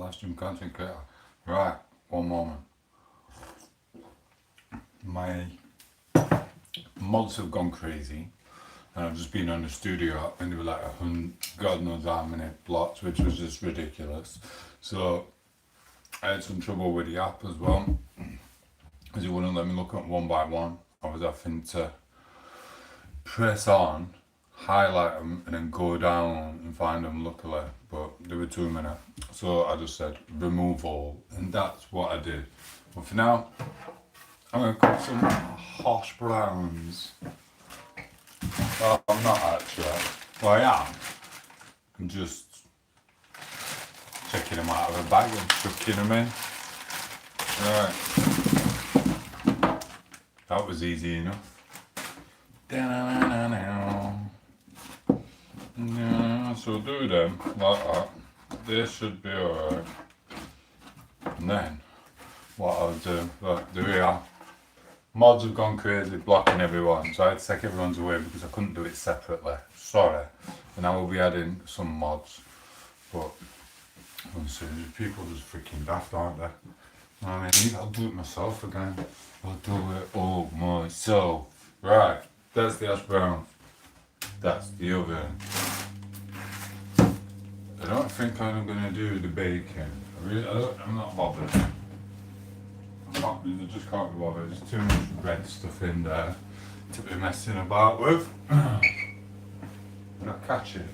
Last gym content creator. Right, one moment. My mods have gone crazy. And I've just been on the studio app and they were like 100, God knows how many blocks, which was just ridiculous. So I had some trouble with the app as well, because it wouldn't let me look at one by one. I was having to press on, highlight them, and then go down and find them luckily, but there were too many. So I just said remove all, and that's what I did. But for now, I'm going to cook some hash browns. Well, I'm not actually. Well, I am. I'm just taking them out of a bag and chucking them in. Right. That was easy enough. So do them like that. This should be alright. And then, what I'll do, look, there we are. Mods have gone crazy, blocking everyone, so I had to take everyone's away because I couldn't do it separately. Sorry. And I will be adding some mods. But, honestly, people are just freaking daft, aren't they? I mean, I'll do it myself again. I'll do it all myself. Right, that's the hash brown. That's the oven. I don't think I'm going to do the bacon. I'm not bothered. I just can't be bothered. There's too much red stuff in there to be messing about with. Did I catch it?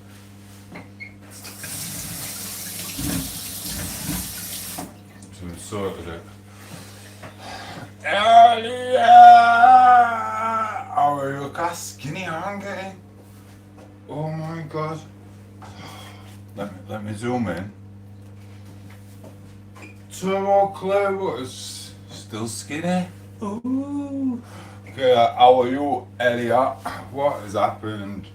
So we sorted it. Oh, look how skinny I'm getting. Oh my god. Let me zoom in. Turbo Clay was still skinny. Ooh. Okay, how are you, Elliot? What has happened?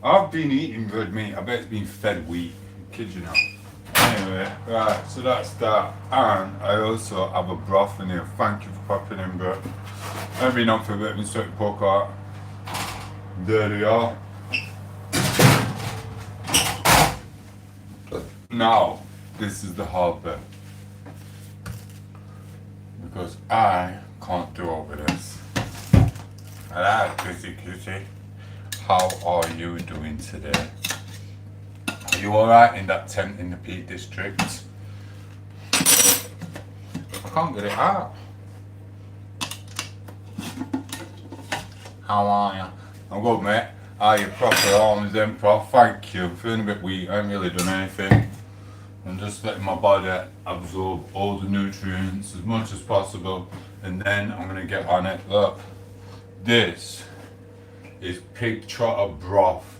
I've been eating red meat. I bet it's been fed wheat. Kid you not. Anyway, right, so that's that. And I also have a broth in here. Thank you for popping in, bro. I've been on for a bit of a poke out. There they are. Now, this is the hard bit. Because I can't do over this. Hello, Kitty Kitty. How are you doing today? Are you alright in that tent in the Peak District? I can't get it out. How are you? I'm good, mate. Are you proper arms then, prof? Thank you. I'm feeling a bit weak. I haven't really done anything. I'm just letting my body absorb all the nutrients as much as possible, and then I'm going to get on it. Look, this is pig trotter broth,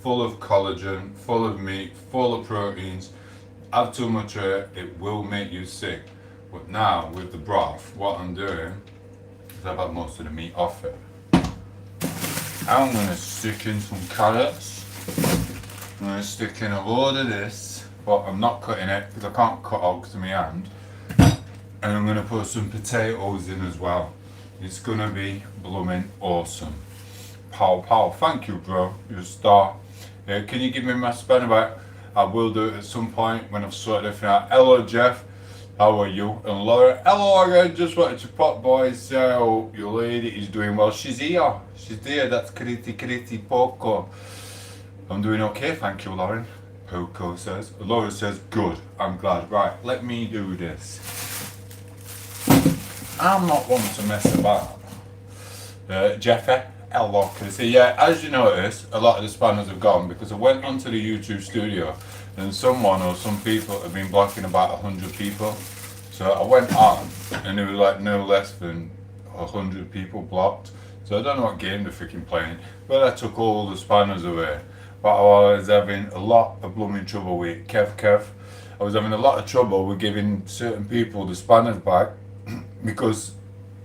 full of collagen, full of meat, full of proteins. Have too much of it, it will make you sick. But now with the broth, what I'm doing is I've had most of the meat off it. I'm going to stick in some carrots. I'm going to stick in a load of this. But I'm not cutting it because I can't cut hogs to my hand. And I'm going to put some potatoes in as well. It's going to be blooming awesome. Pow pow. Thank you, bro. You're a star. Can you give me my spinner back? I will do it at some point when I've sorted everything out. Hello, Jeff. How are you? And Laura. Hello again. Just wanted to pop by. So your lady is doing well. She's here. She's there. That's Kriti Poco. I'm doing okay. Thank you, Lauren. Poco says. Laura says, good, I'm glad. Right, let me do this. I'm not one to mess about. Jeffy, hello, Chrissy. Yeah, as you notice, a lot of the spanners have gone because I went onto the YouTube studio and someone or some people have been blocking about 100 people. So I went on and there was like no less than 100 people blocked. So I don't know what game they're freaking playing, but I took all the spanners away. But I was having a lot of blooming trouble with Kev. I was having a lot of trouble with giving certain people the spanners back because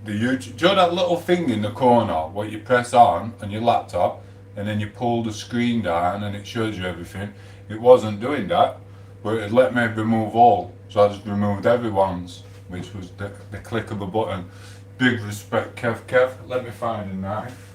the YouTube, do you know that little thing in the corner what you press on your laptop and then you pull the screen down and it shows you everything? It wasn't doing that, but it let me remove all. So I just removed everyone's, which was the click of a button. Big respect, Kev. Let me find a knife.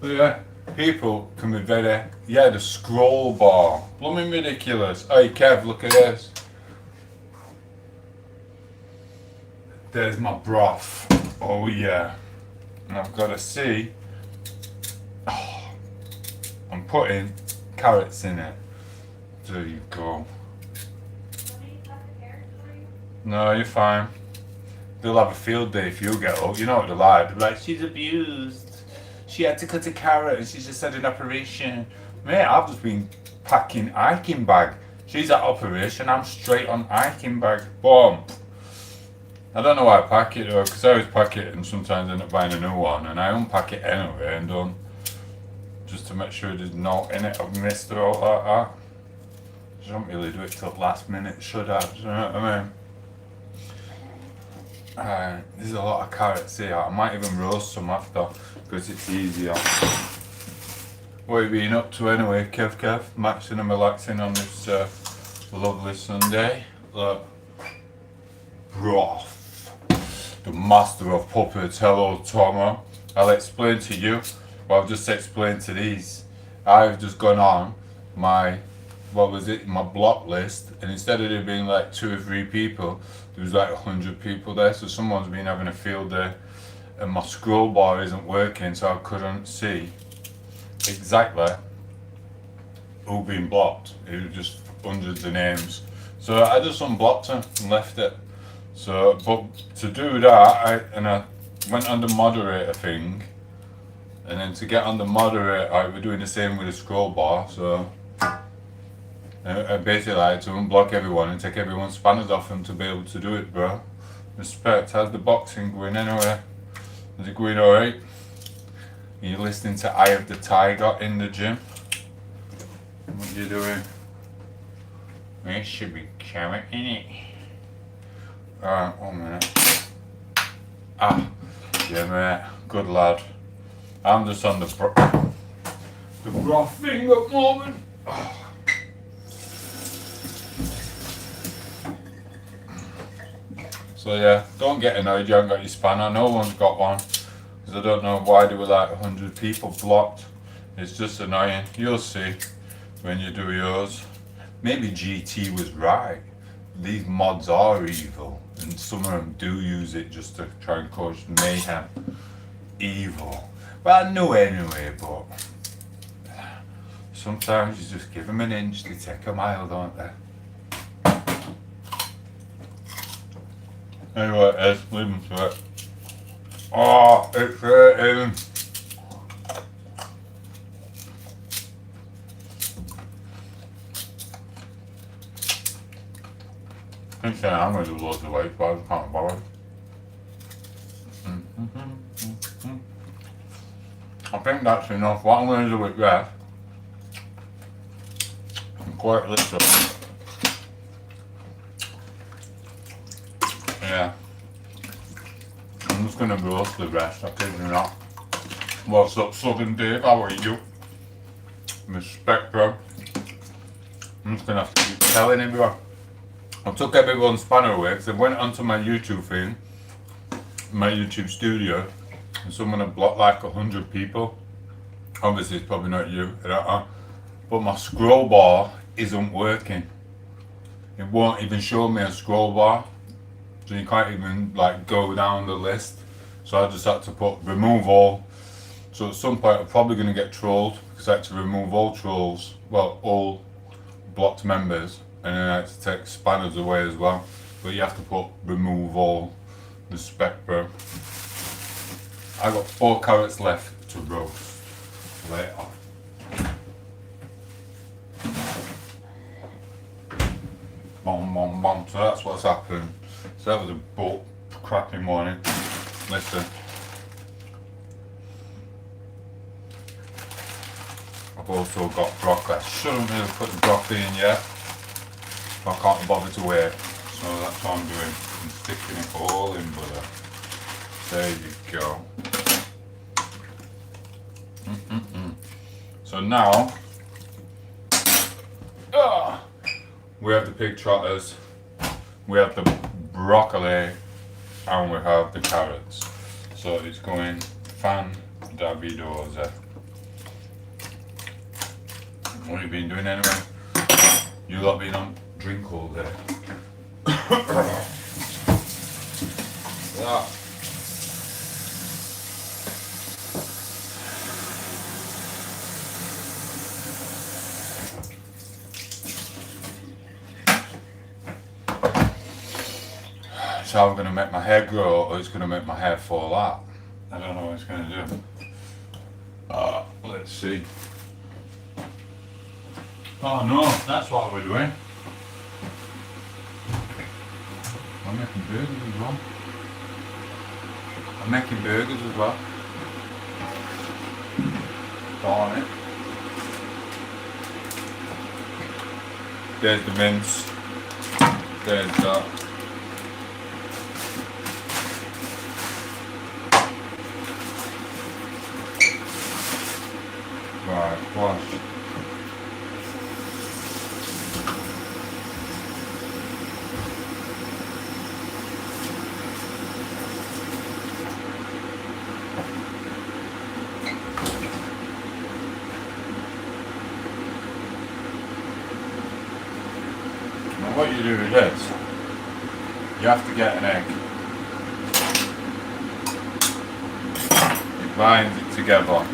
But yeah, People can be very, yeah, the scroll bar, blooming ridiculous. Hey Kev, look at this. There's my broth. Oh yeah. And I've got to see, oh, I'm putting carrots in it. There you go. No, you're fine. They'll have a field day if you get up. You know what they're like. They're like, she's abused. She had to cut a carrot and she's just had an operation. Mate, I've just been packing hiking bag. She's at operation, I'm straight on hiking bag. Boom. I don't know why I pack it though, because I always pack it and sometimes end up buying a new one. And I unpack it anyway and done. Just to make sure there's no in it of mist or all like that. I don't really do it till last minute, should I? Do you know what I mean? There's a lot of carrots here. I might even roast some after because it's easier. What have you been up to anyway, Kev? Maxing and relaxing on this lovely Sunday. Look, broth. The master of puppets. Hello, Tom8os. I'll explain to you what I've just explained to these. I've just gone on my, my block list, and instead of there being like 2 or 3 people, there was like 100 people there. So someone's been having a field day, and my scroll bar isn't working, so I couldn't see exactly who been blocked. It was just hundreds of names. So I just unblocked them and left it. So, but to do that, I went on the moderator thing, and then to get on the moderator, I was doing the same with the scroll bar. So I basically had to unblock everyone and take everyone's spanners off them to be able to do it, bro. Respect. How's the boxing going anyway? Is it going alright? Are you listening to Eye of the Tiger in the gym? What are you doing? There should be carrot in it. Alright, 1 minute. Yeah mate, good lad. I'm just on the broth thing at the moment. So yeah, don't get annoyed you haven't got your spanner. No one's got one. Because I don't know why there were like 100 people blocked. It's just annoying. You'll see when you do yours. Maybe GT was right. These mods are evil. And some of them do use it just to try and cause mayhem. Evil. Well, I know anyway, but sometimes you just give them an inch, they take a mile, don't they? Anyway, let's leave them to it. Oh, it's hurting. I'm saying I'm going to do loads of weight, but I can't bother. I think that's enough. What I'm going to do with that, I'm quite little. Yeah. I'm just going to roast the rest, I kid you not. What's up, Southern Dave? How are you? Respect, bro. I'm just going to have to keep telling everyone. I took everyone's spanner away because I went onto my YouTube thing, my YouTube studio, and someone had blocked like 100 people. Obviously it's probably not you, but my scroll bar isn't working. It won't even show me a scroll bar, so you can't even like go down the list. So I just had to put remove all. So at some point I'm probably going to get trolled because I had to remove all trolls, well all blocked members. And then I had to take spanners away as well. But you have to put remove all, respect, bro. I got 4 carrots left to roast later. Bom, bom, bom. So that's what's happened. So that was a bull crappy morning. Listen. I've also got broccoli. I shouldn't really put the broccoli in yet. I can't bother to wait, so that's what I'm doing. I'm sticking it all in butter. There you go. So now, we have the pig trotters, we have the broccoli, and we have the carrots. So it's going fan Davidosa. What have you been doing anyway? You lot been on drink all day. That. It's either going to make my hair grow or it's going to make my hair fall out. I don't know what it's going to do. Let's see. Oh no, that's what we're doing. I'm making burgers as well. I'm making burgers as well. On it. There's the mince. There's that. Right, wash. Now what you do with this, you have to get an egg. It binds it together.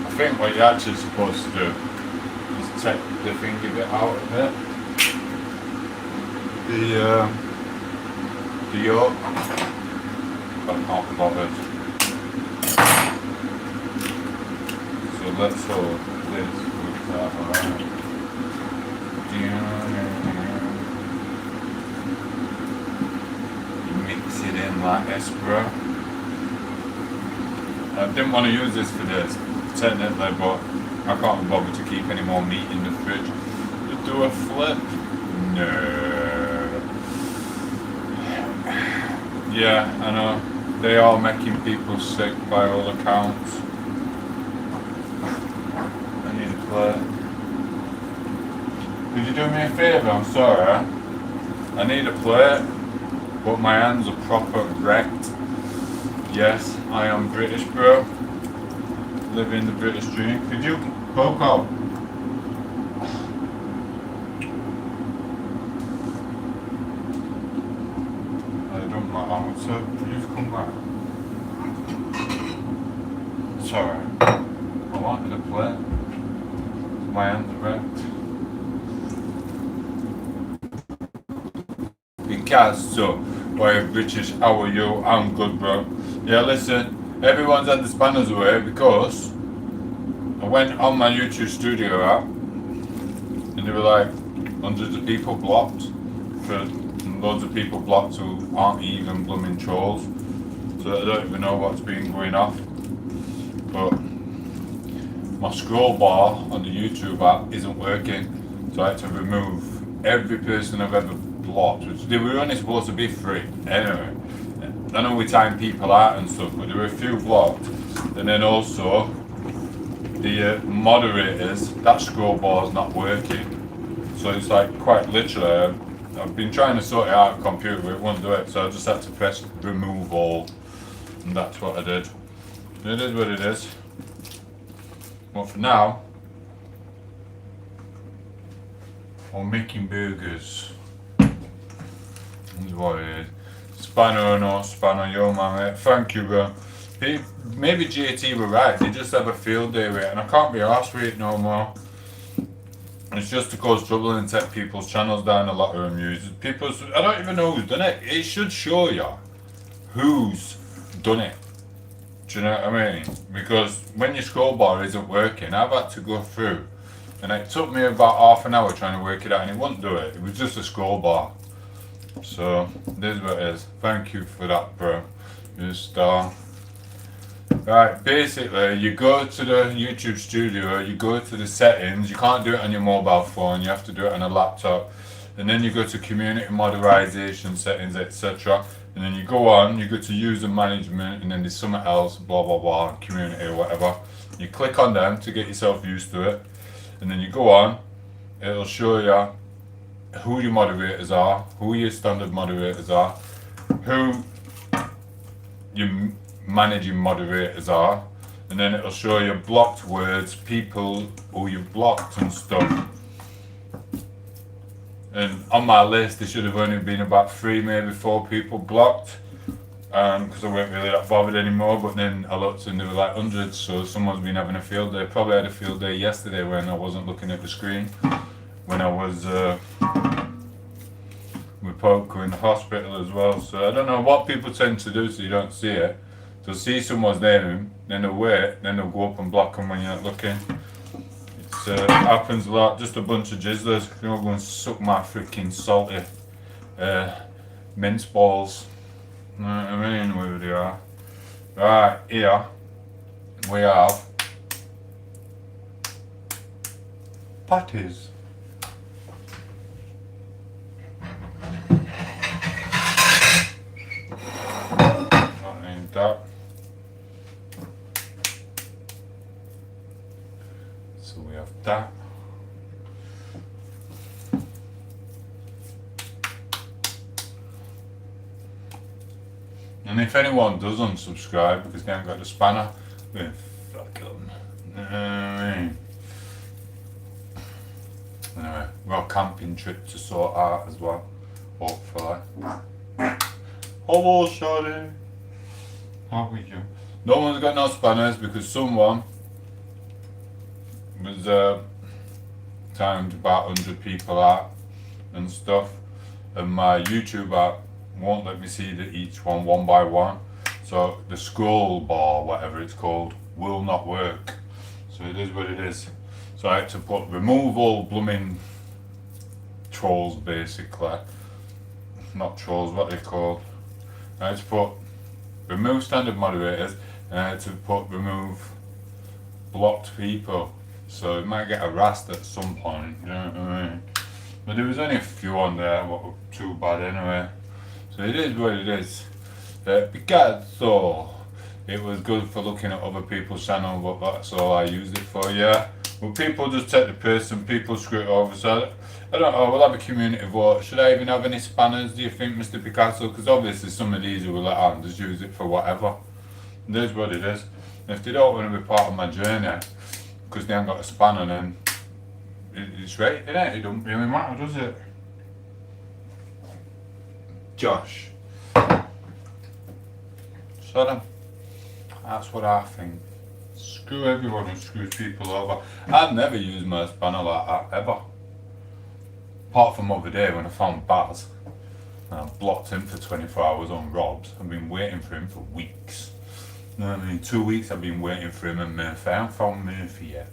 I think what you're actually supposed to do is take the finger bit out of it. The yolk. But I can't be bothered. So let's hold this with that around. You mix it in like this, bro. I didn't want to use this for this, technically, but I can't be bothered to keep any more meat in the fridge. You do a flip? No. Yeah, I know. They are making people sick by all accounts. I need a plate. Could you do me a favour? I'm sorry. I need a plate, but my hands are proper wrecked. Yes, I am British, bro. Living the British dream. Could you poke out? I don't matter. So you've come back. Sorry. I wanted a plate. My hands are wrecked. Because so, why British? How are you? I'm good, bro. Yeah, listen, everyone's had the spanners away because I went on my YouTube studio app and there were like hundreds of people blocked for loads of people blocked who aren't even blooming trolls. So I don't even know what's been going off. But my scroll bar on the YouTube app isn't working, so I had to remove every person I've ever blocked, which they were only supposed to be free. Anyway, I know we time people out and stuff, but there were a few blocked. And then also the moderators, that scroll bar is not working. So it's like quite literally, I've been trying to sort it out on computer, but it won't do it. So I just had to press remove all, and that's what I did. It is what it is. But for now, I'm making burgers. That's what it is. Spanner or no spanner, yo man, mate. Thank you, bro. Maybe JT were right. They just have a field day with it, and I can't be arsed with it no more. It's just to cause trouble and take people's channels down. A lot of them use it. I don't even know who's done it. It should show you who's done it. Do you know what I mean? Because when your scroll bar isn't working, I've had to go through, and it took me about half an hour trying to work it out, and it wouldn't do it. It was just a scroll bar. So this is what it is. Thank you for that, bro. You're a star. Right, basically you go to the YouTube studio, you go to the settings. You can't do it on your mobile phone, you have to do it on a laptop. And then you go to community modernization settings, etc. And then you go to user management, and then there's something else, blah blah blah, community or whatever. You click on them to get yourself used to it. And then you go on, it'll show you who your moderators are, who your standard moderators are, who your managing moderators are, and then it'll show you blocked words, people who you've blocked and stuff. And on my list, there should have only been about 3, maybe 4 people blocked, because I weren't really that bothered anymore. But then I looked and there were like hundreds, so someone's been having a field day. Probably had a field day yesterday when I wasn't looking at the screen, when I was with Poker in the hospital as well. So I don't know what people tend to do so you don't see it. They'll see someone's name, then they'll wait, then they'll go up and block them when you're not looking. It happens a lot. Just a bunch of jizzlers. You know, go and suck my freaking salty mince balls. You know what I mean? Where they are. Right, here we have patties. I need that. So we have that. And if anyone does unsubscribe because they haven't got the spanner, then fuck them. Anyway, we've got a camping trip to sort out as well, hopefully. Hello, Shorty. How are you? No one's got no spanners because someone was timed about 100 people out and stuff, and my YouTube app won't let me see each one by one, so the scroll bar, whatever it's called, will not work. So it is what it is. So I had to put remove all blooming trolls, basically. Not trolls, what they're called. I had to put remove standard moderators, and I had to put remove blocked people. So it might get harassed at some point, you know what I mean? But there was only a few on there, what were too bad anyway. So it is what it is. Picasso. It was good for looking at other people's channel, but that's all I used it for, yeah. But people just take the piss and people screw it over. So I don't know, we'll have a community vote. Should I even have any spanners, do you think, Mr. Picasso? Because obviously some of these will let out and just use it for whatever. It is what it is. And if they don't want to be part of my journey, because they haven't got a spanner, then it's right, innit? It don't really matter, does it? Josh. So then, that's what I think. Screw everyone who screws people over. I've never used my spanner like that, ever. Apart from other day when I found Baz. And I blocked him for 24 hours on Rob's. I've been waiting for him for weeks. You know what I mean? 2 weeks I've been waiting for him and Murphy. I haven't found Murphy yet.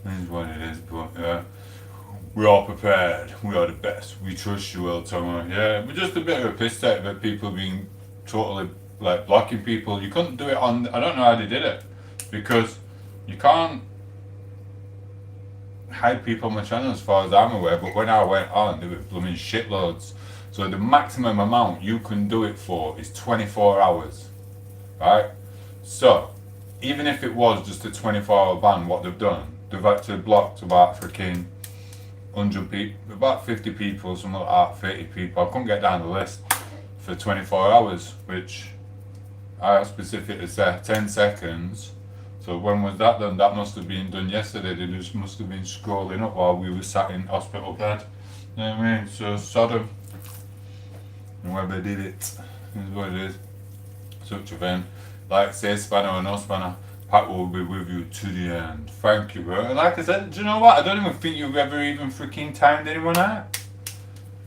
This is what it is, but we're all prepared. We are the best. We trust you, El Tomo. Yeah, we're just a bit of a piss take about people being totally like blocking people. You couldn't do it on. I don't know how they did it because you can't hide people on my channel as far as I'm aware. But when I went on, there were blooming shitloads. So the maximum amount you can do it for is 24 hours, right? So even if it was just a 24-hour ban, what they've done, they've actually blocked about freaking 100 people, about 50 people, something like that, 30 people. I couldn't get down the list for 24 hours, which I specifically said 10 seconds. So when was that done? That must have been done yesterday. They just must have been scrolling up while we were sat in hospital bed. You know what I mean? So Sodom, whoever did it, is what it is. Such a thing. Like say spanner or no spanner, Pat will be with you to the end. Thank you, bro. And like I said, do you know what? I don't even think you've ever even freaking timed anyone out.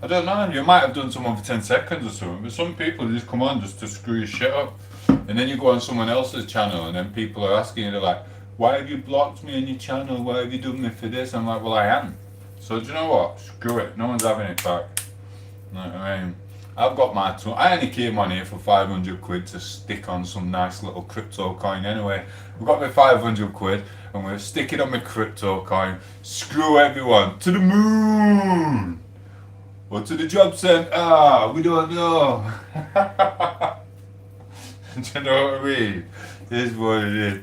I don't know. You might have done someone for 10 seconds or something, but some people just come on just to screw your shit up. And then you go on someone else's channel and then people are asking you, they're like, why have you blocked me on your channel? Why have you done me for this? I'm like, well, I am. So do you know what? Screw it. No one's having it back. You know what I mean? I've got my I only came on here for 500 quid to stick on some nice little crypto coin anyway. I've got my 500 quid and we're sticking on my crypto coin. Screw everyone. To the moon! Or to the job centre. We don't know. Do you know what I mean? This is what it is.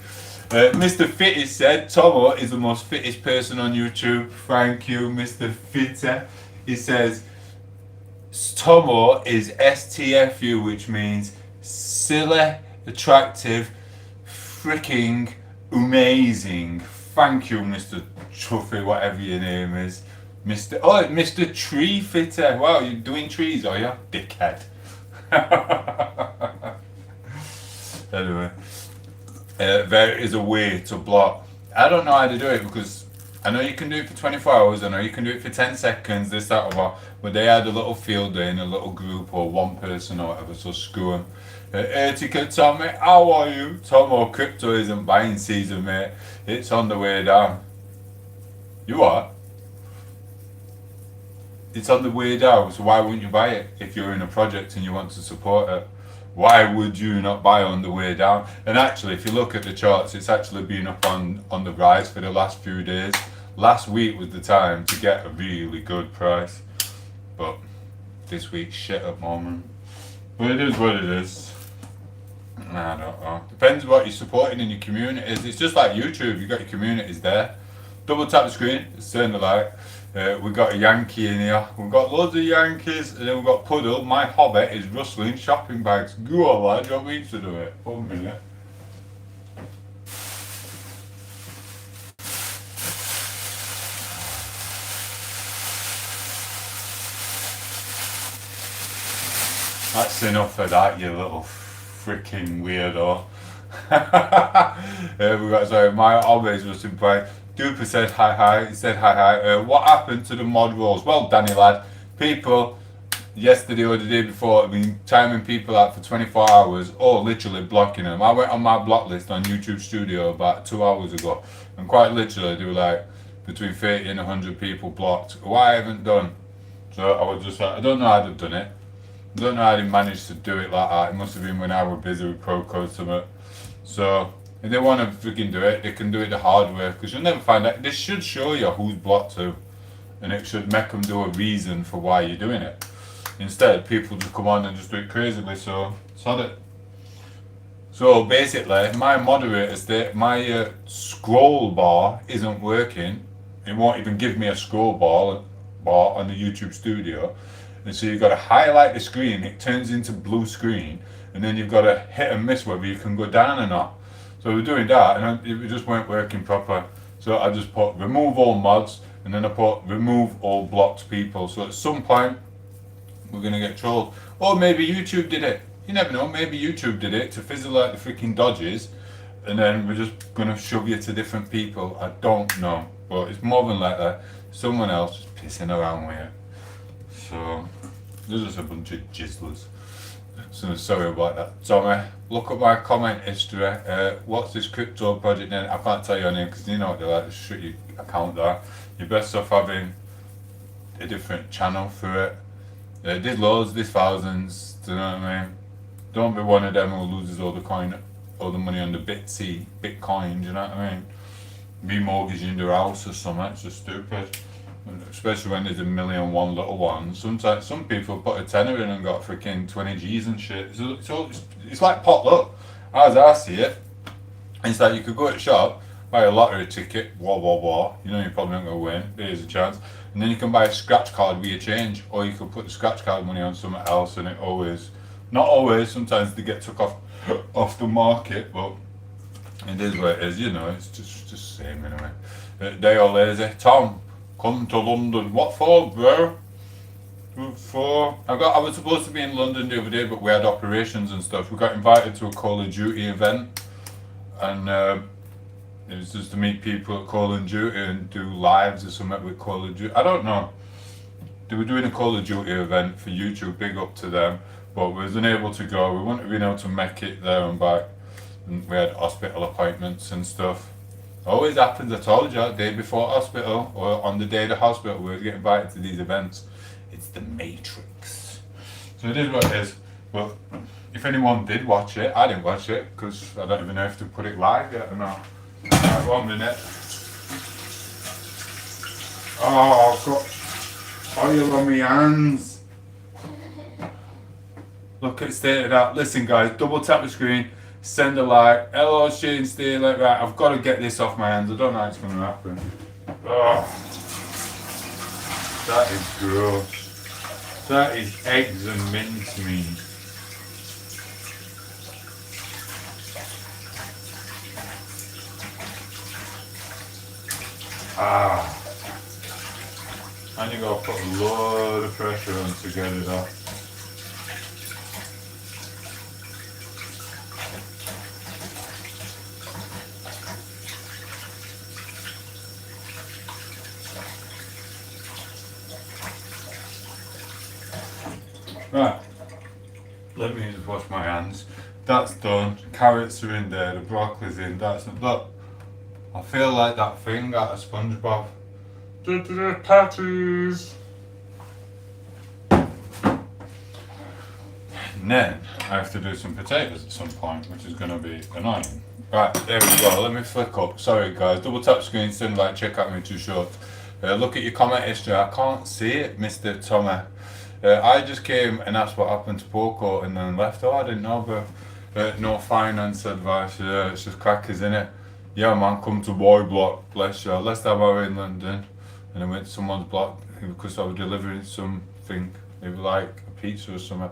Mr. Fitty said, Tomo is the most fittest person on YouTube. Thank you, Mr. Fitter. He says, Tomo is STFU, which means silly, attractive, freaking amazing. Thank you, Mr. Truffy, whatever your name is. Mr. Tree Fitter. Wow, you're doing trees, are you? Dickhead. Anyway, there is a way to block. I don't know how to do it because I know you can do it for 24 hours, I know you can do it for 10 seconds, this, that, or what, but they had a little field day in a little group or one person or whatever, so screw them. Etiquette, Tommy, how are you? Tom or crypto isn't buying season, mate. It's on the way down. You are? It's on the way down, so why wouldn't you buy it if you're in a project and you want to support it? Why would you not buy on the way down? And actually, if you look at the charts, it's actually been up on the rise for the last few days. Last week was the time to get a really good price, but this week's shit at the moment. But it is what it is. I don't know. Depends what you're supporting in your communities. It's just like YouTube. You've got your communities there. Double tap the screen. Let's turn the light. We've got a Yankee in here. We've got loads of Yankees, and then we've got Puddle. My hobby is rustling shopping bags. Go on, lad. Do you want me to do it? 1 minute. That's enough of that, you little freaking weirdo. We got, sorry, my hobbies was implied. Duper said hi. He said hi. What happened to the mod rolls? Well, Danny lad, people yesterday or the day before have been timing people out for 24 hours or literally blocking them. I went on my block list on YouTube Studio about 2 hours ago, and quite literally there were like between 30 and 100 people blocked. What I haven't done. So I was just like, I don't know how they've done it. I don't know how they managed to do it like that. It must have been when I was busy with Pro Code Summit. So if they want to freaking do it, they can do it the hard way, because you'll never find out. This should show you who's blocked who, and it should make them do a reason for why you're doing it. Instead, people just come on and just do it crazily, so sod it. So basically, my moderator state, my scroll bar isn't working. It won't even give me a scroll bar on the YouTube Studio. And so you've got to highlight the screen, it turns into blue screen, and then you've got to hit and miss whether you can go down or not. So we're doing that, and it just weren't working proper. So I just put remove all mods, and then I put remove all blocked people. So at some point, we're going to get trolled. Or maybe YouTube did it. You never know, maybe YouTube did it to fizzle out the freaking dodges, and then we're just going to shove you to different people. I don't know, but it's more than likely someone else is pissing around with you. So there's just a bunch of jizzlers. So sorry about that. Tommy, look at my comment history. What's this crypto project name? I can't tell you your name because you know what they like to shut your account there. You're best off having a different channel for it. There's loads, there's thousands, do you know what I mean? Don't be one of them who loses all the money on the Bitcoin, do you know what I mean? Remortgaging their house or something, it's just stupid. Especially when there's 1,000,001 little ones. Sometimes some people put a tenner in and got freaking 20 G's and shit. So it's like pot luck, as I see it. It's like you could go to the shop, buy a lottery ticket, wah. You know you're probably not going to win, there's a chance. And then you can buy a scratch card with your change, or you could put the scratch card money on something else, and it always, not always, sometimes they get took off the market, but it is what it is, you know, it's just the same anyway. They are lazy. Tom, come to London. What for, bro? For I was supposed to be in London the other day, but we had operations and stuff. We got invited to a Call of Duty event, and it was just to meet people at Call of Duty and do lives or something with Call of Duty. I don't know. They were doing a Call of Duty event for YouTube. Big up to them. But we wasn't able to go. We wouldn't have been able to make it there and back. And we had hospital appointments and stuff. Always happens, I told you, the day before hospital or on the day of the hospital, we get invited to these events. It's the Matrix. So it is what it is. But if anyone did watch it, I didn't watch it because I don't even know if to put it live yet or not. Right, 1 minute. Oh, I've got oil on my hands. Look at the state of that. Listen guys, double tap the screen. Send a like. Hello Shane Steele. Right, I've got to get this off my hands. I don't know how it's going to happen. Oh, that is gross. That is eggs and mincemeat. And you gotta put a load of pressure on to get it off. Right, let me just wash my hands. That's done. Carrots are in there, the broccoli's in. That's look. I feel like that thing out of SpongeBob. Patties. And then I have to do some potatoes at some point, which is going to be annoying. Right, there we go. Let me flick up. Sorry guys, double tap screen, send like, check out me too short. Look at your comment history. I can't see it, Mr. Tom8os. I just came and asked what happened to Poco and then left. Oh, I didn't know, but no finance advice. It's just crackers, innit? Yeah, man, come to Y Block, bless you. Last time I was in London and I went to someone's block because I was delivering something. It was like a pizza or something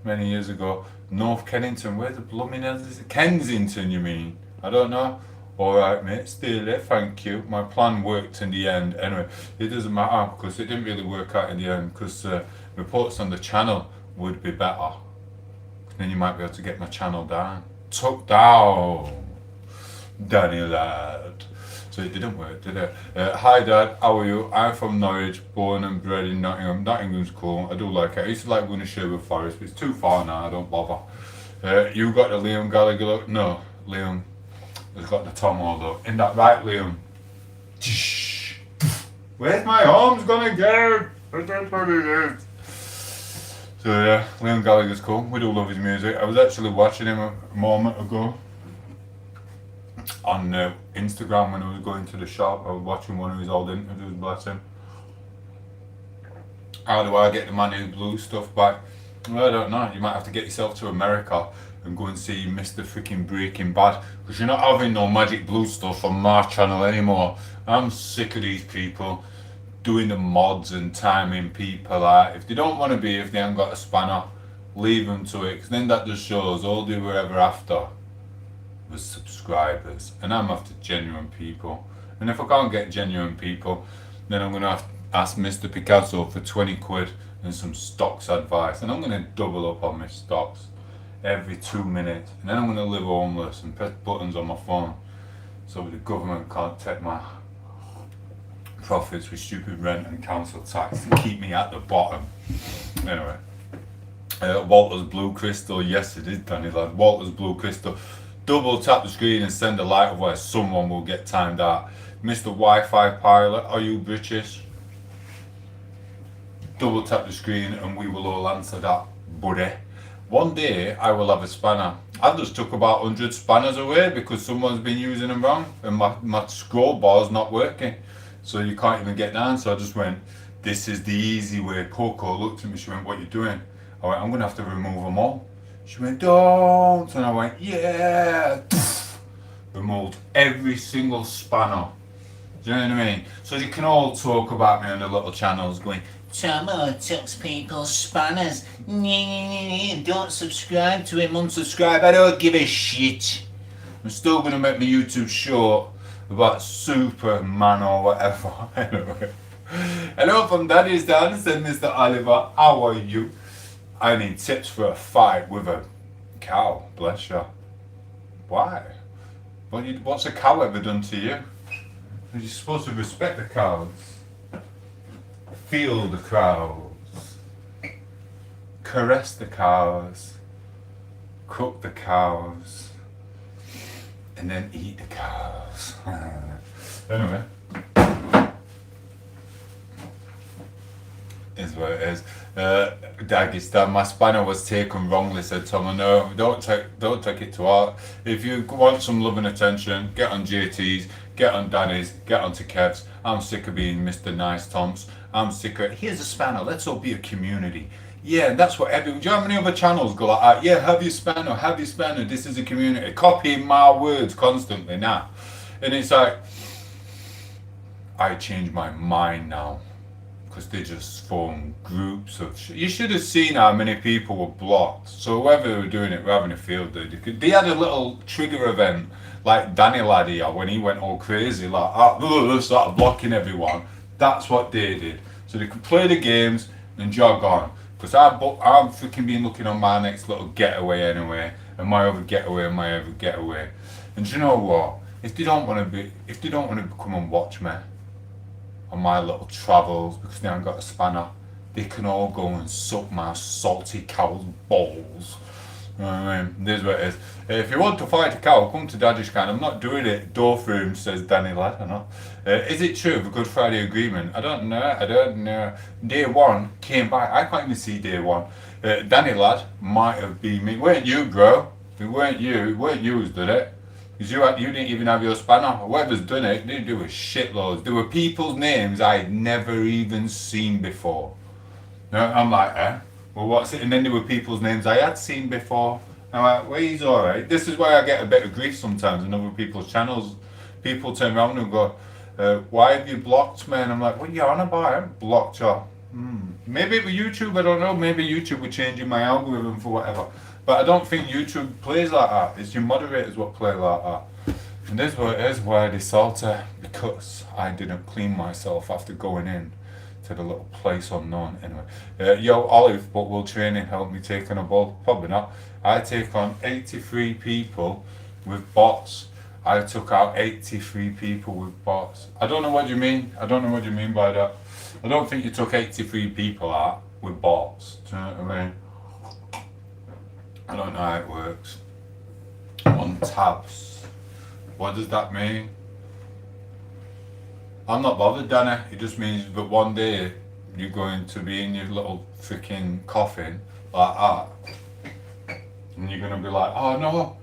many years ago. North Kennington, where the blooming hell is it? Kensington, you mean? I don't know. Alright, mate, stay there, thank you. My plan worked in the end. Anyway, it doesn't matter because it didn't really work out in the end because reports on the channel would be better. Then you might be able to get my channel down. Took down. Danny lad. So it didn't work, did it? Hi Dad, how are you? I'm from Norwich, born and bred in Nottingham. Nottingham's cool, I do like it. I used to like going to Sherwood Forest, but it's too far now, I don't bother. You got the Liam Gallagher look? No, Liam has got the tom8os look. Isn't that right, Liam? Where's my arms gonna go? I don't know what it is. So yeah, Liam Gallagher's cool. We do love his music. I was actually watching him a moment ago on Instagram when I was going to the shop. I was watching one of his old interviews, bless him. How do I get the Man in Blue stuff back? Well, I don't know. You might have to get yourself to America and go and see Mr. freaking Breaking Bad, because you're not having no Magic Blue stuff on my channel anymore. I'm sick of these people doing the mods and timing people out. If they don't want to be, if they haven't got a spanner, leave them to it, because then that just shows all they were ever after was subscribers, and I'm after genuine people. And if I can't get genuine people, then I'm going to have to ask Mr. Picasso for 20 quid and some stocks advice, and I'm going to double up on my stocks every 2 minutes, and then I'm going to live homeless and press buttons on my phone so the government can't take my profits with stupid rent and council tax and keep me at the bottom. Anyway, Walter's Blue Crystal, yes it is, Danny lad. Walter's Blue Crystal. Double tap the screen and send a like, otherwise someone will get timed out. Mr. Wi-Fi Pilot, are you British? Double tap the screen and we will all answer that, buddy. One day I will have a spanner. I just took about 100 spanners away because someone's been using them wrong and my scroll bar's not working. So you can't even get down. So I just went, this is the easy way. Coco looked at me, she went, what are you doing? I went, I'm going to have to remove them all. She went, don't. And I went, yeah. Removed every single spanner. Do you know what I mean? So you can all talk about me on the little channels going, tom8os people's spanners. Don't subscribe to him, unsubscribe. I don't give a shit. I'm still going to make my YouTube short about Superman or whatever. Anyway. Hello from Daddy's Dad, said Mr. Oliver. How are you? I need tips for a fight with a cow, bless you. Why? What's a cow ever done to you? You're supposed to respect the cows. Feel the cows. Caress the cows. Cook the cows. And then eat the cows. Anyway. Is what it is. Dagestan, my spanner was taken wrongly, said Tom. No, don't take it to heart. If you want some love and attention, get on JT's, get on Danny's, get on to Kev's. I'm sick of being Mr. Nice Toms. I'm sick of it. Here's a spanner, let's all be a community. Yeah, that's what everyone, do you know how many other channels go like that? Yeah, have your spanner, this is a community. Copying my words constantly now. And it's like, I change my mind now. because they just form groups of you should have seen how many people were blocked. So whoever were doing it, rather than a field day, they had a little trigger event like Danny Lad here when he went all crazy, like started blocking everyone. That's what they did, so they could play the games and jog on. Because I'm freaking been looking on my next little getaway anyway, and my other getaway, and my other getaway. And do you know what? If they don't want to come and watch me on my little travels because they haven't got a spanner, they can all go and suck my salty cow's balls. You know what I mean? This is what it is. If you want to fight a cow, come to Daddy's Can. I'm not doing it. Door for him, says Danny Lad. I know. Is it true of a Good Friday agreement? I don't know. Day one came back. I can't even see day one. Danny Lad might have been me. It weren't you, bro. It weren't you. It weren't you who's done it. Because you didn't even have your spanner. Whoever's done it, they do a shitloads. There were people's names I had never even seen before. I'm like, eh? Well, what's it? And then there were people's names I had seen before. I'm like, well, he's alright. This is why I get a bit of grief sometimes on other people's channels. People turn around and go, why have you blocked me? And I'm like, what are you on about? I haven't blocked you. Maybe it was YouTube, I don't know. Maybe YouTube were changing my algorithm for whatever. But I don't think YouTube plays like that. It's your moderators what play like that. And this is what it is, why they salty. Because I didn't clean myself after going in to the little place unknown. Anyway, yo, Olive, but will training help me take on a ball? Probably not. I take on 83 people with bots. I took out 83 people with bots. I don't know what you mean. I don't know what you mean by that. I don't think you took 83 people out with bots. Do you know what I mean? I don't know how it works. On tabs. What does that mean? I'm not bothered, Danny. It just means that one day you're going to be in your little freaking coffin like that. And you're going to be like, oh no,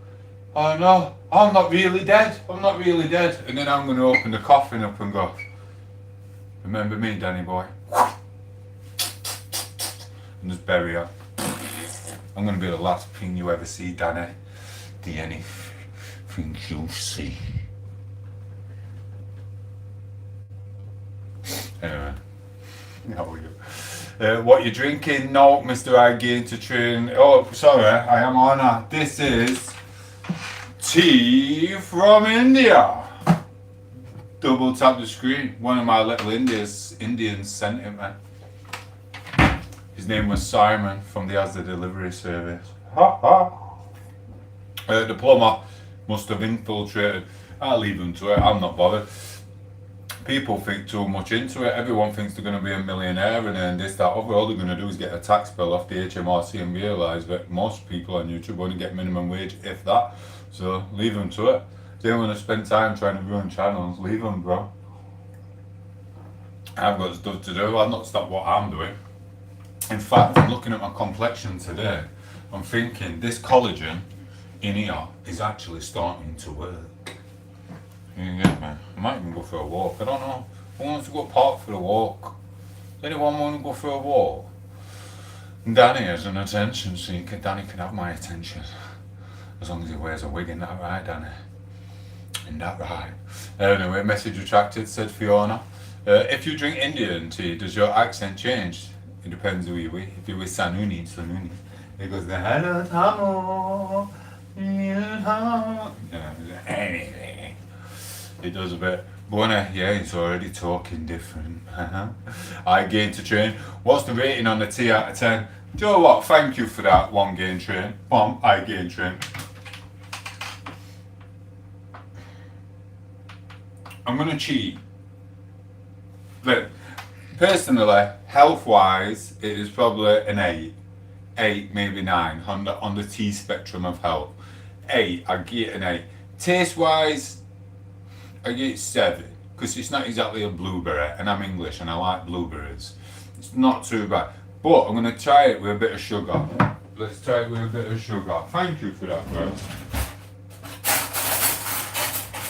I'm not really dead. And then I'm going to open the coffin up and go, remember me, Danny boy? And just bury her. I'm going to be the last thing you ever see, Danny. The anything you'll see. Anyway, how are you? What you drinking? No, Mr. I gain to train. Oh, sorry, I am on that. This is tea from India. Double tap the screen. One of my little Indians sent it, man. His name was Simon from the Asda delivery service. The plumber must have infiltrated. I'll leave him to it. I'm not bothered. People think too much into it. Everyone thinks they're going to be a millionaire and then this, that, other. All they're going to do is get a tax bill off the HMRC and realise that most people on YouTube only get minimum wage, if that. So leave them to it. If they want to spend time trying to ruin channels, leave them, bro. I've got stuff to do. I've not stopped what I'm doing. In fact, I'm looking at my complexion today. I'm thinking this collagen in here is actually starting to work. You get me? I might even go for a walk. I don't know. Who wants to go park for a walk? Does anyone want to go for a walk? Danny has an attention seeker. Danny can have my attention. As long as he wears a wig. Isn't that right, Danny? Isn't that right? Anyway, message retracted, said Fiona. If you drink Indian tea, does your accent change? It depends who you're with. If you're with Sanuni, it goes the hello Tamo. Anything. It does a bit. Bonner, yeah, he's already talking different. I gain to train. What's the rating on the T out of 10? Do you know what? Thank you for that one gain train. I gain train. I'm gonna cheat. But personally, health-wise, it is probably an 8. 8, maybe 9 on the T spectrum of health. 8, I give it an 8. Taste-wise, I give it 7 because it's not exactly a blueberry, and I'm English and I like blueberries. It's not too bad, but I'm going to try it with a bit of sugar. Let's try it with a bit of sugar. Thank you for that, bro.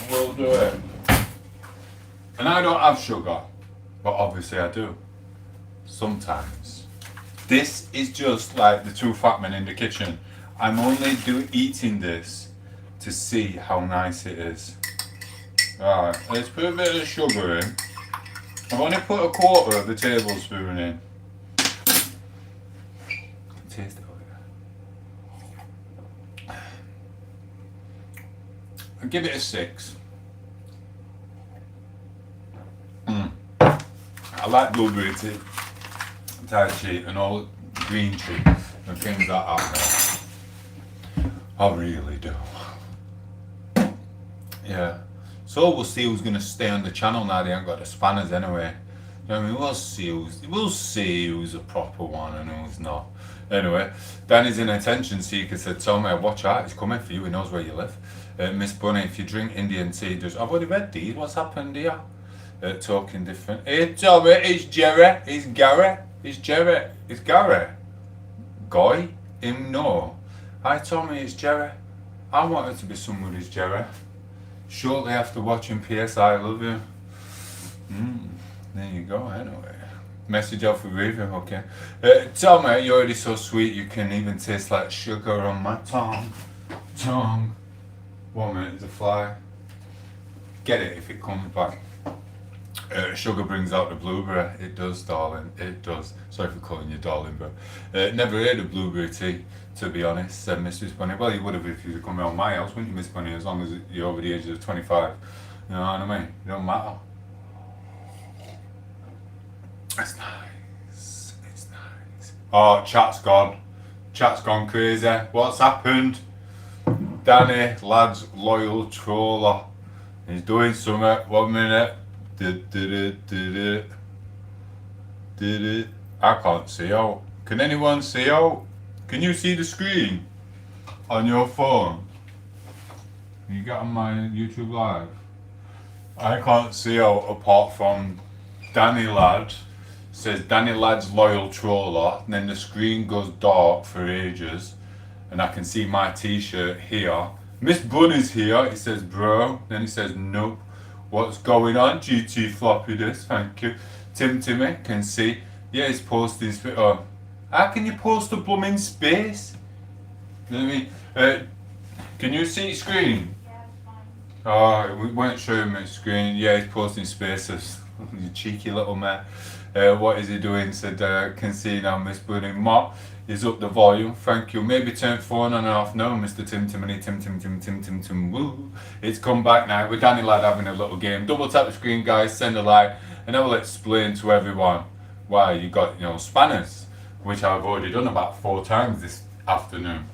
We'll do it. And I don't have sugar, but obviously I do. Sometimes. This is just like the 2 fat men in the kitchen. I'm only eating this to see how nice it is. Alright, let's put a bit of sugar in. I've only put a quarter of the tablespoon in. Taste it over there. I'll give it a 6. I like blueberry tea, tai chi, and all green tea and things like that. I really do. Yeah. So we'll see who's gonna stay on the channel now. They ain't got the spanners anyway. You know what I mean, we'll see who's a proper one and who's not. Anyway, Danny's an attention seeker said, Tommy, watch out, he's coming for you, he knows where you live. Miss Bunny, if you drink Indian tea, I've already read these, what's happened here? Talking different. Hey Tommy, it's Jerry, it's Gary, it's Jerry, it's Gary. Guy? Him no. Hi Tommy, it's Jerry. I wanted to be somebody's Jerry. Shortly after watching PS I Love You. There you go, anyway. Message off with Raven, okay. Tommy, you're already so sweet, you can even taste like sugar on my tongue. 1 minute to fly. Get it if it comes back. Sugar brings out the blueberry. It does, darling. It does. Sorry for calling you darling, but never heard of blueberry tea, to be honest, said Miss Bunny. Well, you would have if you come around my house, wouldn't you, Miss Bunny? As long as you're over the age of 25. You know what I mean? It don't matter. It's nice. It's nice. Oh, chat's gone. Chat's gone crazy. What's happened? Danny, lad's loyal troller. He's doing something. 1 minute. Did it. I can't see out. Can anyone see out? Can you see the screen on your phone? Can you get on my YouTube Live? I can't see out apart from Danny Lad. Says Danny Lad's loyal troller, and then the screen goes dark for ages, and I can see my t-shirt here. Miss Bunny's here, he says bro, then he says nope. What's going on? GT floppy this, thank you. Timmy can see. Yeah, he's posting space. Oh, how can you post a blooming space? You know what I mean? Can you see screen? Yeah, fine. Oh, we won't show him his screen. Yeah, he's posting spaces. You cheeky little man. What is he doing? Said, can see now, Miss Bunny. Mark is up the volume. Thank you. Maybe turn phone on and off. No, Mr. Tim. Woo. It's come back now. With Danny Lad having a little game. Double tap the screen, guys. Send a like, and I will explain to everyone why you got, spanners, which I've already done about 4 times this afternoon.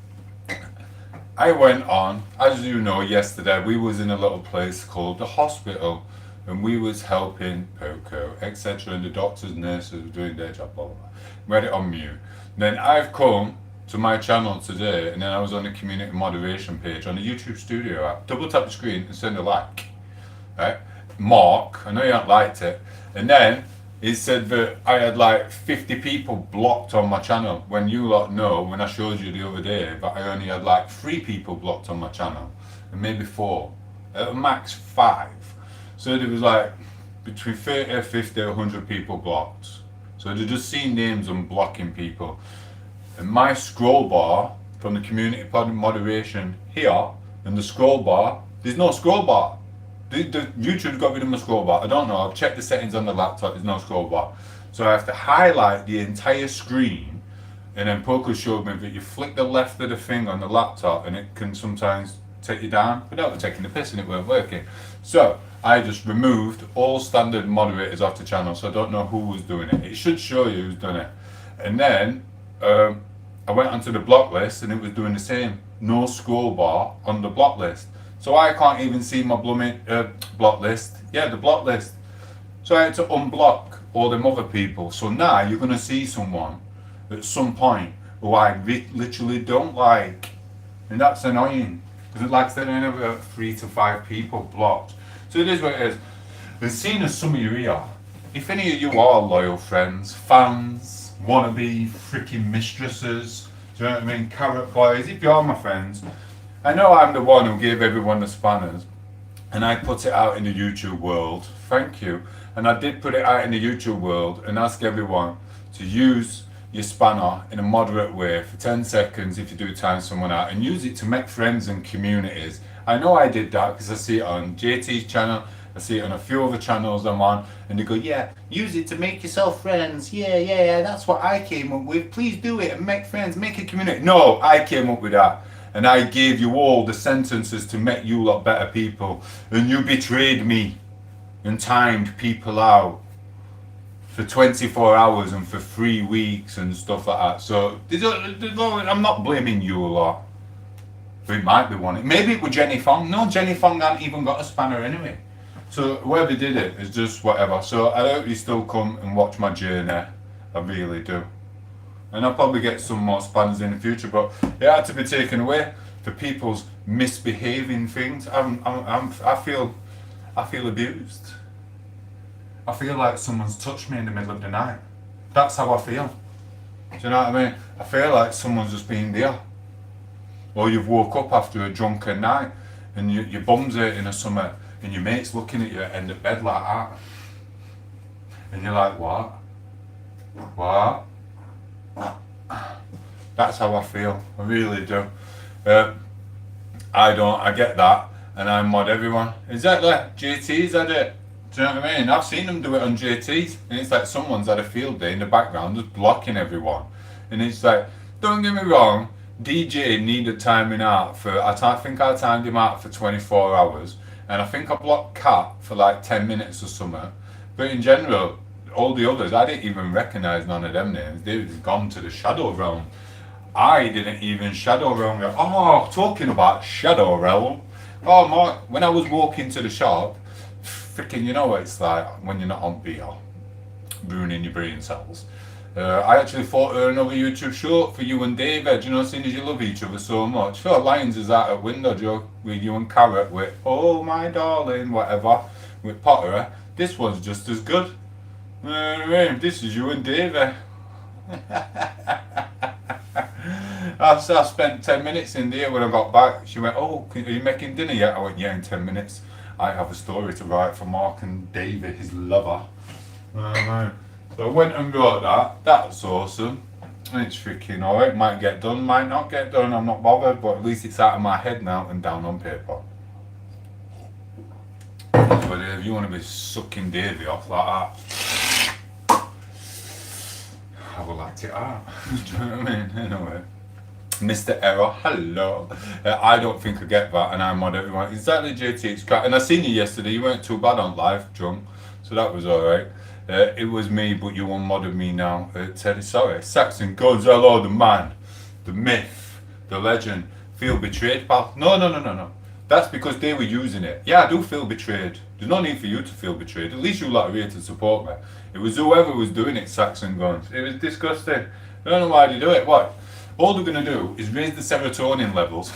I went on, as you know, yesterday we was in a little place called the hospital. And we was helping Poco, etc. And the doctors, nurses were doing their job, blah, blah, blah. We had it on mute. Then I've come to my channel today, and then I was on the community moderation page on the YouTube Studio app. Double tap the screen and send a like. Right? Mark, I know you haven't liked it. And then it said that I had like 50 people blocked on my channel. When you lot know, when I showed you the other day, that I only had like 3 people blocked on my channel. And maybe 4. At max 5. So there was like between 30, 50, 100 people blocked. So they just see names and blocking people. And my scroll bar from the community moderation here, and the scroll bar, there's no scroll bar. The YouTube's got rid of my scroll bar. I don't know, I've checked the settings on the laptop, there's no scroll bar. So I have to highlight the entire screen, and then Poco showed me that you flick the left of the thing on the laptop and it can sometimes take you down without taking the piss and it weren't working. So I just removed all standard moderators off the channel, so I don't know who was doing it. It should show you who's done it. And then I went onto the block list and it was doing the same. No scroll bar on the block list. So I can't even see my blooming block list. Yeah, the block list. So I had to unblock all them other people. So now you're going to see someone at some point who I literally don't like. And that's annoying. Because like I said, I only have 3 to 5 people blocked. So it is what it is. And seeing as some of you here, if any of you are loyal friends, fans, wannabe freaking mistresses, do you know what I mean, carrot boys, if you are my friends, I know I'm the one who gave everyone the spanners, and I put it out in the YouTube world, thank you, and I did put it out in the YouTube world and ask everyone to use your spanner in a moderate way for 10 seconds if you do time someone out, and use it to make friends and communities. I know I did that because I see it on JT's channel, I see it on a few other channels I'm on, and they go, yeah, use it to make yourself friends. Yeah, that's what I came up with. Please do it and make friends, make a community. No, I came up with that. And I gave you all the sentences to make you lot better people. And you betrayed me and timed people out for 24 hours and for 3 weeks and stuff like that. So I'm not blaming you a lot. But it might be one. Maybe it was Jenny Fong. No, Jenny Fong hadn't even got a spanner anyway. So whoever did it is just whatever. So I hope you still come and watch my journey. I really do. And I'll probably get some more spanners in the future, but it had to be taken away for people's misbehaving things. I feel abused. I feel like someone's touched me in the middle of the night. That's how I feel. Do you know what I mean? I feel like someone's just been there. Or you've woke up after a drunken night and your bum's hurting or something and your mate's looking at you at the end of bed like that. And you're like, what? What? That's how I feel. I really do. I get that, and I mod everyone. Exactly. JT's had it. Do you know what I mean? I've seen them do it on JT's, and it's like someone's had a field day in the background just blocking everyone. And it's like, don't get me wrong, DJ needed timing out for, I think I timed him out for 24 hours, and I think I blocked Cat for like 10 minutes or something. But in general, all the others, I didn't even recognise none of them names. They've gone to the Shadow Realm. I didn't even Shadow Realm. Oh, talking about Shadow Realm. Oh, Mark, when I was walking to the shop, freaking, you know what it's like when you're not on BR, ruining your brain cells. I actually thought of another YouTube short for you and David, you know, seeing as you love each other so much. Phil Lyons is out a window joke with you and Carrot with, oh my darling, whatever, with Pottery. This one's just as good. This is you and Davey. I spent 10 minutes in there when I got back. She went, oh, are you making dinner yet? I went, yeah, in 10 minutes. I have a story to write for Mark and David, his lover. So I went and wrote that. That's awesome. And it's freaking alright. Might get done, might not get done. I'm not bothered, but at least it's out of my head now and down on paper. But if you want to be sucking Davey off like that, I will act it out. Do you know what I mean? Anyway. Mr. Error, hello. I don't think I get that, and I mod everyone. Exactly, JT, it's crap. And I seen you yesterday, you weren't too bad on live, drunk, so that was alright. It was me, but you unmodded me now. Teddy, sorry. Saxon Guns, hello, the man, the myth, the legend. Feel betrayed, pal? No. That's because they were using it. Yeah, I do feel betrayed. There's no need for you to feel betrayed. At least you lot are here to support me. It was whoever was doing it, Saxon Guns. It was disgusting. I don't know why they do it. What? All they're going to do is raise the serotonin levels.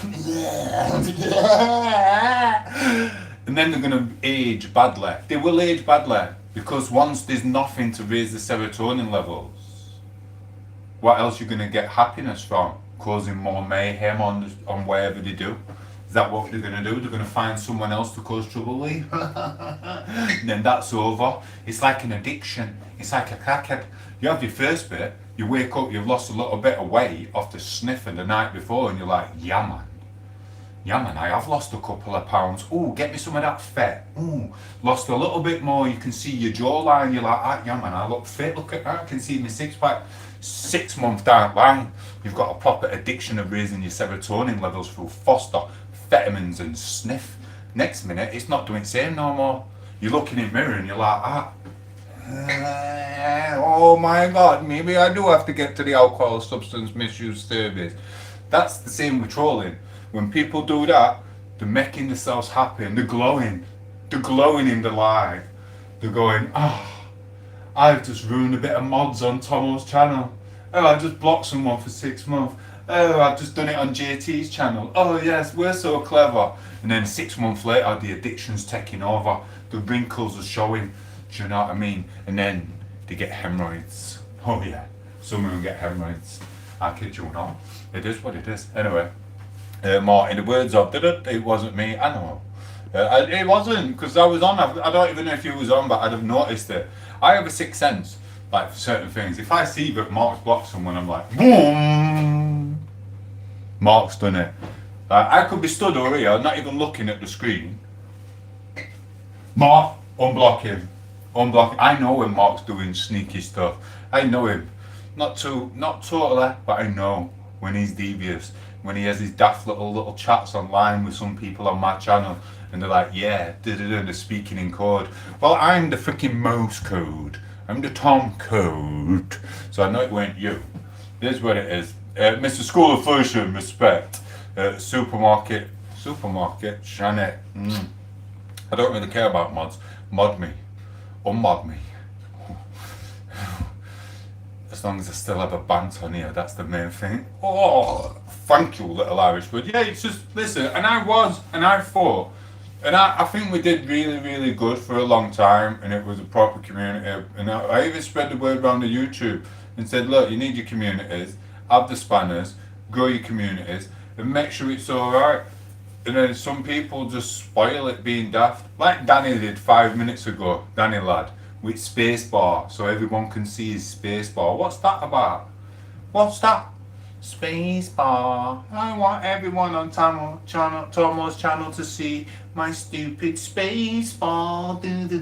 And then they're going to age badly. They will age badly. Because once there's nothing to raise the serotonin levels, what else are you going to get happiness from? Causing more mayhem on wherever they do. Is that what they're going to do? They're going to find someone else to cause trouble with? Then that's over. It's like an addiction. It's like a crackhead. You have your first bit, you wake up, you've lost a little bit of weight off the sniffing the night before, and you're like, yeah man, I have lost a couple of pounds. Ooh, get me some of that fat. Ooh, lost a little bit more, you can see your jawline, you're like, ah, yeah man, I look fit, look at that, I can see my six pack. 6 months down the line, you've got a proper addiction of raising your serotonin levels through foster, vitamins and sniff. Next minute, it's not doing the same no more. You look in the mirror and you're like, oh my god, maybe I do have to get to the alcohol substance misuse service. That's the same with trolling. When people do that, they're making themselves happy and they're glowing in the light. They're going, I've just ruined a bit of mods on tom8os channel. Oh, I just blocked someone for 6 months. Oh, I've just done it on JT's channel. Oh yes, we're so clever. And then 6 months later, the addiction's taking over. The wrinkles are showing. Do you know what I mean? And then they get hemorrhoids. Oh yeah, some of them get hemorrhoids. I kid you not. It is what it is. Anyway, more in the words of, it wasn't me. I know. It wasn't, because I was on. I don't even know if you was on, but I'd have noticed it. I have a sixth sense, like for certain things. If I see that Mark's blocked someone, I'm like, boom! Mark's done it. I could be stood over here, not even looking at the screen. Mark, unblock him. Unblock him. I know when Mark's doing sneaky stuff. I know him. Not totally, but I know when he's devious. When he has his daft little chats online with some people on my channel, and they're like, yeah, they're speaking in code. Well, I'm the freaking Morse code. I'm the Tom code. So I know it weren't you. Here's what it is. Mr. School of Flourishing, respect. Supermarket, Shannon. I don't really care about mods. Mod me. Unmod me. As long as I still have a bant on here, that's the main thing. Oh, thank you, little Irish bud. Yeah, it's just, listen, and I thought, and I think we did really, really good for a long time, and it was a proper community. And I even spread the word around the YouTube and said, look, you need your communities, have the spanners, grow your communities, and make sure it's alright. And then some people just spoil it being daft. Like Danny did 5 minutes ago, Danny lad, with spacebar, so everyone can see his spacebar. What's that about? What's that? Spacebar. I want everyone on tom8os channel to see my stupid spacebar. Do you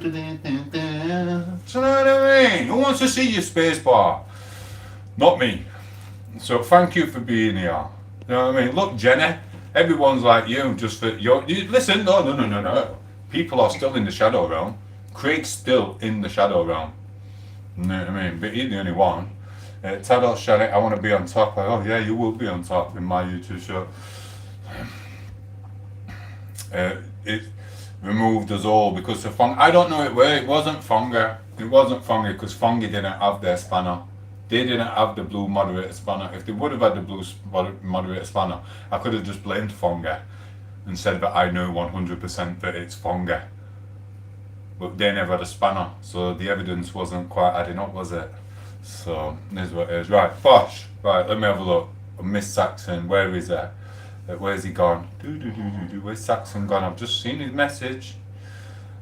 know what I mean? Who wants to see your spacebar? Not me. So thank you for being here. You know what I mean? Look, Jenny, everyone's like you, just for listen, no. People are still in the shadow realm. Craig's still in the shadow realm. You know what I mean? But he's the only one. Tadot Shannon, I want to be on top. Oh yeah, you will be on top in my YouTube show. It removed us all because of Fong. I don't know it wasn't Fonga. It wasn't Fonga because Fonga didn't have their spanner. They didn't have the blue moderator spanner. If they would have had the blue moderator spanner, I could have just blamed Fonga and said that I know 100% that it's Fonga. But they never had a spanner, so the evidence wasn't quite adding up, was it? So, here's what it is. Right, Bosh. Right, let me have a look. Miss Saxon, where is he? Where's he gone? Where's Saxon gone? I've just seen his message.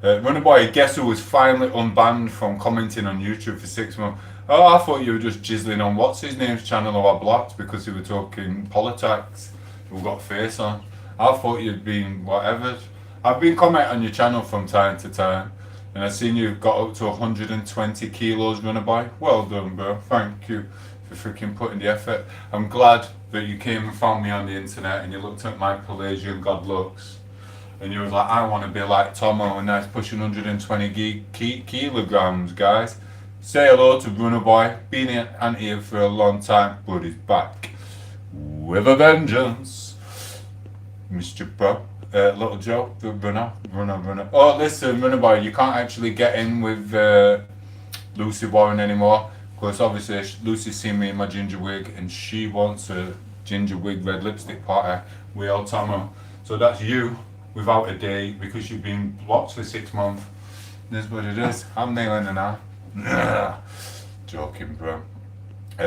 Runner boy, guess who was finally unbanned from commenting on YouTube for 6 months? Oh, I thought you were just jizzling on what's his name's channel or I blocked because he was talking politics. Who got face on. I thought you'd been whatever. I've been commenting on your channel from time to time. And I've seen you've got up to 120 kilos, runner boy. Well done, bro. Thank you for freaking putting the effort. I'm glad that you came and found me on the internet and you looked at my Palladian God looks. And you was like, I want to be like Tomo and now he's pushing 120 kilograms, guys. Say hello to runner boy. Been here for a long time, but he's back with a vengeance. Mr. Pro. Little Joe, the runner. Oh, listen, runner boy, you can't actually get in with Lucy Warren anymore because obviously Lucy's seen me in my ginger wig and she wants a ginger wig red lipstick party with old Tomo. So that's you without a date because you've been blocked for 6 months. That's what it is. I'm nailing it now. Joking, bro.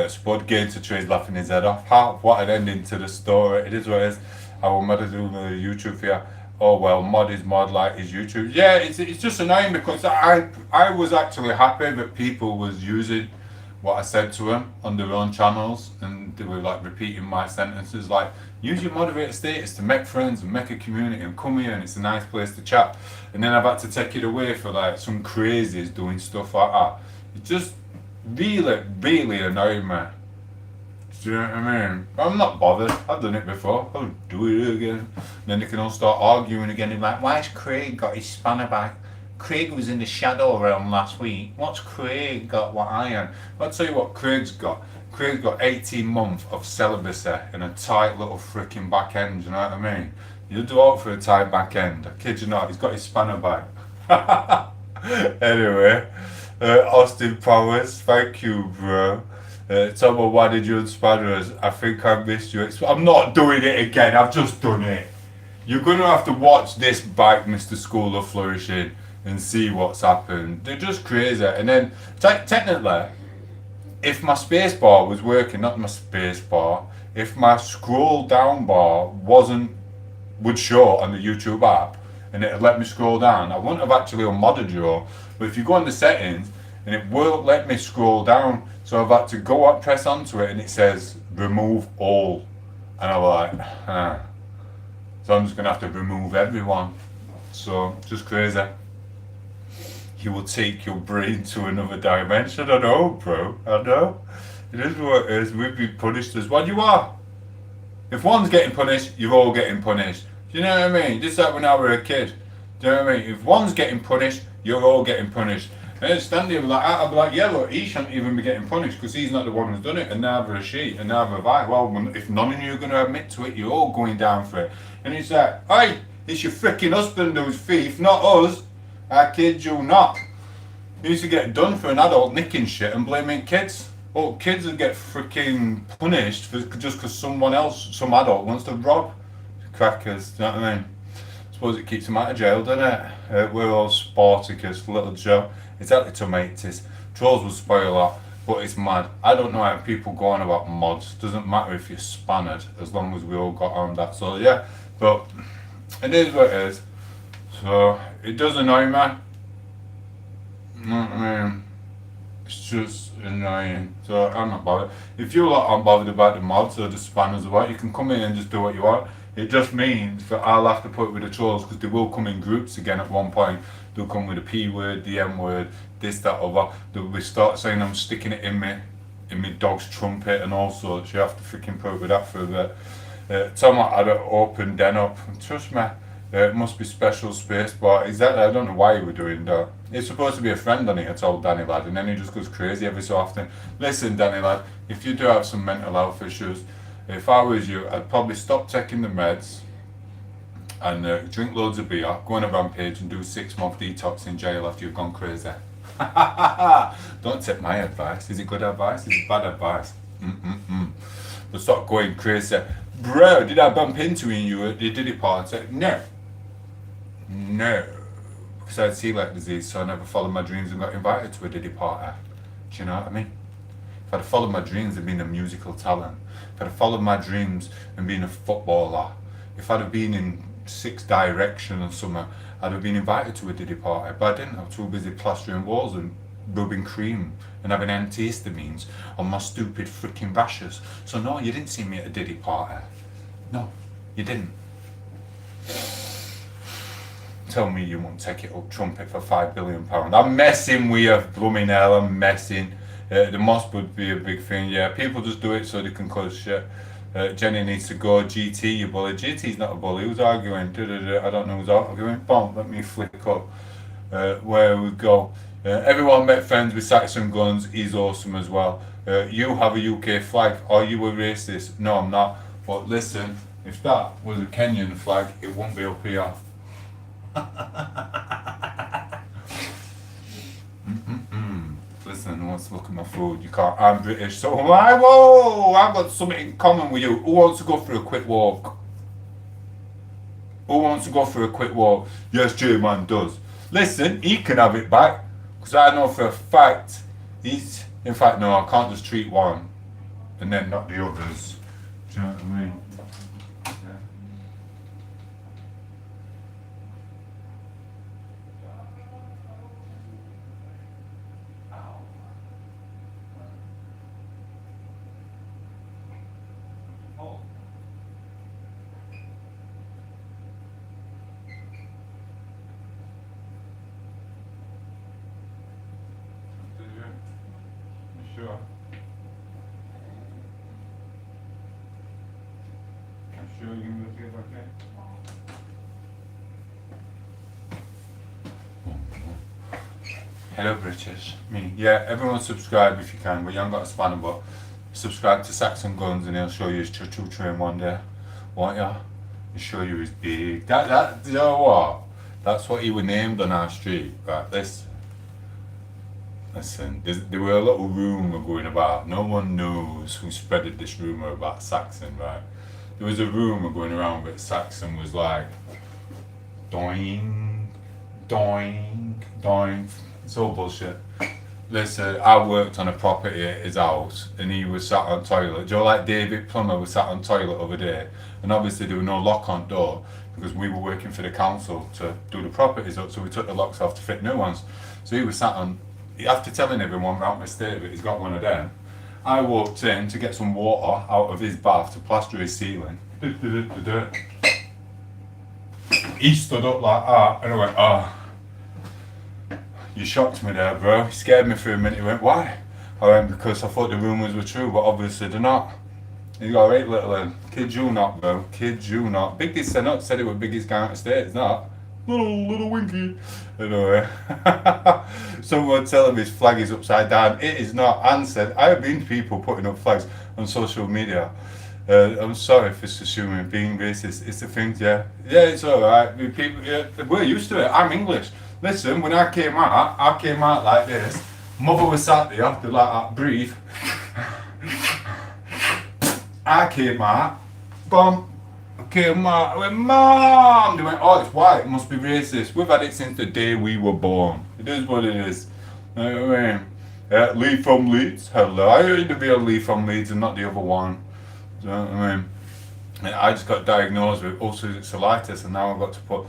Spud Gator Trey's laughing his head off. What an ending to the story. It is what it is. I will mod do the YouTube for you. Oh well, mod is mod like his YouTube. Yeah, it's just annoying because I was actually happy that people was using what I said to them on their own channels and they were like repeating my sentences like use your moderator status to make friends and make a community and come here and it's a nice place to chat. And then I've had to take it away for like some crazies doing stuff like that. It just really annoyed me. Do you know what I mean? I'm not bothered. I've done it before. I'll do it again. Then they can all start arguing again. They're like, why's Craig got his spanner back? Craig was in the shadow realm last week. What's Craig got what I am? I'll tell you what Craig's got. Craig's got 18 months of celibacy and a tight little freaking back end. You know what I mean? You'll do out for a tight back end. I kid you not. He's got his spanner back. Anyway, Austin Powers, thank you, bro. Tomo, why did you unspanner us? I think I missed you. I'm not doing it again. I've just done it. You're going to have to watch this back, Mr. School of Flourishing, and see what's happened. They're just crazy. And then, technically, if my space bar was working, not my space bar, if my scroll down bar would show on the YouTube app, and it let me scroll down, I wouldn't have actually unmodded you all. But if you go in the settings, and it won't let me scroll down, so I've had to go up, press onto it, and it says remove all, and I'm like, so I'm just gonna have to remove everyone. So just crazy. you will take your brain to another dimension. I know, bro. I know. It is what it is. We've been punished as well. You are. If one's getting punished, you're all getting punished. Do you know what I mean? Just like when I was a kid. Do you know what I mean? If one's getting punished, you're all getting punished. And I'd stand there like, I'd be like, yeah, look, he shouldn't even be getting punished because he's not the one who's done it, and neither is she, and neither have I. Well, if none of you are going to admit to it, you're all going down for it. And he's like, hey, it's your freaking husband who's thief, not us. I kid you not. You used to get done for an adult nicking shit and blaming kids. Well, kids would get freaking punished for, just because someone else, some adult, wants to rob. Crackers, do you know what I mean? I suppose it keeps them out of jail, doesn't it? We're all Spartacus, little Joe. Exactly, tom8os. Trolls will spoil a lot, but it's mad. I don't know how people go on about mods. Doesn't matter if you're spannered, as long as we all got on that. So yeah, but it is what it is. So it does annoy me. You know what I mean? It's just annoying. So I'm not bothered. If you're like unbothered about the mods or the spanners or what, you can come in and just do what you want. It just means that I'll have to put it with the trolls because they will come in groups again at one point. They'll come with the P word, the M word, this, that, other. They'll start saying I'm sticking it in my dog's trumpet and all sorts. You have to freaking put up with that for a bit. Tom had an open den up. And trust me, it must be special space, but exactly, I don't know why he was doing that. It's supposed to be a friend on it, I told Danny lad, and then he just goes crazy every so often. Listen, Danny lad, if you do have some mental health issues, if I was you, I'd probably stop taking the meds and drink loads of beer, go on a rampage and do 6-month detox in jail after you've gone crazy. Don't take my advice. Is it good advice? Is it bad advice? But stop going crazy. Bro, did I bump into you at the Diddy party? No. No. Because I had celiac disease, so I never followed my dreams and got invited to a Diddy party. Do you know what I mean? If I'd have followed my dreams and been a musical talent, if I'd have followed my dreams and been a footballer, if I'd have been in Six Direction or something, I'd have been invited to a Diddy party, but I didn't. I was too busy plastering walls and rubbing cream and having antihistamines on my stupid freaking rashes. So no, you didn't see me at a Diddy party. No, you didn't. Tell me you won't take it up trumpet for £5 billion. I'm messing with you, blooming hell, I'm messing. The moss would be a big thing, yeah. People just do it so they can cause shit. Jenny needs to go. GT, you bully. GT's not a bully. Who's arguing? I don't know who's arguing. Boom, let me flick up. Where we go. Everyone met friends with Saxon guns. He's awesome as well. You have a UK flag. Are you a racist? No, I'm not. But listen, if that was a Kenyan flag, it wouldn't be up here. Listen, let's look at my food. You can't. I'm British, so whoa! I've got something in common with you. Who wants to go for a quick walk? Who wants to go for a quick walk? Yes, J-Man does. Listen, he can have it back because I know for a fact he's. In fact, no, I can't just treat one and then not the others. Do you know what I mean? Sure. I'm sure you will feel okay. Hello British, me. Yeah, everyone subscribe if you can, but you haven't got a spanner, but subscribe to Saxon Guns and he'll show you his choo-choo train one day. Won't ya? He'll show you his big. You know what? That's what he was named on our street. Right, Listen, there were a little rumour going about. No one knows who spreaded this rumour about Saxon, right? There was a rumour going around that Saxon was like, doing, doing, doing. It's all bullshit. Listen, I worked on a property at his house and he was sat on toilet. Do you know, like David Plummer was sat on toilet over there? And obviously there was no lock on door because we were working for the council to do the properties up, so we took the locks off to fit new ones. So he was sat on, after telling everyone about my state that he's got one of them, I walked in to get some water out of his bath to plaster his ceiling. He stood up like that and I went, You shocked me there, bro. You scared me for a minute. You went, why? I went, because I thought the rumours were true, but obviously they're not. You got 8 little one. Kid you not, bro. Kid you not. Biggest said not said it was biggest guy in the States, not. Little winky. Anyway. Someone tell him his flag is upside down. It is not. Anne said, I have been to people putting up flags on social media. I'm sorry for assuming being racist. It's the thing, yeah. Yeah, it's alright. People, yeah, we're used to it. I'm English. Listen, when I came out like this. Mother was sat there, after like that, breathe. I came out, boom, I came out, I went, Mom! They went, oh, it's white, it must be racist. We've had it since the day we were born. It is what it is. You know what I mean? Lee from Leeds, hello. I heard to be a Lee from Leeds and not the other one. You know what I mean? I just got diagnosed with ulcerative colitis and now I've got to put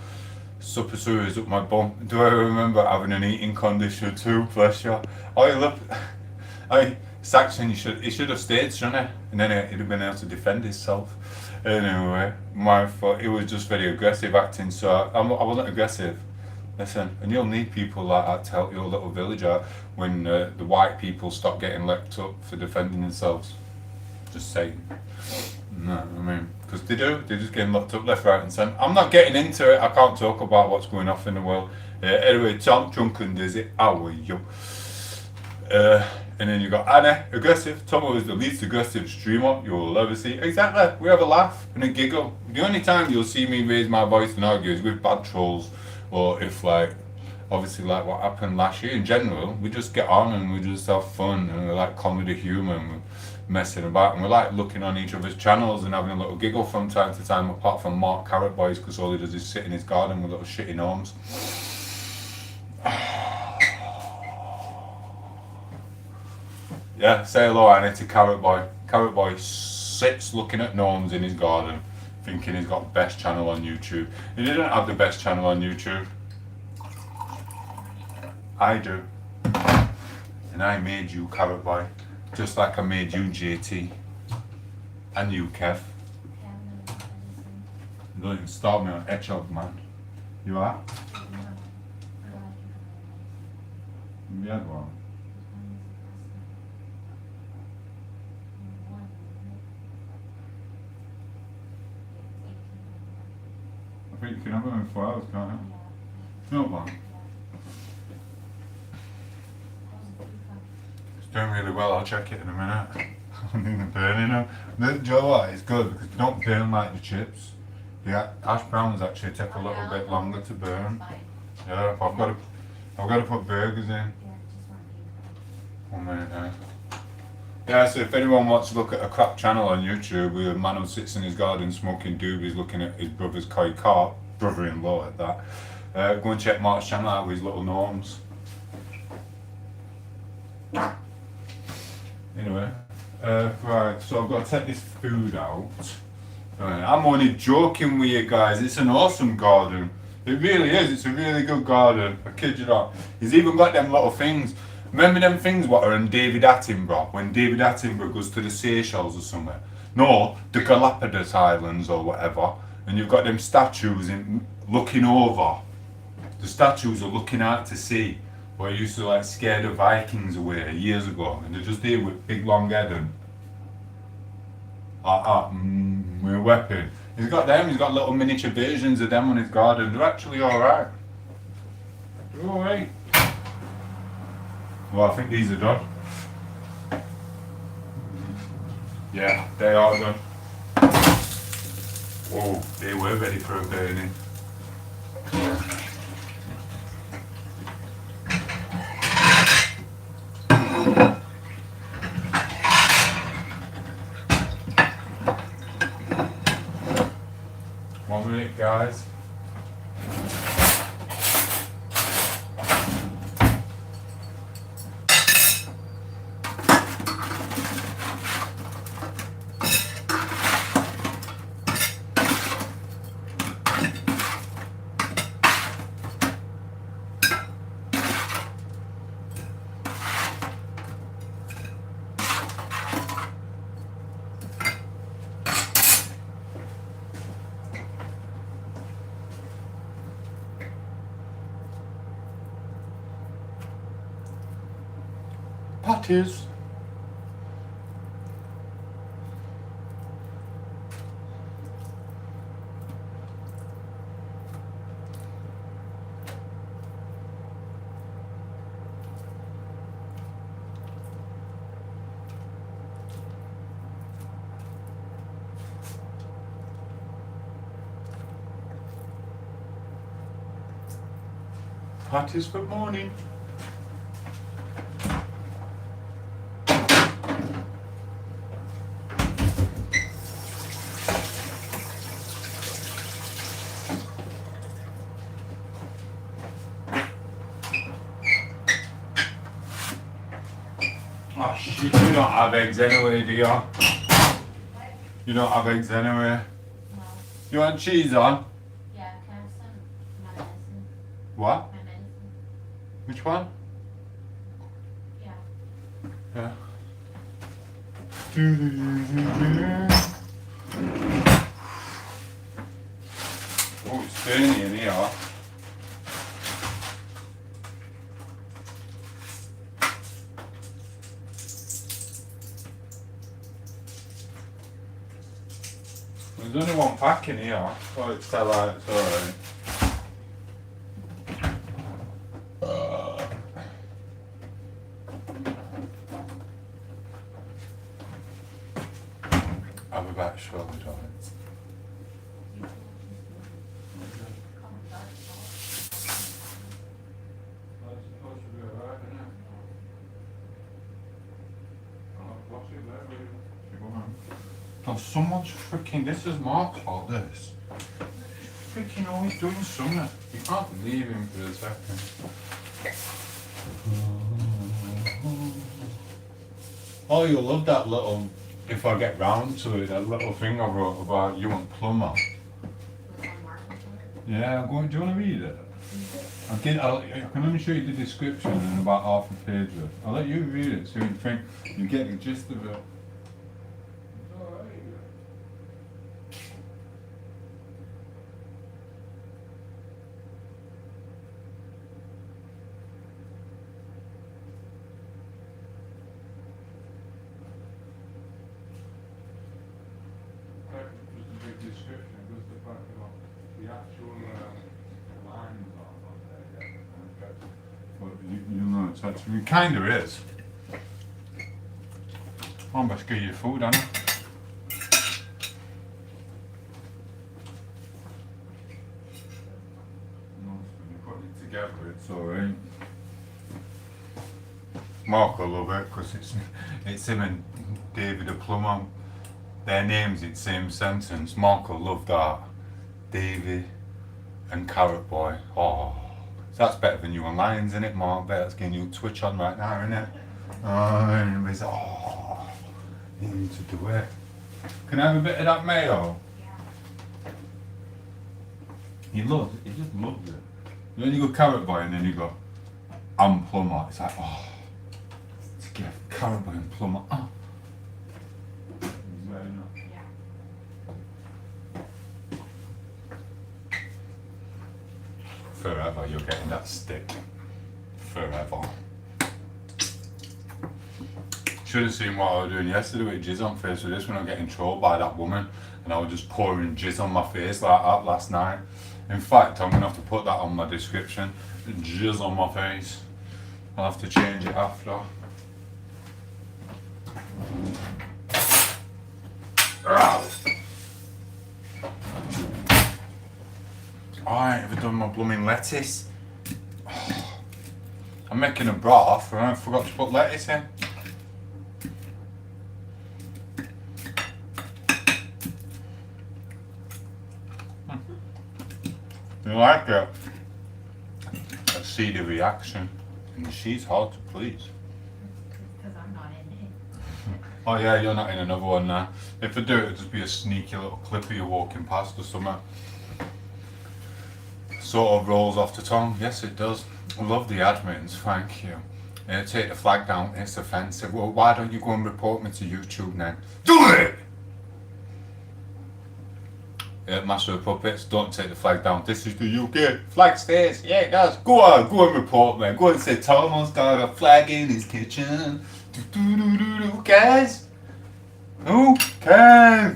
suppositories up my bum. Do I remember having an eating condition too? Bless you. Oh, you look. Saxon, he should have stayed, shouldn't he? And then he'd have been able to defend himself. Anyway, my fault. He was just very aggressive acting, so I wasn't aggressive. Listen, and you'll need people like that to help your little village out when the white people stop getting leapt up for defending themselves. Just saying. No, I mean, because they do. They're just getting locked up left, right, and centre. I'm not getting into it. I can't talk about what's going off in the world. Anyway, Tom, Drunk and Dizzy, how are you? And then you got Anna, aggressive. Tom is the least aggressive streamer you will ever see. Exactly. We have a laugh and a giggle. The only time you'll see me raise my voice and argue is with bad trolls, or if like, obviously like what happened last year. In general, we just get on and we just have fun and we like comedy humour and we're messing about and we like looking on each other's channels and having a little giggle from time to time. Apart from Mark Carrot Boys, because all he does is sit in his garden with little shitty gnomes. Yeah, say hello, Annie, to Carrot Boy. Carrot Boy sits looking at gnomes in his garden, thinking he's got the best channel on YouTube. He didn't have the best channel on YouTube. I do. And I made you, Carrot Boy. Just like I made you, JT. And you, Kev. You don't even start me on Hedgehog, man. You are? You had one. I think you can have them in 4 hours, can't you? No, man. It's doing really well, I'll check it in a minute. I'm even burning them. Do you know what? It's good because they don't burn like the chips. Yeah, hash browns actually take a little bit longer to burn. Yeah, I've got to put burgers in. 1 minute now. Yeah, so if anyone wants to look at a crap channel on YouTube with a man who sits in his garden smoking doobies looking at his brother's koi carp, brother-in-law at that, go and check Mark's channel out with his little gnomes. Anyway, right, so I've got to take this food out. I'm only joking with you guys, it's an awesome garden. It really is, it's a really good garden, I kid you not. He's even got them little things. Remember them things what are in David Attenborough, when David Attenborough goes to the Seychelles or somewhere? No, the Galapagos Islands or whatever, and you've got them statues looking over. The statues are looking out to sea, where you used to like scare the Vikings away years ago, and they're just there with big long head and with a weapon. He's got them, he's got little miniature versions of them on his garden. They're actually alright. They're alright. Well, I think these are done. Yeah, they are done. Whoa, they were ready for a burning. One minute, guys. patties. Patties for morning. Oh shit, you don't have eggs anyway, do you? You don't have eggs anyway. No. You want cheese on? Yeah, can I have some my medicine? What? My medicine. Which one? Yeah. Yeah. Oh, it's stony in here. There's only one pack in here. Oh, it's still out, it's alright. I'll be back shortly, darling. Oh, someone's freaking, this is Mark's fault, this. Freaking always doing something. You can't leave him for a second. Oh, you'll love that little, if I get round to it, that little thing I wrote about you and Plumber. Yeah, do you want to read it? I can only show you the description and about half a page of it. I'll let you read it so you think you get the gist of it. It's alright. Just a big description, just the fact the actual lines are there, yeah. But you know, it's actually, it kind of is. I'm about to get you food, Anna. When you put it together, it's alright. Mark will love it because it's him and David the plumber. Their names in the same sentence. Mark will love that. Davy and Carrot Boy. Oh, so that's better than you and Lions, isn't it, Mark? That's getting you Twitch on right now, isn't it? Oh, everybody's you need to do it. Can I have a bit of that mayo? Yeah. He just loves it. Then you go Carrot Boy and then you go, I'm Plumber. It's like, to get Carrot Boy and Plumber. Forever you're getting that stick. Forever. Should have seen what I was doing yesterday with jizz on face with this when I was getting trolled by that woman and I was just pouring jizz on my face like that last night. In fact, I'm gonna have to put that on my description. Jizz on my face. I'll have to change it after. I ain't ever done my blooming lettuce. I'm making a broth and I forgot to put lettuce in. You like it? I see the reaction. And she's hard to please. Because I'm not in it. Oh yeah, you're not in another one now. If I do it, it'll just be a sneaky little clip of you walking past or something. Sort of rolls off the tongue. Yes, it does. I love the admins, thank you. Take the flag down, it's offensive. Well, why don't you go and report me to YouTube then? Do it! Master of Puppets, don't take the flag down. This is the UK. Flag stays. Yeah, it does. Go on and report me. Go and say Tom8os got a flag in his kitchen. Who cares? Who cares?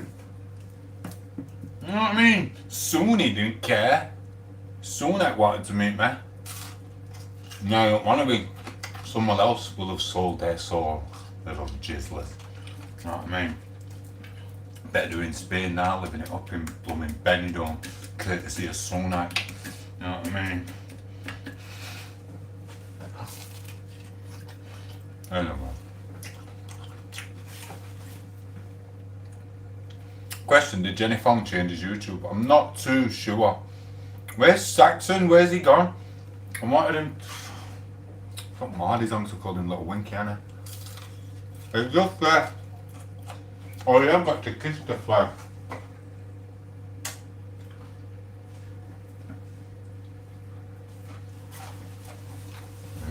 You know what I mean? Sony didn't care. Sony wanted to meet me. No, I don't want to be. Someone else will have sold their soul. Little jizzlers. You know what I mean? Better in Spain now, living it up in blooming Benidorm, courtesy of Sony. You know what I mean? Anyway. Question, did Jenny Fong change his YouTube? I'm not too sure. Where's Saxon? Where's he gone? I wanted him... I thought Marty's on, so I called him Little Winky, Anna. It's just there. Oh yeah, I've got to kiss the flag.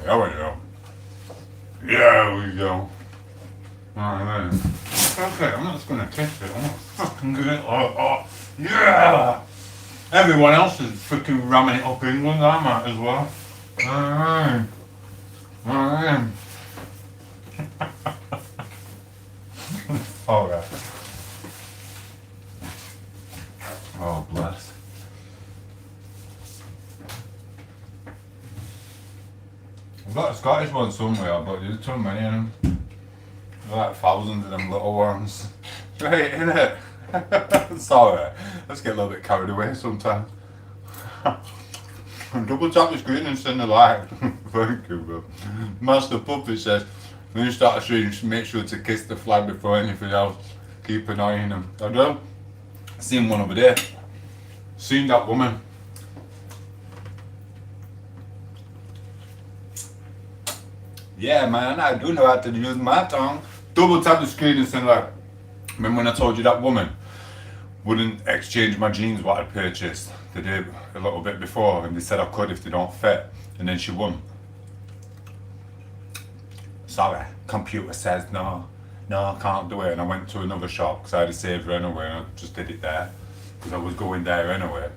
There we go. There we go. Alright then. Okay, I'm not just gonna kiss it. I'm gonna fucking get it. Oh, yeah! Everyone else is freaking ramming it up England. I might as well. Alright. Alright. Alright. Oh, bless. I've got a Scottish one somewhere, but there's too many of them. There's like thousands of them little ones. Right, innit? It's alright. Let's get a little bit carried away sometimes. Double tap the screen and send a like. Thank you, bro. Master Puppet says, when you start a stream, make sure to kiss the flag before anything else. Keep an eye on them. I do. Seen one over there. Seen that woman. Yeah, man, I do know how to use my tongue. Double tap the screen and send like. Remember when I told you that woman wouldn't exchange my jeans what I purchased the day a little bit before, and they said I could if they don't fit, and then she won. Sorry, computer says no, I can't do it, and I went to another shop because I had to save her anyway, and I just did it there because I was going there anyway.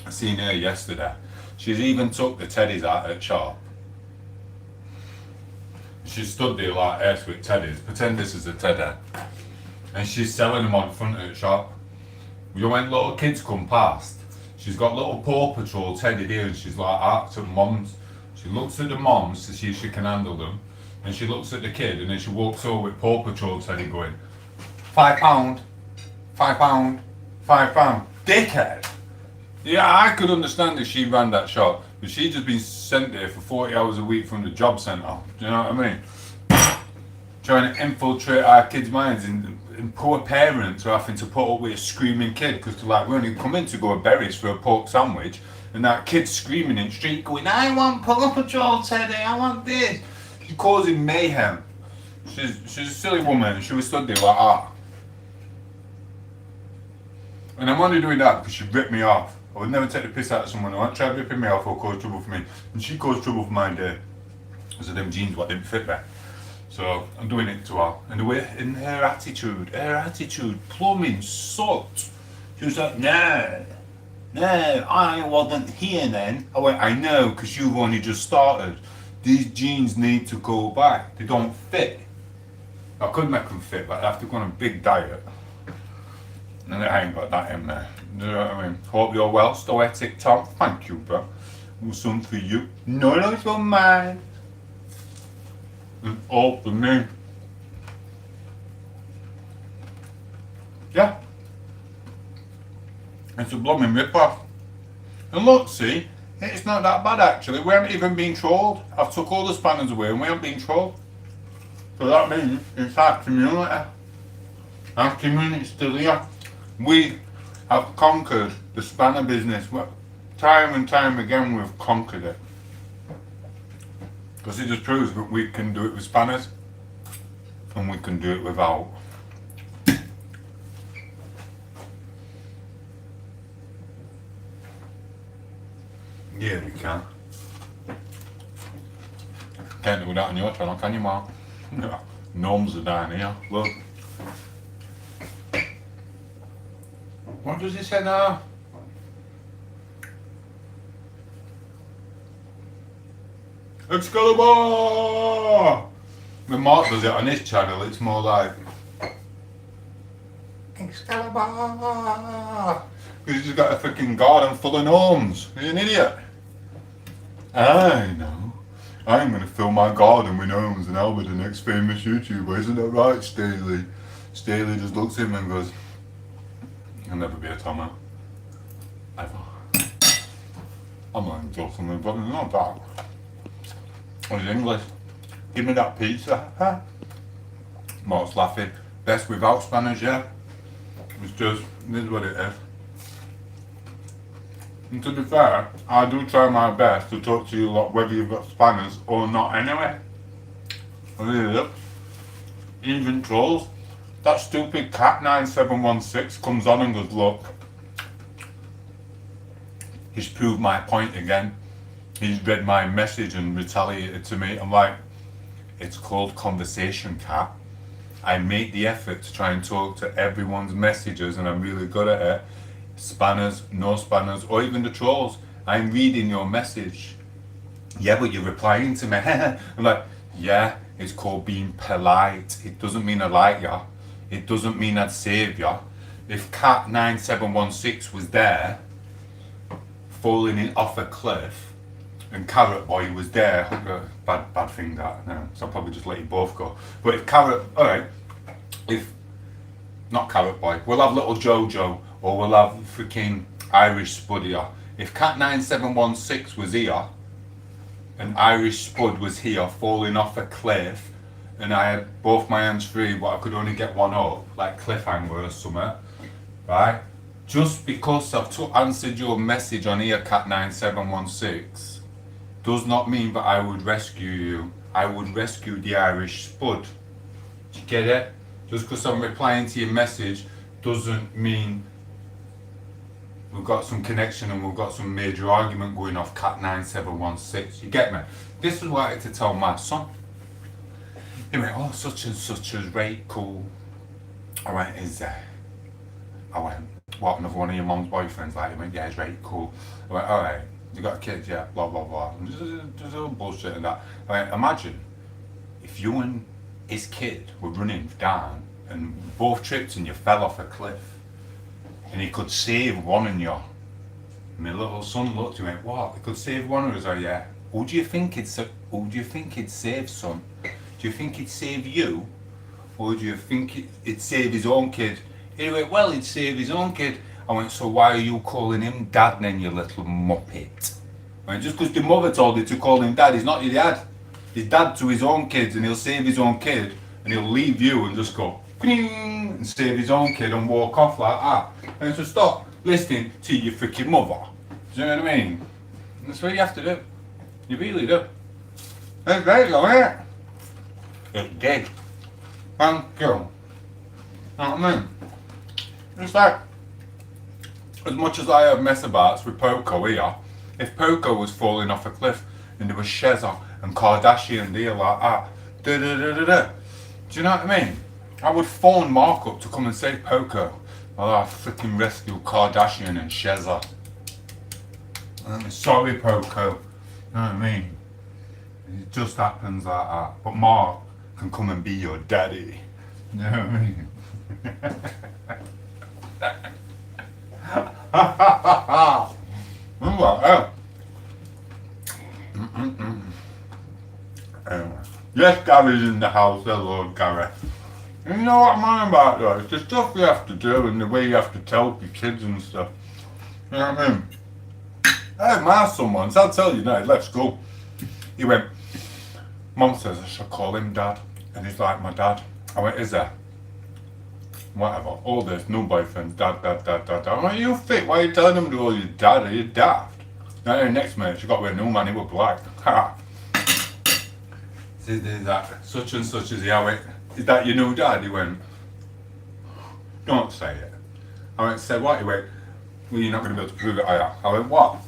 I seen her yesterday. She's even took the teddies out at shop. She stood there like S with teddies. Pretend this is a teddy. And she's selling them on front of the shop. You know, when little kids come past, she's got little Paw Patrol teddy there, and she's like asked at mums. She looks at the mums to see if she can handle them, and she looks at the kid, and then she walks over with Paw Patrol teddy going, £5, £5, £5. Dickhead! Yeah, I could understand if she ran that shop, but she's just been sent there for 40 hours a week from the job centre. Do you know what I mean? Trying to infiltrate our kids' minds, and poor parents are having to put up with a screaming kid because they're like, we only come in to go to Berries for a pork sandwich, and that kid's screaming in the street going, I want Paw Patrol Teddy, I want this. She's causing mayhem. She's a silly woman, and she was stood there like that. And I'm only doing that because she ripped me off. I would never take the piss out of someone who won't try ripping me off or cause trouble for me. And she caused trouble for my day. Because of them jeans what didn't fit me. So I'm doing it to her. And the way in her attitude, plumbing sucked. She was like, no, I wasn't here then. I went, I know, because you've only just started. These jeans need to go back. They don't fit. I could make them fit, but I have to go on a big diet. And I ain't got that in there. You know what I mean? Hope you're well, Stoetic Tom. Thank you, bro. Some for you. No, it's for mine. And all for me. Yeah. It's a blooming rip-off. And look, see, it's not that bad actually. We haven't even been trolled. I've took all the spanners away and we haven't been trolled. So that means it's our community. Our community's still here. We have conquered the spanner business. Time and time again we've conquered it. Because it just proves that we can do it with spanners and we can do it without. Yeah, we can. Can't do that on your channel, can you, Mark? No. Gnomes are down here. Look. What does he say now? Excalibur! when Mark does it on his channel, it's more like Excalibur. Because he's got a freaking garden full of gnomes. He's an idiot. I know. I'm going to fill my garden with gnomes and I'll be the next famous YouTuber. Isn't that right, Staley? Staley just looks at him and goes, I'll never be a Tom8os. Ever. I'm not even joking, but it's not that. It's English. Give me that pizza. Huh? Mark's laughing. Best without spanners, yeah? It's just, this is what it is. And to be fair, I do try my best to talk to you lot whether you've got spanners or not anyway. I really do. Even trolls. That stupid cat 9716 comes on and goes, look, he's proved my point again. He's read my message and retaliated to me. I'm like, it's called conversation, cat. I make the effort to try and talk to everyone's messages and I'm really good at it. Spanners, no spanners, or even the trolls. I'm reading your message. Yeah, but you're replying to me. I'm like, yeah, it's called being polite. It doesn't mean I like ya. It doesn't mean I'd save ya. If cat 9716 was there, falling in off a cliff, and Carrot Boy was there, bad thing that, no, so I'll probably just let you both go. But if Carrot, alright, if, not Carrot Boy, we'll have little Jojo, or we'll have freaking Irish Spud here. If cat 9716 was here, and Irish Spud was here falling off a cliff, and I had both my hands free, but I could only get one up, like cliffhanger or something, right? Just because I've answered your message on here, cat 9716, does not mean that I would rescue you. I would rescue the Irish Spud. Do you get it? Just because I'm replying to your message doesn't mean we've got some connection and we've got some major argument going off cat 9716. You get me? This is what I had to tell my son. He went, oh, such and such is right, cool. I went, is there? I went, what, another one of your mum's boyfriends? Like, he went, yeah, it's right, cool. I went, alright, you got a kid, yeah, blah, blah, blah. There's all bullshit and that. I went, imagine if you and his kid were running down and both tripped and you fell off a cliff and he could save one of you. My little son looked and went, what? He could save one of us? Oh, yeah. Who do you think he'd save, son? Do you think he'd save you? Or do you think he'd save his own kid? He went, well, he'd save his own kid. I went, so why are you calling him dad then, you little muppet? I went, just because the mother told you to call him dad, he's not your dad. He's dad to his own kids and he'll save his own kid and he'll leave you and just go, and save his own kid and walk off like that. And so stop listening to your freaking mother. Do you know what I mean? That's what you have to do. You really do. It's great though, isn't it? It did. Thank you. You know what I mean? It's like, as much as I have messabouts with Poco here, if Poco was falling off a cliff and there was Shezza and Kardashian there like that, do you know what I mean? I would phone Mark up to come and save Poco. Oh, I freaking rescue Kardashian and Shezza. Sorry, Poco. You know what I mean? It just happens like that. But Mark can come and be your daddy. You know what I mean? Yes, Gary's in the house. Hello, Gary. You know what I'm on about though? It's the stuff you have to do and the way you have to tell your kids and stuff. You know what I mean? I had my son once, I'll tell you now, let's go. He went, Mum says I should call him dad. And he's like, my dad. I went, is there? Whatever, all this, no boyfriend, dad. I'm like, you fit, why are you telling him to call you dad? Are you daft? And then next minute, she got with a new man, he was black. Ha! Is that such and such as he? I went, is that your new dad? He went, don't say it. I went, say what? He went, well, you're not going to be able to prove it, are you? I went, what?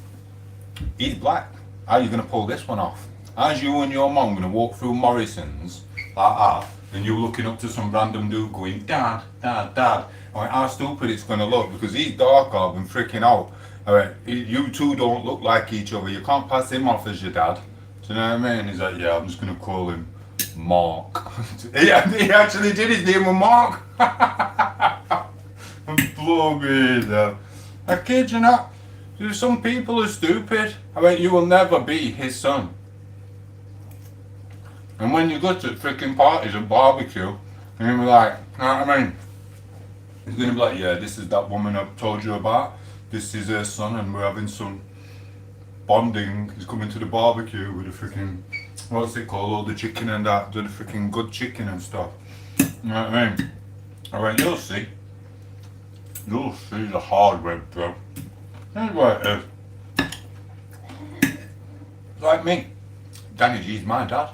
He's black. How are you going to pull this one off? How's you and your mum going to walk through Morrison's like that, and you're looking up to some random dude going, dad? I went, how stupid it's going to look, because he's dark up and freaking out. I went, you two don't look like each other. You can't pass him off as your dad. Do you know what I mean? He's like, yeah, I'm just going to call him Mark. he actually did. His name was Mark. Blow me though. I kid you not. Some people are stupid. I mean, you will never be his son. And when you go to freaking parties and barbecue, and you'll be like, you know what I mean? He's gonna be like, yeah, this is that woman I've told you about. This is her son, and we're having some bonding. He's coming to the barbecue with the freaking, what's it called? All the chicken and that, the freaking good chicken and stuff. You know what I mean? I went, you'll see. You'll see the hard way, bro. Here's what it is. Like me. Danny G's my dad.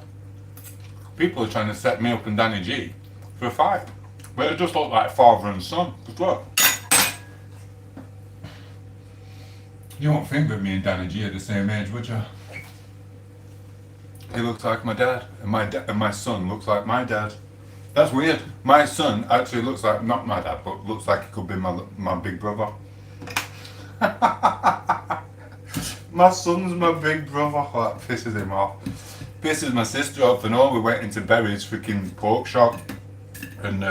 People are trying to set me up and Danny G for a fight. But it just looked like father and son. But look. You won't think that me and Danny G are the same age, would you? He looks like my dad, and my son looks like my dad. That's weird. My son actually looks like, not my dad, but looks like he could be my big brother. My son's my big brother. That pisses him off. Pisses my sister off and all. We went into Berry's freaking pork shop, and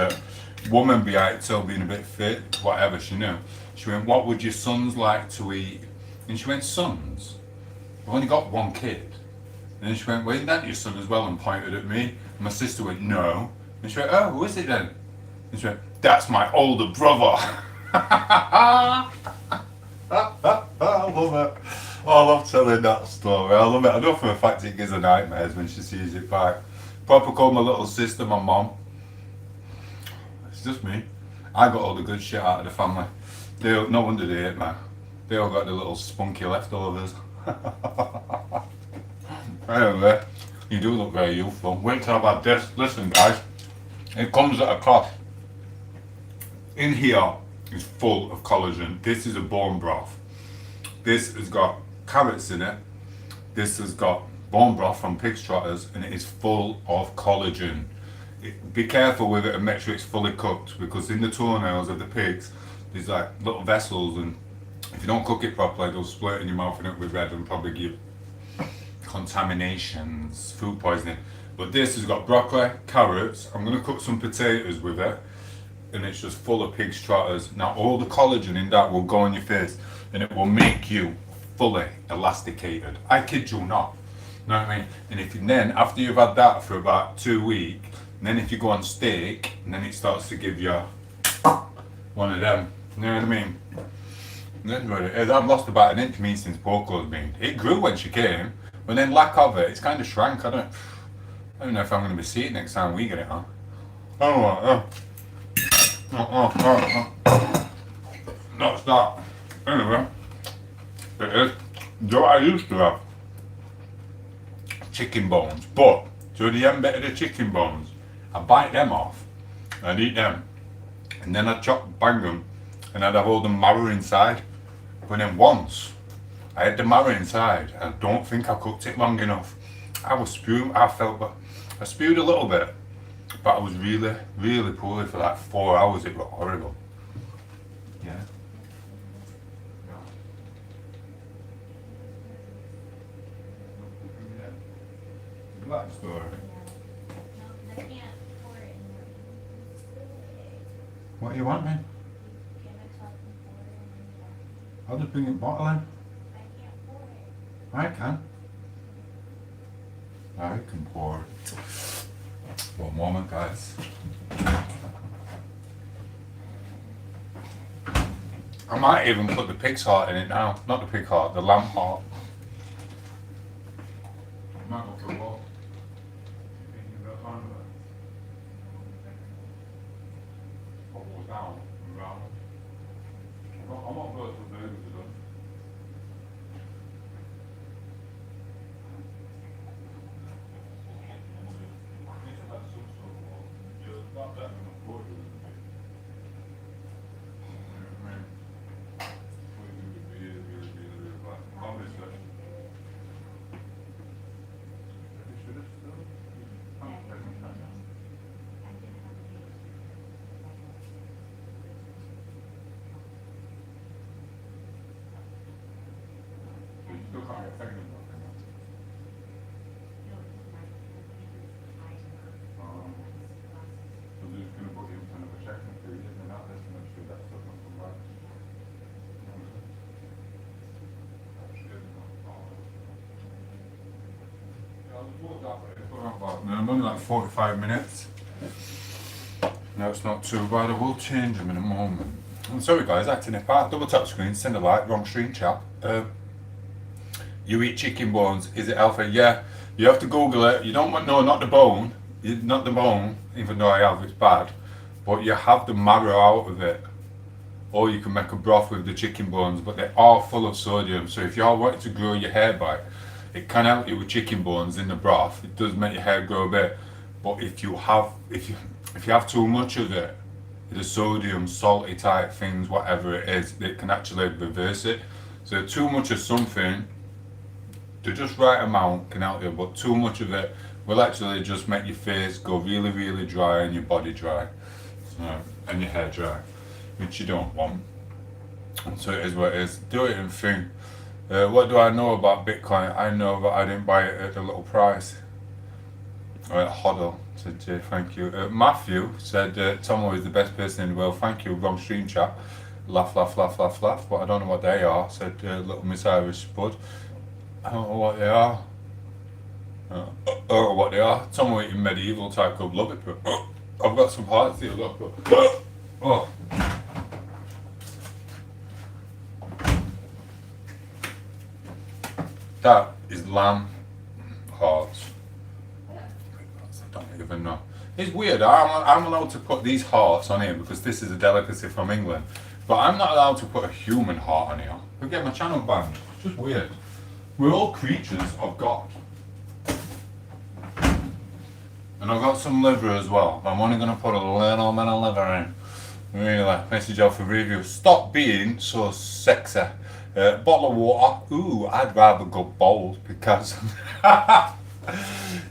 woman behind till being a bit fit, whatever she knew. She went, what would your sons like to eat? And she went, sons? I've only got one kid. And then she went, well, isn't that your son as well? And pointed at me. And my sister went, no. And she went, oh, who is it then? And she went, that's my older brother. I love it. I love telling that story. I love it. I know for a fact it gives her nightmares when she sees it back. Proper call my little sister my mom. It's just me. I got all the good shit out of the family. No wonder they hate me. They all got the little spunky leftovers. Anyway, you do look very youthful. Wait till I've had this. Listen guys, it comes at a cost. In here is full of collagen. This is a bone broth. This has got carrots in it. This has got bone broth from pig's trotters, and it is full of collagen. Be careful with it and make sure it's fully cooked, because in the toenails of the pigs there's like little vessels, and if you don't cook it properly they'll split in your mouth and it'll be red and probably give contaminations, food poisoning. But this has got broccoli, carrots. I'm going to cook some potatoes with it, and it's just full of pig's trotters. Now all the collagen in that will go on your face and it will make you fully elasticated. I kid you not. You know what I mean? And if you then, after you've had that for about 2 weeks, and then if you go on steak, and then it starts to give you one of them. You know what I mean? And that's what it is. I've lost about an inch meat since Poco's been. It grew when she came, but then lack of it, it's kind of shrank. I don't know if I'm going to be seeing it next time we get it on. I don't know. That's that. Anyway, it is. Do you know what I used to have? Chicken bones, but to the end bit of the chicken bones, I bite them off, I'd eat them, and then I'd bang them, and I'd have all the marrow inside. But then once I had the marrow inside, I don't think I cooked it long enough. I was spewing. I spewed a little bit, but I was really, really poorly for like 4 hours. It was horrible. Yeah. Black story. No, I can't pour it in there. What do you want, man? Get a cup and pour it in there. I'll just bring it bottling. I can't pour it. I can. I can pour. One moment, guys. I might even put the pig's heart in it now. Not the pig heart, the lamb heart. I might go for a walk. Thinking about time of it. Bubble down and round. I'm not good for burgers are done. Still can't get pregnant. I'm only like 45 minutes. No, it's not too bad. I will change them in a moment. I'm sorry guys, acting a part. Double tap screen, send a like, wrong screen chap. You eat chicken bones, is it healthy? Yeah, you have to Google it. You don't want, no, not the bone. Not the bone, even though I have, it's bad. But you have the marrow out of it. Or you can make a broth with the chicken bones, but they are full of sodium. So if you're wanting to grow your hair back, it can help you with chicken bones in the broth. It does make your hair grow a bit. But if you have too much of it, the sodium, salty type things, whatever it is, it can actually reverse it. So too much of something, the just right amount can help you, but too much of it will actually just make your face go really, really dry and your body dry, so, and your hair dry, which you don't want. So it is what it is. Do it and think. What do I know about Bitcoin? I know that I didn't buy it at a little price. Hoddle said, Jay, thank you. Matthew said, tom8os is the best person in the world. Thank you. Wrong stream chat. Laugh, laugh, laugh, laugh, laugh. But I don't know what they are. Said little Miss Irish Spud. I don't know what they are. I don't know what they are. tom8os in medieval type club. Love it. But, I've got some hearts here. Look. Oh. That is lamb hearts. I don't even know. It's weird. I'm allowed to put these hearts on here because this is a delicacy from England. But I'm not allowed to put a human heart on here. I'll get my channel banned. It's just weird. We're all creatures of God. And I've got some liver as well. I'm only going to put a little bit of liver in. Really, message out for review. Stop being so sexy. Bottle of water. Ooh, I'd rather go bold because...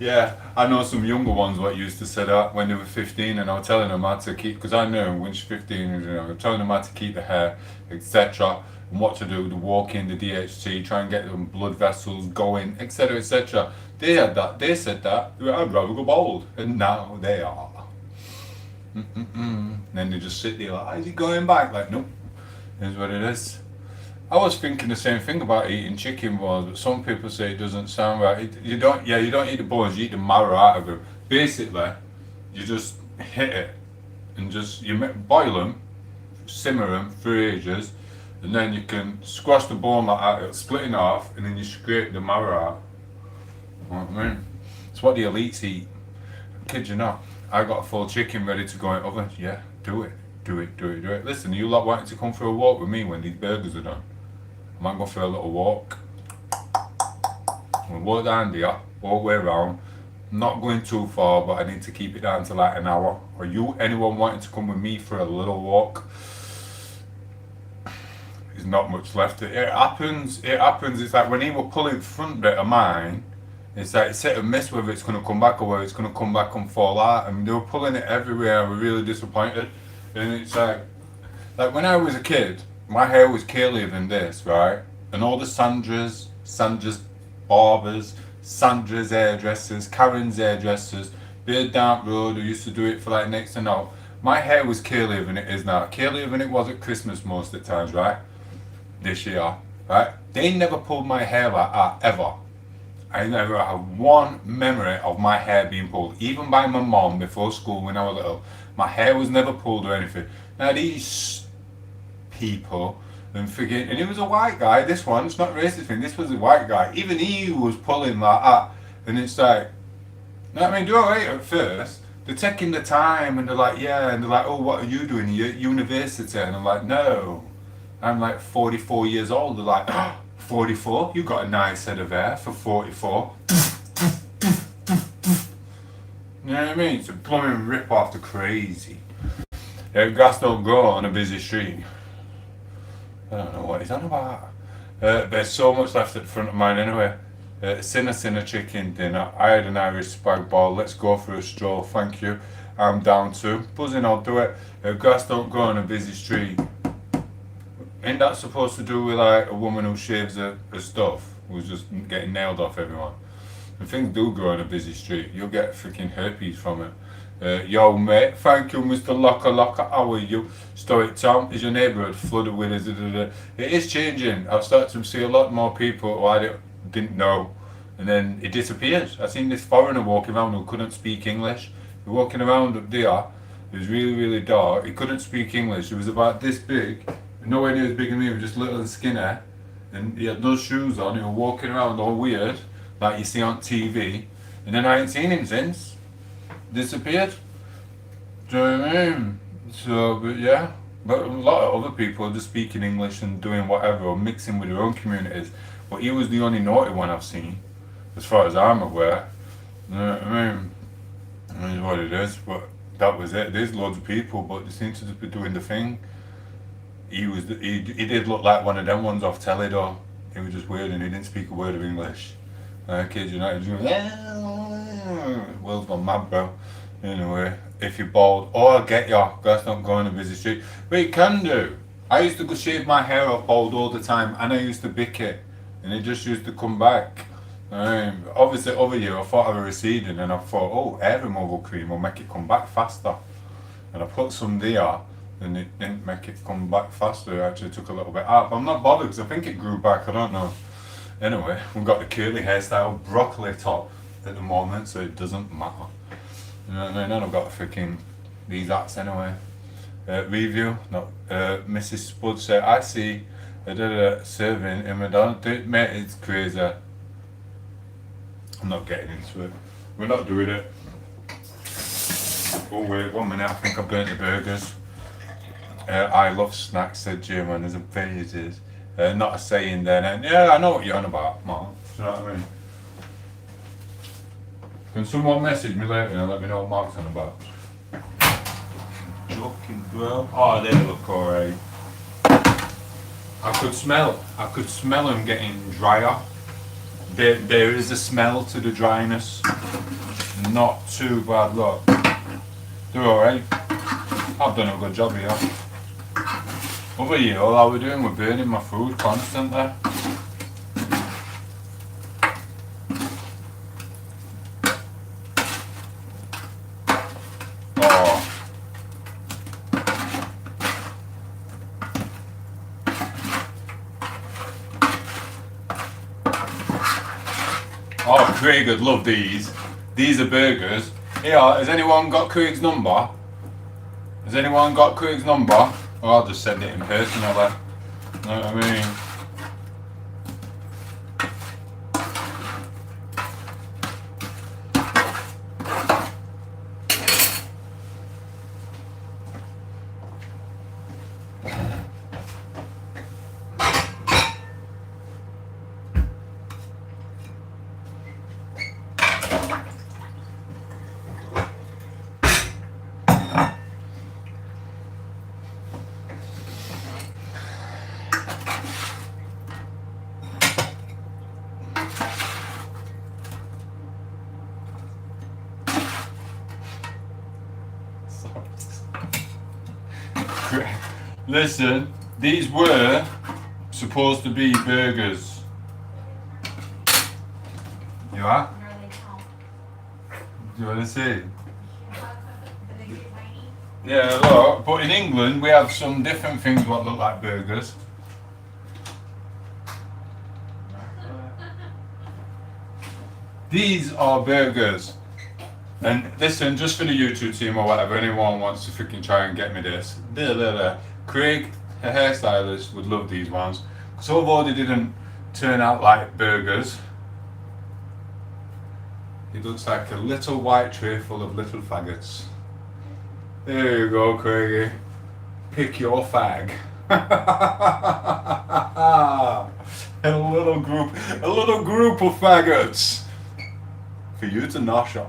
Yeah, I know some younger ones what used to say that when they were 15, and I was telling them how to keep, because I know when she's 15, you know, I'm telling them how to keep the hair, etc., and what to do, the walking, the DHT, try and get them blood vessels going, etc., etc. They had that, they said that, I'd rather go bald, and now they are. And then they just sit there like, is he going back? Like, nope, here's what it is. I was thinking the same thing about eating chicken bones, but some people say it doesn't sound right. You don't eat the bones, you eat the marrow out of them. Basically, you just hit it and just boil them, simmer them for ages, and then you can squash the bone like that, it'll split in half, and then you scrape the marrow out. You know what I mean? It's what the elites eat. Kid you not, I got a full chicken ready to go in the oven. Yeah, do it. Listen, you lot wanting to come for a walk with me when these burgers are done? I might go for a little walk. We'll walk down there, all the way around. I'm not going too far, but I need to keep it down to like an hour. Or anyone wanting to come with me for a little walk? There's not much left. It happens. It's like when he was pulling front bit of mine, it's like it's hit and miss whether it's going to come back or whether it's going to come back and fall out. And they were pulling it everywhere. I was really disappointed. And it's like when I was a kid, my hair was curlier than this, right? And all the Sandra's barbers, Sandra's hairdressers, Karen's hairdressers, Beard Down Road, who used to do it for like next to no. My hair was curlier than it is now. Curlier than it was at Christmas most of the times, right? This year, right? They never pulled my hair like that, ever. I never had one memory of my hair being pulled, even by my mom before school when I was little. My hair was never pulled or anything. Now these people and he was a white guy, this one, it's not racist thing, this was a white guy, even he was pulling like that, and it's like, you know what I mean, do alright at first, they're taking the time, and they're like, yeah, and they're like, oh, what are you doing, you're at university, and I'm like, no, I'm like 44 years old, they're like, oh, 44, you got a nice head of hair for 44, you know what I mean, it's a blooming rip off the crazy. Grass don't grow on a busy street. I don't know what he's on about. There's so much left at the front of mine anyway. Sinner chicken dinner. I had an Irish spag ball. Let's go for a stroll. Thank you. I'm down to. Buzzing, I'll do it. Grass don't grow on a busy street. Ain't that supposed to do with like a woman who shaves her stuff? Who's just getting nailed off everyone? If things do grow on a busy street, you'll get freaking herpes from it. Yo mate, thank you Mr. Locker, how are you? Stoic Tom, is your neighbourhood flooded with it? It is changing. I've started to see a lot more people who I didn't know and then he disappeared. I seen this foreigner walking around who couldn't speak English. He was walking around up there. It was really, really dark. He couldn't speak English. He was about this big, nowhere near as big as me. He was just little and skinny, and he had no shoes on. He was walking around all weird, like you see on TV. And then I ain't seen him since. Disappeared. Do you know what I mean? So, but yeah. But a lot of other people are just speaking English and doing whatever, or mixing with their own communities. But he was the only naughty one I've seen, as far as I'm aware. You know what I mean? It is what it is, but that was it. There's loads of people, but they seem to just be doing the thing. He did look like one of them ones off telly though. He was just weird and he didn't speak a word of English. Kids United just going, world's gone mad, bro. Anyway, if you're bald, oh, I get ya, guys not going to busy street. But you can do. I used to go shave my hair up bald all the time, and I used to bick it, and it just used to come back. Obviously, over year I thought I was receding, and I thought, oh, hair removal cream will make it come back faster. And I put some there, and it didn't make it come back faster. It actually took a little bit out, but I'm not bothered because I think it grew back. I don't know. Anyway, we've got the curly hairstyle, broccoli top at the moment, so it doesn't matter. You know what I mean? And I've got freaking these hats anyway. Review, not Mrs. Spud said, I see serving in McDonald's. Mate, it's crazy. I'm not getting into it. We're not doing it. Oh wait, 1 minute, I think I burnt the burgers. I love snacks, said Jim, and there's a phases. Not a saying then, and yeah, I know what you're on about, Mark. Do you know what I mean? Can someone message me later and let me know what Mark's on about? Joking, bro. Oh, they look alright. I could smell them getting drier. There is a smell to the dryness. Not too bad, look. They're alright. I've done a good job here. Over here, all I was doing was burning my food constantly. Oh, Craig would love these. These are burgers. Here, has anyone got Craig's number? Has anyone got Craig's number? Or I'll just send it in personally. You know what I mean? Listen, these were supposed to be burgers. You are? Do you want to see? Yeah, look, but in England we have some different things what look like burgers. These are burgers. And listen, just for the YouTube team or whatever, anyone wants to freaking try and get me this. Craig, a hairstylist, would love these ones. Because although they didn't turn out like burgers, it looks like a little white tray full of little faggots. There you go, Craigie. Pick your fag. A little group of faggots for you to nosh on.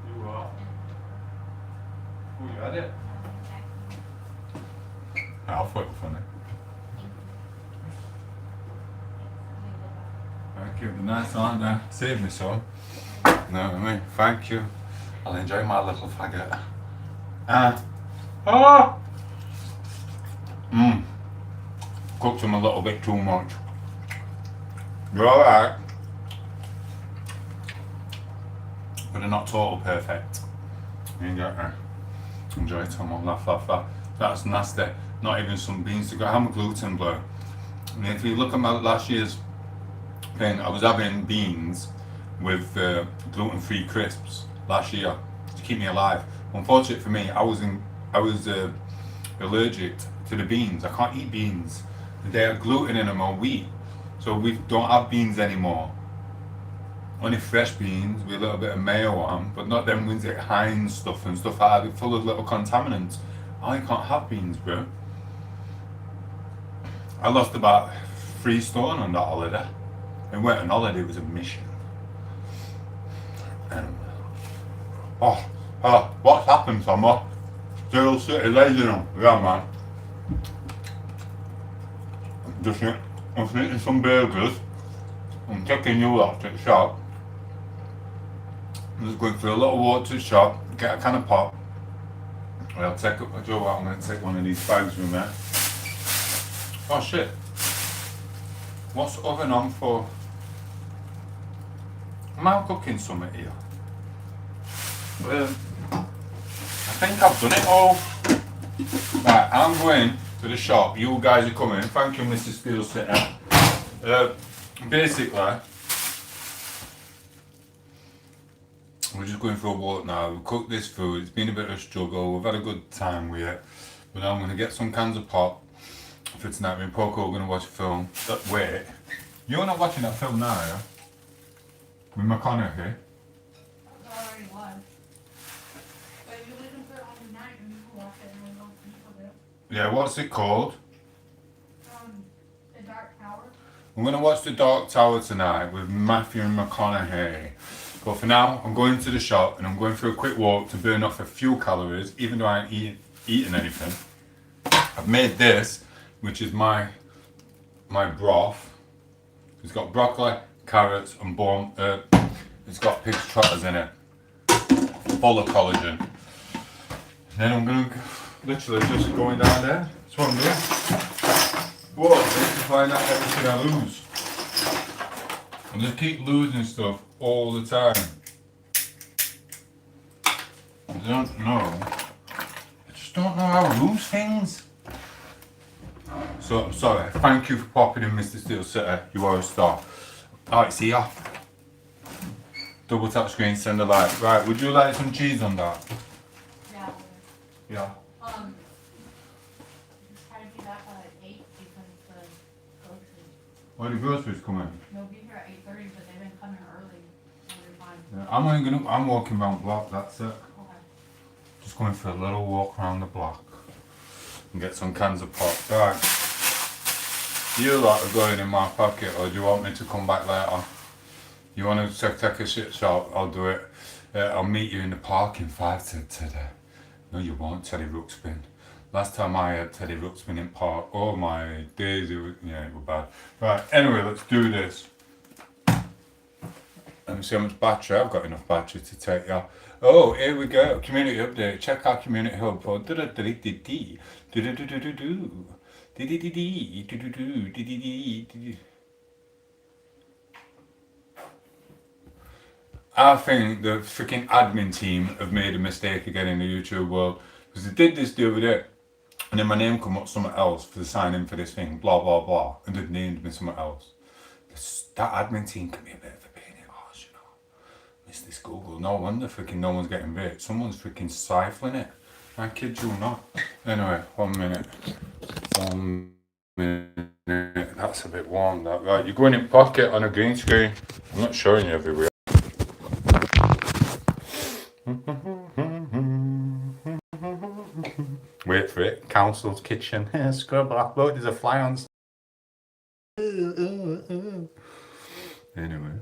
You what? Oh, you had it? I thought it was funny. Thank you. They're nice, aren't they? Save me some. You know what I mean? Thank you. I'll enjoy my little faggot. Cooked them a little bit too much. You're alright. But they're not total perfect. You get me? Enjoy it, Tom. Laugh. That's nasty. Not even some beans to go. I'm a gluten blue. And if you look at my last year's thing, I was having beans with gluten-free crisps last year to keep me alive. Unfortunately for me, I was allergic to the beans. I can't eat beans. They have gluten in them or wheat, so we don't have beans anymore. Only fresh beans with a little bit of mayo on, but not them ones like Heinz stuff and stuff like that. They're full of little contaminants. I can't have beans, bro. I lost about 3 stone on that holiday. It weren't an holiday, it was a mission. What's happened, Summer? Still City lazy now. Yeah, man. I'm eating some burgers. I'm taking you out to the shop. I'm just going for a little walk to the shop, get a can of pop. I'll take up, Joe, I'm going to take one of these bags with me. Oh shit. What's the oven on for? Am I cooking something here? I think I've done it all. Right, I'm going to the shop. You guys are coming. Thank you, Mr. Steel Sitter. Basically, we're just going for a walk now. We've cooked this food. It's been a bit of a struggle. We've had a good time with it. But now I'm going to get some cans of pop for tonight. Me and Poco are going to watch a film. Wait, you're not watching that film now, are you? With McConaughey? I already was. But if you listen to it on tonight, and you can watch it and we'll go into it. Yeah, what's it called? The Dark Tower. I'm going to watch The Dark Tower tonight with Matthew and McConaughey. But for now, I'm going to the shop and I'm going for a quick walk to burn off a few calories, even though I ain't eating anything. I've made this, which is my broth. It's got broccoli, carrots and bone. It's got pig's trotters in it, full of collagen. Then I'm going to literally just going down there. That's what I'm doing. Whoa, I need to find out everything I lose. I just keep losing stuff all the time. I don't know. I just don't know how to lose things. So, I'm sorry. Thank you for popping in, Mr. Steel Sitter. You are a star. Alright, see ya. Double tap screen, send a like. Right, would you like some cheese on that? Yeah. Yeah. Just try to be back at 8 because the groceries. Why the groceries come in? They'll be here at 8:30, but they've been coming early. Every time. Yeah, I'm walking around the block, that's it. Okay. Just going for a little walk around the block. And get some cans of pop. Right. You lot are going in my pocket, or do you want me to come back later? You want to take a shit shot? I'll do it. I'll meet you in the park in 5 to today. No, you won't, Teddy Ruxpin. Last time I had Teddy Ruxpin in park, oh my days, it was bad. Right, anyway, let's do this. Let me see how much battery. I've got enough battery to take you. Oh, here we go. Community update. Check our community hub for I think the freaking admin team have made a mistake again in the YouTube world, because they did this the other day and then my name come up something else for the sign in for this thing, blah blah blah, and they've named me something else. That admin team can be a bit of a pain in the arse, you know. Miss this Google. No wonder freaking no one's getting rich. Someone's freaking stifling it. I kid you not. Anyway, 1 minute. 1 minute. That's a bit warm, that. Right, you're going in pocket on a green screen. I'm not showing you everywhere. Wait for it. Council's kitchen. Scrub off. Look, there's a fly on. Anyway.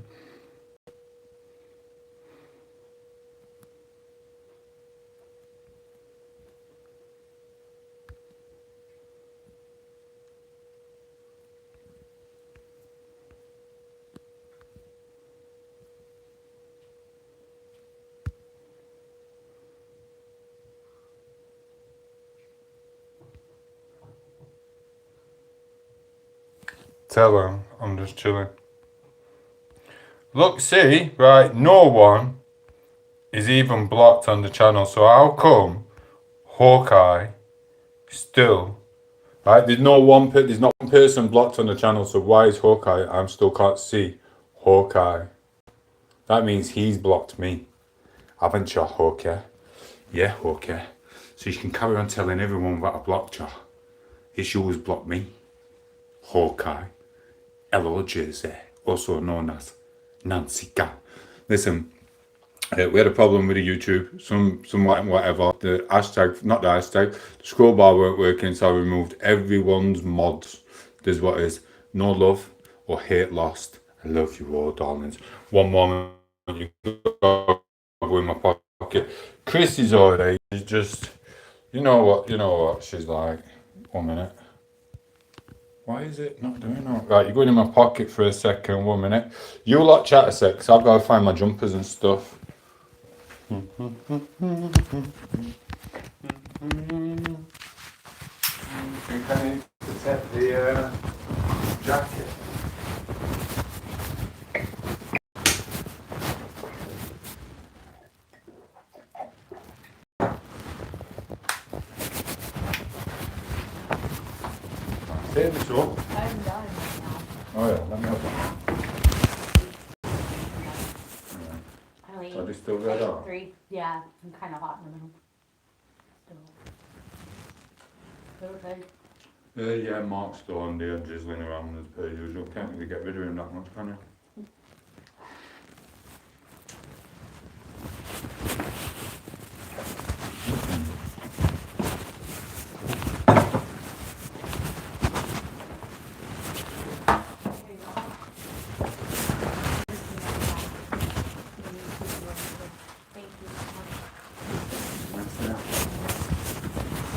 Tell him I'm just chilling. Look, see, right, no one is even blocked on the channel, so how come Hawkeye still Right, there's not one person blocked on the channel, so why is Hawkeye? I still can't see Hawkeye. That means he's blocked me. Haven't you, Hawkeye? Yeah, Hawkeye. So you can carry on telling everyone that I blocked you. It's you who's blocked me. Hawkeye. Hello, Jersey. Also known as Nancy Cat. Listen, we had a problem with the YouTube, some whatever. The hashtag, not the hashtag, the scroll bar weren't working, so I removed everyone's mods. This is what it is. No love or hate lost. I love you all, darlings. One moment, you go in my pocket. Chris is alright. She's just, you know what she's like. 1 minute. Why is it not doing that? Right, you're going in my pocket for a second. 1 minute. You lot chat a sec, because I've got to find my jumpers and stuff. I think I need to take the jacket. Save this up. I'm done right now. Oh yeah, let me have that. I Are they still red hot? 3. Yeah, I'm kind of hot in the middle. Still. Okay. Yeah, Mark's still on there, drizzling around as per usual. Can't really get rid of him that much, can you?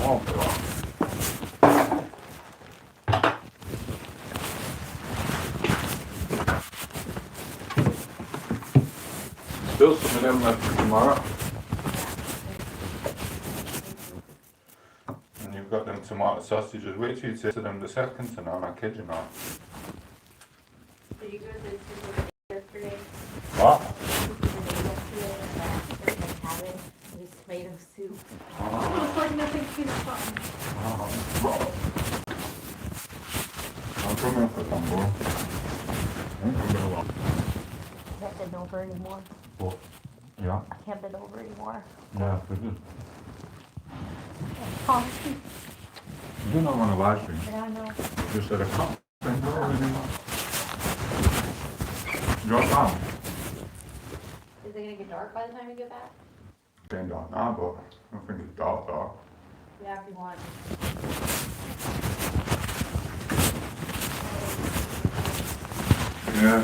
Oh, God. Still some of them left for tomorrow. And you've got them tomato sausages. Wait till you taste them the second to now, I kid you not. Did you go to the supermarket yesterday? What? It's tomato soup. It's like nothing too fun. I'm coming for some more. I can't bend over anymore. What? Yeah? I can't bend over anymore. Yeah, for good. Oh, You do not want to live stream. I don't know. Just said I can't bend over anymore. Drop down. Is it gonna get dark by the time we get back? Getting dark now, but I don't think it's dark. Yeah, if you want. Yeah.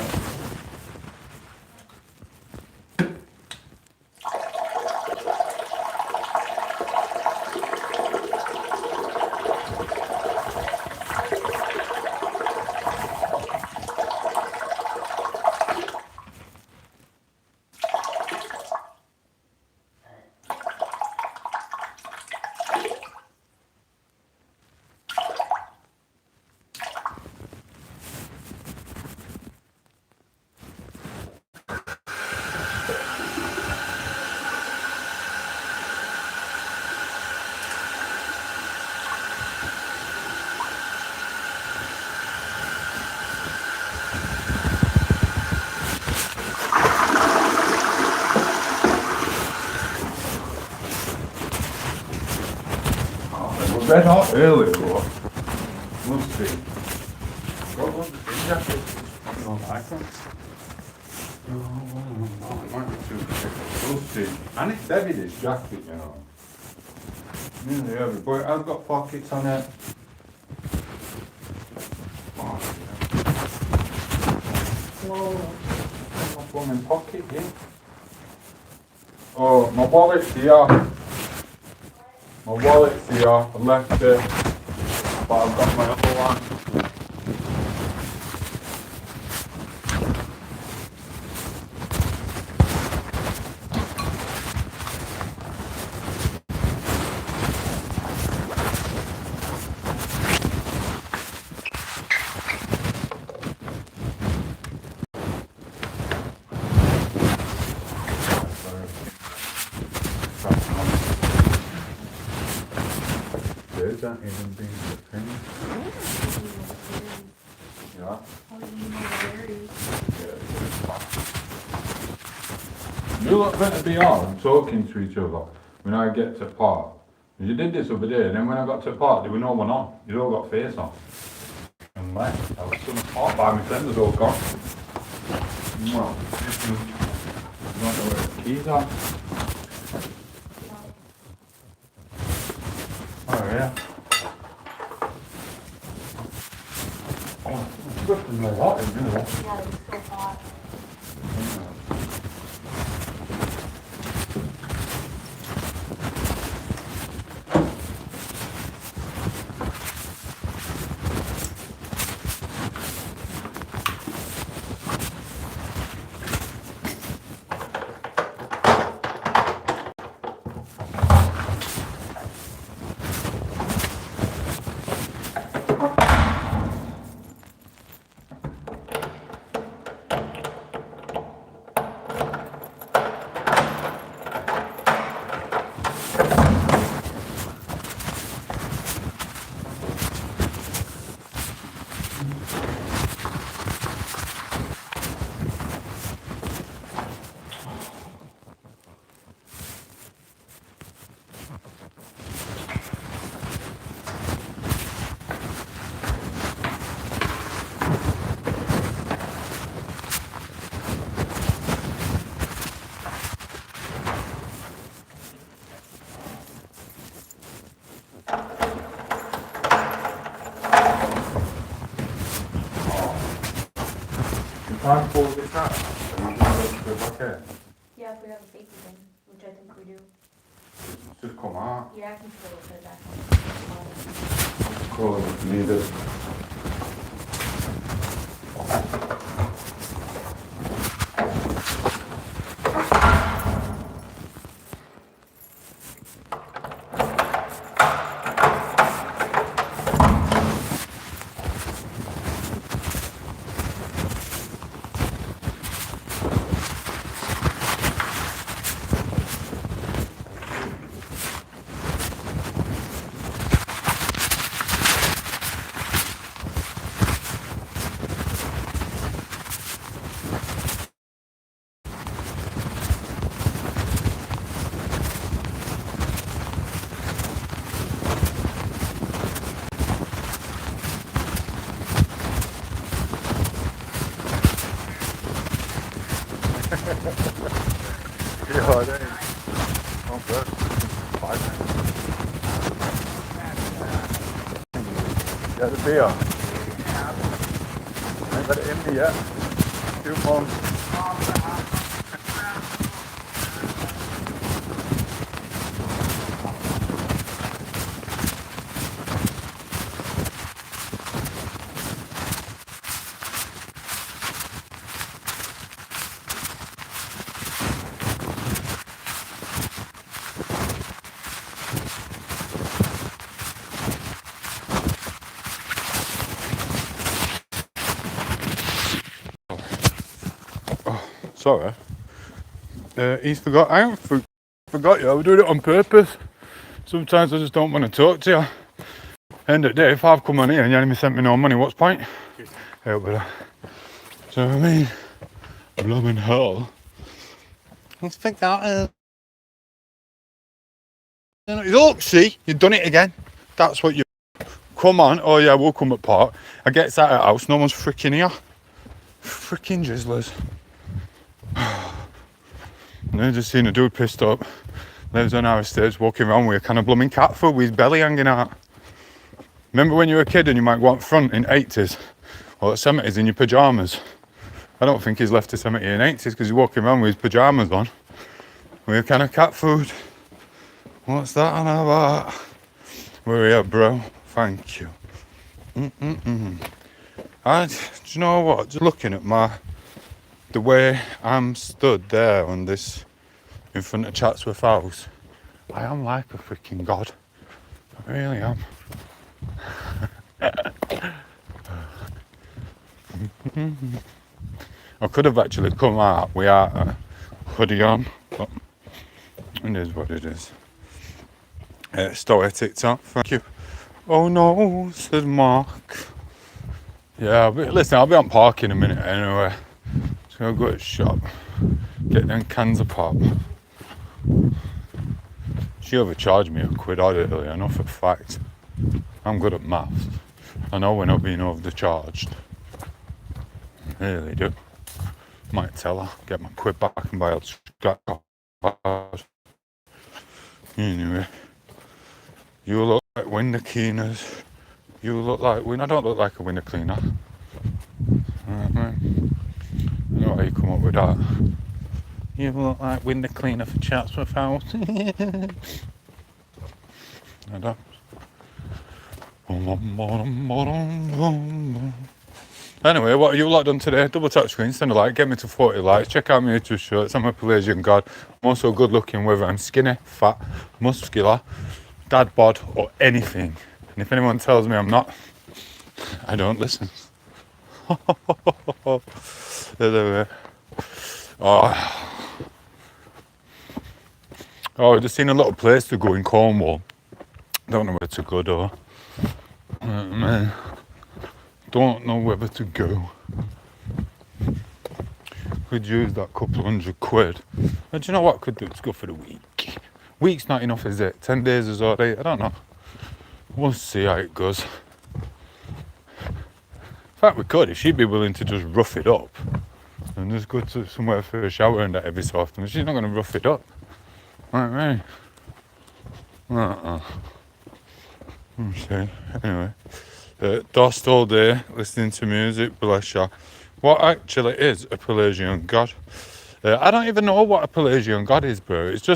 Red hot earlier, but we'll see. What was the jacket? I don't like them. Oh, it might be too thick. We'll see. And it's heavy, this jacket, you know. Really heavy, but it has got pockets on it. Oh, yeah. Whoa. My plumbing pocket here. Oh, my wallet's here. My wallet's here, I left it, but I've got my other one. Good. Birds aren't even being thing. Yeah. You lot better be on talking to each other when I get to park. You did this other day, and then when I got to park, there was no one on. You all got face on. And left. I was going to park by my friend was all gone. Well, I don't know where the keys are. Oh yeah. Oh, it's whipping a lot, isn't it? Yeah, it's so hot. Can't pull this out. We can go back here. Yeah, if we have a safety thing, which I think we do. It's just come out. Yeah, I can still put it back on. Cool, if you need it. Yeah, I don't. Oh, good. Fine. Get the beer. I ain't got it in me yet. 2 months. Sorry. He's forgot. I haven't forgot you. I was doing it on purpose. Sometimes I just don't want to talk to you. End of the day, if I've come on here and you haven't sent me no money, what's the point? Yeah, but so I mean, blooming hell. Let's think that. Look, see, you've done it again. That's what you. Come on. Oh yeah, we'll come at park. I get that at house. No one's freaking here. Freaking drizzlers. And I just seen a dude pissed up, lives on our stairs, walking around with a kind of blooming cat food with his belly hanging out. Remember when you were a kid and you might go out front in 80s or 70s in your pyjamas? I don't think he's left a 70 in 80s because he's walking around with his pyjamas on with a kind of cat food. What's that on about? We're here, bro. Thank you. Do you know what? Just looking at the way I'm stood there on this, in front of Chatsworth House, I am like a freaking god. I really am. I could have actually come out without a hoodie on, but it is what it is. Story TikTok, thank you. Oh no, said Mark. Yeah, but listen, I'll be on park in a minute anyway. So I'll go to the shop, get them cans of pop. She overcharged me £1 earlier, I know for a fact. I'm good at maths. I know we're not being overcharged. I really do. Might tell her, get my £1 back and buy a scrap card. Anyway, you look like window cleaners. You look like I don't look like a window cleaner. Alright, man. I know how you come up with that. You look like window cleaner for Chatsworth House. I don't. Anyway, what have you lot done today? Double tap screen, send a like, get me to 40 likes, check out my YouTube shorts. I'm a Pelagian god. I'm also good looking, whether I'm skinny, fat, muscular, dad bod, or anything. And if anyone tells me I'm not, I don't listen. Anyway. I've just seen a little place to go in Cornwall. Don't know where to go though. Man, don't know whether to go. Could use that couple £100. But do you know what I could do? Let's go for the week. Week's not enough, is it? 10 days is alright. I don't know. We'll see how it goes. In fact, we could, if she'd be willing to just rough it up and just go to somewhere for a shower and that every so often. She's not going to rough it up. Right, right. Okay, anyway. Dost all day, listening to music, bless you. What actually is a Pelagian god? I don't even know what a Pelagian god is, bro. It's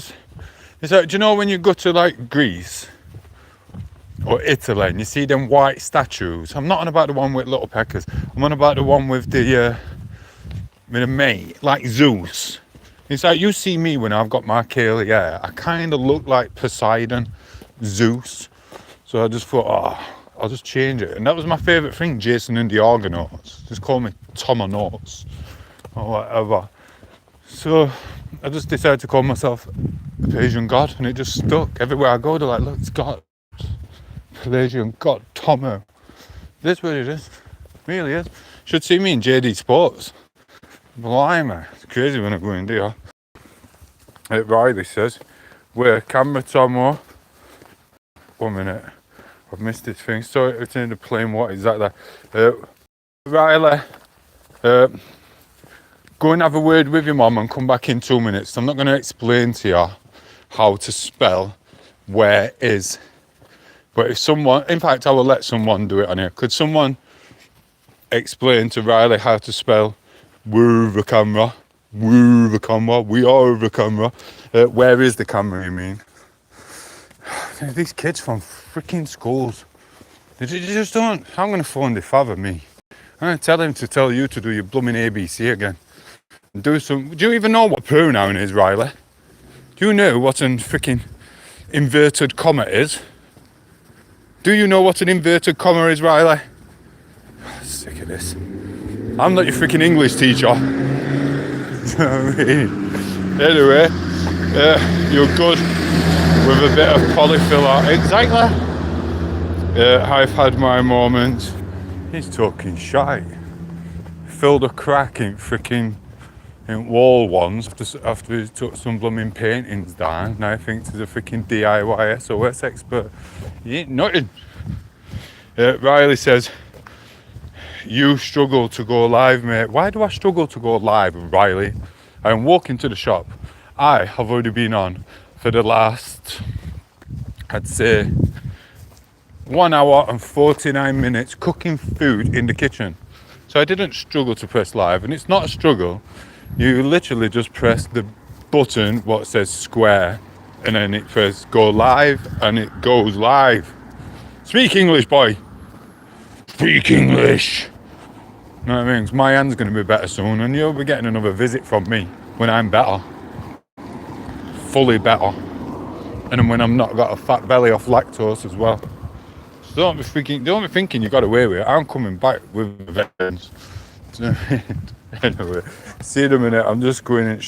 like, do you know when you go to like Greece or Italy and you see them white statues? I'm not on about the one with little peckers. I'm on about the one with the mate, like Zeus. It's like you see me when I've got my curly hair. I kind of look like Poseidon, Zeus. So I just thought, I'll just change it. And that was my favourite thing, Jason and the Argonauts. Just call me tom8os or whatever. So I just decided to call myself a Pelagian god, and it just stuck. Everywhere I go, they're like, look, it's God. Pelagian god, Tomo. This what it is. Really is. Should see me in JD Sports. Blimey. It's crazy when I go in there. Riley says, where camera Tomo? 1 minute. I've missed this thing. Sorry, it's in the plane. What is that? Riley, go and have a word with your mum and come back in 2 minutes. I'm not going to explain to you how to spell where is. But if someone, in fact, I will let someone do it on here. Could someone explain to Riley how to spell woo the camera? Woo the camera. We are the camera. Where is the camera, you mean? These kids from freaking schools. They just don't. I'm going to phone the father, me. I'm going to tell him to tell you to do your blooming ABC again. And do you even know what pronoun is, Riley? Do you know what an freaking inverted comma is? Do you know what an inverted comma is, Riley? Sick of this. I'm not your freaking English teacher. You know what I mean? Anyway, you're good with a bit of polyfiller. Exactly. I've had my moments. He's talking shite. Filled a crack in freaking wall once after he took some blooming paintings down. Now he thinks he's a freaking DIY SOS expert. He ain't nothing. Riley says, you struggle to go live, mate. Why do I struggle to go live, Riley? I'm walking to the shop. I have already been on for the last, I'd say, 1 hour and 49 minutes cooking food in the kitchen. So I didn't struggle to press live, and it's not a struggle. You literally just press the button what says square, and then it says go live, and it goes live. Speak English, boy. Speak English. You know what I mean? 'Cause my hand's going to be better soon, and you'll be getting another visit from me when I'm better. Fully better. And then when I'm not got a fat belly off lactose as well. So don't be thinking you got away with it. I'm coming back with vengeance. Anyway, see you in a minute. I'm just going in.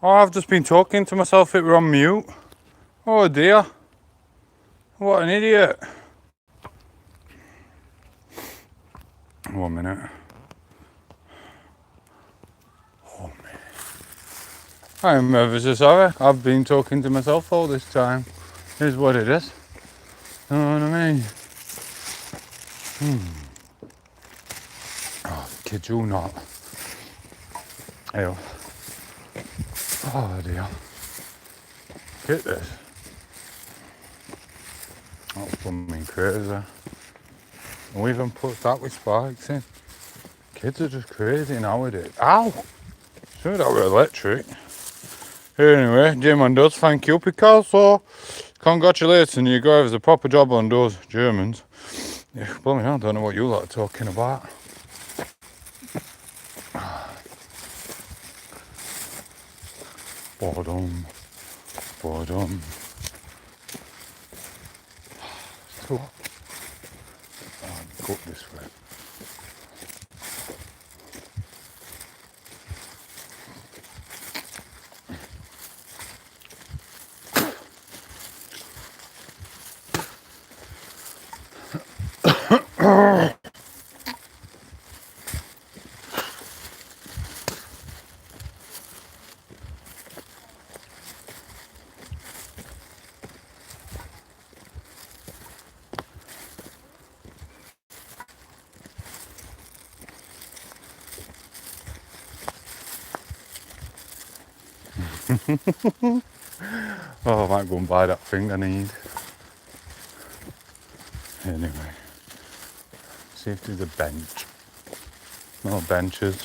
Oh, I've just been talking to myself, it were on mute. Oh dear. What an idiot. 1 minute. Oh man. I'm ever so sorry. I've been talking to myself all this time. Here's what it is. You know what I mean? Oh, kid you not. Ew. Oh dear. Get this. That's fucking crazy. We even put that with spikes in. Kids are just crazy nowadays. Ow! Sure that were electric. Anyway, Jim and does thank you, Picasso. Congratulations, you guys a proper job on those Germans. Yeah, bloody hell, I don't know what you lot are talking about. Boredom. Boredom. So, go this way. Oh, I might go and buy that thing I need. Anyway, see if there's a bench. No benches.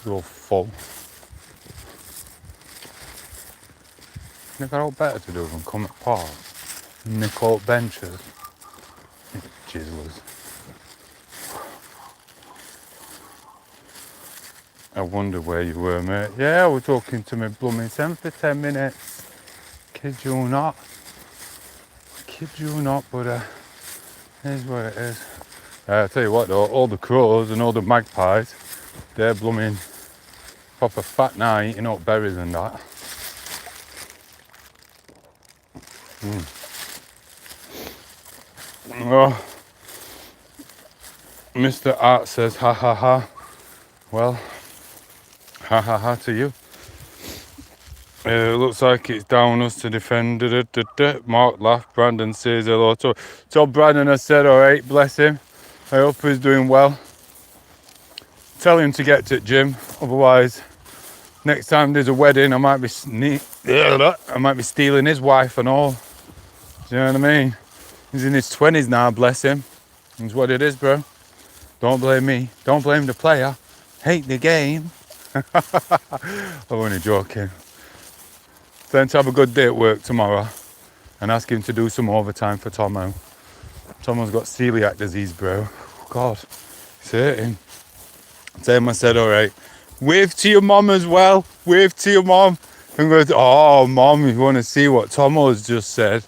They're all full. They got all better to do than come at park and nick all benches. Jizzlers. I wonder where you were, mate. Yeah, I was talking to my blooming son for 10 minutes. Kid you not. Kid you not, but here's what it is. I'll tell you what though, all the crows and all the magpies, they're blooming proper fat now, eating up berries and that. Oh, Mr. Art says, ha ha ha. Well, ha ha ha to you. Looks like it's down us to defend. Mark laughed. Brandon says hello. So Brandon has said, all right, bless him. I hope he's doing well. Tell him to get to the gym. Otherwise, next time there's a wedding, I might be stealing his wife and all. Do you know what I mean? He's in his 20s now, bless him. That's what it is, bro. Don't blame me. Don't blame the player. Hate the game. I'm only joking. Tell him to have a good day at work tomorrow and ask him to do some overtime for Tomo. Tomo's got celiac disease, bro. God, it's hurting. Tell him I said, all right. Wave to your mom as well. Wave to your mom. And go, oh, mom, you want to see what Tomo's just said?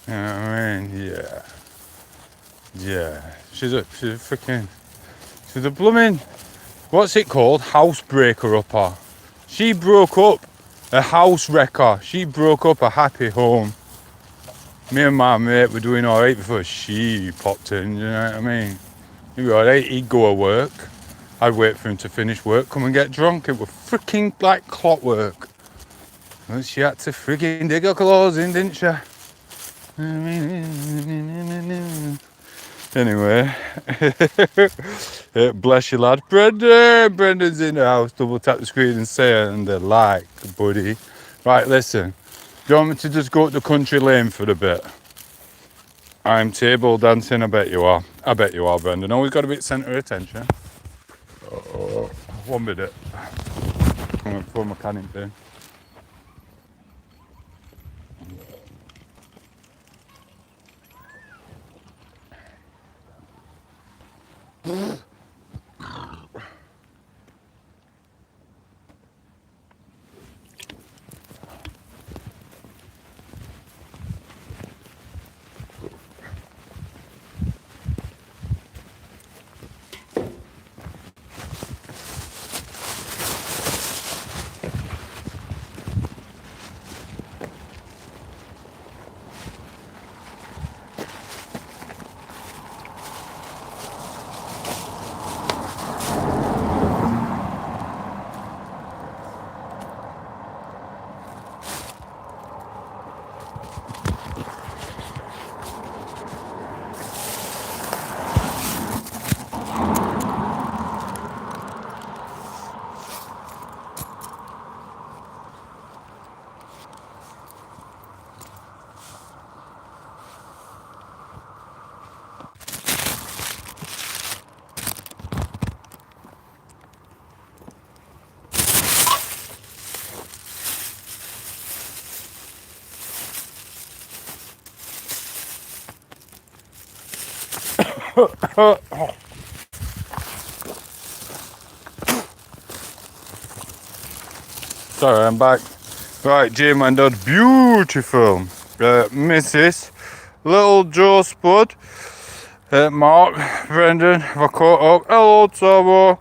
You know what I mean? Yeah. Yeah. She's a blooming, what's it called? Housebreaker upper. She broke up a house wrecker. She broke up a happy home. Me and my mate were doing alright before she popped in, you know what I mean? He'd be alright, he'd go to work. I'd wait for him to finish work, come and get drunk. It was freaking like clockwork. And she had to freaking dig her clothes in, didn't she? Anyway, bless you, lad. Brendan's in the house. Double tap the screen and say and the like, buddy. Right, listen. Do you want me to just go to the country lane for a bit? I'm table dancing. I bet you are. I bet you are, Brendan. Always got a bit centre of attention. 1 minute. I'm going to throw my canning thing. Sorry, I'm back. Right, Jim and Dad, beautiful. Mrs. Little Joe Spud, Mark, Brendan, have I caught up? Hello, Tobo.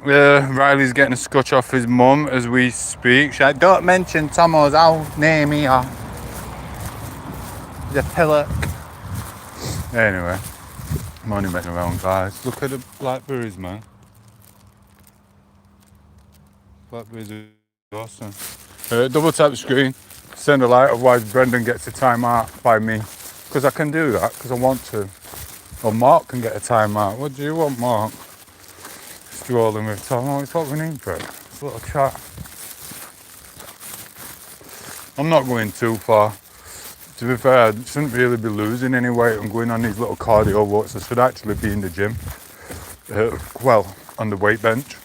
Riley's getting a scotch off his mum as we speak. She's like, don't mention Tom8os' old name here. The pillock. Anyway, I'm only messing around, guys. Look at the blackberries, man. Blackberries are awesome. Double tap the screen, send a like, otherwise Brendan gets a time out by me. Because I can do that, because I want to. Or Mark can get a time out. What do you want, Mark? Strolling with Tom. Oh, it's what we need, bro. It's a little chat. I'm not going too far. To be fair, I shouldn't really be losing any weight. I'm going on these little cardio walks. I should actually be in the gym. Well, on the weight bench.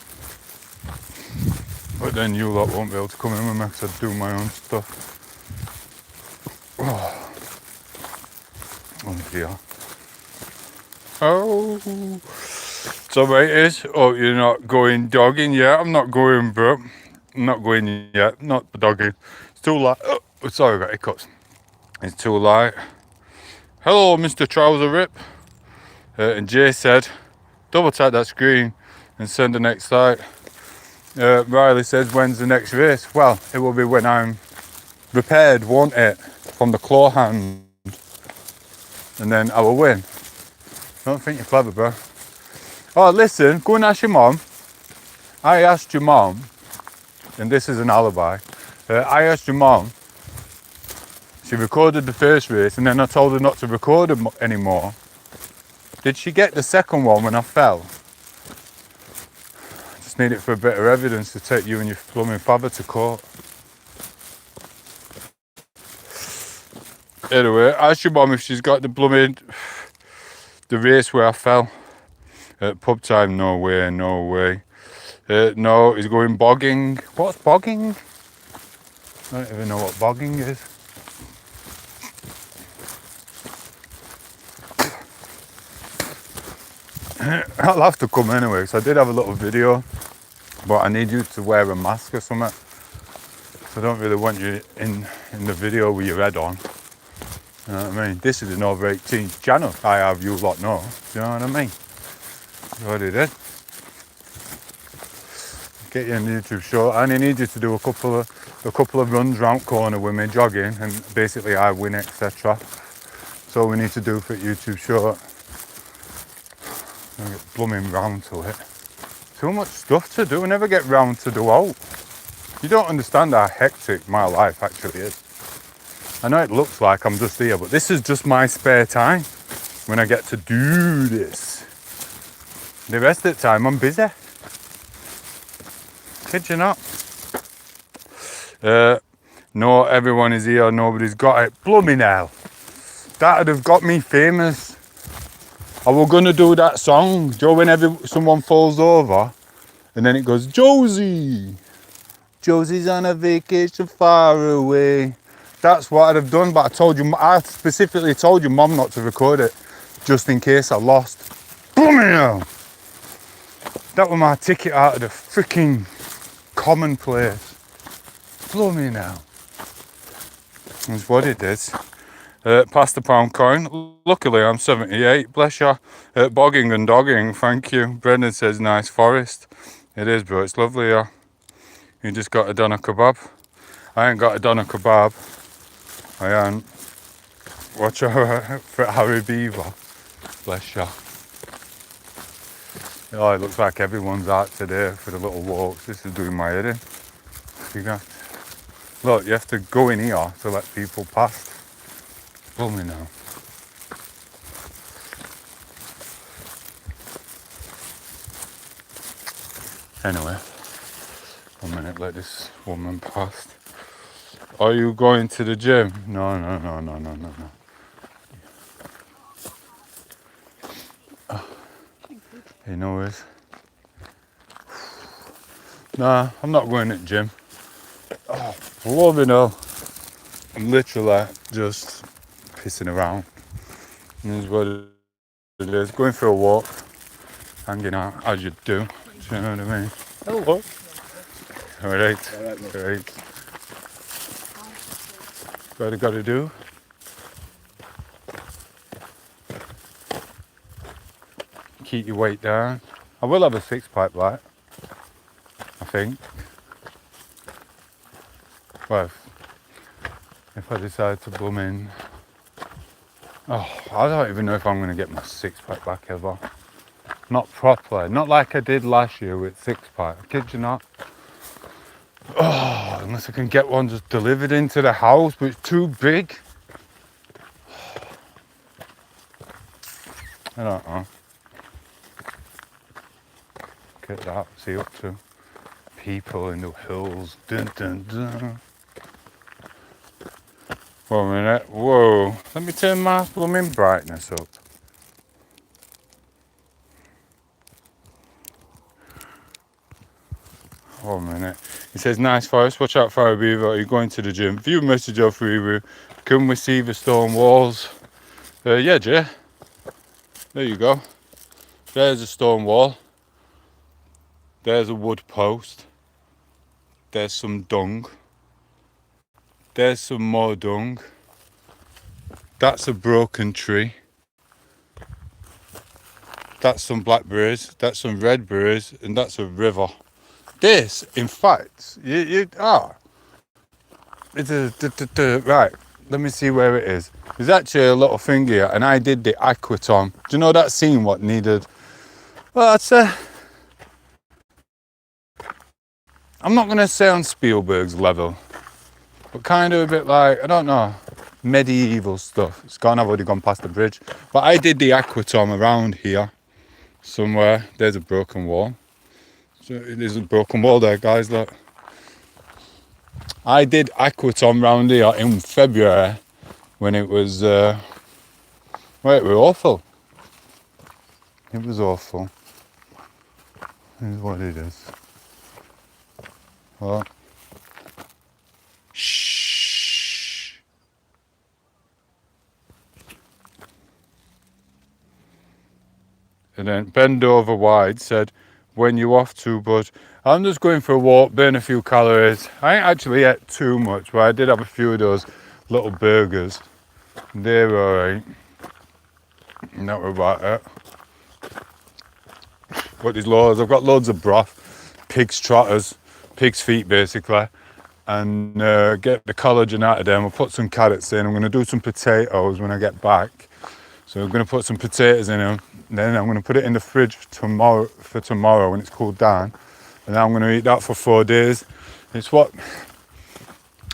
But then you lot won't be able to come in with me because I do my own stuff. Oh dear. Oh. So right is, oh, you're not going dogging yet? I'm not going, bro. I'm not going yet. Not dogging. It's too light. Oh, sorry about hiccups. It's too light. Hello, Mr. Trouser Rip. And Jay said, double tap that screen and send the next like. Riley says, when's the next race? Well, it will be when I'm repaired, won't it? From the claw hand. And then I will win. Don't think you're clever, bro. Oh, listen, go and ask your mom. I asked your mom, and this is an alibi. I asked your mom. She recorded the first race, and then I told her not to record it anymore. Did she get the second one when I fell? I just need it for a bit of evidence to take you and your blooming father to court. Anyway, ask your mom if she's got the blooming... the race where I fell. Pub time, no way, no way. No, he's going bogging. What's bogging? I don't even know what bogging is. I'll have to come anyway, because I did have a little video, but I need you to wear a mask or something. So I don't really want you in the video with your head on. You know what I mean? This is an over 18s channel. I have you lot know. Do you know what I mean? What it is. Get you a YouTube short. I only need you to do a couple of runs round corner with me jogging, and basically I win, etc. That's all we need to do for a YouTube short. I get blooming round to it. Too much stuff to do. I never get round to do all. You don't understand how hectic my life actually is. I know it looks like I'm just here, but this is just my spare time when I get to do this. The rest of the time I'm busy. Kid you not. No, everyone is here, nobody's got it. Blooming hell. That would have got me famous. I was gonna do that song, Joe, when someone falls over and then it goes, Josie. Josie's on a vacation far away. That's what I'd have done, but I specifically told your mum not to record it just in case I lost. Blooming hell. That was my ticket out of the freaking commonplace. Blooming hell. That's what it is. Past the pound coin. Luckily, I'm 78. Bless you. Bogging and dogging. Thank you. Brendan says, nice forest. It is, bro. It's lovely here. You just got a doner kebab. I ain't got a doner kebab. I ain't. Watch out for Harry Beaver. Bless you. Oh, it looks like everyone's out today for the little walks. This is doing my head in. Look, you have to go in here to let people past. Pull me now. Anyway, 1 minute, let this woman past. Are you going to the gym? No. He knows. Nah, I'm not going to the gym. Oh, bloody hell. I'm literally just pissing around. This is what it is. Going for a walk, hanging out as you do. Do you know what I mean? Hello. Alright. Alright. What I gotta do? Keep your weight down. I will have a 6-pack like, I think. Well, if I decide to bum in. Oh, I don't even know if I'm going to get my 6-pack back ever. Not properly. Not like I did last year with 6-pack. I kid you not. Oh, unless I can get one just delivered into the house, but it's too big. I don't know. Get that. See up to people in the hills. Dun, dun, dun. 1 minute. Whoa. Let me turn my blooming brightness up. One minute. He says, nice forest, watch out for a beaver. Are you going to the gym? View message off review. Can we see the stone walls? Yeah, Jay. There you go. There's a stone wall. There's a wood post. There's some dung. There's some more dung. That's a broken tree. That's some blackberries. That's some red berries. And that's a river. This, in fact, it's right. Let me see where it is. There's actually a little thing here, and I did the Aquatom. Do you know that scene? What needed? Well, I'd say I'm not gonna say on Spielberg's level, but kind of a bit like, I don't know, medieval stuff. It's gone. I've already gone past the bridge, but I did the Aquatom around here somewhere. There's a broken wall. So there's a broken wall there, guys, look. I did Aquatom round here in February when it was, well, it was awful. It was awful. Here's what it is. Well, shh. And then Bend Over Wide said, when you off to, but I'm just going for a walk, burn a few calories. I ain't actually ate too much, but I did have a few of those little burgers. They were alright. And that were about it. But there's loads. I've got loads of broth, pig's trotters, pig's feet basically, and get the collagen out of them. I'll put some carrots in. I'm going to do some potatoes when I get back. So I'm going to put some potatoes in them. Then I'm going to put it in the fridge for tomorrow when it's cooled down. And then I'm going to eat that for 4 days. It's what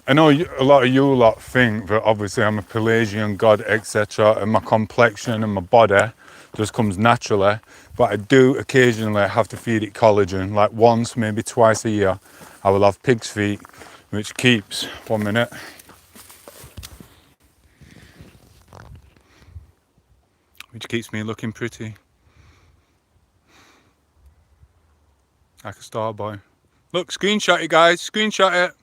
I know a lot of you lot think that obviously I'm a Pelagian god, etc. And my complexion and my body just comes naturally. But I do occasionally have to feed it collagen, like once, maybe twice a year. I will have pig's feet, which keeps, 1 minute. Which keeps me looking pretty. Like a star boy. Look, screenshot it, guys. Screenshot it.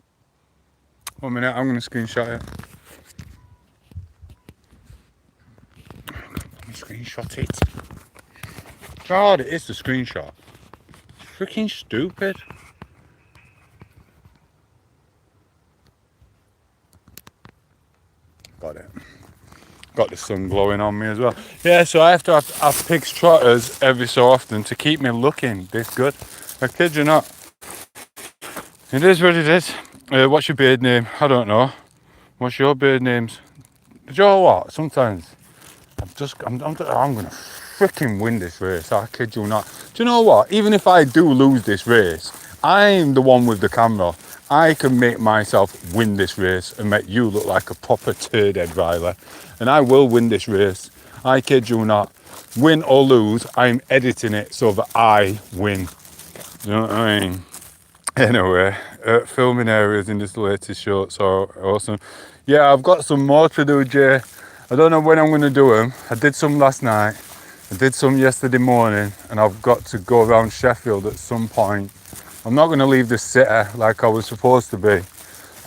1 minute, I'm going to screenshot it. Screenshot it. God, it is the screenshot. Freaking stupid. Got it. Got the sun glowing on me as well. Yeah, so I have to have pig's trotters every so often to keep me looking this good. I kid you not. It is what it is. What's your bird name? I don't know. What's your bird names? Do you know what? Sometimes I'm gonna freaking win this race. I kid you not. Do you know what? Even if I do lose this race, I'm the one with the camera. I can make myself win this race and make you look like a proper turd head, Riley. And I will win this race. I kid you not. Win or lose, I'm editing it so that I win. You know what I mean? Anyway, filming areas in this latest short, so awesome. Yeah, I've got some more to do, Jay. I don't know when I'm going to do them. I did some last night. I did some yesterday morning, and I've got to go around Sheffield at some point. I'm not going to leave the city like I was supposed to be,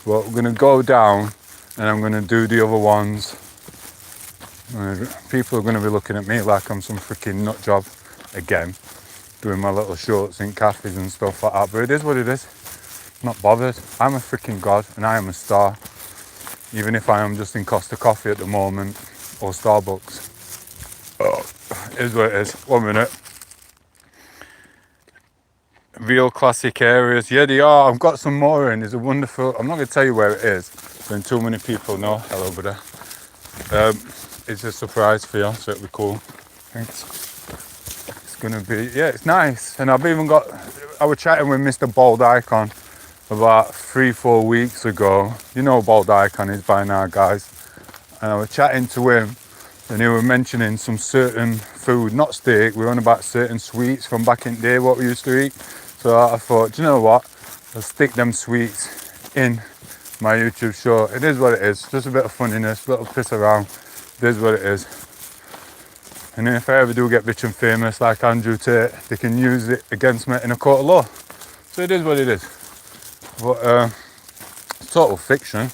but I'm going to go down and I'm going to do the other ones People are going to be looking at me like I'm some freaking nut job again, doing my little shorts in cafes and stuff like that. But it is what it is. Not bothered. I'm a freaking god and I am a star. Even if I am just in Costa Coffee at the moment or Starbucks. Oh, it is what it is. 1 minute. Real classic areas. Yeah, they are. I've got some more in. There's a wonderful, I'm not going to tell you where it is, then too many people know. Hello, buddy. It's a surprise for you, so it'll be cool. It's going to be, yeah, it's nice. And I've even got, I was chatting with Mr. Bald Icon about 3-4 weeks ago. You know who Bald Icon is by now, guys. And I was chatting to him and he was mentioning some certain food, not steak, we were on about certain sweets from back in the day, what we used to eat. So I thought, do you know what? I'll stick them sweets in my YouTube show. It is what it is, just a bit of funniness, a little piss around. It is what it is. And then if I ever do get rich and famous like Andrew Tate, they can use it against me in a court of law. So it is what it is. But it's total fiction.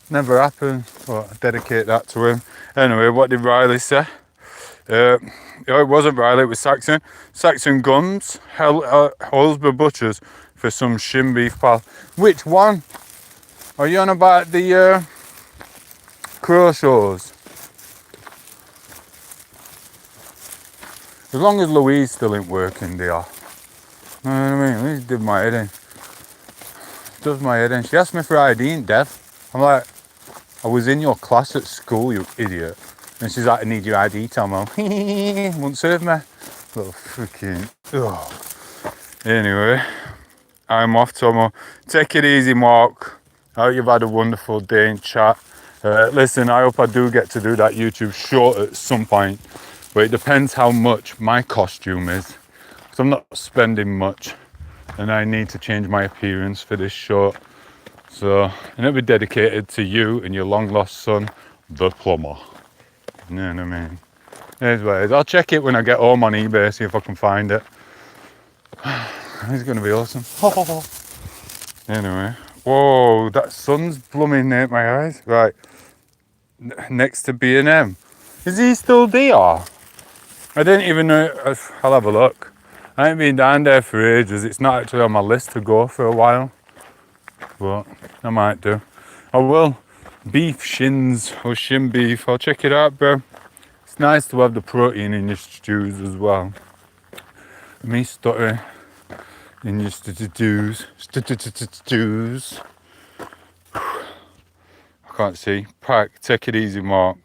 Never happened. But I dedicate that to him. Anyway, what did Riley say? It wasn't Riley, it was Saxon. Saxon Guns, Hillsborough Butchers for some shin beef, pal. Which one? Are you on about the crow shows? As long as Louise still ain't working, they are. You know what I mean? Louise did my head in. Does my head in. She asked me for ID, ain't Dev. I'm like, I was in your class at school, you idiot. And she's like, I need your ID, Tomo. Won't serve me. Little freaking. Ugh. Anyway, I'm off, Tomo. Take it easy, Mark. I hope you've had a wonderful day in chat. Listen, I hope I do get to do that YouTube short at some point. But it depends how much my costume is. Because I'm not spending much. And I need to change my appearance for this short. So, and it'll be dedicated to you and your long lost son, the plumber. You know what I mean? Here's what it is. I'll check it when I get home on eBay, see if I can find it. It's going to be awesome. Anyway. Whoa, that sun's blooming at my eyes. Right. Next to B&M. Is he still there? I didn't even know. I'll have a look. I ain't been down there for ages. It's not actually on my list to go for a while. But I might do. I will. Beef shins or shin beef. I'll check it out, bro. It's nice to have the protein in your stews as well. Me stuttering in your stews. Stews. I can't see. Pack. Take it easy, Mark.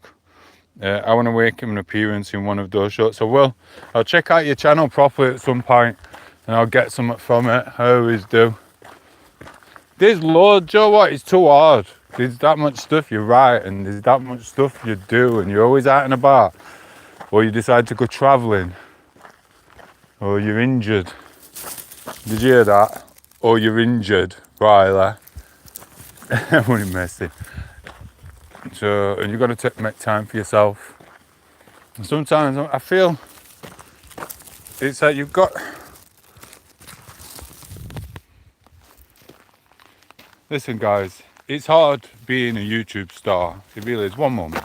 I want to make him an appearance in one of those shots. I will. I'll check out your channel properly at some point and I'll get something from it. I always do. There's loads, Joe. What? It's too hard. There's that much stuff you write and there's that much stuff you do and you're always out and about. Or you decide to go travelling. Or you're injured. Did you hear that? Or you're injured, Riley. What messy. So, and you've got to make time for yourself. And sometimes I feel it's like you've got. Listen, guys, it's hard being a YouTube star. It really is. One moment.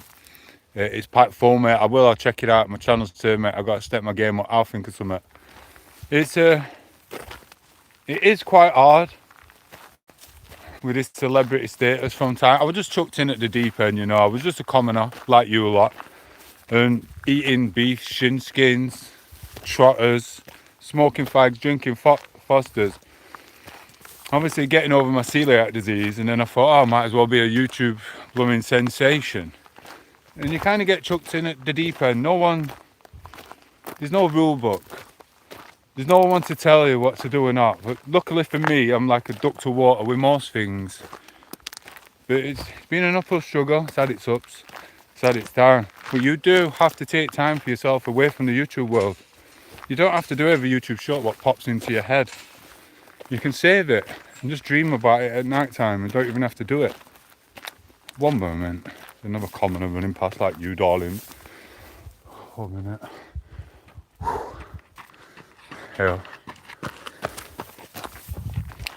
It's packed full, mate. I'll check it out. My channel's turned, mate. I've got to step my game up. I'll think of something. It is quite hard with this celebrity status from time. I was just chucked in at the deep end, you know. I was just a commoner, like you a lot. And eating beef, shin skins, trotters, smoking fags, drinking Fosters. Obviously getting over my celiac disease, and then I thought, oh, I might as well be a YouTube blooming sensation. And you kind of get chucked in at the deep end. There's no rule book. There's no one to tell you what to do or not. But luckily for me, I'm like a duck to water with most things. But it's been an uphill struggle. It's had its ups, it's had its downs. But you do have to take time for yourself away from the YouTube world. You don't have to do every YouTube shot what pops into your head. You can save it and just dream about it at night time and don't even have to do it. One moment. Another commoner running past like you, darling. 1 minute. Hell.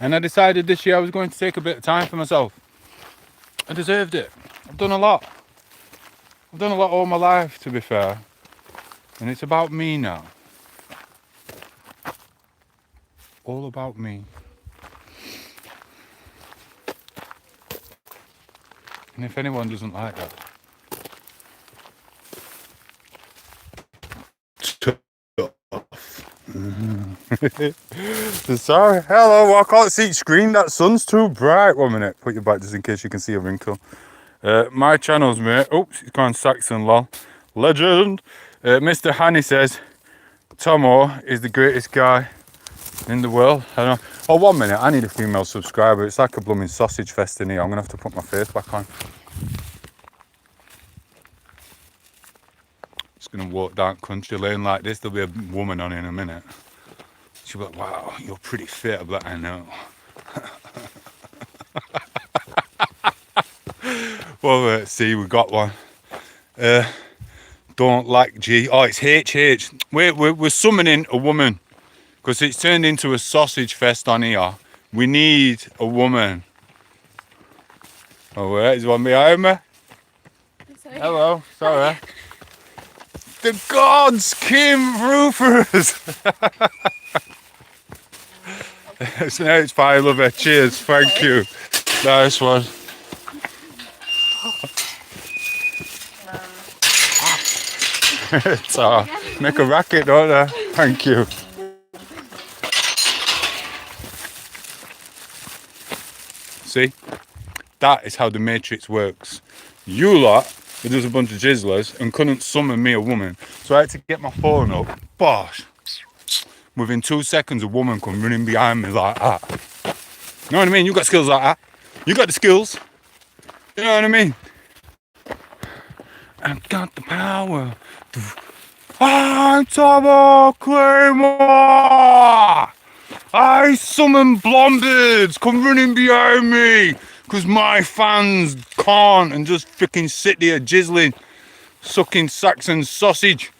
And I decided this year I was going to take a bit of time for myself. I deserved it. I've done a lot. I've done a lot all my life, to be fair. And it's about me now. All about me. And if anyone doesn't like that, sorry. Hello, I can't see screen. That sun's too bright. 1 minute. Put your back just in case you can see a wrinkle. My channel's mate. Oops, it's gone Saxon lol. Legend. Mr. Hanny says Tomo is the greatest guy in the world. I don't know. Oh, 1 minute. I need a female subscriber. It's like a blooming sausage fest in here. I'm gonna have to put my face back on. Just gonna walk down country lane like this. There'll be a woman on in a minute. She'll be like, wow, you're pretty fit. I'm like, I know. Well, let's see, we got one. Don't like G. Oh, it's HH. We're summoning a woman because it's turned into a sausage fest on here. We need a woman. Oh, there's one behind me. Sorry. Hello, sorry. The gods came through for us. It's fine, love it. Cheers, thank you. Nice one. It's make a racket, don't they? Thank you. See? That is how the Matrix works. You lot were just a bunch of jizzlers and couldn't summon me a woman. So I had to get my phone up. Bosh. Within 2 seconds, a woman come running behind me like that. You know what I mean? You got skills like that. You got the skills. You know what I mean? I've got the power. I'm Tomo Claymore! I summon blondes, come running behind me, because my fans can't and just freaking sit there jizzling, sucking Saxon sausage.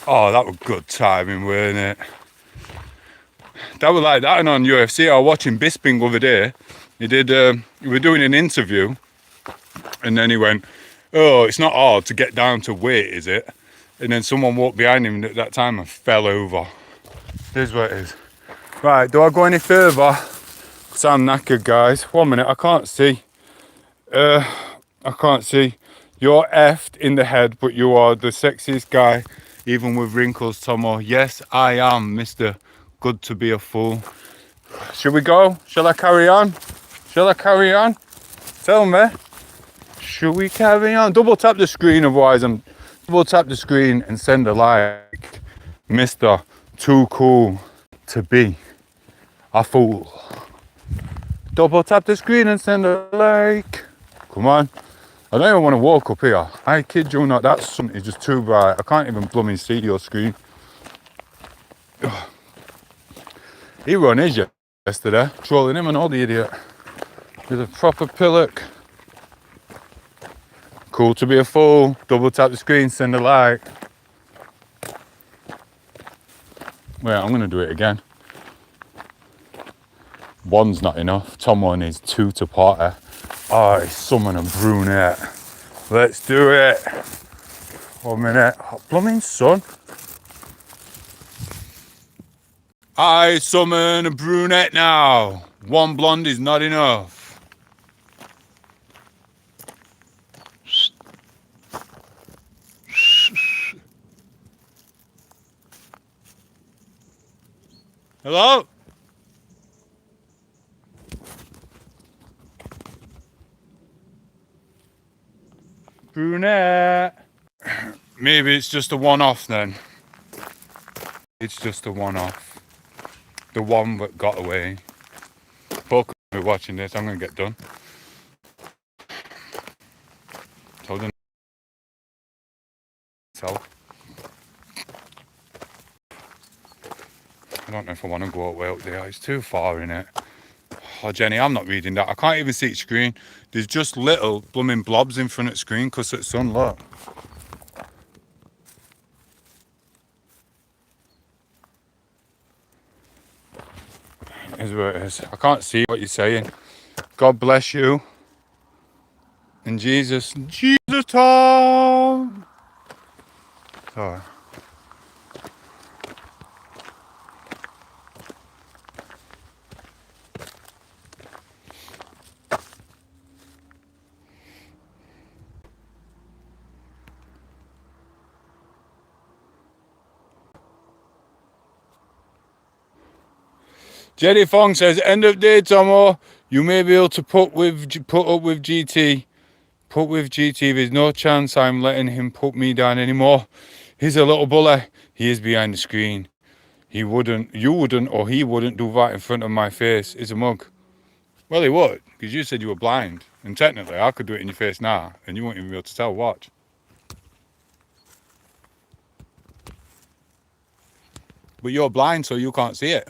Oh, that was good timing, weren't it? That was like that on UFC. I was watching Bisping the other day. He were doing an interview, and then he went, oh, it's not hard to get down to weight, is it? And then someone walked behind him at that time and fell over. Here's what it is. Right, do I go any further? Because I'm knackered, guys. 1 minute, I can't see. I can't see. You're effed in the head, but you are the sexiest guy, even with wrinkles, Tomo. Yes, I am, Mr. Good to be a fool. Should we go? Shall I carry on? Shall I carry on? Tell me. Should we carry on? Double tap the screen, otherwise I'm... Double tap the screen and send a like. Mr. Too Cool to be a fool. Double tap the screen and send a like. Come on. I don't even want to walk up here. I kid you not, that sun is just too bright. I can't even blooming see your screen. He run his yesterday, trolling him and all the idiot. He's a proper pillock. Cool to be a fool. Double tap the screen, send a like. Wait, I'm gonna do it again. One's not enough. Tomo needs 2 to party. Oh, summon a brunette. Let's do it. 1 minute. Oh, blooming sun. I summon a brunette now. 1 blonde is not enough. Hello? Brunette. Maybe it's just a one-off then. It's just a one-off. The one that got away. Folk will be watching this. I'm going to get done. Told them. So. I don't know if I want to go way up there. It's too far in it. Oh, Jenny, I'm not reading that. I can't even see the screen. There's just little blooming blobs in front of the screen because it's sun, look. Here's where it is. I can't see what you're saying. God bless you. And Jesus, Tom. Sorry. Jerry Fong says, end of day, Tomo. You may be able to put up with GT. Put with GT. There's no chance I'm letting him put me down anymore. He's a little bully. He is behind the screen. You wouldn't, or he wouldn't do that in front of my face. He's a mug. Well, he would, because you said you were blind. And technically, I could do it in your face now, and you won't even be able to tell. Watch. But you're blind, so you can't see it.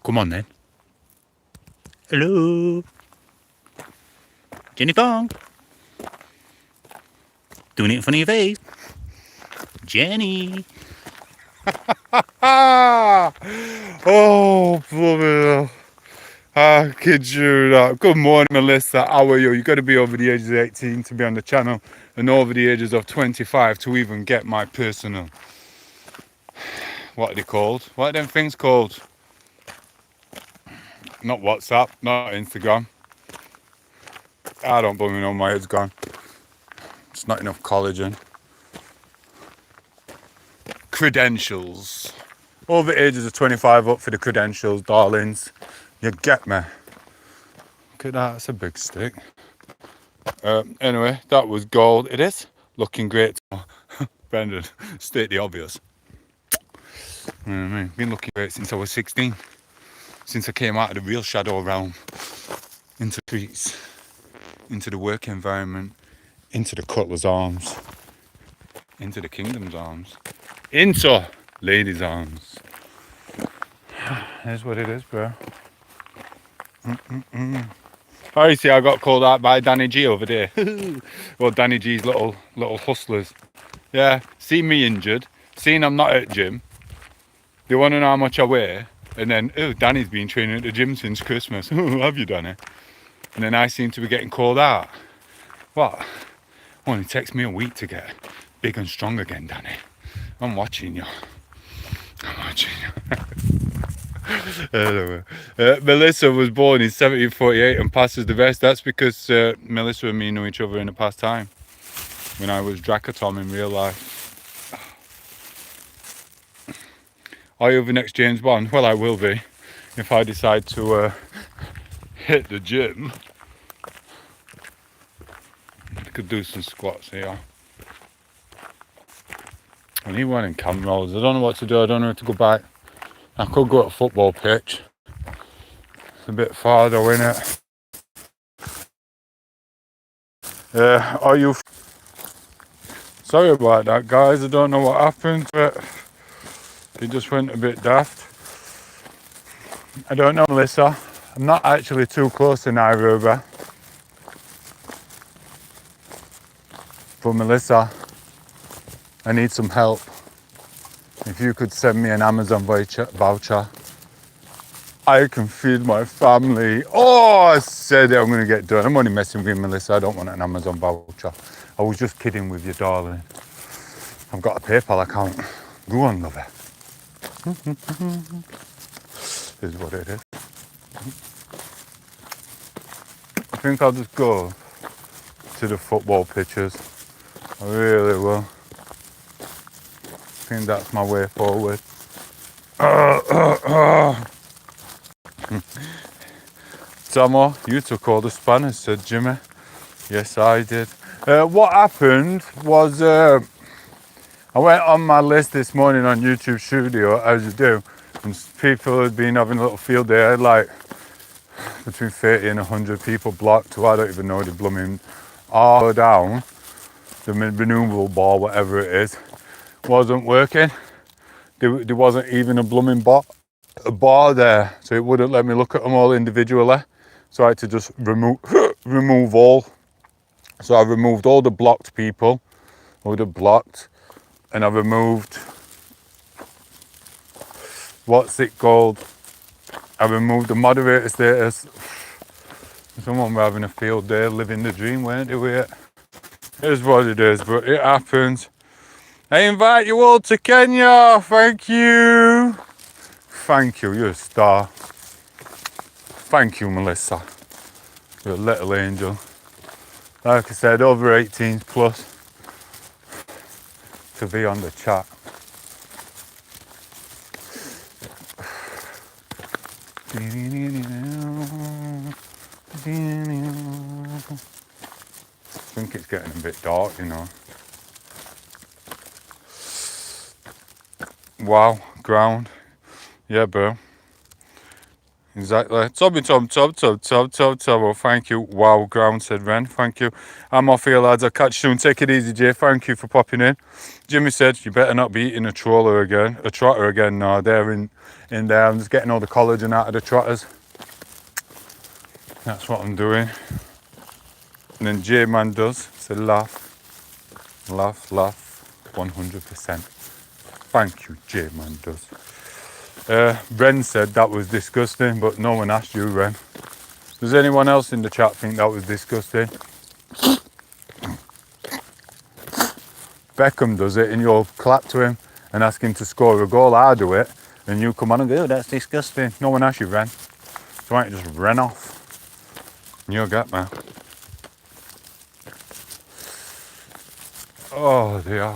Come on, then. Hello. Jenny Fong. Doing it in front of your face. Jenny. Oh, bloody hell. I kid you not. Good morning, Melissa. How are you? You got to be over the ages of 18 to be on the channel, and over the ages of 25 to even get my personal. What are they called? What are them things called? Not WhatsApp, not Instagram. I don't blooming know, my head's gone. It's not enough collagen. Credentials. Over the ages of 25 up for the credentials, darlings. You get me. Look at that, that's a big stick. Anyway, that was gold. It is looking great. Brendan, state the obvious. Been looking great since I was 16. Since I came out of the real shadow realm. Into the streets. Into the work environment. Into the cutler's arms. Into the kingdom's arms. Into ladies' arms. Here's what it is, bro. Oh, you see, I got called out by Danny G over there. Well, Danny G's little hustlers. Yeah, see me injured, seeing I'm not at gym. They want to know how much I weigh, and then, oh, Danny's been training at the gym since Christmas. Oh, have you, Danny? And then I seem to be getting called out. What? Only takes me a week to get big and strong again, Danny. I'm watching you. I'm watching you. Anyway, Melissa was born in 1748 and passes the rest. That's because Melissa and me knew each other in the past time when I was Dracatom in real life. Are you the next James Bond? Well, I will be if I decide to hit the gym. I could do some squats here. I need one in cam rolls. I don't know what to do. I don't know where to go back. I could go at a football pitch. It's a bit far though, innit? Are you... Sorry about that, guys. I don't know what happened, but it just went a bit daft. I don't know, Melissa. I'm not actually too close to Nairobi. But Melissa, I need some help. If you could send me an Amazon voucher, I can feed my family. Oh, I said it, I'm going to get done. I'm only messing with you, Melissa. I don't want an Amazon voucher. I was just kidding with you, darling. I've got a PayPal account. Go on, love it. This is what it is. I think I'll just go to the football pitches. I really will. I think that's my way forward. Tomo, you took all the spanners, said Jimmy. Yes, I did. What happened was I went on my list this morning on YouTube Studio, as you do, and people had been having a little field day. I had like between 30 and 100 people blocked, who I don't even know the blooming R down. The renewable ball, whatever it is, wasn't working. There wasn't even a blooming bar there, so it wouldn't let me look at them all individually. So I had to just remove all. So I removed all the blocked people who were blocked, and I removed, what's it called? I removed the moderator status. Someone were having a field day, living the dream, weren't they, with it? It is what it is, but it happens. I invite you all to Kenya. Thank you. Thank you, you're a star. Thank you, Melissa. You're a little angel. Like I said, over 18s plus to be on the chat. I think it's getting a bit dark, you know. Wow, ground. Yeah, bro. Exactly. Tom. Well, thank you. Wow, ground, said Ren. Thank you. I'm off here, lads. I'll catch you soon. Take it easy, Jay. Thank you for popping in. Jimmy said, you better not be eating a trotter again. No, they're in there. I'm just getting all the collagen out of the trotters. That's what I'm doing. And then J-Man does. Said laugh. 100%. Thank you, J-Man does. Ren said that was disgusting, but no one asked you, Ren. Does anyone else in the chat think that was disgusting? Beckham does it and you'll clap to him and ask him to score a goal. I do it and you come on and go, oh, that's disgusting. No one asked you, Ren. So why don't you just run off? You'll get me. Oh dear.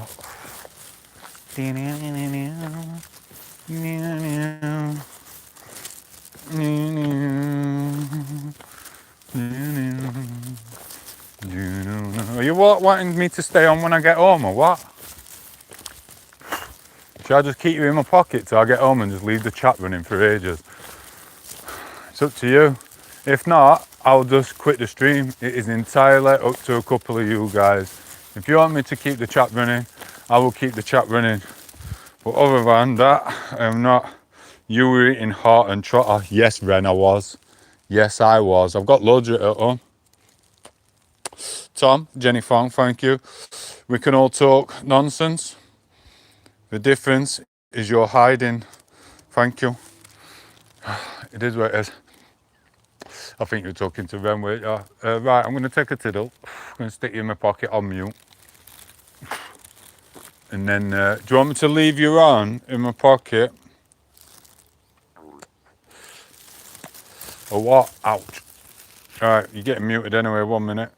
Are you wanting me to stay on when I get home or what? Should I just keep you in my pocket till I get home and just leave the chat running for ages? It's up to you. If not, I'll just quit the stream. It is entirely up to a couple of you guys. If you want me to keep the chat running, I will keep the chat running. But other than that, I'm not. You were eating heart and trotter. Yes, Ren, I was. Yes, I was. I've got loads of it at home. Tom, Jenny Fong, thank you. We can all talk nonsense. The difference is you're hiding. Thank you. It is what it is. I think you're talking to Ren, wait. Right, I'm going to take a tiddle. I'm going to stick you in my pocket on mute. And then, do you want me to leave you on in my pocket? Or what? Ouch. Alright, you're getting muted anyway, 1 minute.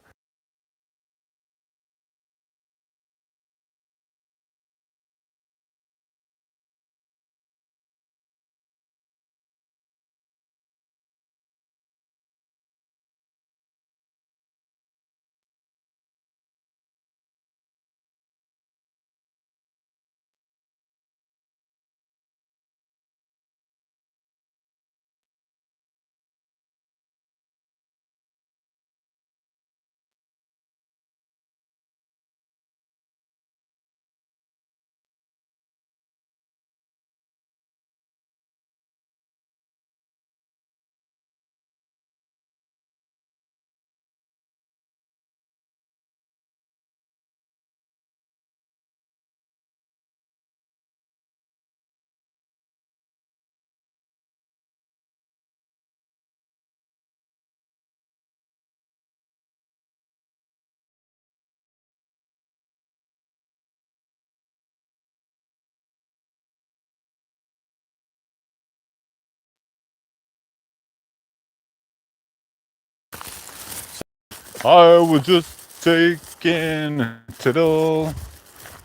I was just taking a tiddle.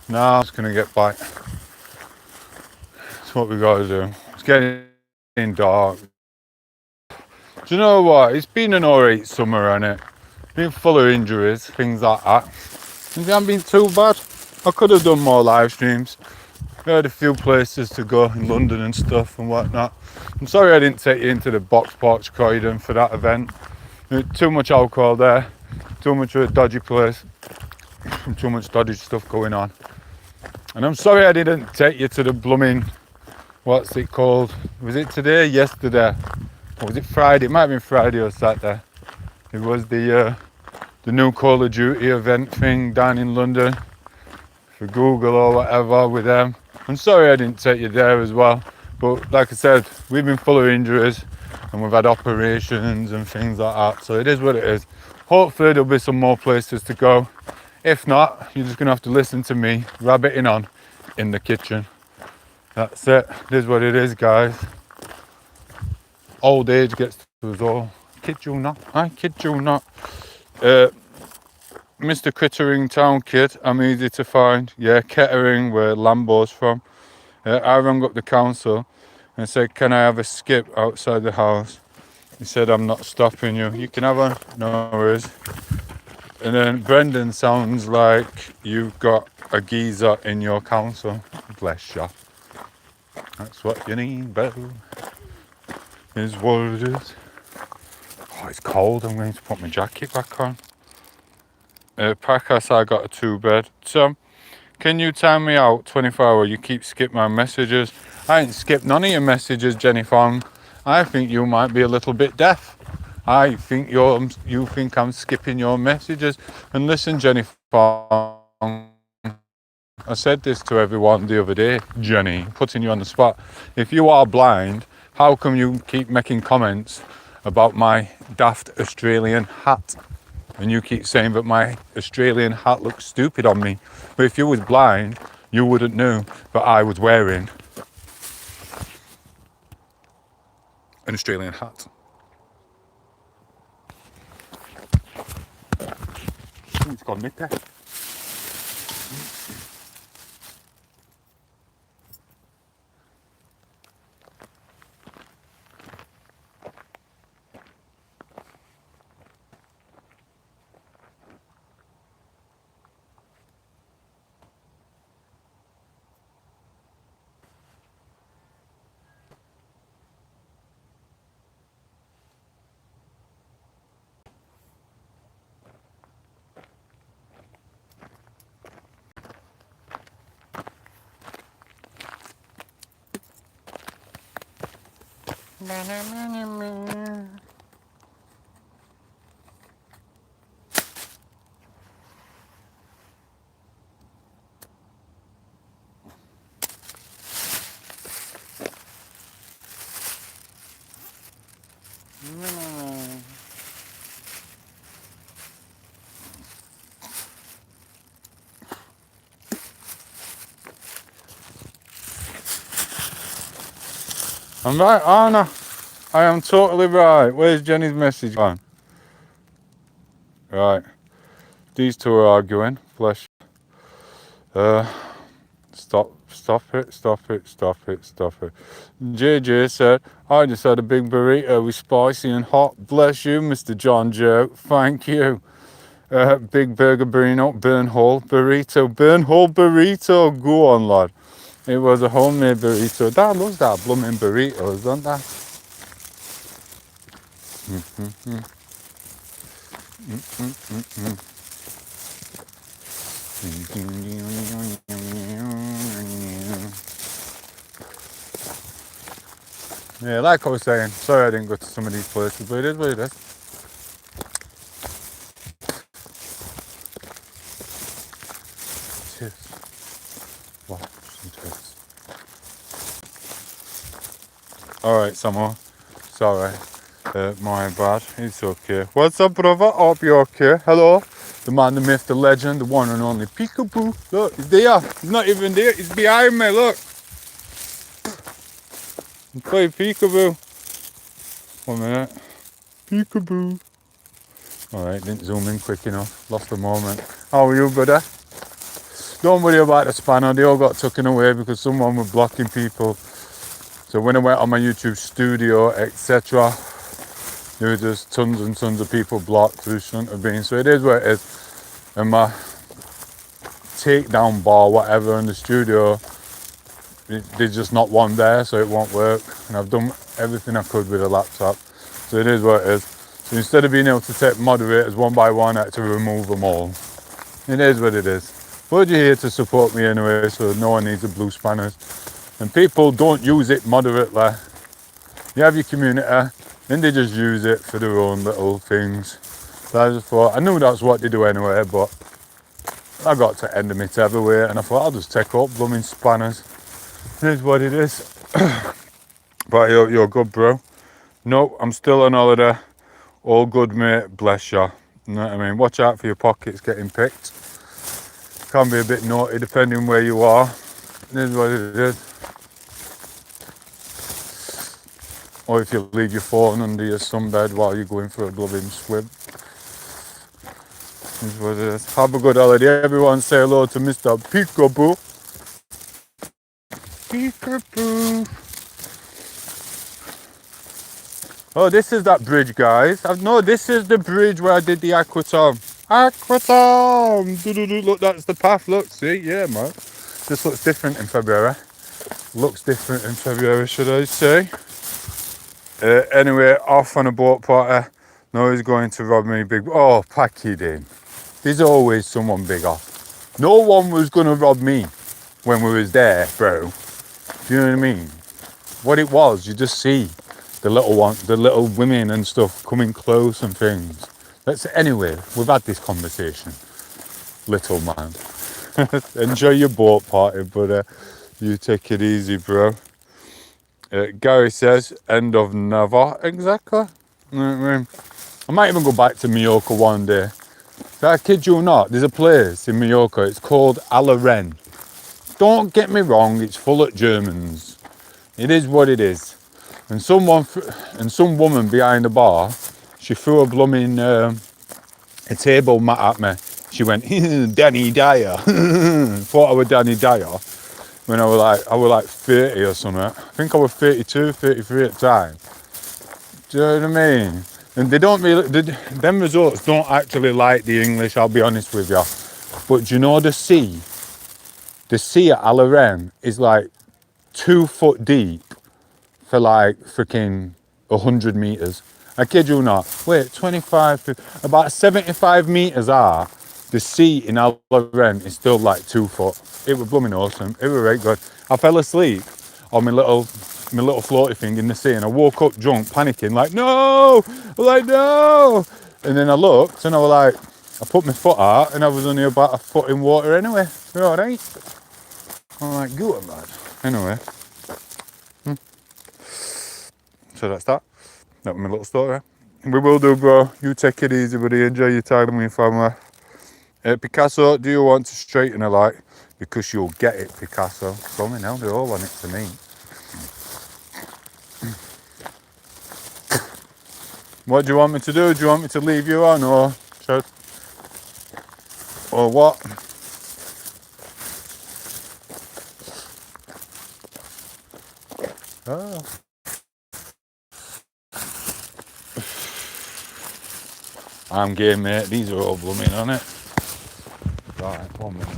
Now it's going to get back. That's what we got to do. It's getting dark. Do you know what? It's been an alright summer, hasn't it? Been full of injuries, things like that. It hasn't been too bad. I could have done more live streams. I had a few places to go in London and stuff and whatnot. I'm sorry I didn't take you into the Box Porch Croydon for that event. Too much alcohol there, too much of a dodgy place, too much dodgy stuff going on. And I'm sorry I didn't take you to the blooming, what's it called? Was it today? Yesterday? Or was it Friday? It might have been Friday or Saturday. It was the new Call of Duty event thing down in London for Google or whatever with them. I'm sorry I didn't take you there as well. But like I said, we've been full of injuries and we've had operations and things like that. So it is what it is. Hopefully there'll be some more places to go. If not, you're just gonna have to listen to me rabbiting on in the kitchen. That's it. It is what it is, guys. Old age gets to us all. Kid you not. I kid you not. Mr. Crittering Town Kid, I'm easy to find. Yeah, Kettering, where Lambo's from. I rang up the council and said, can I have a skip outside the house? He said, I'm not stopping you. You can have one. No worries. And then Brendan, sounds like you've got a geezer in your council. Bless you. That's what you need, bro. Is what it is. Oh, it's cold. I'm going to put my jacket back on. Packas, I got a 2-bed. Tom, can you time me out 24 hours? You keep skipping my messages. I ain't skipped none of your messages, Jenny Fong. I think you might be a little bit deaf. I think you think I'm skipping your messages. And listen, Jenny Fong, I said this to everyone the other day, Jenny, putting you on the spot. If you are blind, how come you keep making comments about my daft Australian hat? And you keep saying that my Australian hat looks stupid on me. But if you was blind, you wouldn't know that I was wearing an Australian hat. Oh, it's gone midday. I'm right, Anna. I am totally right. Where's Jenny's message gone? Right. These two are arguing. Bless you. Stop it. JJ said, I just had a big burrito with spicy and hot. Bless you, Mr. John Joe. Thank you. Big burger burrito, Burnhole burrito. Go on, lad. It was a homemade burrito. Dad loves that blooming burritos, don't they? Yeah, like I was saying, sorry I didn't go to some of these places, but it is what it is. Cheers. Wow, some cheers. Alright, Samo. Sorry. My bad. It's okay. What's up, brother? Hope you're okay. Hello. The man, the myth, the legend, the one and only Peekaboo. Look, he's there. He's not even there. He's behind me. Look. Play Peekaboo. 1 minute. Peekaboo. Alright, didn't zoom in quick enough. Lost the moment. How are you, brother? Don't worry about the spanner. They all got taken away because someone was blocking people. So when I went on my YouTube studio, etc., there were just tons and tons of people blocked who shouldn't have been. So it is what it is. And my takedown bar, whatever, in the studio, there's just not one there, so it won't work. And I've done everything I could with a laptop. So it is what it is. So instead of being able to take moderators one by one, I had to remove them all. It is what it is. But you're here to support me anyway, so no one needs a blue spanners. And people don't use it moderately. You have your community, and they just use it for their own little things. So I just thought, I knew that's what they do anyway, but I got to end of it everywhere, and I thought I'll just take up blooming spanners. It is what it is. But you're good, bro. No, I'm still on holiday. All good, mate. Bless you. You know what I mean? Watch out for your pockets getting picked. Can be a bit naughty depending where you are. It is what it is. Or if you leave your phone under your sunbed while you're going for a loving swim. It is what it is. Have a good holiday. Everyone say hello to Mr. Peekaboo. Peekaboo. Oh, this is that bridge, guys. No, this is the bridge where I did the aquatom. Aquatom! Look, that's the path. Look, see? Yeah, man. This looks different in February. Looks different in February, should I say. Anyway, off on a boat party. No, he's going to rob me big. Oh, pack it in. There's always someone big off. No one was going to rob me when we was there, bro. Do you know what I mean? What it was, you just see the little women and stuff coming close and things. Anyway, we've had this conversation, little man. Enjoy your boat party, but you take it easy, bro. Gary says, end of never. Exactly. You know what I mean? I might even go back to Mallorca one day. I kid you not, there's a place in Mallorca, it's called Alaren. Don't get me wrong, it's full of Germans. It is what it is. And some woman behind the bar, she threw a blooming a table mat at me. She went, Danny Dyer. Thought I was Danny Dyer. When I was like 30 or something. I think I was 32, 33 at the time. Do you know what I mean? And they don't really, them resorts don't actually like the English, I'll be honest with you. But do you know the sea? The sea at Alaren is like 2 foot deep for like freaking 100 meters. I kid you not. Wait, 25, about 75 meters are. The sea in Alaren is still like 2 foot. It was blooming awesome. It was very good. I fell asleep on my little floaty thing in the sea, and I woke up drunk, panicking, like no, no. And then I looked, and I was like, I put my foot out, and I was only about a foot in water anyway. You know what I mean? I'm like, good lad. Anyway. So that's that. That was my little story. We will do, bro. You take it easy, buddy. Enjoy your time with your family. Picasso, do you want to straighten a light? Because you'll get it, Picasso. Tell me now, they're all on it to me. What do you want me to do? Do you want me to leave you on, or what? Oh. I'm game, mate. These are all blooming on it. Right, 1 minute.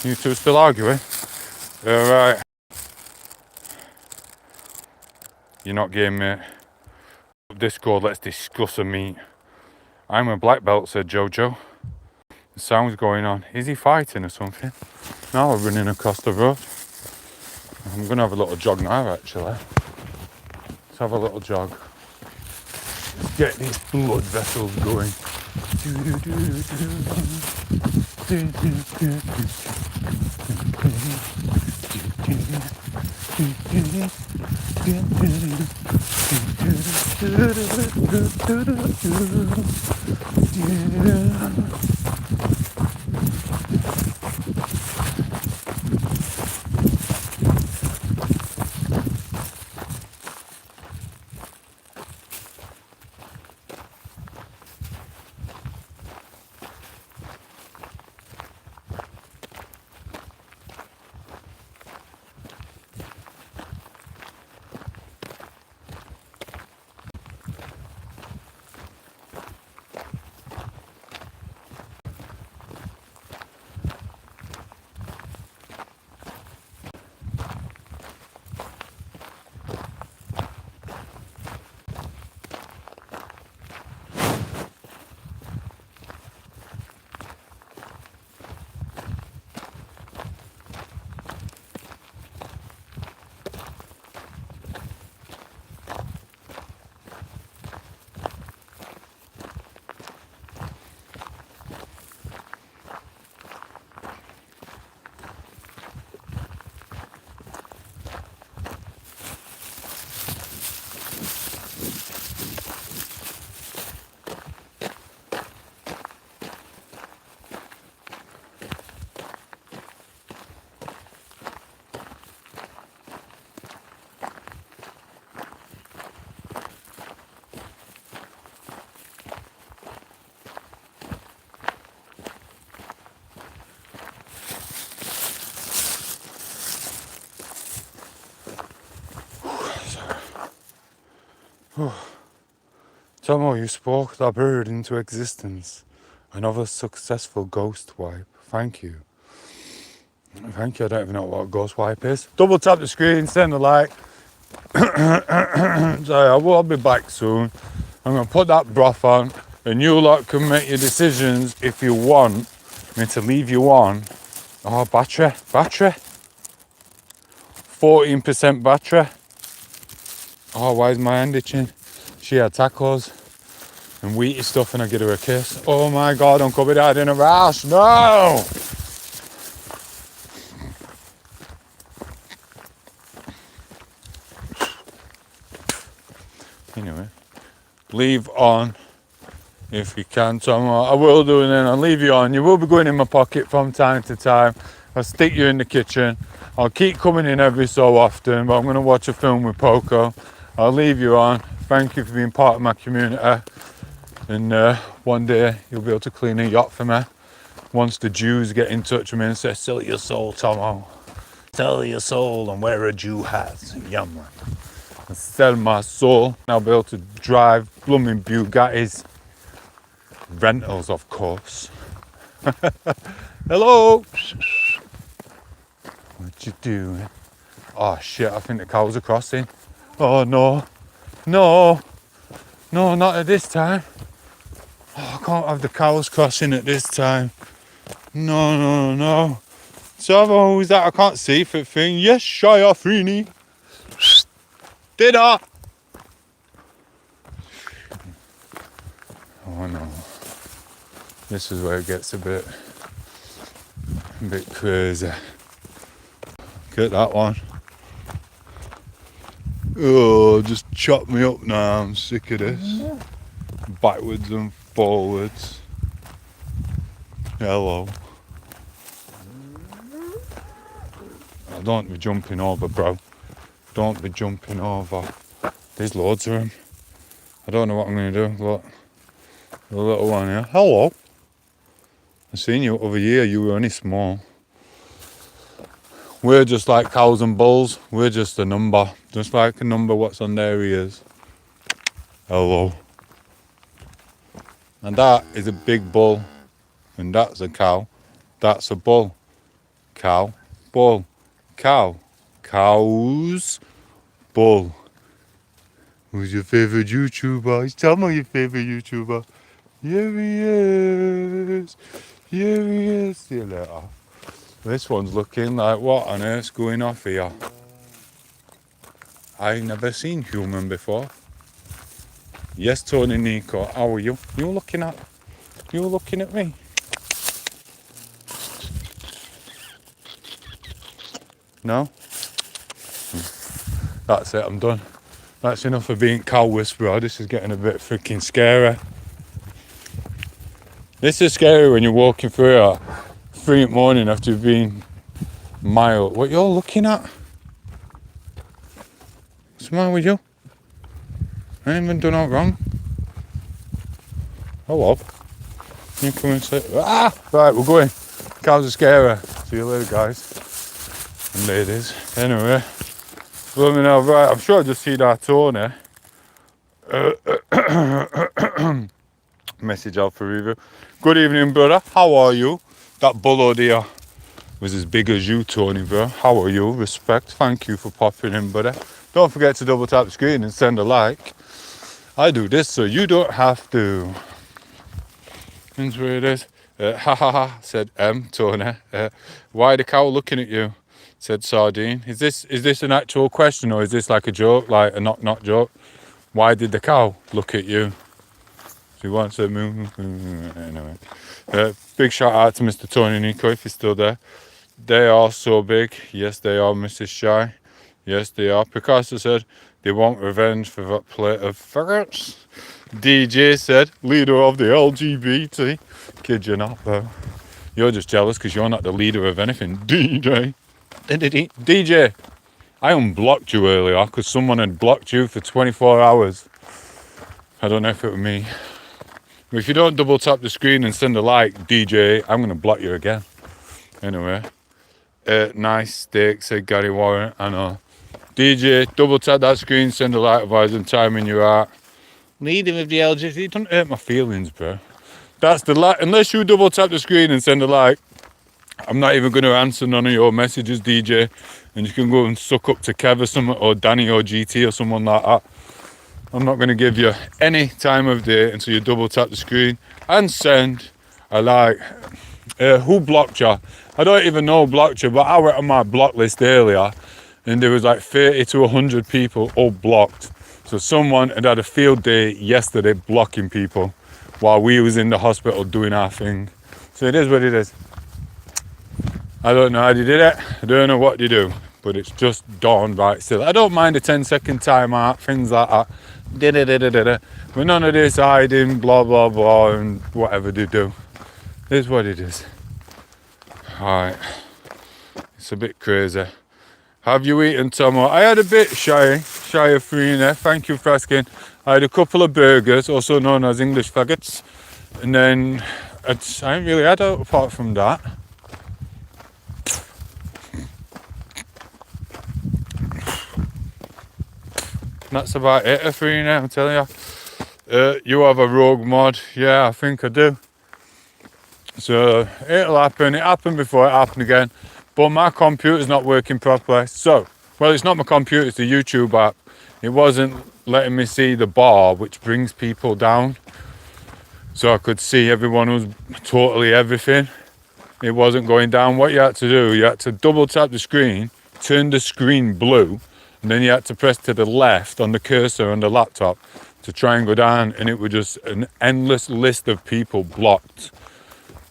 You two still arguing? Alright. You're not game, mate. Discord, let's discuss a meet. I'm a black belt, said Jojo. The sound's going on. Is he fighting or something? Now we're running across the road. I'm gonna have a little jog now, actually. Let's have a little jog. Let's get these blood vessels going. Tomo, you spoke that bird into existence. Another successful ghost wipe. Thank you. Thank you. I don't even know what a ghost wipe is. Double tap the screen, send a like. So I will be back soon. I'm going to put that broth on, and you lot can make your decisions if you want me to leave you on. Oh, battery. 14% battery. Oh, why is my hand itching? She had tacos and wheaty stuff, and I give her a kiss. Oh my God, Uncle be died in a rash. No! Anyway, leave on if you can, Tom. I will do, and then I'll leave you on. You will be going in my pocket from time to time. I'll stick you in the kitchen. I'll keep coming in every so often, but I'm going to watch a film with Poco. I'll leave you on. Thank you for being part of my community. And one day you'll be able to clean a yacht for me. Once the Jews get in touch with me and say, sell your soul, Tomo. Sell your soul and wear a Jew hat. Yum. And sell my soul. I'll be able to drive blooming Bugattis. Rentals, of course. Hello. What you doing? Oh shit, I think the cows are crossing. Oh no. No, not at this time. Oh, I can't have the cows crossing at this time. No. So, who's that? I can't see for thing. Yes, Shia Freeney. Dinner. Oh no. This is where it gets a bit crazy. Get that one. Oh, just chop me up now. I'm sick of this. Backwards and forwards. Hello. Oh, don't be jumping over, bro. Don't be jumping over. There's loads of them. I don't know what I'm going to do. Look. The little one here. Hello. I seen you over here. You were only small. We're just like cows and bulls. We're just a number. Just like a number what's on their ears. Hello. And that is a big bull. And that's a cow. That's a bull. Cow. Bull. Cow. Cows. Bull. Who's your favourite YouTuber? Tell me your favourite YouTuber. Here he is. Here he is. See you later. This one's looking like what on earth's going off here? I've never seen human before. Yes, Tony Nico, how are you? You looking at me? No? That's it, I'm done. That's enough of being cow whisperer. This is getting a bit freaking scary. This is scary when you're walking through at 3 in the morning after you've been mild. What you're looking at? What's the matter with you? I ain't even done all wrong. Hello. You come and say, ah! Right, we're going. Cows are scary. See you later, guys and ladies. Anyway, let me know. Right, I'm sure I just see that Tony. Message out for review. Good evening, brother. How are you? That bull there was as big as you, Tony, bro. How are you? Respect. Thank you for popping in, brother. Don't forget to double tap the screen and send a like. I do this so you don't have to. That's where it is. Ha ha ha, said Tony. Why the cow looking at you? Said Sardine. Is this an actual question or is this like a joke, like a knock joke? Why did the cow look at you? She wants to move. Anyway. Big shout out to Mr. Tony Nico if he's still there. They are so big. Yes, they are, Mrs. Shy. Yes, they are. Picasso said they want revenge for that plate of faggots. DJ said, leader of the LGBT. Kid you not, though. You're just jealous because you're not the leader of anything. DJ. DJ. I unblocked you earlier because someone had blocked you for 24 hours. I don't know if it was me. But if you don't double tap the screen and send a like, DJ, I'm going to block you again. Anyway. Nice steak, said Gary Warren. I know. DJ, double tap that screen, send a like, advice and time in your heart. Leading with the LG, it doesn't hurt my feelings, bro. That's the like. Unless you double tap the screen and send a like, I'm not even going to answer none of your messages, DJ. And you can go and suck up to Kev or someone, or Danny or GT or someone like that. I'm not going to give you any time of day until you double tap the screen and send a like. Who blocked you? I don't even know who blocked you, but I went on my block list earlier and there was like 30 to 100 people all blocked. So someone had a field day yesterday blocking people while we was in the hospital doing our thing. So it is what it is. I don't know how they did it. I don't know what they do, but it's just dawned right still. I don't mind a 10-second timeout, things like that. But none of this hiding, blah, blah, blah, and whatever they do. It is what it is. Alright. It's a bit crazy. Have you eaten, Tomo? I had a bit shy of 3 there. Thank you for asking. I had a couple of burgers, also known as English faggots. And then I ain't really had out apart from that. That's about it, a 3 now, I'm telling you. You have a rogue mod? Yeah, I think I do. So it'll happen. It happened before, it happened again. But my computer's not working properly. So, well, it's not my computer, it's the YouTube app. It wasn't letting me see the bar, which brings people down. So I could see everyone who's totally everything. It wasn't going down. What you had to do, you had to double tap the screen, turn the screen blue, and then you had to press to the left on the cursor on the laptop to try and go down, and it was just an endless list of people blocked,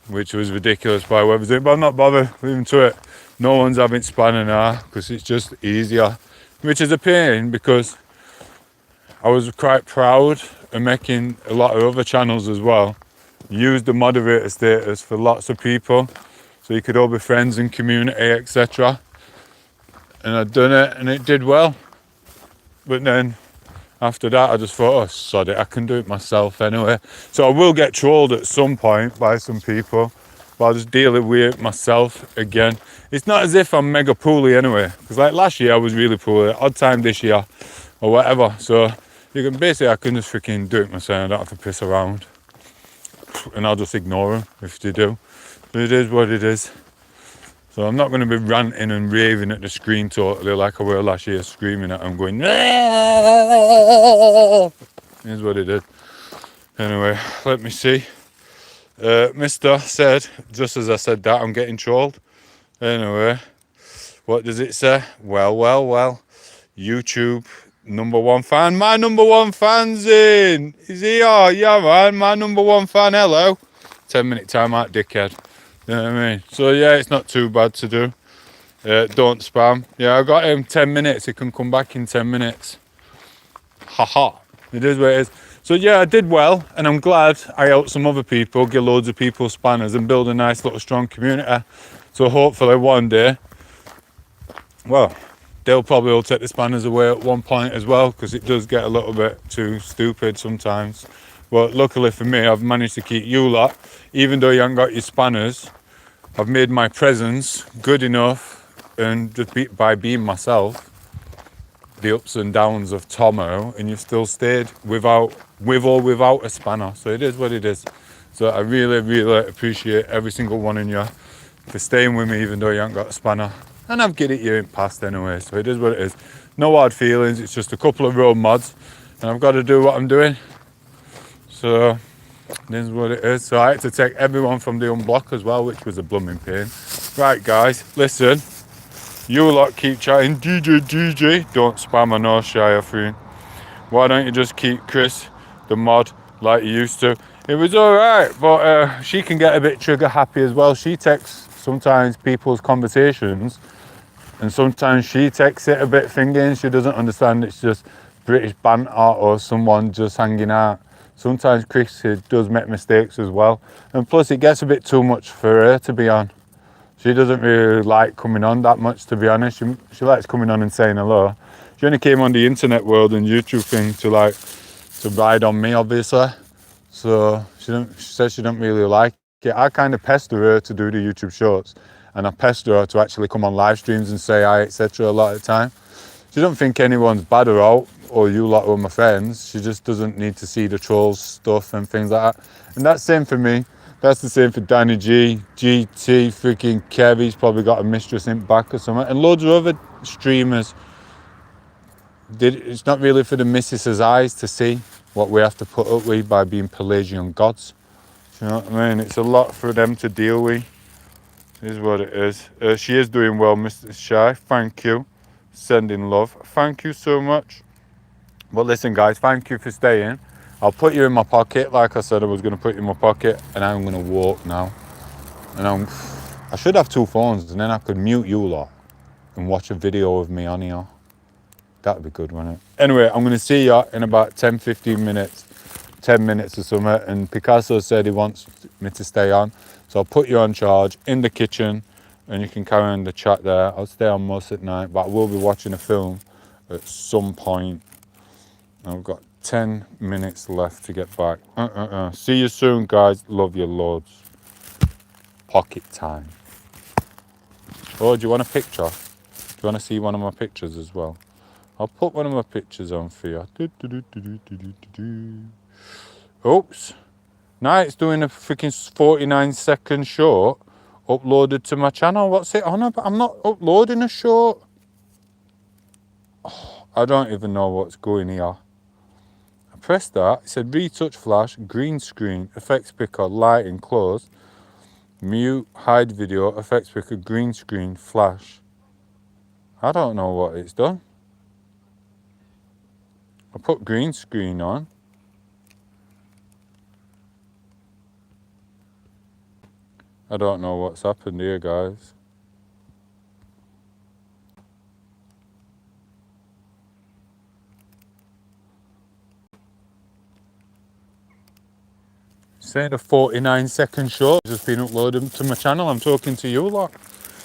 which was ridiculous by whoever's doing. But I'm not bothered, leaving to it. No one's having spanner now because it's just easier, which is a pain because I was quite proud of making a lot of other channels as well. Use the moderator status for lots of people so you could all be friends and community, etc. And I'd done it and it did well. But then after that I just thought, oh sod it, I can do it myself anyway. So I will get trolled at some point by some people, but I'll just deal with it myself again. It's not as if I'm mega poorly anyway, because like last year I was really poorly, odd time this year or whatever. So you can basically, I can just freaking do it myself. I don't have to piss around, and I'll just ignore them if they do. But it is what it is. So I'm not going to be ranting and raving at the screen totally like I were last year, screaming at them, going, here's what it is. Anyway, let me see. Mr. said, just as I said that, I'm getting trolled. Anyway, what does it say? Well, YouTube #1 fan. My #1 fan's in. Is he? Oh, yeah, man. My #1 fan. Hello. 10-minute timeout, dickhead. You know what I mean? So yeah, it's not too bad to do. Don't spam. Yeah, I got him 10 minutes. He can come back in 10 minutes. Haha. It is what it is. So yeah, I did well, and I'm glad I helped some other people, give loads of people spanners and build a nice little strong community. So hopefully one day, well, they'll probably all take the spanners away at one point as well, because it does get a little bit too stupid sometimes. But luckily for me, I've managed to keep you lot, even though you haven't got your spanners. I've made my presence good enough, and just by being myself, the ups and downs of Tomo, and you've still stayed with or without a spanner. So it is what it is. So I really appreciate every single one of you for staying with me, even though you haven't got a spanner. And I've get it you in past anyway, so it is what it is. No hard feelings, it's just a couple of road mods, and I've got to do what I'm doing. So this is what it is. So I had to take everyone from the unblock as well, which was a blooming pain. Right guys, listen. You lot keep chatting, DJ, don't spam a no shy free. Why don't you just keep Chris, the mod, like you used to? It was alright, but she can get a bit trigger happy as well. She takes sometimes people's conversations, and sometimes she takes it a bit thinking. She doesn't understand it's just British banter or someone just hanging out. Sometimes Chris does make mistakes as well. And plus it gets a bit too much for her to be on. She doesn't really like coming on that much, to be honest. She likes coming on and saying hello. She only came on the internet world and YouTube thing to ride on me, obviously. So she says she don't really like it. I kind of pester her to do the YouTube shorts, and I pester her to actually come on live streams and say hi, etc. a lot of the time. She don't think anyone's bad or out, or you lot were my friends. She just doesn't need to see the trolls stuff and things like that. And that's the same for me. That's the same for Danny G, GT, freaking Kevy's probably got a mistress in back or something, and loads of other streamers. It's not really for the missus's eyes to see what we have to put up with by being Pelagian gods. Do you know what I mean? It's a lot for them to deal with. It is what it is. She is doing well, Mr. Shy. Thank you. Sending love. Thank you so much. But listen, guys, thank you for staying. I'll put you in my pocket, like I said I was going to put you in my pocket, and I'm going to walk now. And I should have 2 phones, and then I could mute you lot and watch a video of me on here. That'd be good, wouldn't it? Anyway, I'm going to see you in about 10, 15 minutes, 10 minutes or something. And Picasso said he wants me to stay on. So I'll put you on charge in the kitchen, and you can carry on the chat there. I'll stay on most at night, but I will be watching a film at some point. I've got 10 minutes left to get back. See you soon, guys. Love you loads. Pocket time. Oh, do you want a picture? Do you want to see one of my pictures as well? I'll put one of my pictures on for you. Oops. Now it's doing a freaking 49-second short uploaded to my channel. What's it on about? I'm not uploading a short. Oh, I don't even know what's going here. I pressed that. It said retouch flash, green screen, effects picker, lighting, close, mute, hide video, effects picker, green screen, flash. I don't know what it's done. I put green screen on. I don't know what's happened here, guys. Saying a 49-second short has been uploaded to my channel. I'm talking to you lot.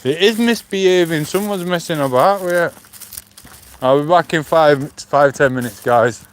It is misbehaving. Someone's messing about with it. I'll be back in 5-10 minutes, guys.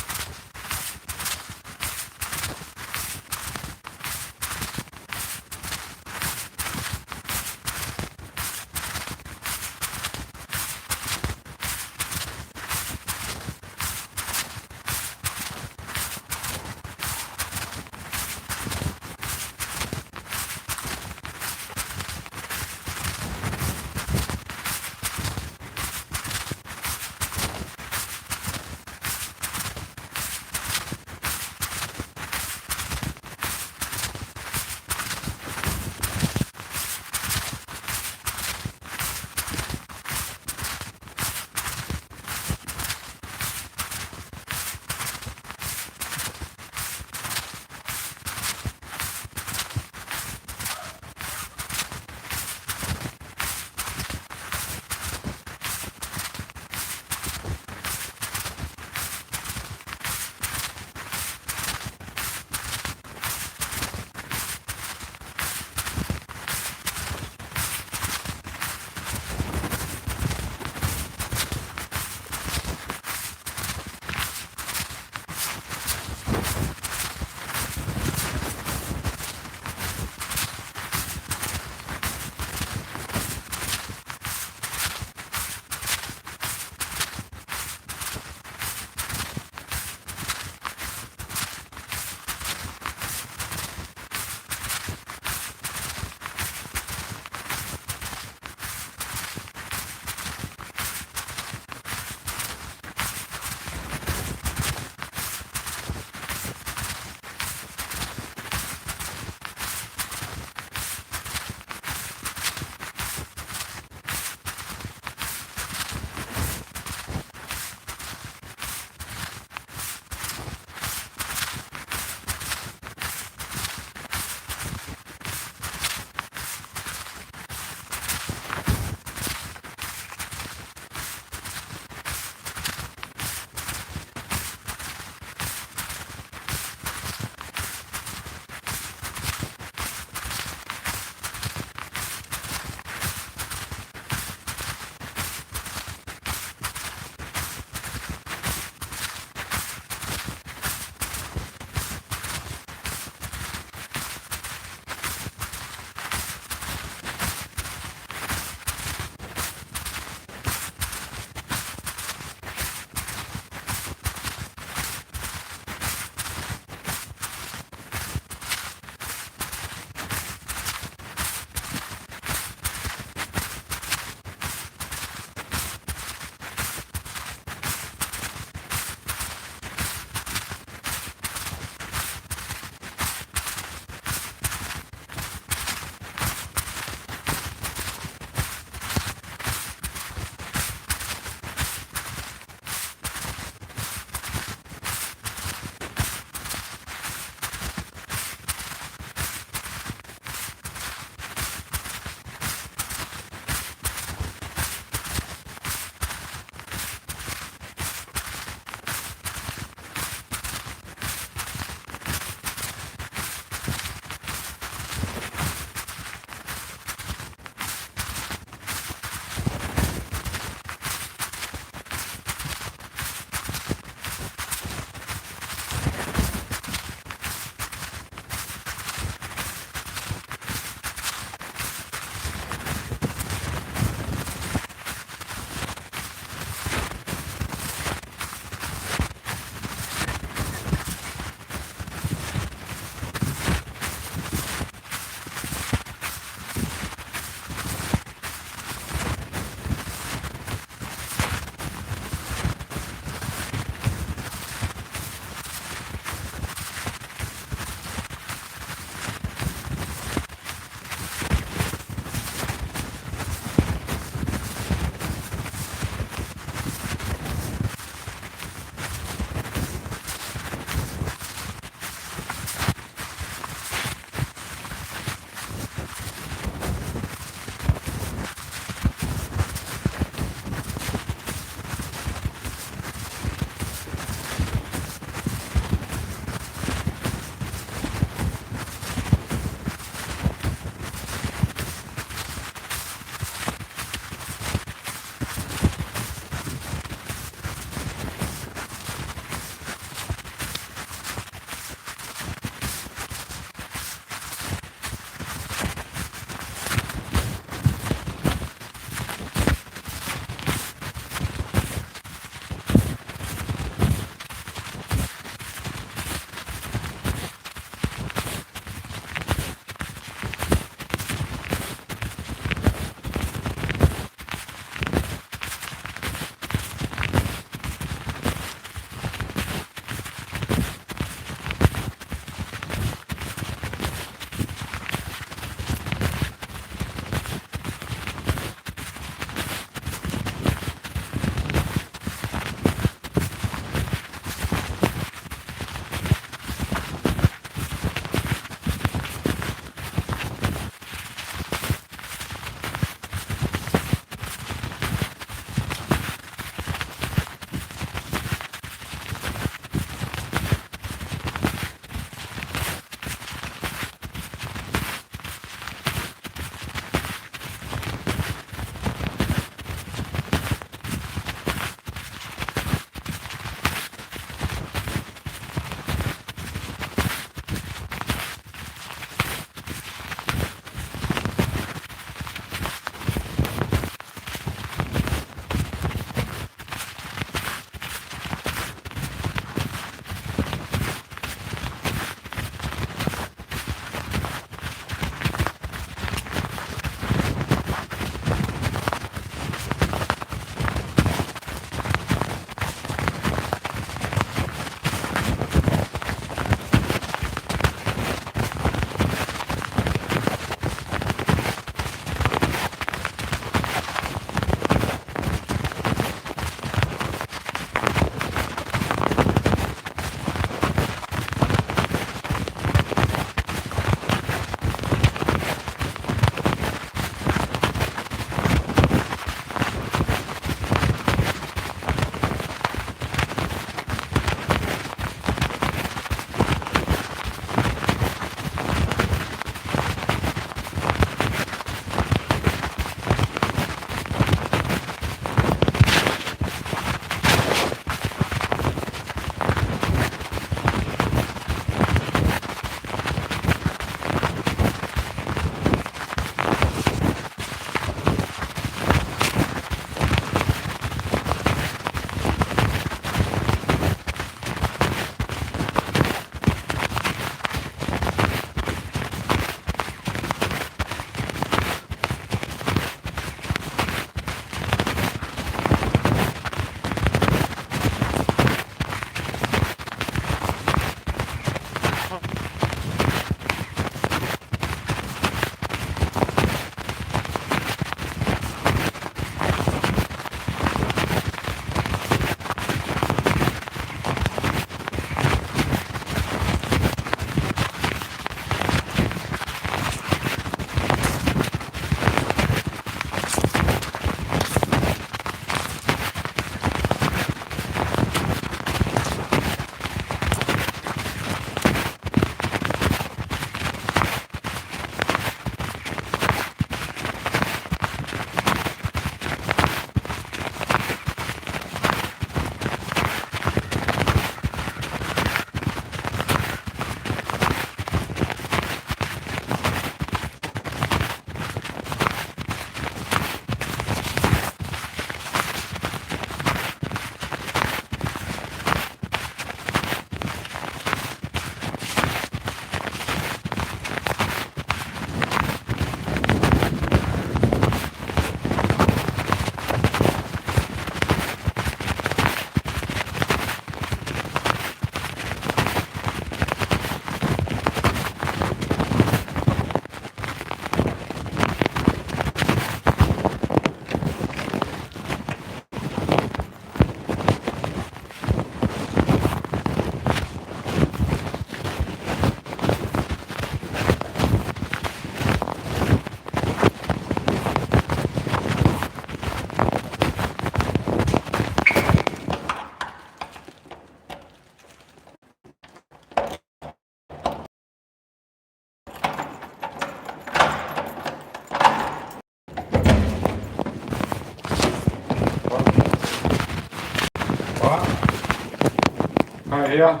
Can't hear.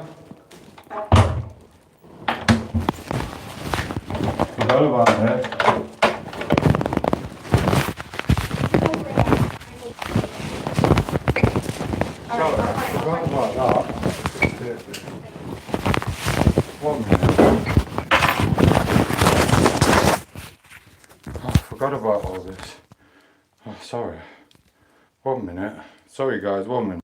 Forgot about that. Sorry, I forgot about that. 1 minute. Oh, I forgot about all this. Oh, sorry. 1 minute. Sorry guys, 1 minute.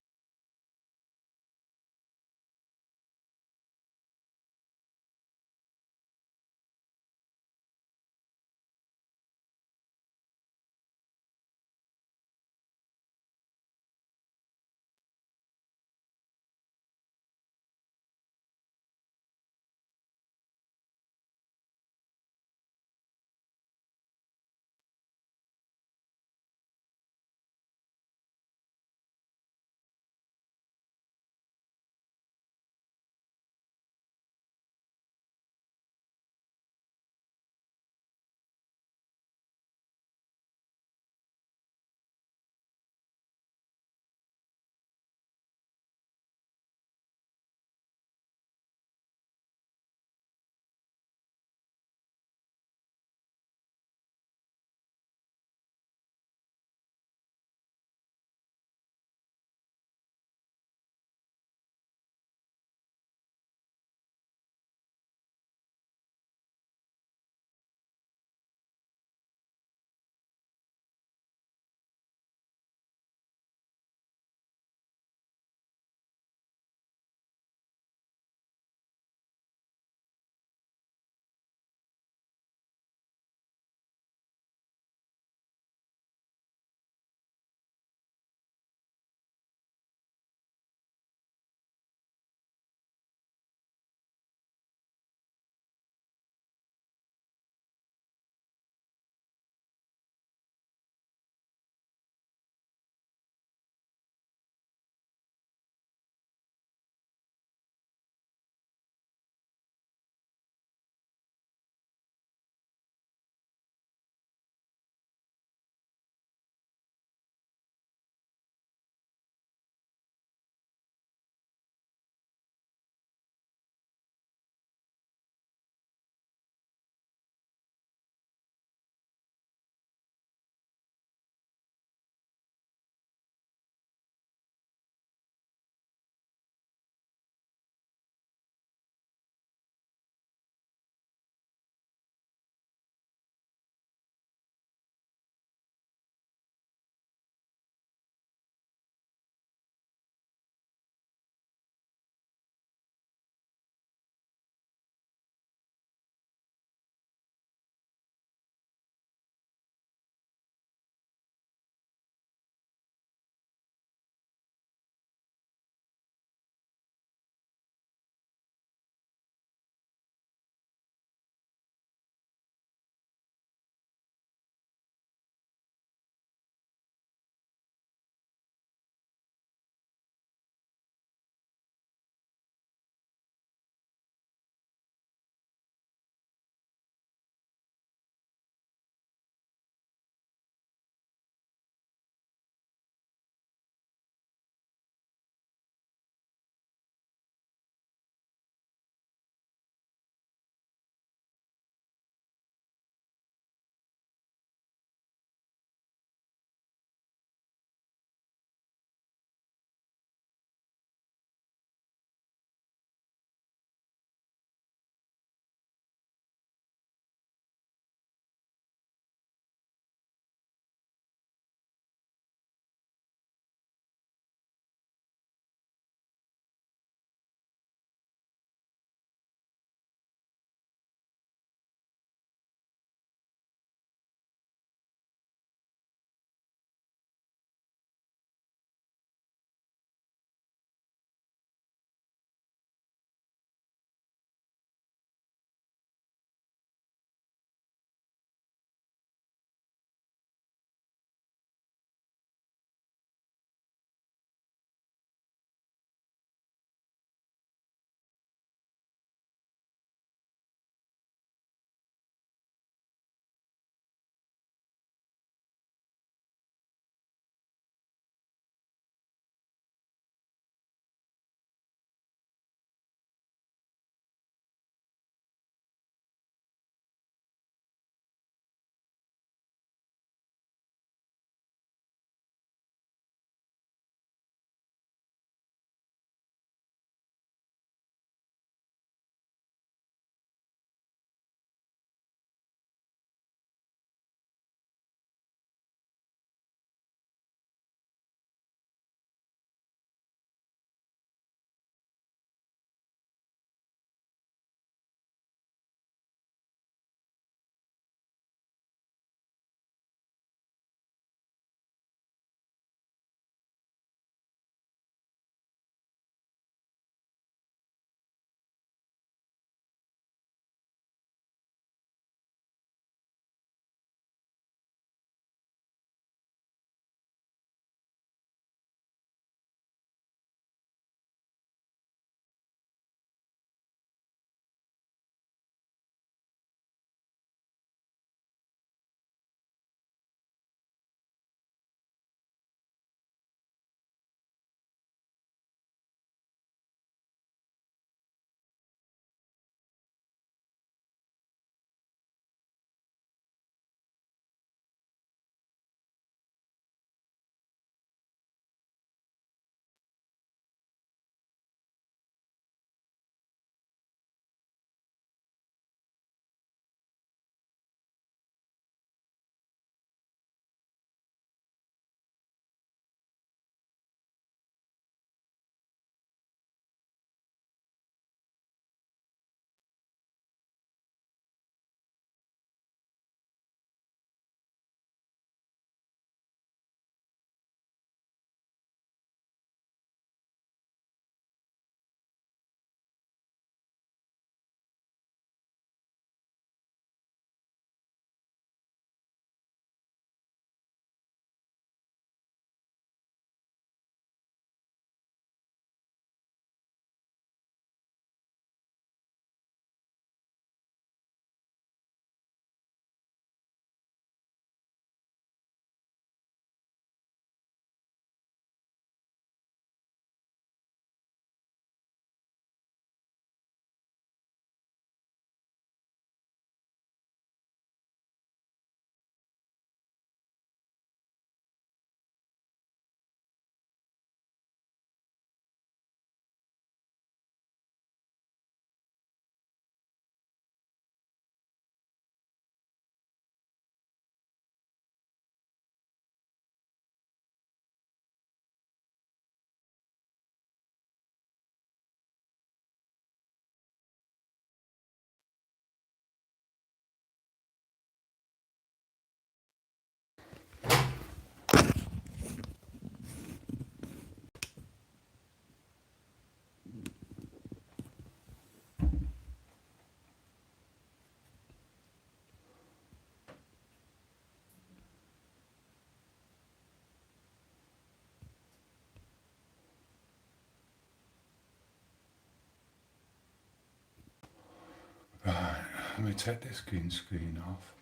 Let me take this green screen off.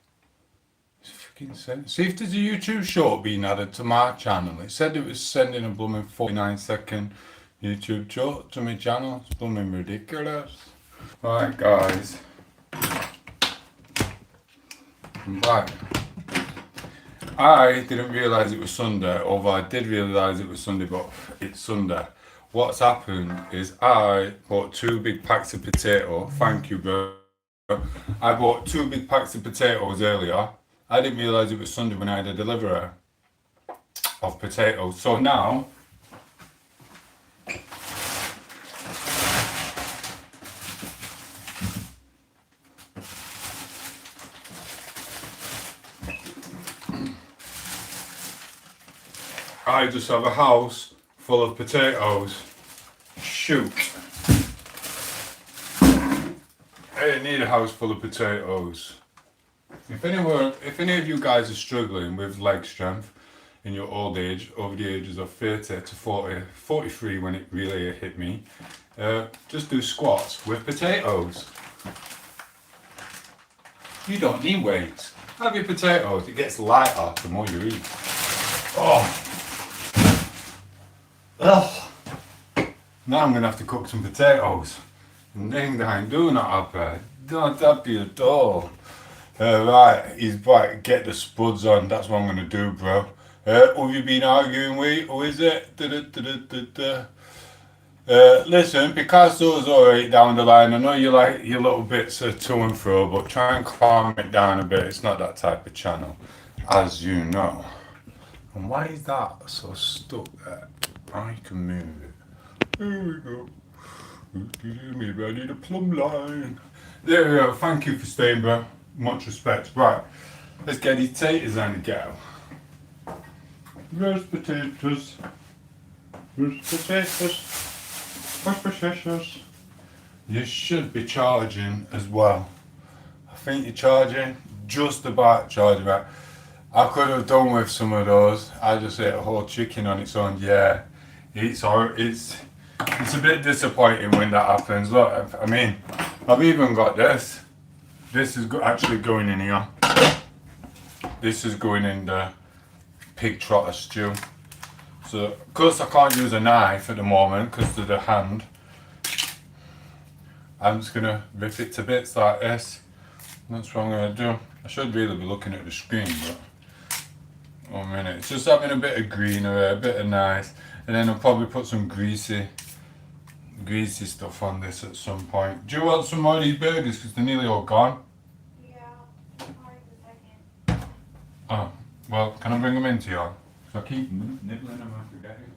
It's freaking sent. See if there's a YouTube short being added to my channel. It said it was sending a blooming 49-second YouTube short to my channel. It's blooming ridiculous. Right, guys. I'm back. I didn't realise it was Sunday, although I did realise it was Sunday, but it's Sunday. What's happened is I bought 2 big packs of potato. Thank you, bro. I bought 2 big packs of potatoes earlier. I didn't realise it was Sunday when I had a delivery of potatoes. So now, I just have a house full of potatoes. Shoot. I didn't need a house full of potatoes. If any of you guys are struggling with leg strength in your old age, over the ages of 30 to 40, 43 when it really hit me, just do squats with potatoes. You don't need weights. Have your potatoes. It gets lighter the more you eat. Oh. Ugh. Now I'm gonna have to cook some potatoes. Ding dang, do not happy. Don't happy at all. Right, he's right, get the spuds on, that's what I'm gonna do, bro. Who have you been arguing with? Who is it? Listen, Picasso's alright down the line. I know you like your little bits of to and fro, but try and calm it down a bit. It's not that type of channel, as you know. And why is that so stuck there? I can move it. There we go. Maybe I need a plumb line. There we go. Thank you for staying, bro. Much respect. Right, let's get these taters on the go. Roast potatoes. Roast potatoes. Roast potatoes. You should be charging as well. I think you're charging just about charging. Right. I could have done with some of those. I just ate a whole chicken on its own. Yeah, it's a bit disappointing when that happens. Look, I mean, I've even got this. This is actually going in here. This is going in the pig trotter stew. So, of course I can't use a knife at the moment because of the hand. I'm just gonna rip it to bits like this. That's what I'm gonna do. I should really be looking at the screen, but 1 minute. It's just having a bit of greenery, a bit of nice, and then I'll probably put some greasy stuff on this at some point. Do you want some more of these burgers because they're nearly all gone? Yeah, I'll wait a second. Oh, well, can I bring them into you? So I keep nibbling them and forgetting.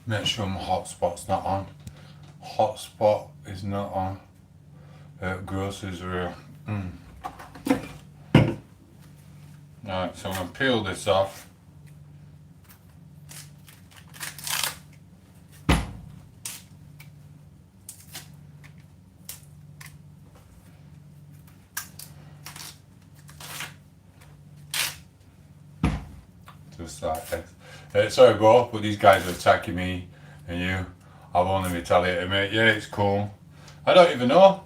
Make sure my hotspot's not on. Hotspot is not on. Groceries are Alright, so I'm going to peel this off. Just like this. Sorry bro, but these guys are attacking me and you. I've only retaliated, mate. Yeah, it's cool. I don't even know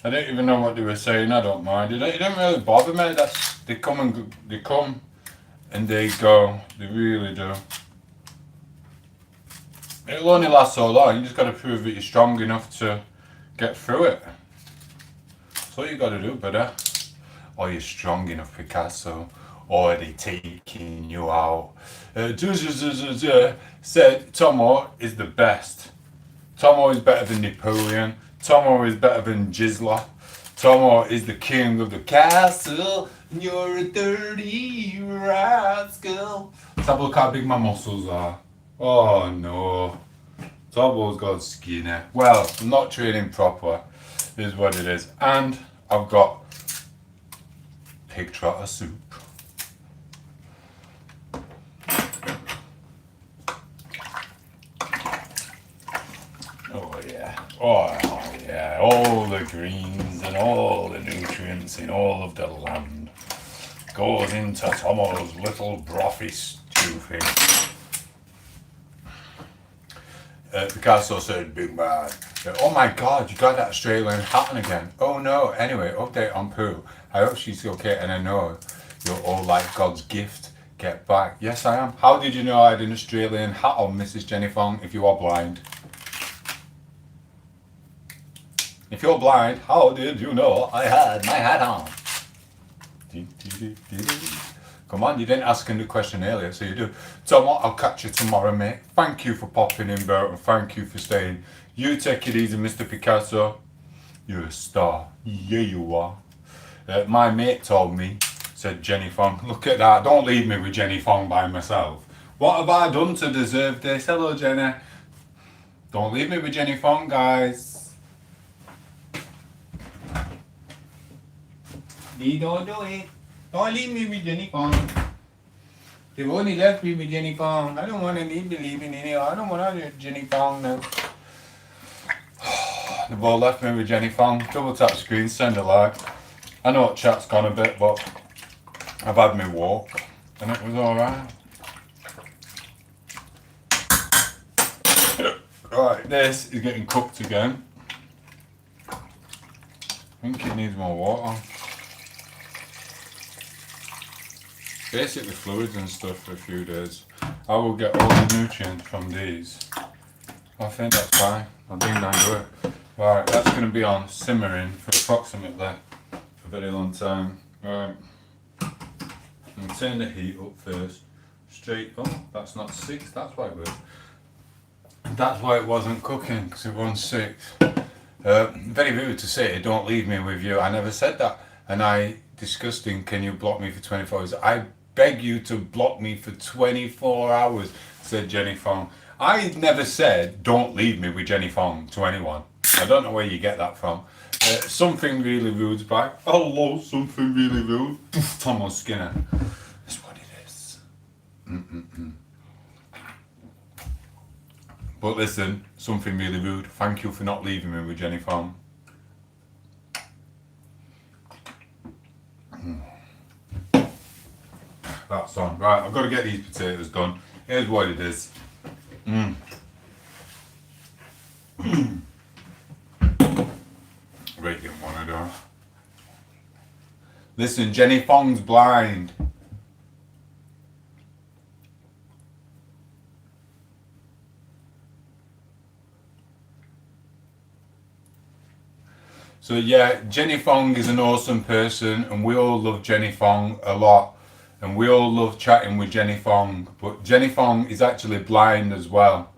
what they were saying. I don't mind. It don't really bother me. They come and they go. They really do. It'll only last so long. You just got to prove that you're strong enough to get through it. That's all you got to do, brother. Or you're strong enough, Picasso. Or are they taking you out? Said Tomo is the best. Tomo is better than Napoleon. Tomo is better than Gisla. Tomo is the king of the castle. And you're a dirty rascal. Let's have a look how big my muscles are. Oh no. Tomo's got skinny. Well, I'm not training proper, is what it is. And I've got pig trotter soup. Oh yeah, all the greens and all the nutrients in all of the land goes into Tomo's little brothy stew thing. Picasso said, big man. Oh my god, you got that Australian hat on again. Oh no. Anyway, update on Pooh. I hope she's okay, and I know you're all like God's gift. Get back. Yes, I am. How did you know I had an Australian hat on, Mrs. Jenny Fong, if you are blind? If you're blind, how did you know I had my hat on? Come on, you didn't ask a new question earlier, so you do. Tom, I'll catch you tomorrow, mate. Thank you for popping in, Bert, and thank you for staying. You take it easy, Mr. Picasso. You're a star. Yeah, you are. My mate told me, said Jenny Fong, look at that, don't leave me with Jenny Fong by myself. What have I done to deserve this? Hello, Jenny. Don't leave me with Jenny Fong, guys. You don't do it. Don't leave me with Jenny Fong. They've only left me with Jenny Fong. I don't want to leave in here. I don't want to Jenny Fong now. They've all left me with Jenny Fong. Double tap screen, send a like. I know chat's gone a bit, but I've had my walk and it was alright. Right, this is getting cooked again. I think it needs more water. Basically fluids and stuff for a few days. I will get all the nutrients from these. I think that's fine. I'll do it. Right, that's going to be on simmering for approximately a very long time. Right, I'll turn the heat up first. Straight, oh, that's not 6, that's why it wasn't cooking, because it wasn't 6. Very rude to say, don't leave me with you. I never said that. And I, disgusting, can you block me for 24 hours? I beg you to block me for 24 hours, said Jenny Fong. I never said, don't leave me with Jenny Fong to anyone. I don't know where you get that from. Something really rude's back. Hello, something really rude. Thomas Skinner. That's what it is. But listen, something really rude. Thank you for not leaving me with Jenny Fong. That's on. Right, I've got to get these potatoes done. Here's what it is. Right, didn't want to do. Listen, Jenny Fong's blind. So yeah, Jenny Fong is an awesome person and we all love Jenny Fong a lot. And we all love chatting with Jenny Fong. But Jenny Fong is actually blind as well.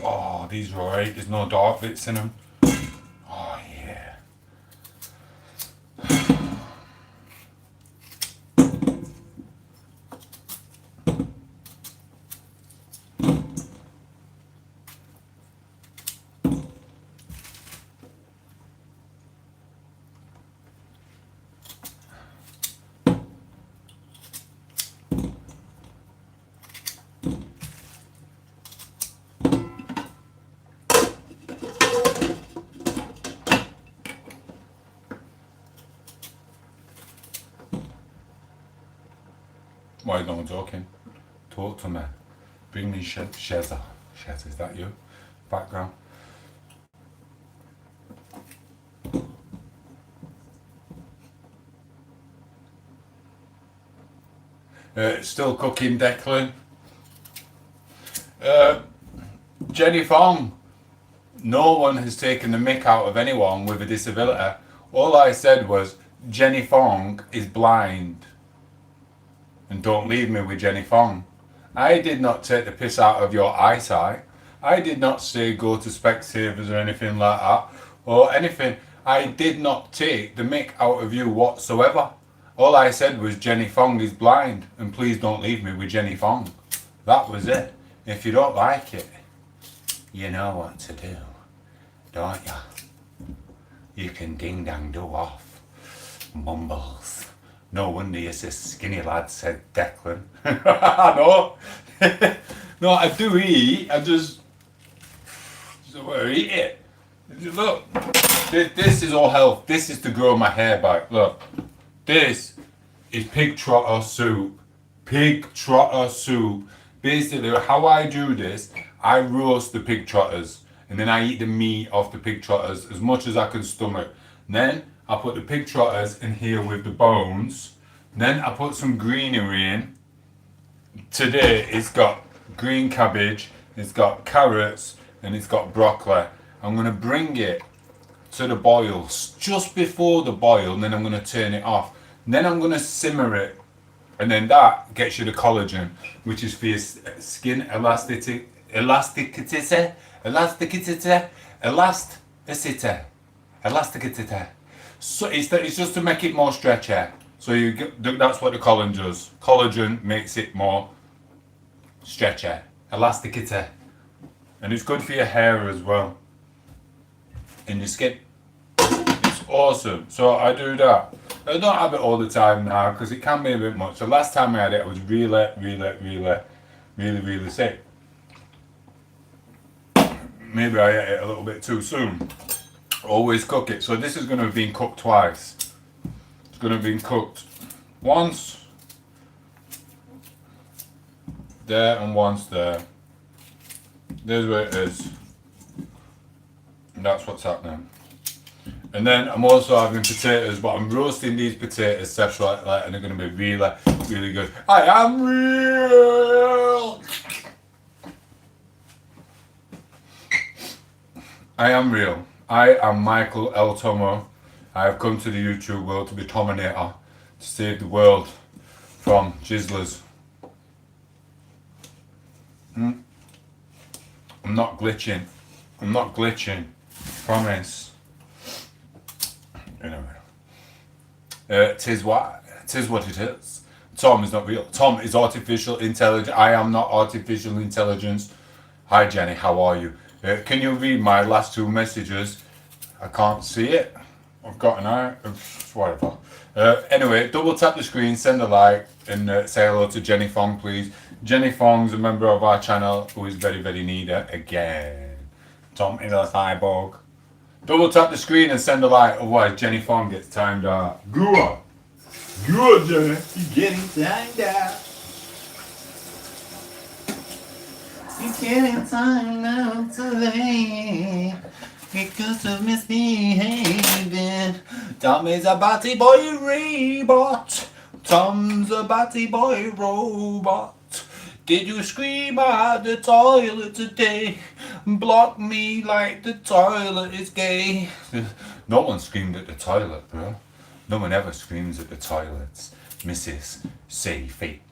Oh, these are alright, there's no dark bits in them. Oh yeah. Why is no one talking? Talk to me. Bring me Sheza. Sheza, is that you? Background. Still cooking, Declan. Jenny Fong. No one has taken the mick out of anyone with a disability. All I said was, Jenny Fong is blind. And don't leave me with Jenny Fong. I did not take the piss out of your eyesight. I did not say go to Specsavers or anything like that. or anything. I did not take the mick out of you whatsoever. All I said was Jenny Fong is blind and please don't leave me with Jenny Fong. That was it. If you don't like it, you know what to do, don't you? You can ding dang do off. Mumbles. No wonder you're so skinny lad, said Declan. I know. No, I do eat. I just want to eat it. Look, this is all health. This is to grow my hair back. Look, this is pig trotter soup. Pig trotter soup. Basically, how I do this, I roast the pig trotters. And then I eat the meat off the pig trotters as much as I can stomach. And then I put the pig trotters in here with the bones. Then I put some greenery in. Today it's got green cabbage, it's got carrots, and it's got broccoli. I'm going to bring it to the boil just before the boil, and then I'm going to turn it off. And then I'm going to simmer it. And then that gets you the collagen, which is for your skin elasticity. So it's just to make it more stretchy. So that's what the collagen does. Collagen makes it more stretchy, elasticity, and it's good for your hair as well, and your skin. It's awesome. So I do that. I don't have it all the time now because it can be a bit much. The last time I had it, I was really sick. Maybe I ate it a little bit too soon. Always cook it. So this is going to have been cooked twice. It's going to have been cooked once there and once there. There's where it is. And that's what's happening. And then I'm also having potatoes, but I'm roasting these potatoes separate, and they're going to be really good. I am real. I am real. I am Michael L. Tomo. I have come to the YouTube world to be Tominator, to save the world from Jizzlers. I'm not glitching. I'm not glitching. Promise. Anyway. Tis what it is. Tom is not real. Tom is artificial intelligence. I am not artificial intelligence. Hi Jenny, how are you? Can you read my last two messages? I can't see it. I've got an eye. Whatever. Anyway, double tap the screen, send a like, and say hello to Jenny Fong, please. Jenny Fong's a member of our channel who is very needed again. Tom is a cyborg. Double tap the screen and send a like, otherwise Jenny Fong gets timed out. Good. Good, Jenny. You're getting timed out. You're getting timed out today because of misbehaving. Tom is a batty boy robot. Tom's a batty boy robot. Did you scream at the toilet today? Block me like the toilet is gay. No one screamed at the toilet, bro. No one ever screams at the toilets. Mrs. Say fake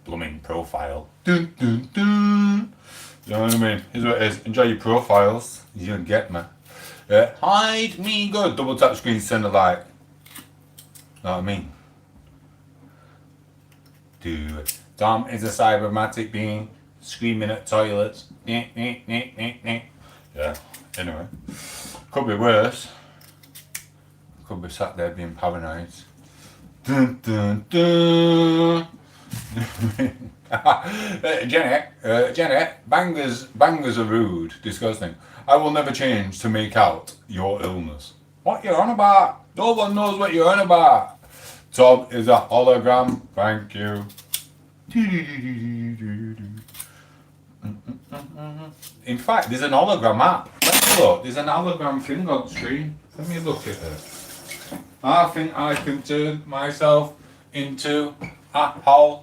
blooming profile. Dun dun dun. You know what I mean? Here's what it is. Enjoy your profiles. You don't get me. Hide me good. Double tap screen, send a like. Know what I mean? Do it. Tom is a cybermatic being screaming at toilets. Yeah, anyway. Could be worse. Could be sat there being paranoid. Dun dun dun. Jenny, bangers are rude, disgusting. I will never change to make out your illness. What you on about? No one knows what you're on about. Tom is a hologram. Thank you. In fact, there's an hologram app. Let me look. There's an hologram thing on screen. Let me look at it. I think I can turn myself into a hologram.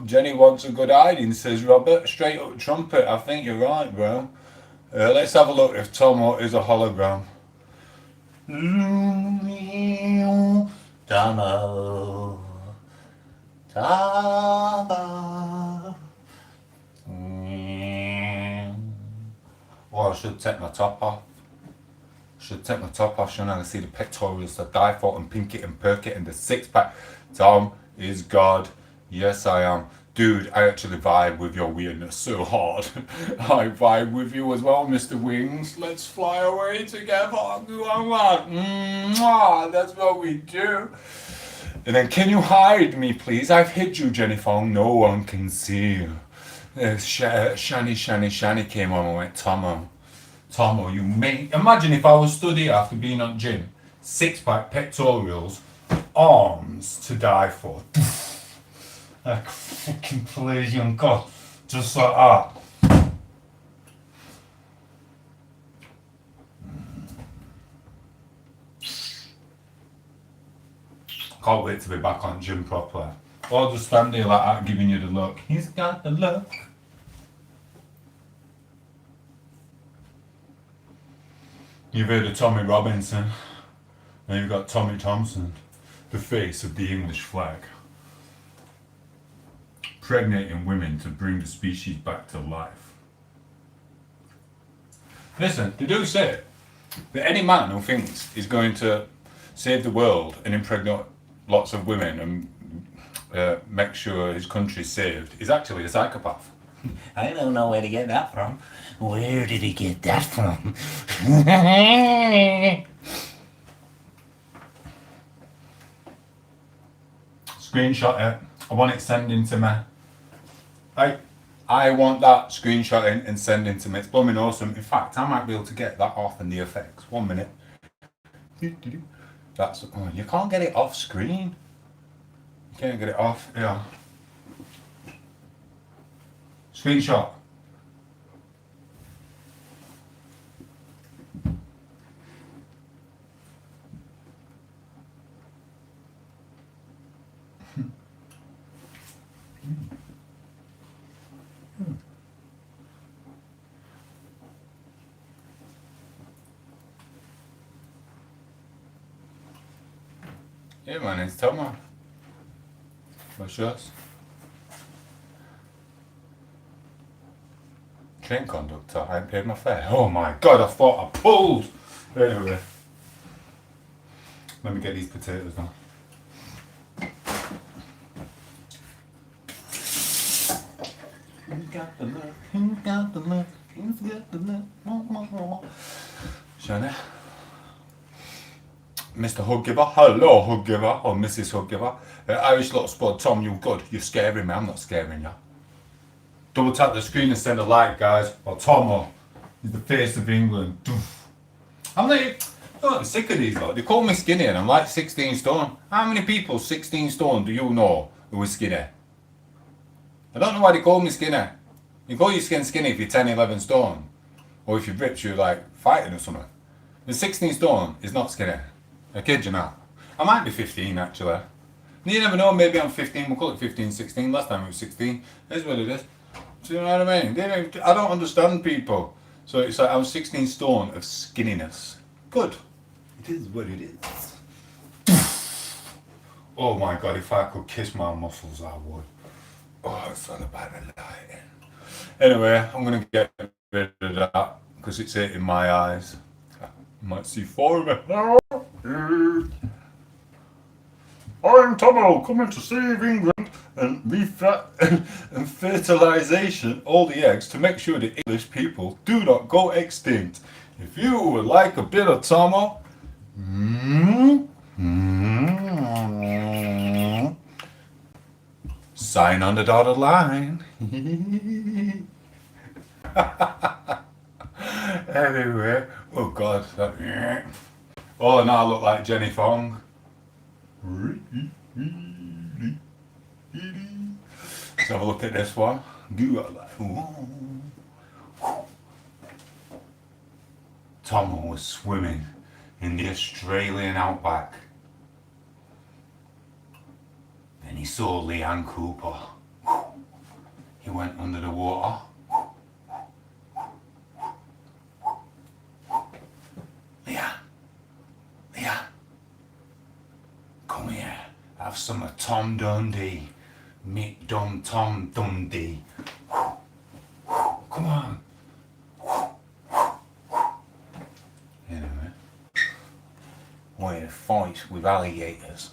Jenny wants a good hiding, says Robert. Straight up trumpet. I think you're right, bro. Let's have a look if Tomo is a hologram. Tomo. Or I should take my top off. Should take my top off, shouldn't I? See the pectorals to die for, and pink it and perk it, and the six pack. Tom is God. Yes, I am. Dude, I actually vibe with your weirdness so hard. I vibe with you as well, Mr. Wings. Let's fly away together. Mwah, that's what we do. And then, can you hide me, please? I've hid you, Jenny Fong. No one can see you. Shani came on and went, Tomo, you may imagine if I was stood here after being on gym, six-pack pectorals, arms to die for. Like fucking please, young God, just like that. Can't wait to be back on gym properly. Or just stand there like that, giving you the look. He's got the look. You've heard of Tommy Robinson, now you've got Tommy Thompson, the face of the English flag. Pregnating women to bring the species back to life. Listen, they do say that any man who thinks he's going to save the world and impregnate lots of women and make sure his country's saved is actually a psychopath. I don't know where to get that from. Where did he get that from? Screenshot it. I want it sending to me. I want that screenshotting and sending to me. It's blooming awesome. In fact, I might be able to get that off in the effects. 1 minute. That's you can't get it off screen. You can't get it off. Yeah. Screenshot. Yeah, man, it's Tomo. What's yours? Train conductor, I ain't paid my fare. Oh my God, I thought I pulled. Anyway, let me get these potatoes now. Who's got the love? Who's got the love? Who's got the love? Shana? Mr. Hug Giver, hello Hug Giver, or Mrs. Hug Giver. Irish lot spud, Tom, you good. You're scaring me, I'm not scaring you. Double tap the screen and send a like, guys. Or Tomo, he's the face of England. I'm sick of these lot. They call me skinny and I'm like 16 stone. How many people 16 stone do you know who is skinny? I don't know why they call me skinny. You call you skinny if you're 10, 11 stone. Or if you're rich, you're like fighting or something. The 16 stone is not skinny. I kid you not. I might be 15 actually. You never know, maybe I'm 15, we'll call it 15, 16. Last time it was 16. That's what it is. Do you know what I mean? I don't understand people. So it's like I'm 16 stone of skinniness. Good. It is what it is. Oh my God, if I could kiss my muscles, I would. Oh, it's all about the lighting. Anyway, I'm going to get rid of that because it's hitting my eyes. You might see four of me. I'm Tomo, coming to save England and and fertilization all the eggs to make sure the English people do not go extinct. If you would like a bit of Tomo, sign on the dotted line. Anyway, oh God, oh, now I look like Jenny Fong. Let's have a look at this one. Tomo was swimming in the Australian outback and he saw Leanne Cooper. He went under the water. Leanne, come here. Have some of Tom Dundee. Meet Tom Dundee. Come on. fight with alligators.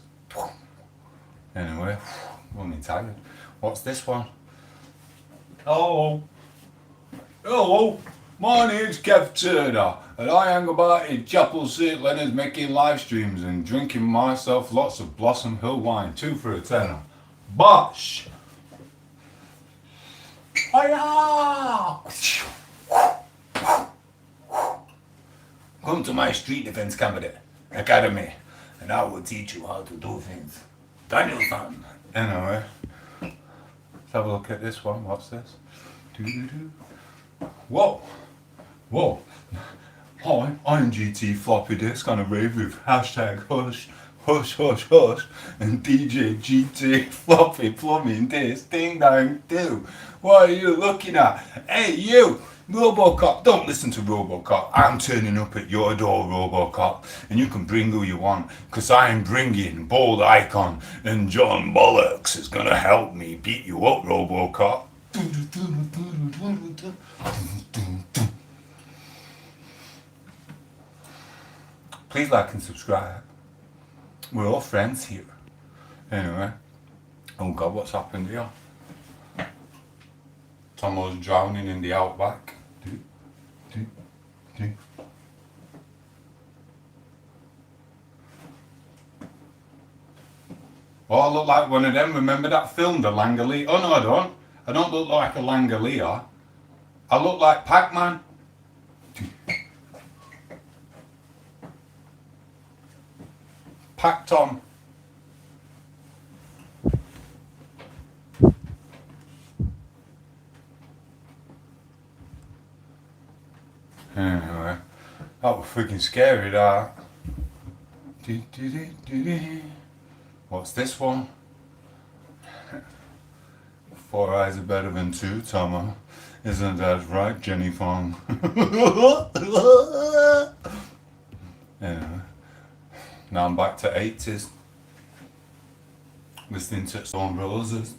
Anyway, I'm tired. What's this one? Hello. Hello. My name's Kev Turner, and I hang about in Chapel St. Leonard's making live streams and drinking myself lots of Blossom Hill wine, 2 for a tenner. Bosh! Hiya! Come to my street defense academy, and I will teach you how to do things. Danielson. Anyway, let's have a look at this one. What's this? Doo-doo-doo. Whoa! Whoa! Hi, I'm GT Floppy Disk on a rave with hashtag hush, hush, hush, hush, and DJ GT Floppy Plumbing Disc Ding Dang Do. What are you looking at? Hey, you! Robocop, don't listen to Robocop. I'm turning up at your door, Robocop, and you can bring who you want, because I'm bringing Bold Icon, and John Bollocks is going to help me beat you up, Robocop. Please like and subscribe. We're all friends here. Anyway, oh God, what's happened here? Tom8os drowning in the outback. Oh, I look like one of them. Remember that film, The Langolier? Oh no, I don't. I don't look like a Langolier. I look like Pac-Man. Pac-Tom. Anyway, that was freaking scary, that. What's this one? 4 eyes are better than 2, Tomo. Isn't that right, Jenny Fong? Anyway, now I'm back to 80s. Listening to Stone Roses.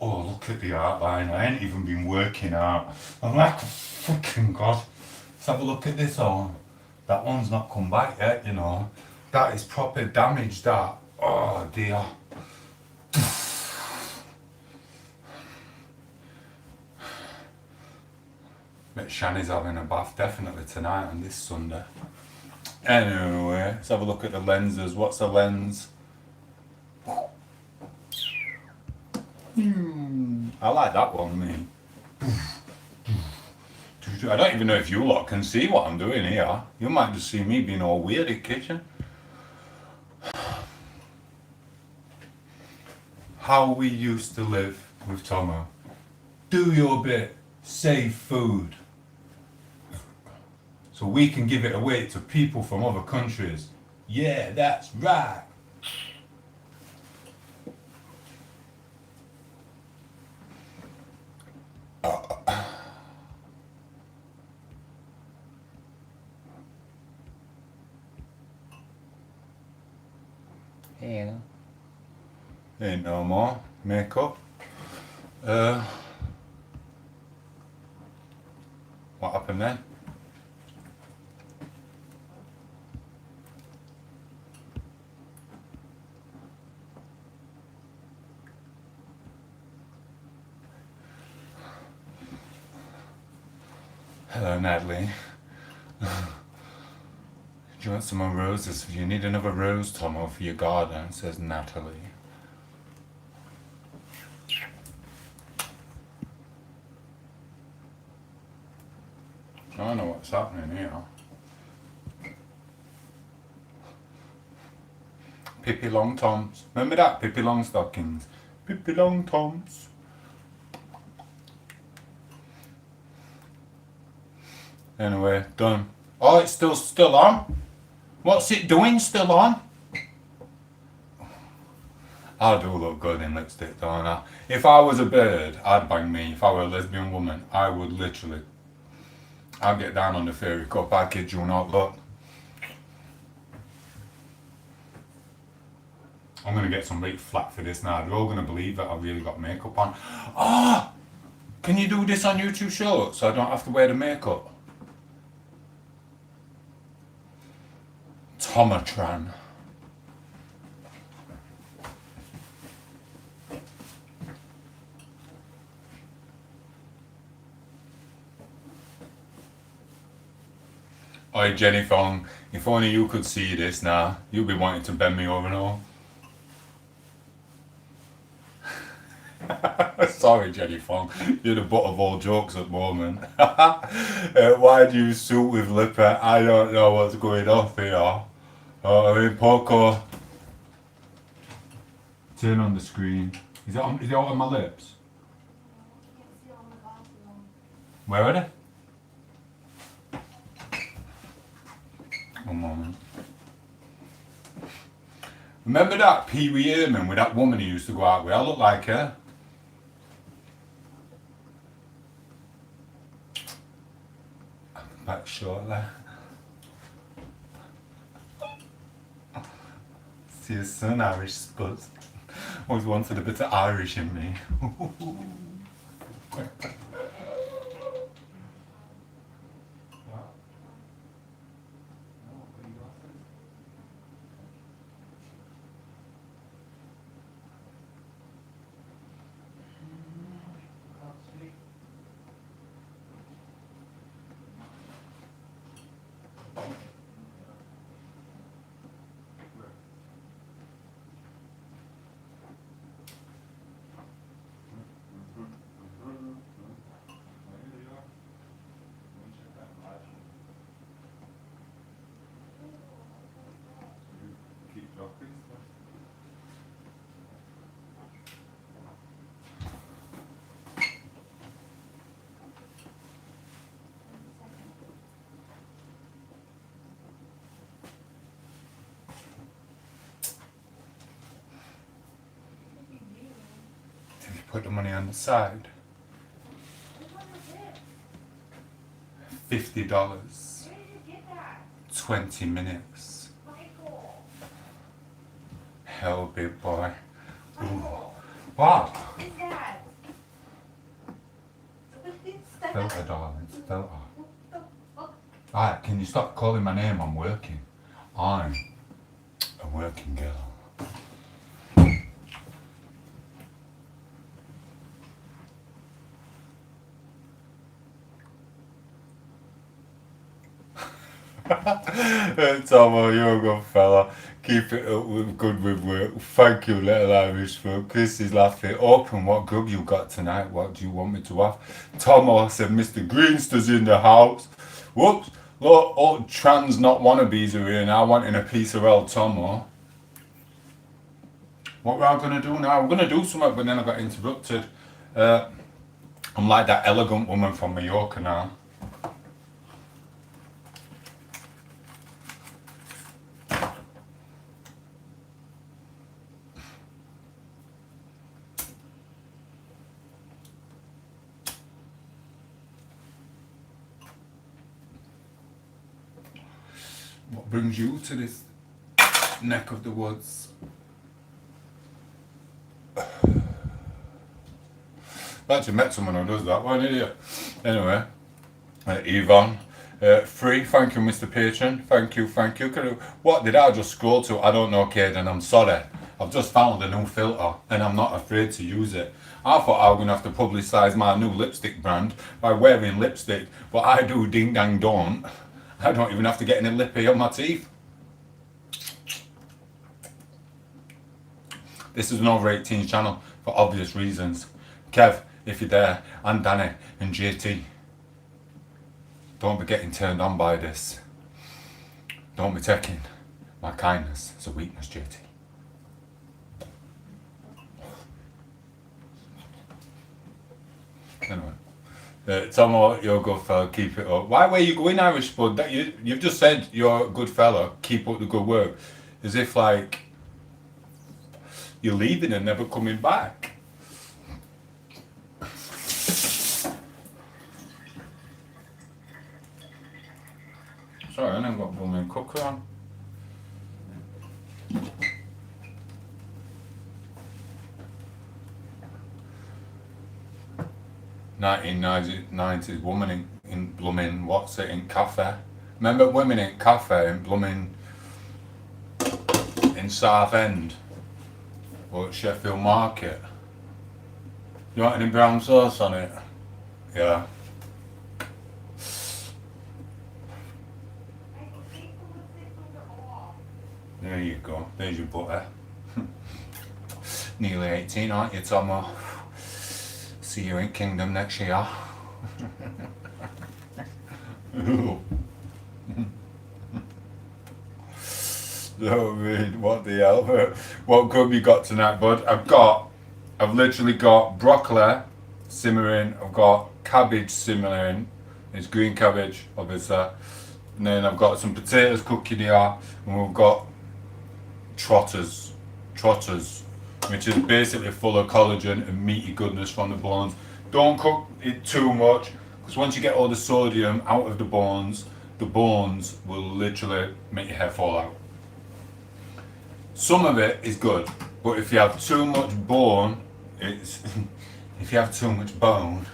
Oh, look at the outline. I ain't even been working out. I'm like, fucking God. Let's have a look at this one. That one's not come back yet, you know. That is proper damage, that. Oh, dear. Bet Shani's having a bath definitely tonight on this Sunday. Anyway, let's have a look at the lenses. What's the lens? I like that one, me. I don't even know if you lot can see what I'm doing here. You might just see me being all weird in kitchen. How we used to live with Tomo. Do your bit. Save food. So we can give it away to people from other countries. Yeah, that's right. Yeah. Ain't no more makeup. What happened then? Hello, Natalie. Do you want some more roses? If you need another rose, Tomo, for your garden, says Natalie. I don't know what's happening here. Pippi Longtoms. Remember that? Pippi Longstockings. Pippi Longtoms. Anyway, done. Oh, it's still on? What's it doing still on? I do look good in lipstick, don't I? If I was a bird, I'd bang me. If I were a lesbian woman, I would literally... I'd get down on the fairy cup, I kid you not, look. I'm gonna get some big flack for this now. They're all gonna believe that I've really got makeup on. Ah! Can you do this on YouTube Shorts so I don't have to wear the makeup? Tomatran. Oi Jenny Fong, if only you could see this now, you'd be wanting to bend me over and all. Sorry Jenny Fong, you're the butt of all jokes at the moment. Why do you suit with Lipper? I don't know what's going on here. I mean, Poco. Turn on the screen. Is it out on my lips? I can't see all my glasses on. Where are they? One moment. Remember that Pee Wee Herman with that woman he used to go out with? I look like her. I'll be back shortly. See you soon, Irish Spuds. Always wanted a bit of Irish in me. Did you put the money on the side? Which one is this? $50. Where did you get that? 20 minutes. Michael. Hell, big boy. Ooh. Michael. What? What is that? What is that? Filter, darling. It's a filter. What the fuck? Alright, can you stop calling my name? I'm working. I'm a working girl. Tomo, you're a good fella. Keep it up with good with work. Thank you, little Irish folk. Chris is laughing. Open, what grub you got tonight? What do you want me to have? Tomo said Mr. Greenster's in the house. Whoops. Look, all trans not wannabes are here now wanting a piece of El Tomo. What we're gonna do now? We're gonna do something, but then I got interrupted. I'm like that elegant woman from Mallorca now. What brings you to this neck of the woods? I actually met someone who does that, what an idiot. Anyway, Yvonne, free, thank you Mr. Patron, thank you. What did I just scroll to? I don't know, Caden, I'm sorry. I've just found a new filter and I'm not afraid to use it. I thought I was going to have to publicise my new lipstick brand by wearing lipstick, but I do ding dang don't. I don't even have to get any lippy on my teeth. This is an over 18 channel for obvious reasons. Kev, if you're there, and Danny and JT, don't be getting turned on by this. Don't be taking my kindness as a weakness, JT. Anyway. Tomo, you're a good fella, keep it up. Why were you going, Irish Bud? That you've just said you're a good fella, keep up the good work. As if like you're leaving and never coming back. Sorry, I ain't got blooming cooker on. 1990s woman in blooming, what's it, in cafe. Remember women in cafe in blooming in Southend or at Sheffield Market? You want any brown sauce on it? Yeah. There you go. There's your butter. Nearly 18, aren't you, Tomo? See you in Kingdom next year. So, what the hell? What grub you got tonight, bud? I've literally got broccoli simmering. I've got cabbage simmering. It's green cabbage, obviously. And then I've got some potatoes cooking here, and we've got trotters, which is basically full of collagen and meaty goodness from the bones. Don't cook it too much, because once you get all the sodium out of the bones will literally make your hair fall out. Some of it is good, but if you have too much bone, if you have too much bone,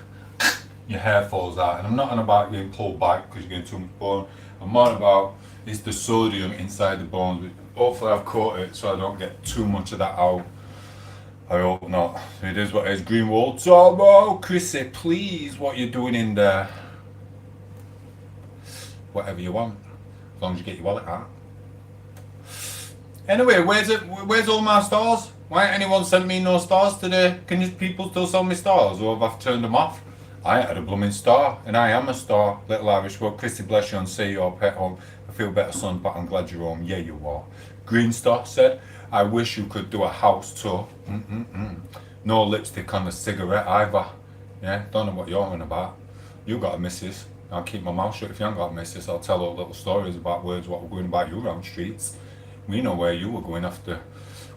your hair falls out. And I'm not on about getting pulled back because you're getting too much bone. I'm on about it's the sodium inside the bones. Hopefully I've caught it so I don't get too much of that out. I hope not. It is what it is. Greenwald. Tomo, Chrissy, please, what you doing in there? Whatever you want, as long as you get your wallet out. Anyway, where's all my stars? Why ain't anyone sent me no stars today? Can you people still send me stars, or have I turned them off? I had a blooming star, and I am a star. Little Irish word. Chrissy, bless you and see your pet home. I feel better, son, but I'm glad you're home. Yeah, you are. Green Star said, I wish you could do a house tour. No lipstick on the cigarette either. Yeah, don't know what you're on about. You got a missus. I'll keep my mouth shut. If you haven't got a missus, I'll tell all little stories about words what were going about you around streets. We know where you were going after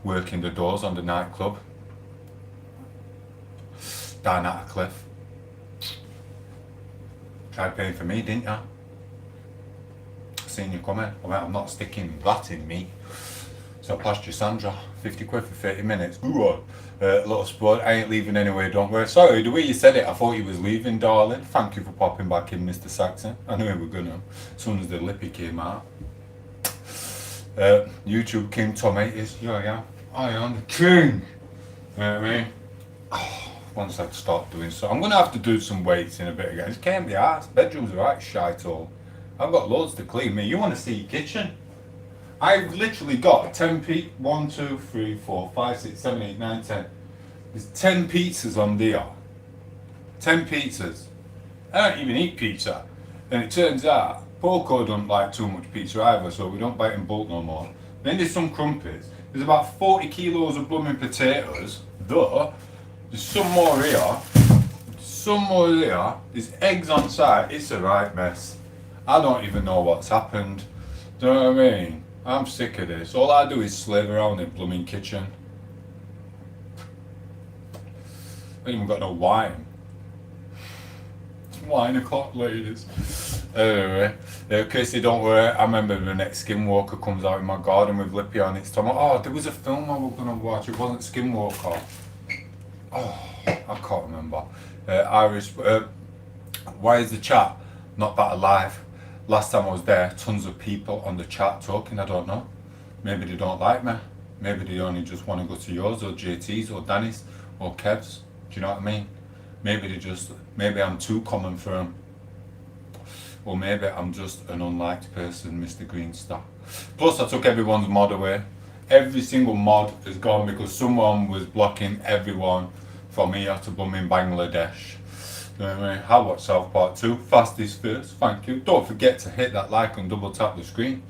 working the doors on the nightclub. Down at a cliff. Tried paying for me, didn't you? Seen you coming. I went, I'm not sticking that in me. So I passed you Sandra, 50 quid for 30 minutes. Go on. Little spud, I ain't leaving anyway, don't worry. Sorry, the way you said it, I thought you was leaving, darling. Thank you for popping back in, Mr. Saxon. I knew we were gonna, as soon as the lippy came out. YouTube King tom8os, yeah. I am the king. You know what I mean? Oh, once I start doing so, I'm gonna have to do some weights in a bit again. It can't be arsed. Bedroom's right shite all. I've got loads to clean. Me, you want to see your kitchen? I've literally got 10 pizzas. 1, 2, 3, 4, 5, 6, 7, 8, 9, 10. There's 10 pizzas on there. 10 pizzas. I don't even eat pizza. And it turns out, Poco don't like too much pizza either, so we don't bite in bulk no more. Then there's some crumpets. There's about 40 kilos of blooming potatoes. Though, there's some more here. Some more here. There's eggs on site. It's a right mess. I don't even know what's happened. Do you know what I mean? I'm sick of this. All I do is slave around in blooming kitchen. I ain't even got no wine. It's wine o'clock, ladies. Anyway, Kirsty, don't worry. I remember the next Skinwalker comes out in my garden with Lippy on its tongue. Oh, there was a film I was going to watch. It wasn't Skinwalker. Oh, I can't remember. Irish. Why is the chat not that alive? Last time I was there, tons of people on the chat talking. I don't know. Maybe they don't like me. Maybe they only just want to go to yours or JT's or Danny's or Kev's. Do you know what I mean? Maybe I'm too common for them. Or maybe I'm just an unliked person, Mr. Green Star. Plus, I took everyone's mod away. Every single mod is gone because someone was blocking everyone from here to blooming Bangladesh. You know what I mean? I watched South Park 2. Fastest first, thank you. Don't forget to hit that like and double tap the screen.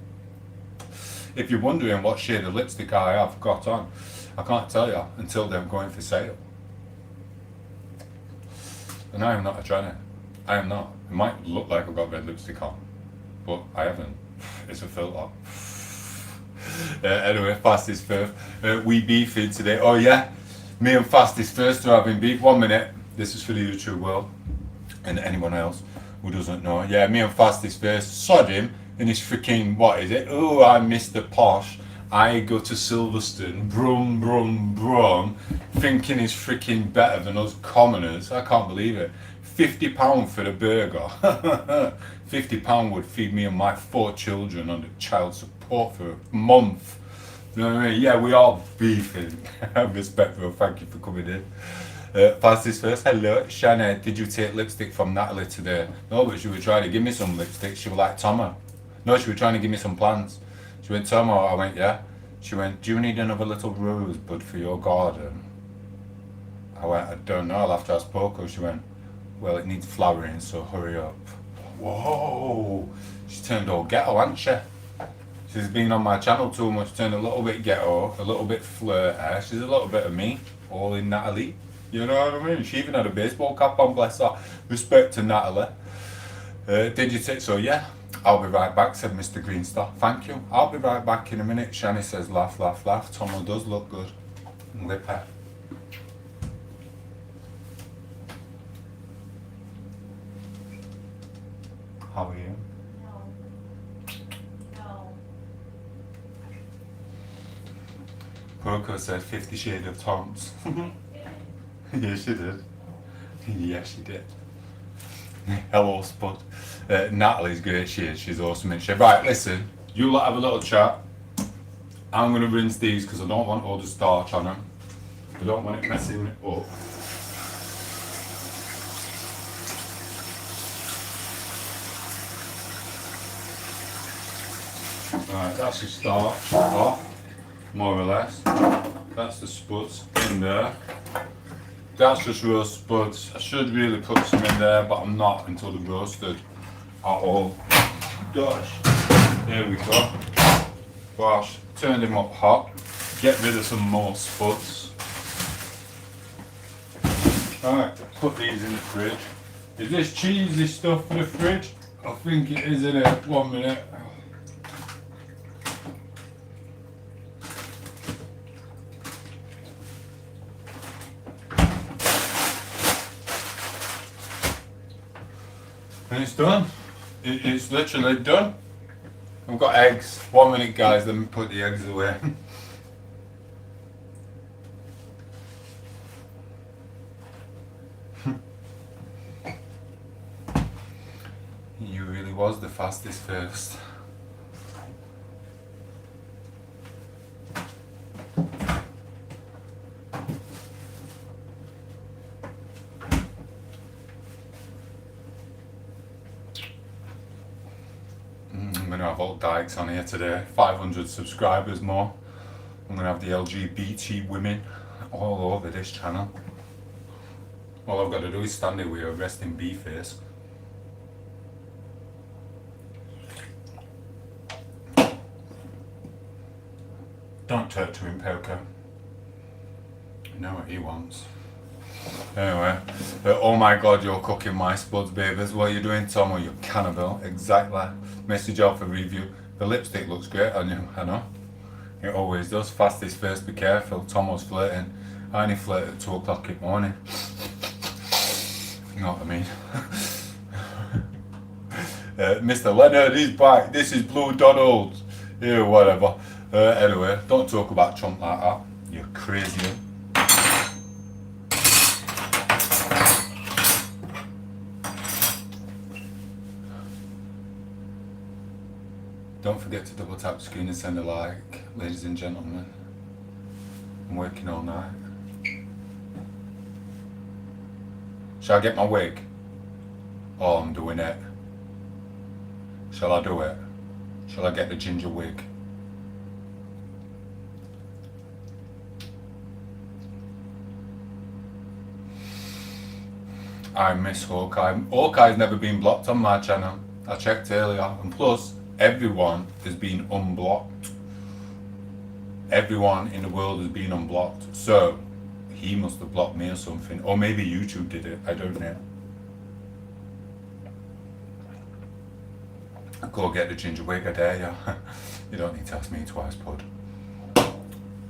If you're wondering what shade of lipstick I have got on, I can't tell you until they're going for sale. And I am not a tranny. I am not. It might look like I've got red lipstick on, but I haven't. It's a filter. Anyway, Fastest first. We beefing today. Oh yeah, me and Fastest first are having beef. 1 minute. This is for the YouTube world and anyone else who doesn't know. Yeah, me and Fastest first. Sod him and his freaking, what is it? Oh, I'm Mr. Posh. I go to Silverstone, brum, brum, brum, thinking he's freaking better than us commoners. I can't believe it. £50 for the burger. £50 would feed me and my 4 children under child support for a month. You know what I mean? Yeah, we are beefing. Respectful, thank you for coming in. Fastest first, hello. Shanna, did you take lipstick from Natalie today? No, but she was trying to give me some lipstick. She was like, Tomo. No, she was trying to give me some plants. She went, Tomo. I went, yeah. She went, do you need another little rosebud for your garden? I went, I don't know, I'll have to ask Poco. She went, well, it needs flowering, so hurry up. Whoa, she's turned all ghetto, hasn't she? She's been on my channel too much, turned a little bit ghetto, a little bit flirty. She's a little bit of me, all in Natalie. You know what I mean? She even had a baseball cap on, bless her. Respect to Natalie. Did you take, so yeah, I'll be right back, said Mr. Greenstar. Thank you, I'll be right back in a minute. Shani says, laugh, laugh, laugh. Tomo does look good. Lipper. How are you? No. Poco said 50 Shades of Toms. Yeah, she did. Yeah, she did. Hello, Spud. Natalie's great, she is. She's awesome, isn't she? Right, listen, you lot have a little chat. I'm going to rinse these because I don't want all the starch on them. I don't want it messing it up. Right, that's the starch off, more or less. That's the spuds in there. That's just roast spuds. I should really put some in there, but I'm not until they're roasted at all. Gosh, there we go. Gosh, turned him up hot. Get rid of some more spuds. Alright, put these in the fridge. Is this cheesy stuff for the fridge? I think it is in it. 1 minute. And it's done. It's literally done. I've got eggs. 1 minute, guys. Let me put the eggs away. You really was the fastest first. I'm going to have all dykes on here today. 500 subscribers more. I'm going to have the LGBT women all over this channel. All I've got to do is stand here with a resting bee face. Don't talk to him, Poco. You know what he wants. Anyway, oh my god, you're cooking my spuds, babies. What are you doing, Tom? Or you cannibal? Exactly. Message out for review. The lipstick looks great on you, I know. It always does. Fastest first, be careful. Tom8os flirting. I only flirt at 2 o'clock in the morning. You know what I mean? Mr. Leonard is back. This is Blue Donald. Yeah, whatever. Anyway, don't talk about Trump like that. You're crazy. Don't forget to double tap the screen and send a like, ladies and gentlemen. I'm working all night. Shall I get my wig? Oh, I'm doing it. Shall I do it? Shall I get the ginger wig? I miss Hawkeye. Hawkeye's never been blocked on my channel. I checked earlier, and plus, everyone has been unblocked. Everyone in the world has been unblocked. So, he must have blocked me or something. Or maybe YouTube did it, I don't know. Go get the ginger wig, I dare you. You don't need to ask me twice, Pud.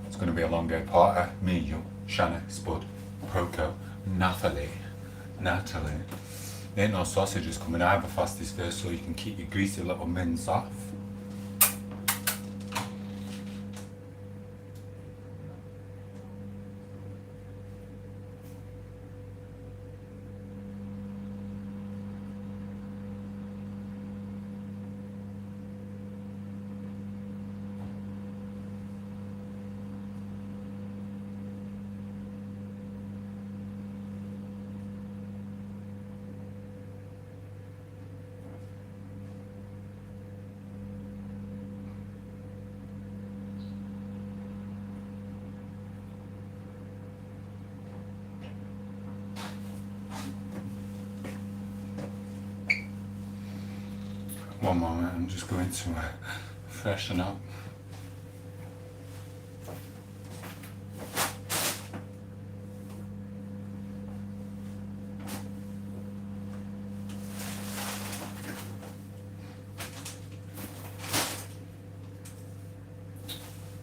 It's going to be a long day party. Me, you, Shanna, Spud, Poco, Natalie. There ain't no sausages coming either, fastest first, so you can keep your greasy little mince off. One moment, I'm just going to freshen up.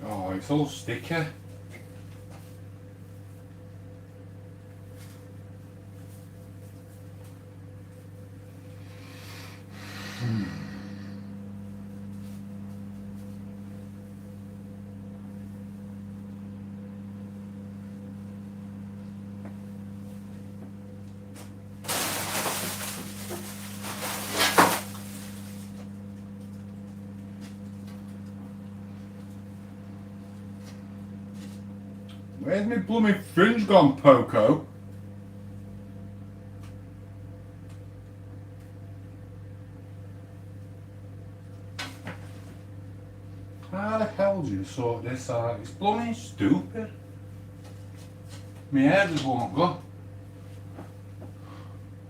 Oh, it's all sticky. Where's my blooming fringe gone, Poco? How the hell do you sort this out? It's blooming stupid. My hair just won't go.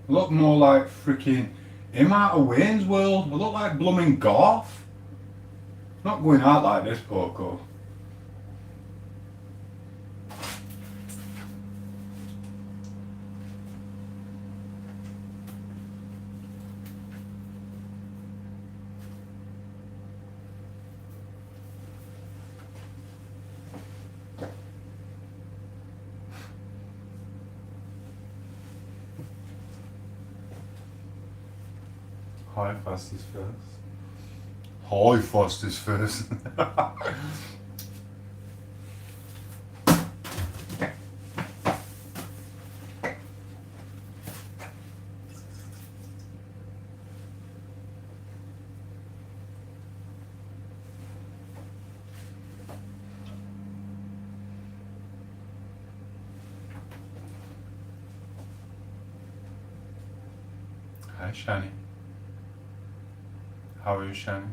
I look more like freaking him out of Wayne's World. I look like blooming Garth. Not going out like this, Poco. Hi, fastest first. Hi, fastest first. Hi, Shani. How are you, Shani?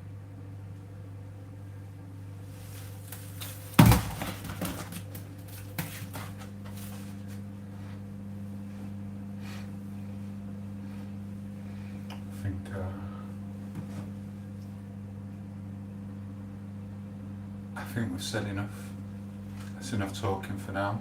I think we've said enough. That's enough talking for now.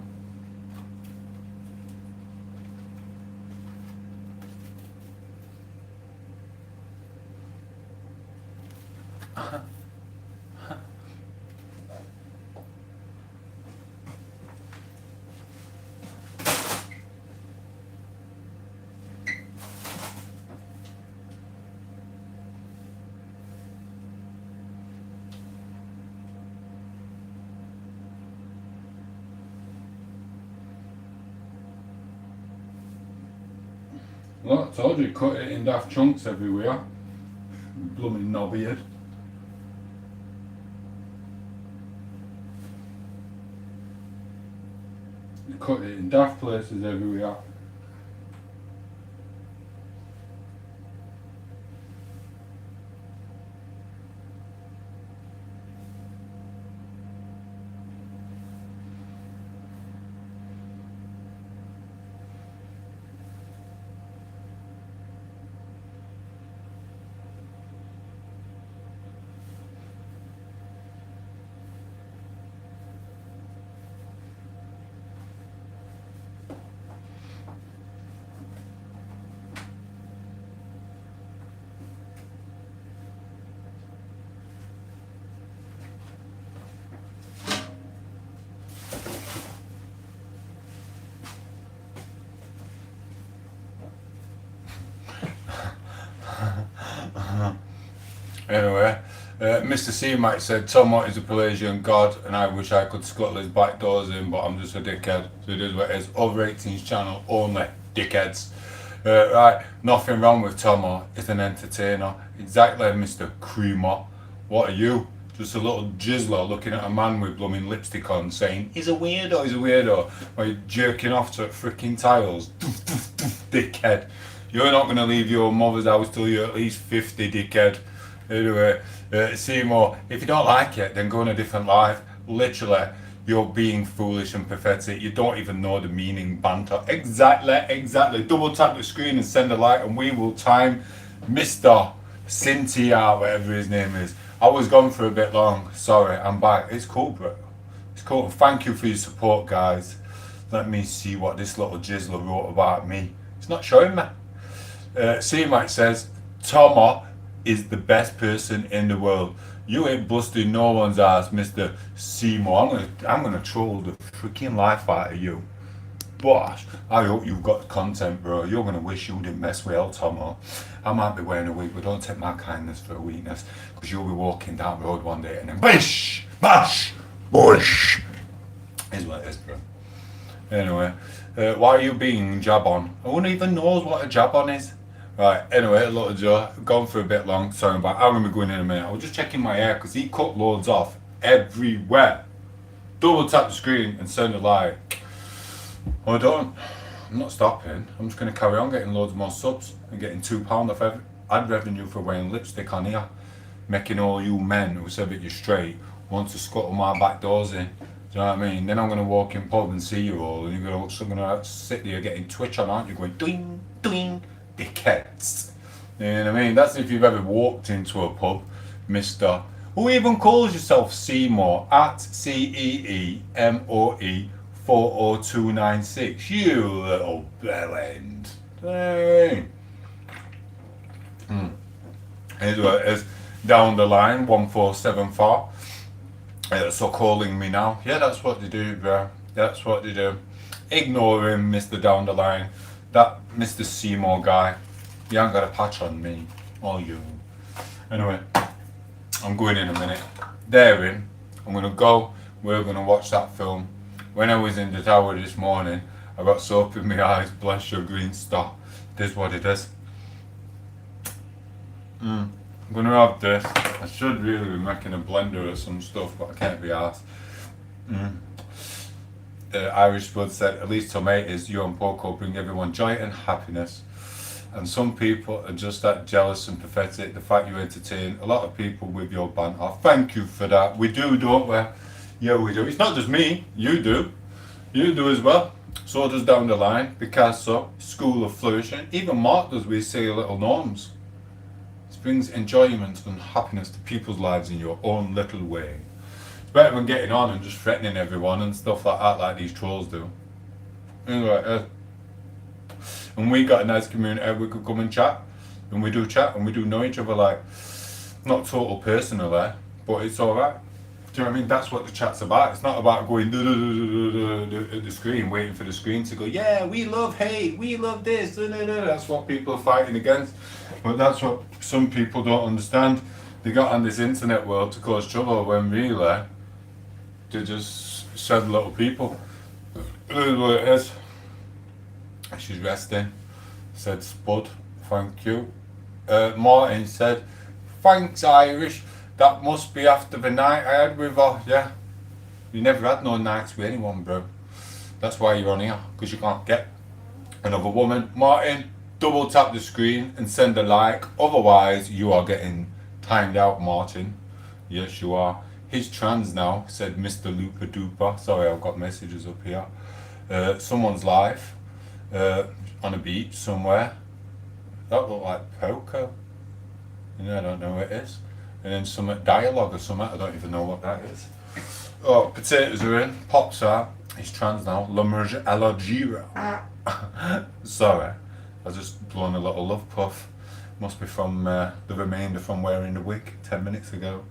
Look, I told you, cut it in daft chunks everywhere. Blooming knobbeard. You cut it in daft places everywhere. Anyway, Mr. C-Mike said, Tom8os is a Pelagian god and I wish I could scuttle his back doors in, but I'm just a dickhead. So it is what it is. Over 18's channel only, dickheads. Right, nothing wrong with Tomo. It's an entertainer. Exactly, Mr. Creamer. What are you? Just a little jizzler looking at a man with blooming lipstick on saying, he's a weirdo, he's a weirdo. While you're jerking off to freaking tiles. Dickhead. You're not going to leave your mother's house till you're at least 50, dickhead. Anyway, Seymour, if you don't like it, then go on a different life. Literally, you're being foolish and pathetic. You don't even know the meaning banter. Exactly. Double tap the screen and send a like and we will time Mr. Cynthia, whatever his name is. I was gone for a bit long. Sorry, I'm back. It's cool, bro. It's cool. Thank you for your support, guys. Let me see what this little jizzler wrote about me. It's not showing me. C-Mike says, Tom8os is the best person in the world. You ain't busting no one's ass, Mr. Seymour. I'm gonna troll the freaking life out of you. But I hope you've got content, bro. You're gonna wish you didn't mess with old Tom8os. I might be wearing a wig, but don't take my kindness for a weakness, because you'll be walking down the road one day and then bish, bash, bush. Is what it is, bro. Anyway, why are you being jab on? No one even knows what a jab on is. Right, anyway, little Joe, gone for a bit long, sorry about I'm going to be going in a minute. I was just checking my hair because he cut loads off everywhere. Double tap the screen and send a like. Oh, I'm not stopping. I'm just going to carry on getting loads more subs and getting £2 off every ad revenue for wearing lipstick on here. Making all you men who said that you're straight want to scuttle my back doors in. Do you know what I mean? Then I'm going to walk in pub and see you all, and you're going to sit there getting Twitch on, aren't you? Going, doing, doing. Dickheads. You know what I mean? That's if you've ever walked into a pub, Mr. Who even calls yourself Seymour at CEEMOE 40296? You little bellend. Hey. Here's what it is. Down the line 1474. So calling me now. Yeah, that's what they do, bro. That's what they do. Ignore him, Mr. Down the line. That Mr. Seymour guy, he ain't got a patch on me, or you. Anyway, I'm going in a minute. They're in. I'm gonna go. We're gonna watch that film. When I was in the tower this morning, I got soap in my eyes. Bless your green star. This is what it is. I'm gonna have this. I should really be making a blender or some stuff, but I can't be arsed. Irish Blood said, at least Tom8os, you and Poco bring everyone joy and happiness. And some people are just that jealous and pathetic. The fact you entertain a lot of people with your banter. Thank you for that. We do, don't we? Yeah, we do. It's not just me. You do. You do as well. So does Down the Line, Picasso, School of Flourishing. Even Mark does with Say Little Norms. It brings enjoyment and happiness to people's lives in your own little way. Better than getting on and just threatening everyone and stuff like that, like these trolls do. Anyway, and we got a nice community. We could come and chat, and we do chat, and we do know each other, like, not total personally, but it's all right. Do you know what I mean? That's what the chat's about. It's not about going at the screen, waiting for the screen to go, yeah, we love hate, we love this. That's what people are fighting against. But that's what some people don't understand. They got on this internet world to cause trouble when really they're just sad little people. This is what it is. She's resting. Said Spud, thank you. Martin said, thanks Irish. That must be after the night I had with her. Yeah. You never had no nights with anyone, bro. That's why you're on here, because you can't get another woman. Martin, double tap the screen and send a like. Otherwise, you are getting timed out, Martin. Yes, you are. He's trans now, said Mr. Looper Duper. Sorry, I've got messages up here. Someone's live on a beach somewhere. That looked like Poco. I don't know what it is. And then some dialogue or something. I don't even know what that is. Oh, potatoes are in. Pops are. He's trans now. L'Emerge Alagira. Sorry, I just blown a little love puff. Must be from the remainder from wearing the wig 10 minutes ago.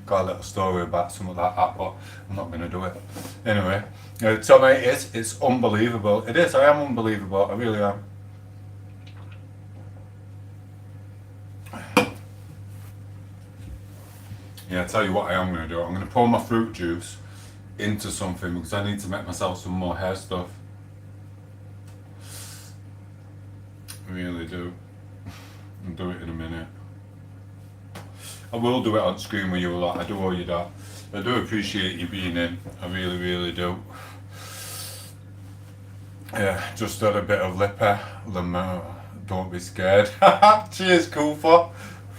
Got a little story about something like that, but I'm not going to do it. Anyway, Tom8os, it's unbelievable. It is, I am unbelievable, I really am. Yeah, I tell you what I am going to do. I'm going to pour my fruit juice into something because I need to make myself some more hair stuff. I really do. I'll do it in a minute. I will do it on screen with you a lot. I do owe you that. I do appreciate you being in. I really, really do. Yeah, just had a bit of liquor. Don't be scared. Cheers, Cooper.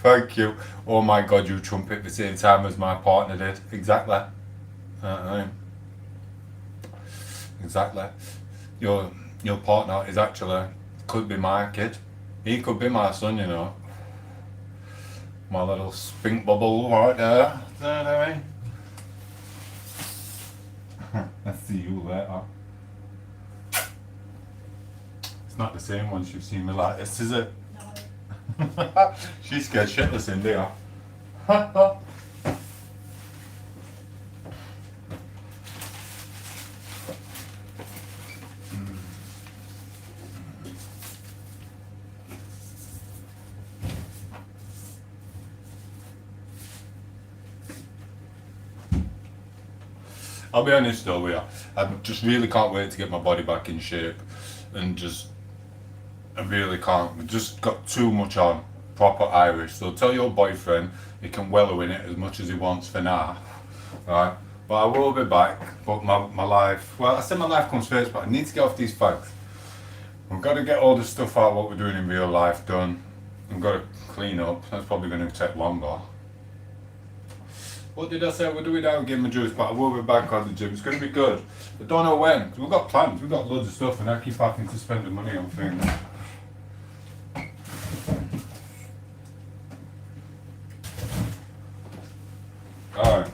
Thank you. Oh my God, you trumpet at the same time as my partner did. Exactly. Exactly. Your your partner is actually could be my kid. He could be my son, you know. My little spink bubble right there. You know what I mean? I'll see you later. It's not the same once you've seen me like this, is it? No. She's scared shitless in there. I'll be honest though, I just really can't wait to get my body back in shape, and just I really can't. I've just got too much on. Proper Irish. So tell your boyfriend he can wallow in it as much as he wants for now, right? But I will be back. But my life, well, I said my life comes first, but I need to get off these fags. I've got to get all the stuff out what we're doing in real life done. I've got to clean up. That's probably going to take longer. What did I say? We're doing now, give my juice, but I will be back on the gym. It's going to be good. I don't know when. We've got plans. We've got loads of stuff, and I keep having to spend the money on things. Alright.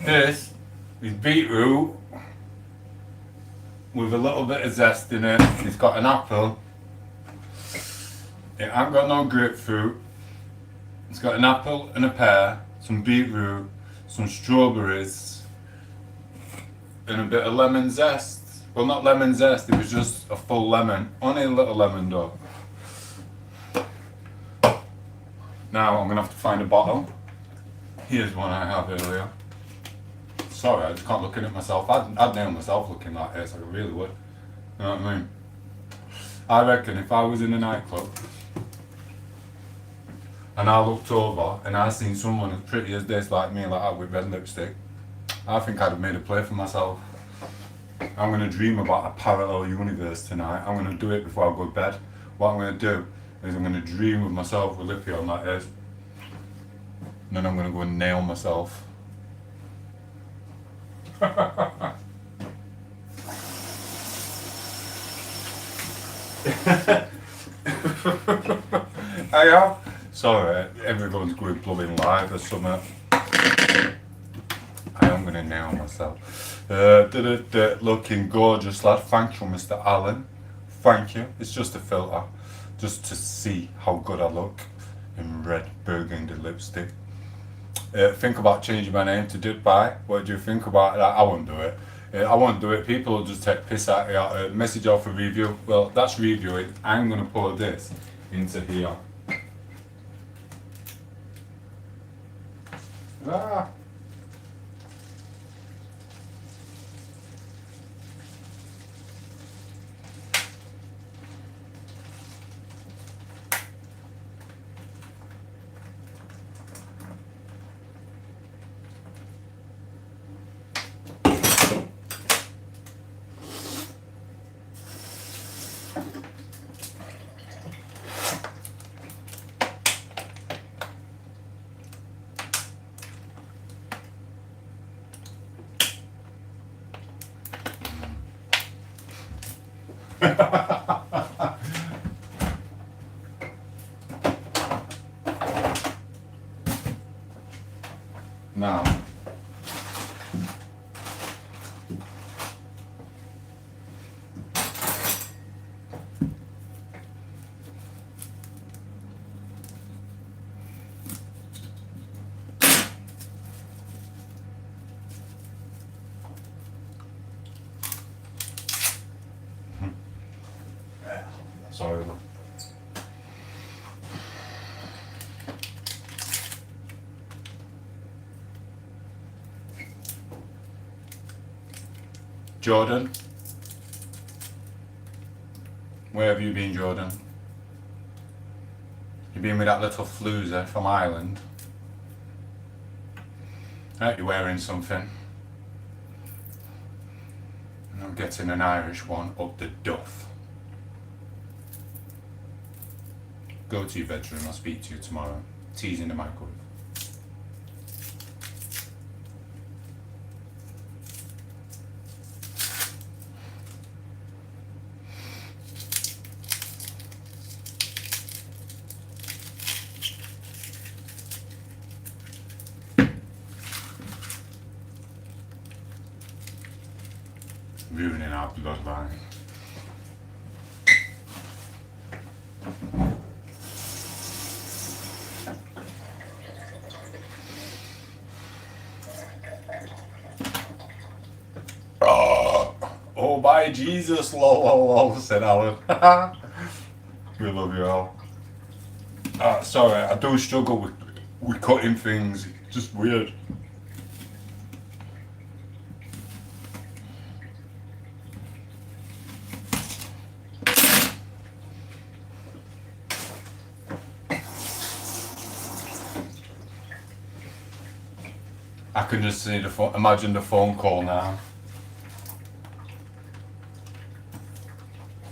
This is beetroot with a little bit of zest in it. It's got an apple. It ain't got no grapefruit. It's got an apple and a pear, some beetroot, some strawberries, and a bit of lemon zest. Well, not lemon zest, it was just a full lemon. Only a little lemon though. Now I'm gonna have to find a bottle. Here's one I have earlier. Sorry, I just can't look at it myself. I'd nail myself looking like this, I really would. You know what I mean? I reckon if I was in a nightclub and I looked over and I seen someone as pretty as this, like me, like that, with red lipstick, I think I'd have made a play for myself. I'm gonna dream about a parallel universe tonight. I'm gonna do it before I go to bed. What I'm gonna do is I'm gonna dream of myself with lippy on like this. And then I'm gonna go and nail myself. I am. Sorry, everyone's going blooming live or something. I am gonna nail myself. Looking gorgeous, lad. Thank you, Mr. Allen. Thank you. It's just a filter, just to see how good I look in red burgundy lipstick. Think about changing my name to Dubai. What do you think about that? I won't do it. I won't do it. People will just take piss at you. Message off a review. Well, that's reviewing. I'm gonna pour this into here. Ah. Now, sorry. Jordan, where have you been, Jordan? You been with that little floozer from Ireland? Aren't you wearing something? I'm getting an Irish one up the duff. Go to your bedroom, I'll speak to you tomorrow. Tea's in the microwave. Ruining our bloodline. Oh my Jesus, lol, lol, lol, said Alan. We love you all. Sorry, I do struggle with cutting things. It's just weird. I can just see the phone, imagine the phone call now.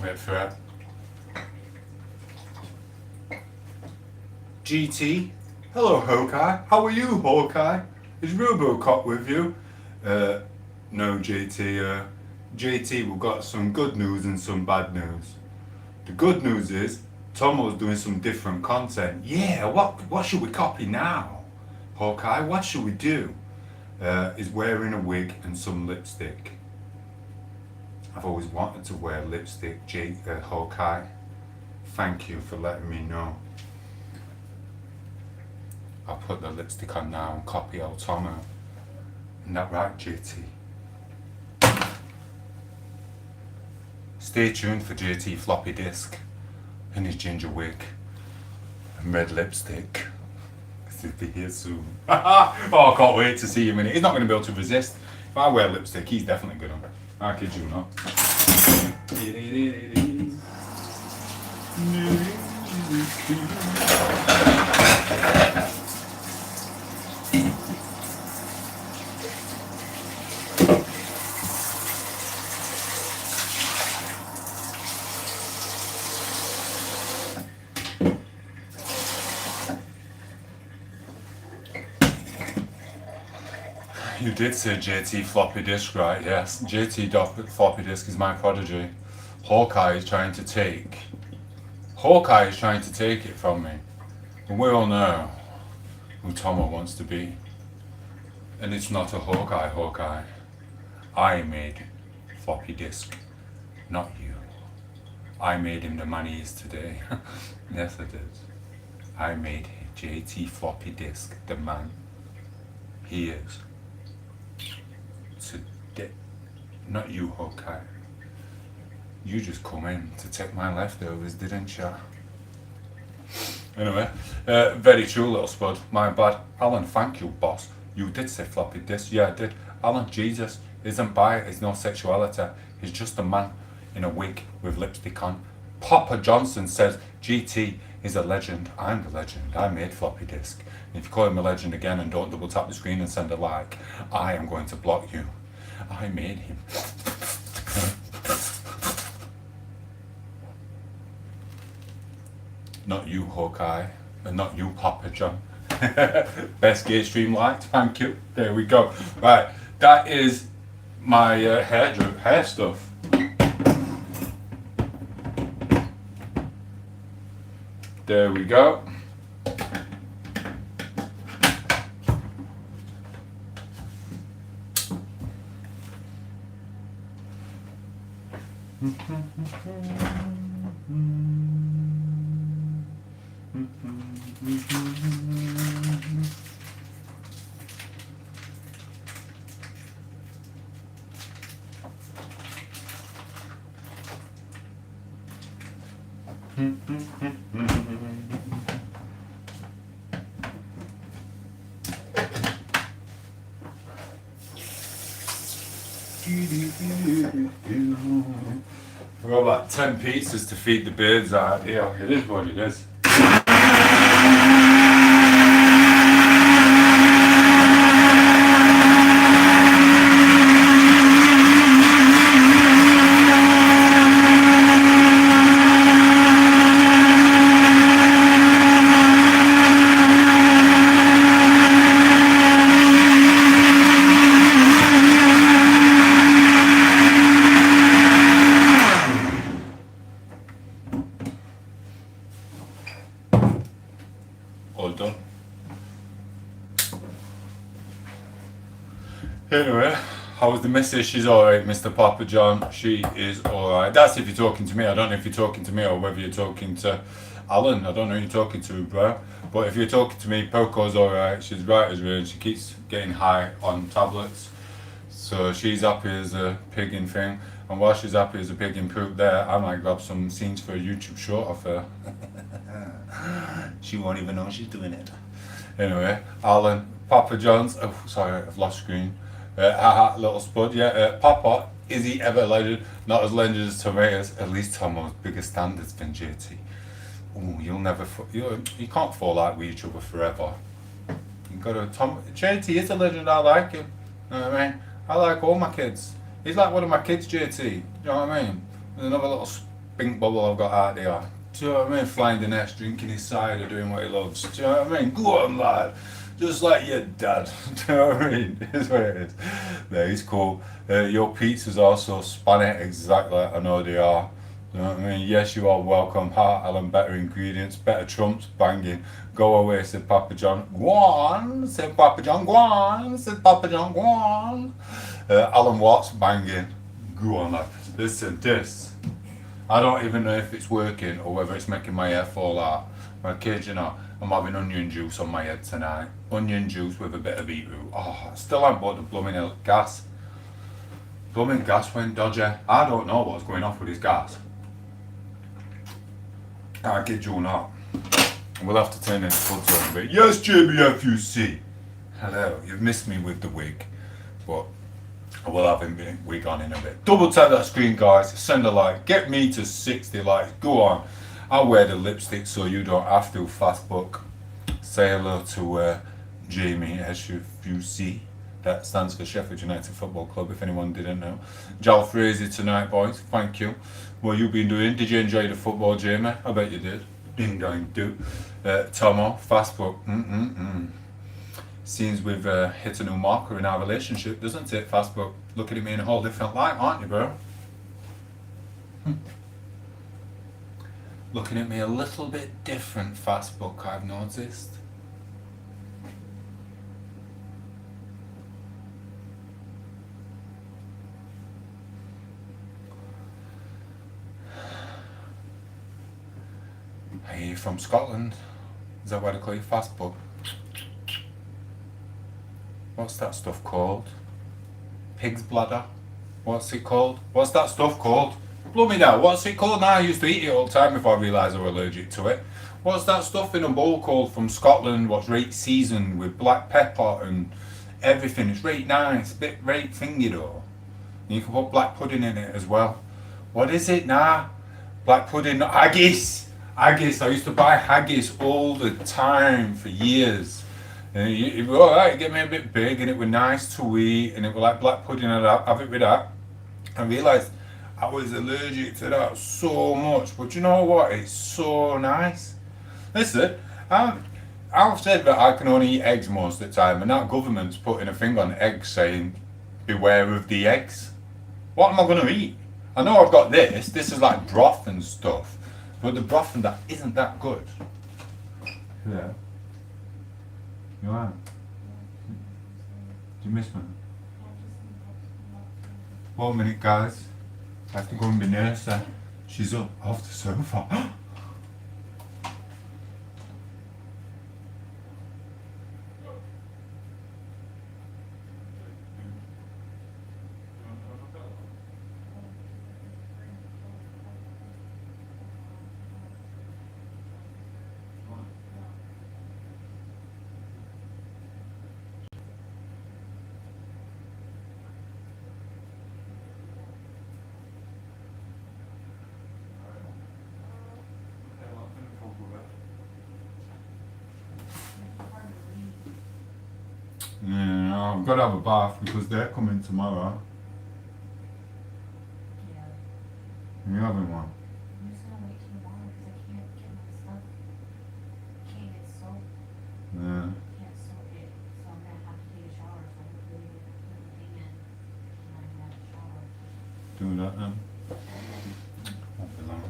Wait for it. GT, hello Hawkeye. How are you, Hawkeye? Is Robocop with you? No, JT. JT, we've got some good news and some bad news. The good news is Tomo's doing some different content. Yeah, what should we copy now, Hawkeye? What should we do? Is wearing a wig and some lipstick. I've always wanted to wear lipstick, Hawkeye. Thank you for letting me know. I'll put the lipstick on now and copy old Tomo. Isn't that right, JT? Stay tuned for JT floppy disk and his ginger wig and red lipstick. He'll be here soon. Oh, I can't wait to see him in it. He's not going to be able to resist. If I wear lipstick, he's definitely going to. I kid you not. You did say JT floppy disk, right? Yes, JT floppy disk is my prodigy. Hawkeye is trying to take it from me. And we all know who Tomo wants to be. And it's not a Hawkeye. I made floppy disk, not you. I made him the man he is today. Yes, I did. I made JT floppy disk the man he is. Today. Not you, Hawkeye. You just come in to take my leftovers, didn't you? Anyway, very true, little spud. My bad. Alan, thank you, boss. You did say floppy disk. Yeah, I did. Alan, Jesus, isn't bi, is no sexuality. He's just a man in a wig with lipstick on. Papa Johnson says GT is a legend. I'm the legend. I made floppy disk. If you call him a legend again and don't double tap the screen and send a like, I am going to block you. I made him. Not you, Hawkeye, and not you, Papa John. Best gay stream liked, thank you. There we go. Right, that is my hair stuff. There we go. We've got about 10 pizzas to feed the birds out here. It is what it is. Anyway, how was the missus? She's alright, Mr. Papa John. She is alright. That's if you're talking to me. I don't know if you're talking to me or whether you're talking to Alan. I don't know who you're talking to, bro. But if you're talking to me, Poco's alright. She's right as rain. She keeps getting high on tablets. So she's happy as a pig in thing. And while she's happy as a pig in poop there, I might grab some scenes for a YouTube short of her. She won't even know she's doing it. Anyway, Alan, Papa John's. Oh, sorry, I've lost screen. Little spud, yeah. Papa, is he ever legend? Not as legend as tom8os. At least Tomo's bigger standards than JT. Oh, you'll never, you can't fall out with each other forever. You gotta, JT is a legend. I like him. You know what I mean? I like all my kids. He's like one of my kids, JT. You know what I mean? There's another little spink bubble I've got out there. Do you know what I mean? Flying the nest, drinking his cider, doing what he loves. Do you know what I mean? Go on, lad. Just like your dad. Do you know what I mean? That's what it is. Yeah, he's cool. Your pizzas are so spanny, exactly like I know they are. You know what I mean? Yes, you are welcome. Heart, Alan, better ingredients, better trumps, banging. Go away, said Papa John. Go on, said Papa John. Go on, said Papa John. Go on. Alan Watts, banging. Go on, lad. Listen, this. I don't even know if it's working or whether it's making my hair fall out. But occasionally, I'm having onion juice on my head tonight. Onion juice with a bit of beetroot. Oh, I still haven't bought the blooming gas. Blooming gas went dodgy. I don't know what's going off with his gas. I kid you not. We'll have to turn into foot on a bit. Yes, JBFUC. Hello, you've missed me with the wig. But I will have a wig on in a bit. Double tap that screen, guys. Send a like. Get me to 60 likes. Go on. I'll wear the lipstick so you don't have to. Fastbook. Say hello to Jamie SFUC. That stands for Sheffield United Football Club, if anyone didn't know. Jal Fraser tonight, boys. Thank you. What you been doing? Did you enjoy the football, Jamie? I bet you did. Ding dong do. Tomo, Fastbook. Seems we've hit a new marker in our relationship, doesn't it, Fastbook? Looking at me in a whole different light, aren't you, bro? Looking at me a little bit different, Fastbook, I've noticed. Hey, from Scotland? Is that why they call you Fastbook? What's that stuff called? Pig's bladder? What's it called? What's that stuff called? Blow me now, what's it called now? I used to eat it all the time before I realised I was allergic to it. What's that stuff in a bowl called from Scotland? What's right seasoned with black pepper and everything? It's right nice, bit right thingy though. And you can put black pudding in it as well. What is it now? Black pudding, haggis! Haggis, I used to buy haggis all the time for years. And it was alright, get me a bit big and it was nice to eat and it was like black pudding and I'd have it with that. I realised I was allergic to that so much, but you know what, it's so nice. Listen, I've said that I can only eat eggs most of the time and that government's putting a thing on eggs saying, beware of the eggs. What am I going to eat? I know I've got this is like broth and stuff, but the broth and that isn't that good. Yeah. You are? Do you miss me? 1 minute, guys. I have to go and be nurse. She's up off the sofa. Yeah, I've got to have a bath because they're coming tomorrow. Yeah. You're having one. I'm just gonna wait till tomorrow because I can't get my stuff. Can't get soap. Yeah. Can't soak it. So I'm gonna have to take a shower. So I'm gonna put everything in. And I'm gonna have a shower. Do that then. Won't be long.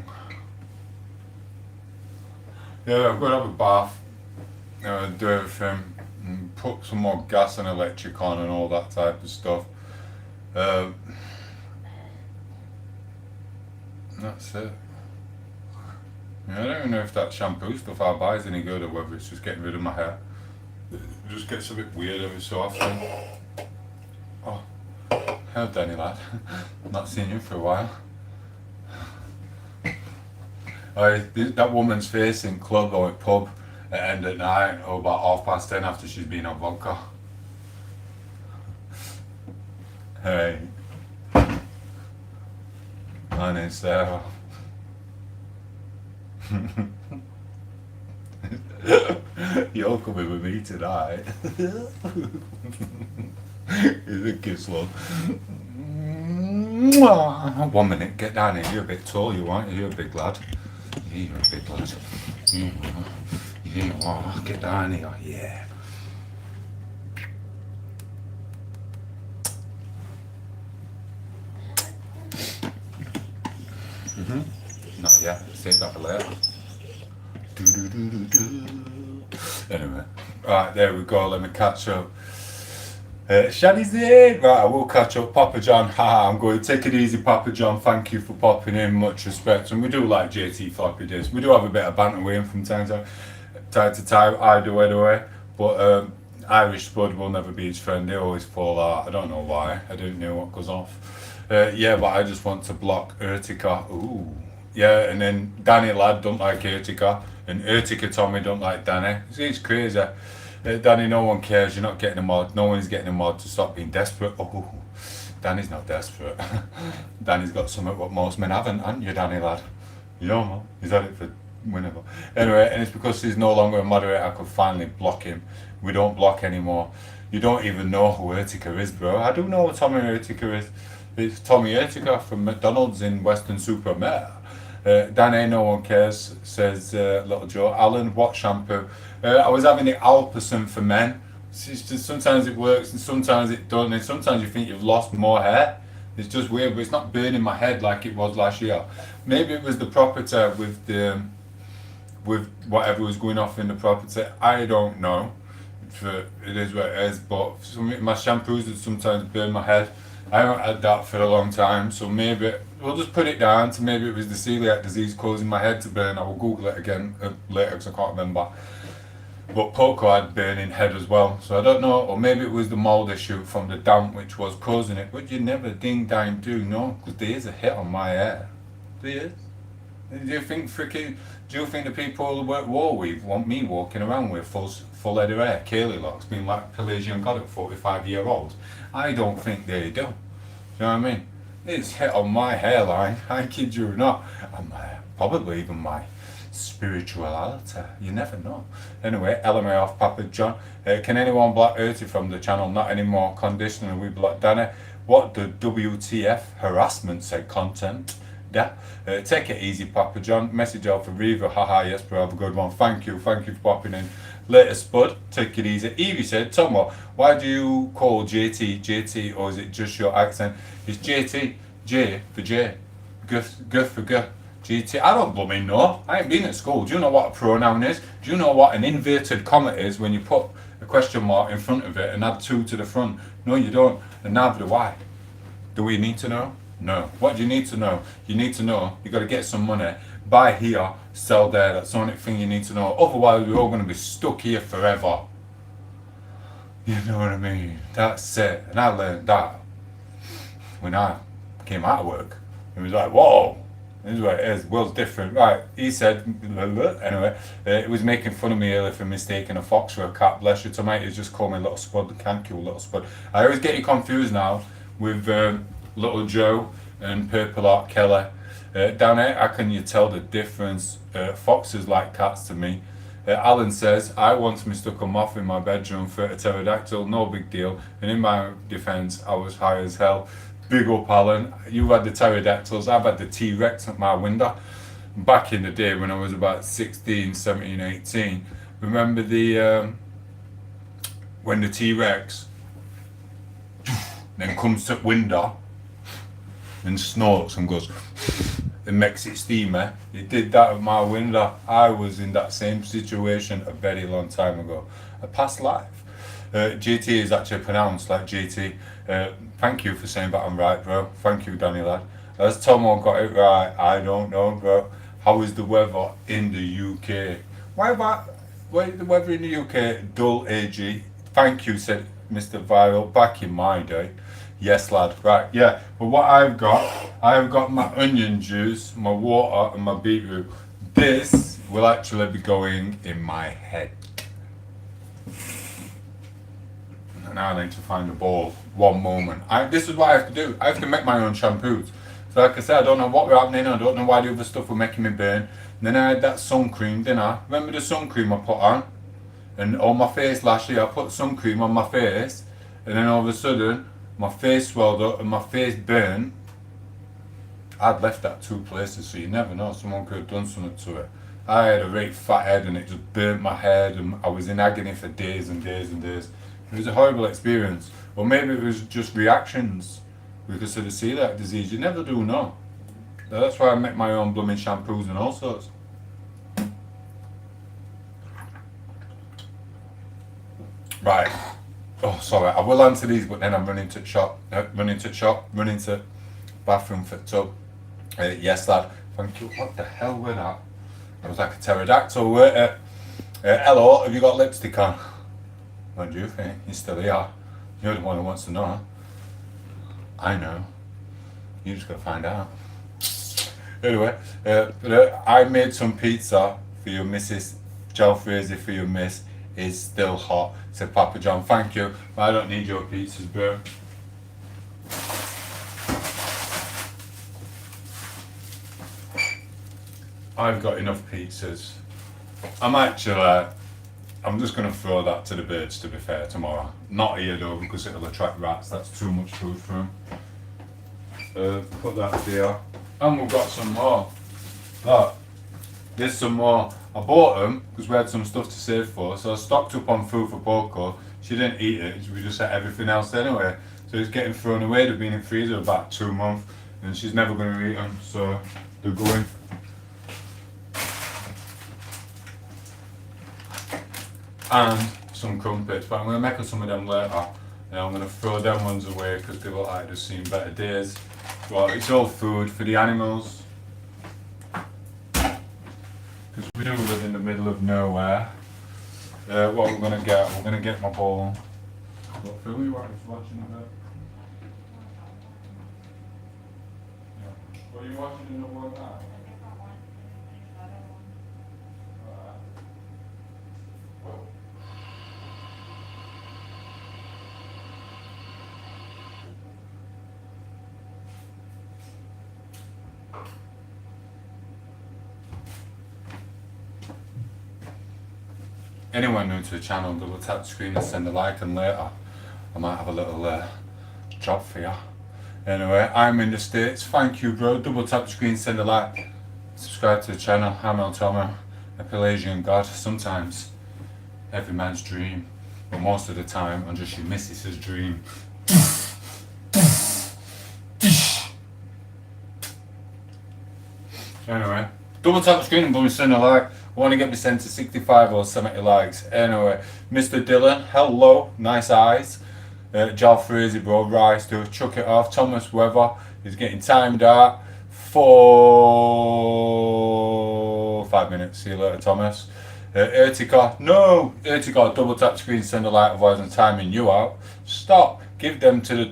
Yeah, I've got to have a bath. Do everything. put some more gas and electric on and all that type of stuff. That's it. Yeah, I don't even know if that shampoo stuff I buy is any good or whether it's just getting rid of my hair. It just gets a bit weird every so often. Oh, hello Danny lad. Not seen you for a while. That woman's face in club or at pub at end at night or about 10:30 after she's been on vodka. Hey. My name's Sarah. You're coming with me tonight. Here's a kiss, love. 1 minute, get down here. You're a bit tall, you aren't you? You're a big lad. Yeah, you're a big lad. Yeah, you are. Get down here. Yeah. Not yet. Save that for later. Anyway, right, there we go. Let me catch up. Shaddy's in. Right, I will catch up. Papa John, haha, I'm going. Take it easy, Papa John. Thank you for popping in. Much respect. And we do like JT Floppy Days. We do have a bit of banter with him from time to time. I do anyway. But Irish Spud will never be his friend. They always fall out. I don't know why. I don't know what goes off. Yeah, but I just want to block Urtica. Ooh. Yeah, and then Danny lad don't like Urtica, and Urtica Tommy don't like Danny. It's crazy. Danny, no one cares. You're not getting a mod. No one's getting a mod to stop being desperate. Oh, Danny's not desperate. Danny's got something what most men haven't you, Danny lad? Yeah, man. He's had it for whenever. Anyway, and it's because he's no longer a moderator. I could finally block him. We don't block anymore. You don't even know who Urtica is, bro. I do know who Tommy Urtica is. It's Tommy Urtica from McDonald's in Weston-super-Mare. Danny, no one cares, says Little Joe. Alan, what shampoo? I was having the Alperson for men. It's just sometimes it works and sometimes it doesn't. And sometimes you think you've lost more hair. It's just weird, but it's not burning my head like it was last year. Maybe it was the property with whatever was going off in the property. I don't know. It is what it is. But my shampoos would sometimes burn my head. I haven't had that for a long time, so maybe we'll just put it down to maybe it was the celiac disease causing my head to burn. I will Google it again later because I can't remember. But Poco had burning head as well, so I don't know. Or maybe it was the mold issue from the damp which was causing it. But you never ding dang do, no, because there is a hit on my hair. There is. Do you think the people who work Warweave want me walking around with full head of hair, curly locks, being like Pelagian God at 45-year-old? I don't think they do. You know what I mean? It's hit on my hairline. I kid you not. And probably even my spirituality. You never know. Anyway, LMA off Papa John. Can anyone block Urti from the channel? Not anymore. Conditional. We block Danny. What the WTF harassment said content? Yeah. Take it easy, Papa John. Message out for Reva. Haha, yes, bro. Have a good one. Thank you for popping in. Later, Spud. Take it easy. Evie said, Tomo, why do you call JT, or is it just your accent? It's JT. J for J. Guff for Guff. GT. I don't blooming know. I ain't been at school. Do you know what a pronoun is? Do you know what an inverted comma is when you put a question mark in front of it and add 2 to the front? No, you don't. And neither do I. Do we need to know? No. What do you need to know? You need to know you got to get some money, buy here, sell there. That's the only thing you need to know. Otherwise, we're all going to be stuck here forever. You know what I mean? That's it. And I learned that when I came out of work. It was like, whoa, this is what it is. The world's different. Right, he said, anyway, it was making fun of me earlier for mistaking a fox for a cat. Bless you, Tom8os, just call me Little Spud. Thank you, Little Spud. I always get you confused now with Little Joe and Purple Art Kelly. Down here, how can you tell the difference? Foxes like cats to me. Alan says, I once mistook a moth in my bedroom for a pterodactyl, no big deal. And in my defense, I was high as hell. Big up, Alan. You've had the pterodactyls, I've had the T-Rex at my window. Back in the day when I was about 16, 17, 18. Remember when the T-Rex then comes to the window and snorts and goes and makes it steamer. It did that at my window. I was in that same situation a very long time ago. A past life. GT is actually pronounced like GT. Thank you for saying that I'm right, bro. Thank you, Danny lad. Has Tomo got it right? I don't know, bro. How is the weather in the UK? Why is the weather in the UK dull, AG? Thank you, said Mr. Viral, back in my day. Yes, lad. Right, yeah. But what I've got my onion juice, my water, and my beetroot. This will actually be going in my head. And now I need to find a bowl. One moment. This is what I have to do. I have to make my own shampoos. So like I said, I don't know what we're happening. I don't know why the other stuff were making me burn. And then I had that sun cream, didn't I? Remember the sun cream I put on? And on my face last year, I put sun cream on my face. And then all of a sudden, my face swelled up and my face burned. I'd left that 2 places, so you never know. Someone could have done something to it. I had a really fat head and it just burnt my head and I was in agony for days and days and days. It was a horrible experience. Or maybe it was just reactions because of the celiac disease. You never do know. So that's why I make my own blooming shampoos and all sorts. Right. Oh, sorry. I will answer these, but then I'm running to bathroom for tub. Yes, lad. Thank you. What the hell was that? I was like a pterodactyl. Hello, have you got lipstick on? What do you think? You're still here. You're the one who wants to know. I know. You just gotta find out. Anyway, I made some pizza for your missus. Jalfrezi for your miss is still hot, said Papa John. Thank you. I don't need your pizzas, bro. I've got enough pizzas. I'm just going to throw that to the birds, to be fair, tomorrow. Not here though, because it'll attract rats. That's too much food for them. Put that there. And we've got some more. Look, there's some more. I bought them because we had some stuff to save for. So I stocked up on food for Poco. She didn't eat it. We just ate everything else anyway. So it's getting thrown away. They've been in freezer about 2 months. And she's never going to eat them. So they're going. And some crumpets, but I'm going to make some of them later. And I'm going to throw them ones away because they look like they've seen better days. But it's all food for the animals. Because we do live in the middle of nowhere. What we're going to get my bowl. What film you watching a bit? Yeah. What are you watching in the world now? Anyone new to the channel, double tap the screen and send a like, and later I might have a little job for you. Anyway, I'm in the States. Thank you, bro. Double tap the screen, send a like, subscribe to the channel. I'm El Tomo, a Pelagian god. Sometimes every man's dream, but most of the time I'm just your missus's dream. Anyway, double tap the screen and send a like. I want to get me sent to 65 or 70 likes. Anyway, Mr. Dylan, hello, nice eyes. Jalfrezi, bro, Rice, do chuck it off. Thomas Weather is getting timed out. 5 minutes. See you later, Thomas. Ertica, no, Ertica, double tap screen, send a like, otherwise I'm timing you out. Stop, give them to the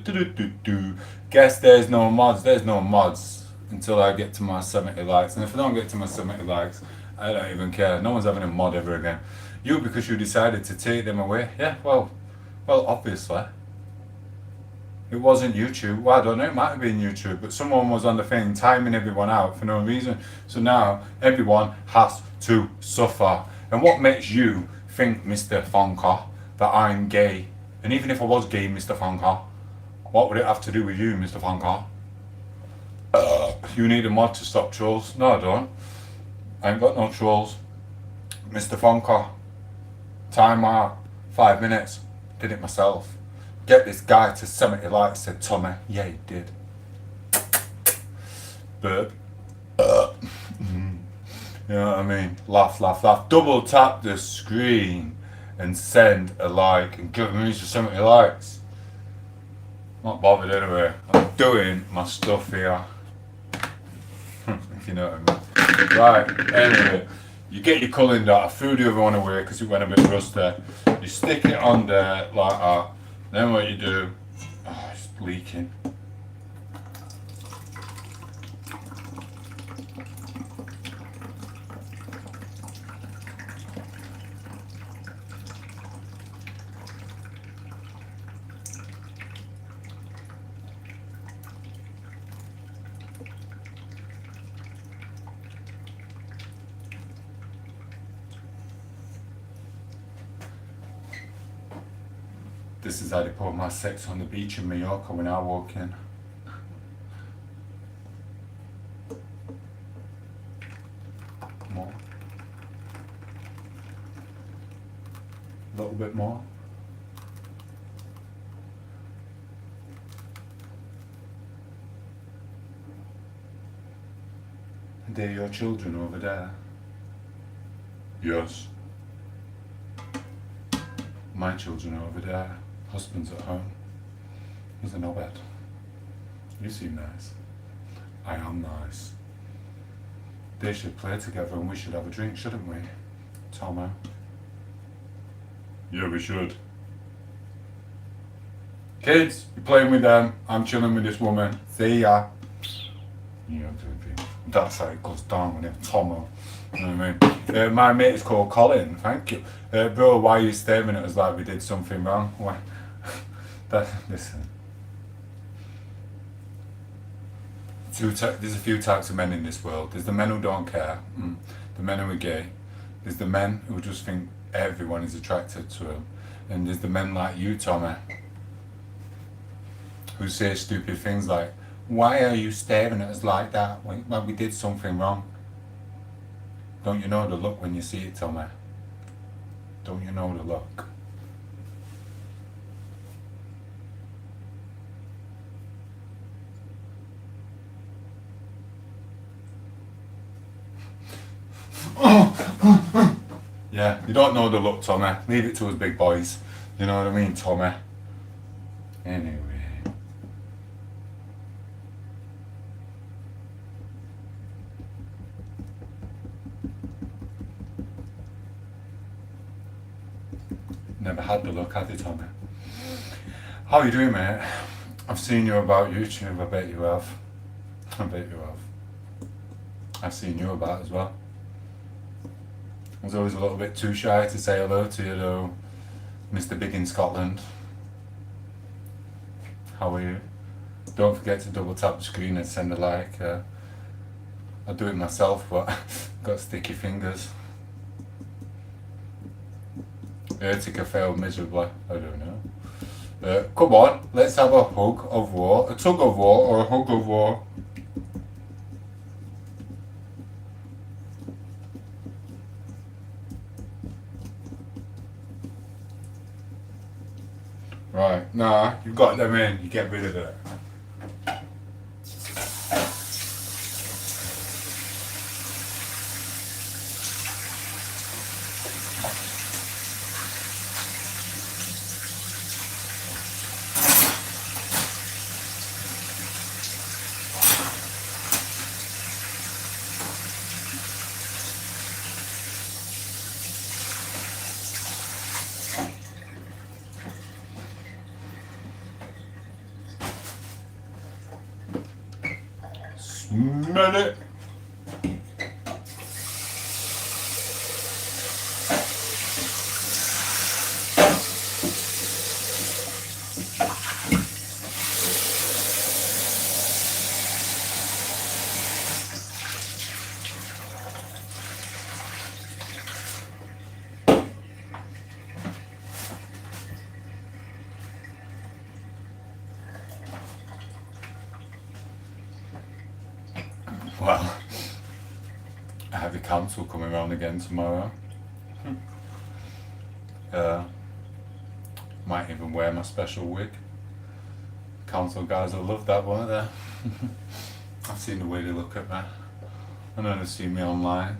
do. Guess there's no mods until I get to my 70 likes. And if I don't get to my 70 likes, I don't even care. No one's having a mod ever again. You, because you decided to take them away. Yeah, well, obviously. It wasn't YouTube. Well, I don't know, it might have been YouTube, but someone was on the thing timing everyone out for no reason. So now everyone has to suffer. And what makes you think, Mr. Fonka, that I'm gay? And even if I was gay, Mr. Fonka, what would it have to do with you, Mr. Fonka? You need a mod to stop trolls. No, I don't. I ain't got no trolls. Mr. Fonka, time out, 5 minutes, did it myself. Get this guy to 70 likes, said Tommy. Yeah, he did. Burp. You know what I mean? Laugh. Double tap the screen and send a like and give me something he likes. Not bothered anyway. I'm doing my stuff here. If you know what I mean. Right, anyway, you get your colouring dot. I threw the other one away because it went a bit rusty. You stick it on there like that. Then what you do, oh, it's leaking. This is how they put my sex on the beach in Mallorca when I walk in. More. A little bit more. They're your children over there. Yes. My children are over there. Husband's at home. He's in bed. You seem nice. I am nice. They should play together and we should have a drink, shouldn't we, Tomo? Yeah, we should. Kids, you're playing with them. I'm chilling with this woman. See ya. Yeah, that's how it goes down when it's Tomo. You know what I mean? My mate is called Colin. Thank you. Bro, why are you staring at us like we did something wrong? Why? Listen. There's a few types of men in this world. There's the men who don't care. The men who are gay. There's the men who just think everyone is attracted to them. And there's the men like you, Tommy, who say stupid things like, why are you staring at us like that? Well, we did something wrong. Don't you know the look when you see it, Tommy? Don't you know the look? Yeah, you don't know the look, Tommy. Leave it to us big boys. You know what I mean, Tommy? Anyway. Never had the look, have you, Tommy? How are you doing, mate? I've seen you about YouTube, I bet you have. I bet you have. I've seen you about as well. I was always a little bit too shy to say hello to you though, Mr. Big in Scotland. How are you? Don't forget to double tap the screen and send a like. I'll do it myself, but got sticky fingers. Urtica failed miserably. I don't know. Come on, let's have a hug of war, a tug of war, or a hug of war. Right, nah, you've got them in, you get rid of it. Smell it. Well, I have the council coming around again tomorrow. Might even wear my special wig. Council guys will love that, won't they? I've seen the way they look at me. I know they've seen me online.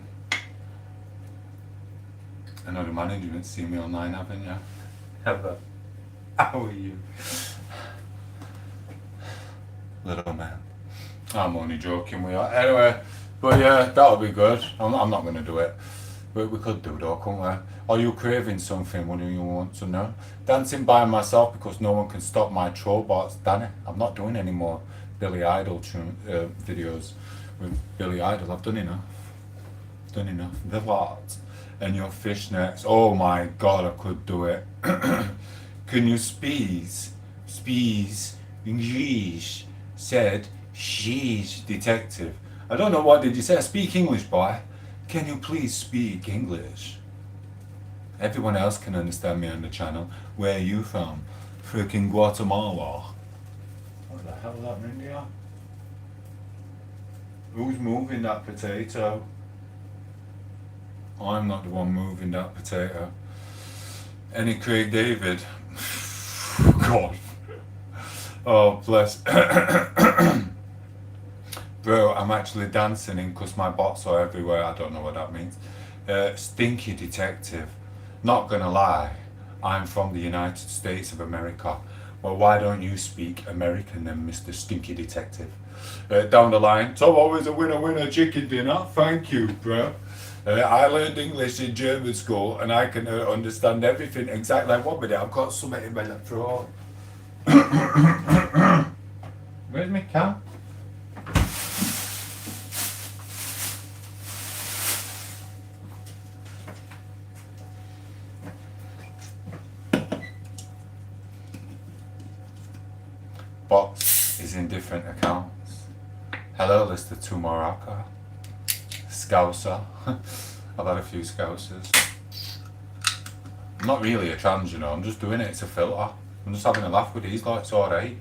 I know the management's seen me online, haven't you? Hello. How are you? Little man. I'm only joking with you. Anyway, but yeah, that'll be good. I'm not going to do it. But we could do though, couldn't we? Are you craving something? What do you want to know? Dancing by myself because no one can stop my troll bots. Danny, I'm not doing any more Billy Idol videos with Billy Idol. I've done enough. Done enough. The what? And your fishnets. Oh my god, I could do it. Can you speeze English? Said sheesh detective. I don't know, what did you say? I speak English, boy. Can you please speak English? Everyone else can understand me on the channel. Where are you from? Freaking Guatemala. What the hell is that, India? Who's moving that potato? I'm not the one moving that potato. Any Craig David? God. Oh, bless. Bro, I'm actually dancing in because my bots are everywhere. I don't know what that means. Stinky detective. Not gonna lie, I'm from the United States of America. Well, why don't you speak American then, Mr. Stinky Detective? Down the line, Tom, always a winner chicken dinner. Thank you, bro. I learned English in German school and I can understand everything exactly. One minute, I've got something in my throat. Where's my cat? Box is in different accounts. Hello, Mr. Tumaraka. Scouser. I've had a few Scousers. I'm not really a trans, you know, I'm just doing it, it's a filter. I'm just having a laugh with these, like, it's alright.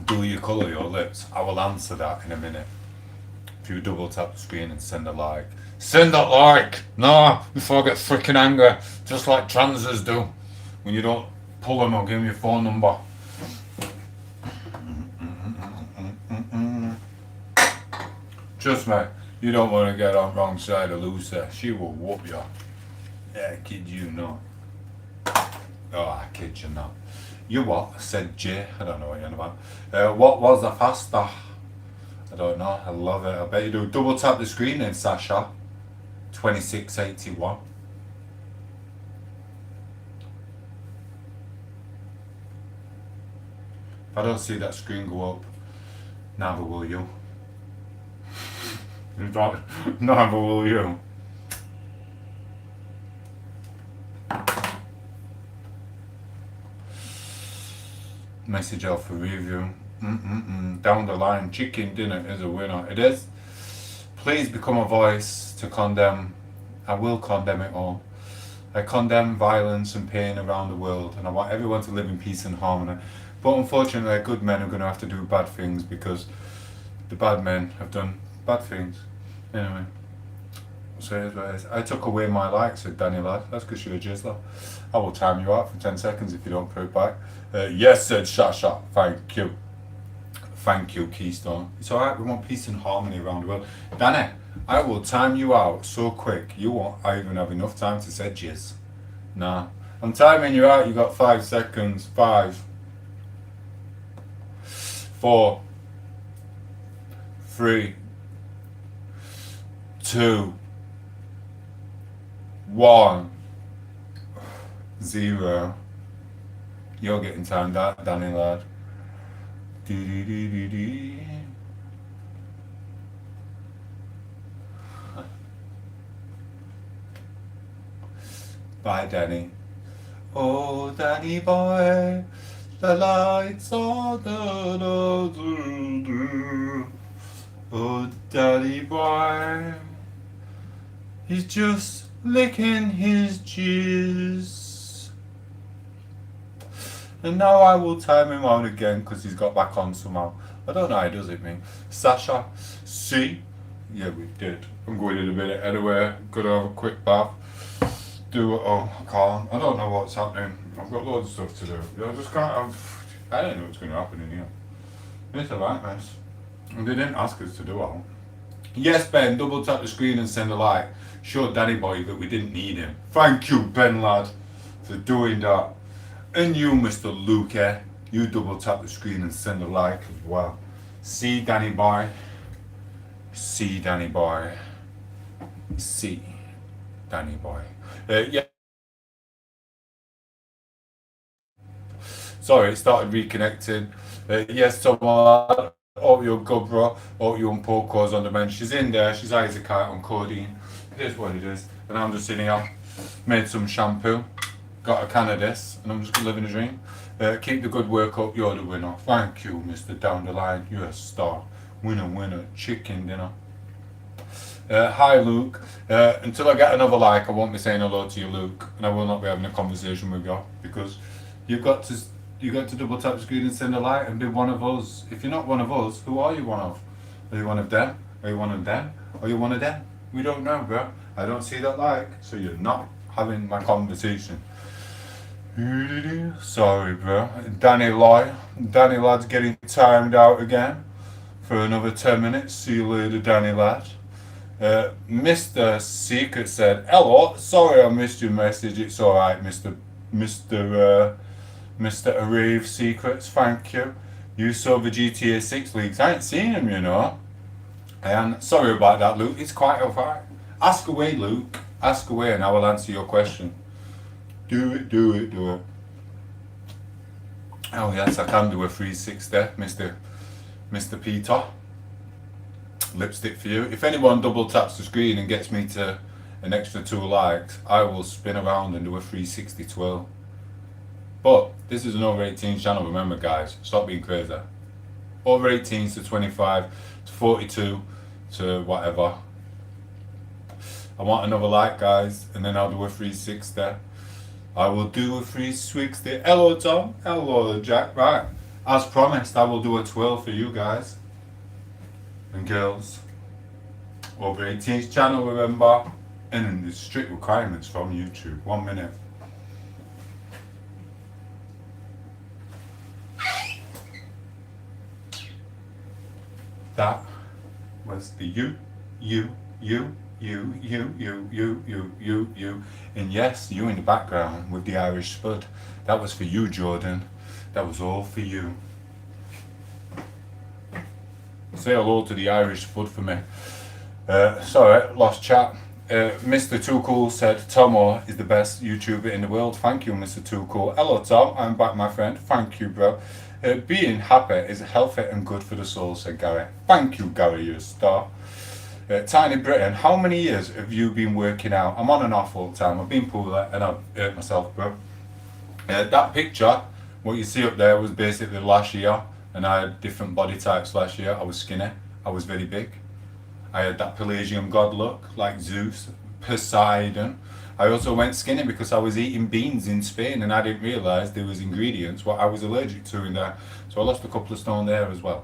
Do you colour your lips? I will answer that in a minute. If you double tap the screen and send a like. Send that like! No, before I get freaking angry. Just like transers do. When you don't pull them or give me your phone number. Trust me, you don't want to get on wrong side of Lucy. She will whoop you. Yeah, I kid you not. Oh, I kid you not. You what? Said Jay. I don't know what you're on about. What was the faster? I don't know. I love it. I bet you do. Double tap the screen then, Sasha. 2681. If I don't see that screen go up, neither will you. Neither will you. Message out for review. Down the line, chicken dinner is a winner. It is. Please become a voice to condemn. I will condemn it all. I condemn violence and pain around the world, and I want everyone to live in peace and harmony. But unfortunately, good men are going to have to do bad things because the bad men have done bad things. Anyway, so here's what it is. I took away my like, said Danny lad. That's because you're a jizzler. I will time you out for 10 seconds if you don't put it back. Yes, said Shasha. Thank you. Thank you, Keystone. It's alright, we want peace and harmony around the world. Danny, I will time you out so quick, you won't even have enough time to say jizz. Nah. I'm timing you out, you got 5 seconds. 5, 4, 3, 2, 1, 0. You're getting timed out, Danny lad. Bye, Danny. Oh, Danny boy, the lights on the oh, Danny boy, he's just licking his jizz. And now I will time him out again because he's got back on somehow. I don't know how he does it, man. Sasha, see? Yeah, we did. I'm going in a minute anyway. Gonna have a quick bath. Do it. Oh, I can't. I don't know what's happening. I've got loads of stuff to do. I just can't. I don't know what's going to happen in here. It's a right mess. And they didn't ask us to do all. Yes, Ben, double tap the screen and send a like. showed Danny Boy that we didn't need him. Thank you, Ben lad, for doing that. And you, Mr. Luke, you double tap the screen and send a like as well. See Danny Boy. See Danny Boy. See Danny Boy. Yeah. Sorry, it started reconnecting. Yes, someone. Hope you're good, bro. Hope you're on Poco's on the bench. She's in there. She's eyes a kite on codeine. It is what it is. And I'm just sitting here. Made some shampoo. Got a can of this. And I'm just living a dream. Keep the good work up. You're the winner. Thank you, Mr. Down the Line. You're a star. Winner, winner. Chicken dinner. Hi, Luke. Until I get another like, I won't be saying hello to you, Luke. And I will not be having a conversation with you. Because you've got to double tap the screen and send a like and be one of us. If you're not one of us, who are you one of? Are you one of them? Are you one of them? Are you one of them? We don't know, bro. I don't see that like, so you're not having my conversation. Sorry, bro. Danny lad's getting timed out again for another 10 minutes. See you later, Danny lad. Mr. Secret said, hello, sorry I missed your message. It's alright, Mr. Arave Secrets, thank you. You saw the GTA 6 leaks. I ain't seen them, you know. And sorry about that, Luke. It's quite alright. Ask away, Luke. Ask away and I will answer your question. Do it, do it, do it. Oh yes, I can do a 360, Mr. Peter. Lipstick for you. If anyone double taps the screen and gets me to an extra 2 likes, I will spin around and do a 360 twirl. But this is an over 18 channel, remember guys, stop being crazy. Over 18s to 25 to 42 to whatever. I want another like guys, and then I'll do a 360. I will do a 360. Hello Tom, hello Jack, right. As promised, I will do a twirl for you guys and girls. Over 18s channel, remember, and the strict requirements from YouTube. 1 minute. That was the you, and yes, you in the background with the Irish spud. That was for you, Jordan. That was all for you. Say hello to the Irish spud for me. Sorry, lost chat. Mr. Too Cool said, Tom8os is the best YouTuber in the world. Thank you, Mr. Too Cool. Hello, Tom. I'm back, my friend. Thank you, bro. Being happy is healthy and good for the soul, said Gary. Thank you, Gary, you're a star. Tiny Britain, how many years have you been working out? I'm on and off all the time. I've been poorly and I've hurt myself, bro. That picture, what you see up there, was basically last year, and I had different body types last year. I was skinny, I was very big. I had that Pelagian god look, like Zeus, Poseidon. I also went skinny because I was eating beans in Spain and I didn't realise there was ingredients what I was allergic to in there. So I lost a couple of stone there as well.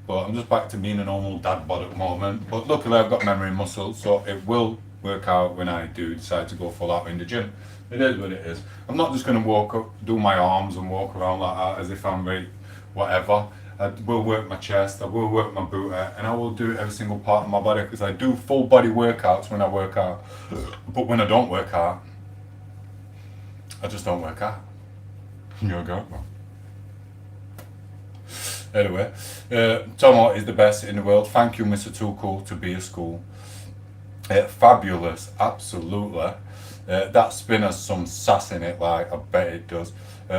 But I'm just back to being a normal dad bod at the moment. But luckily I've got memory muscle, so it will work out when I do decide to go full out in the gym. It is what it is. I'm not just going to walk up, do my arms and walk around like that as if I'm very whatever. I will work my chest, I will work my booty, and I will do every single part of my body because I do full body workouts when I work out. But when I don't work out, I just don't work out. You're good, man. Anyway, Tom8os is the best in the world. Thank you, Mr. Too Cool, to be a school. Fabulous, absolutely. That spin has some sass in it, like I bet it does.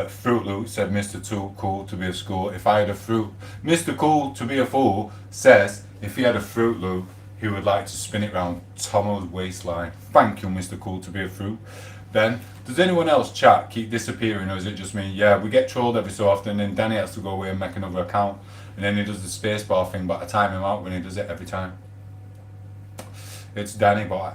Fruit Loop said Mr. Too Cool to be a school. If I had a fruit, Mr. Cool to be a fool says if he had a Fruit Loop, he would like to spin it round Tom8os' waistline. Thank you, Mr. Cool to be a fruit. Ben, does anyone else chat keep disappearing, or is it just me? Yeah, we get trolled every so often, and Danny has to go away and make another account, and then he does the spacebar thing, but I time him out when he does it every time. It's Danny boy.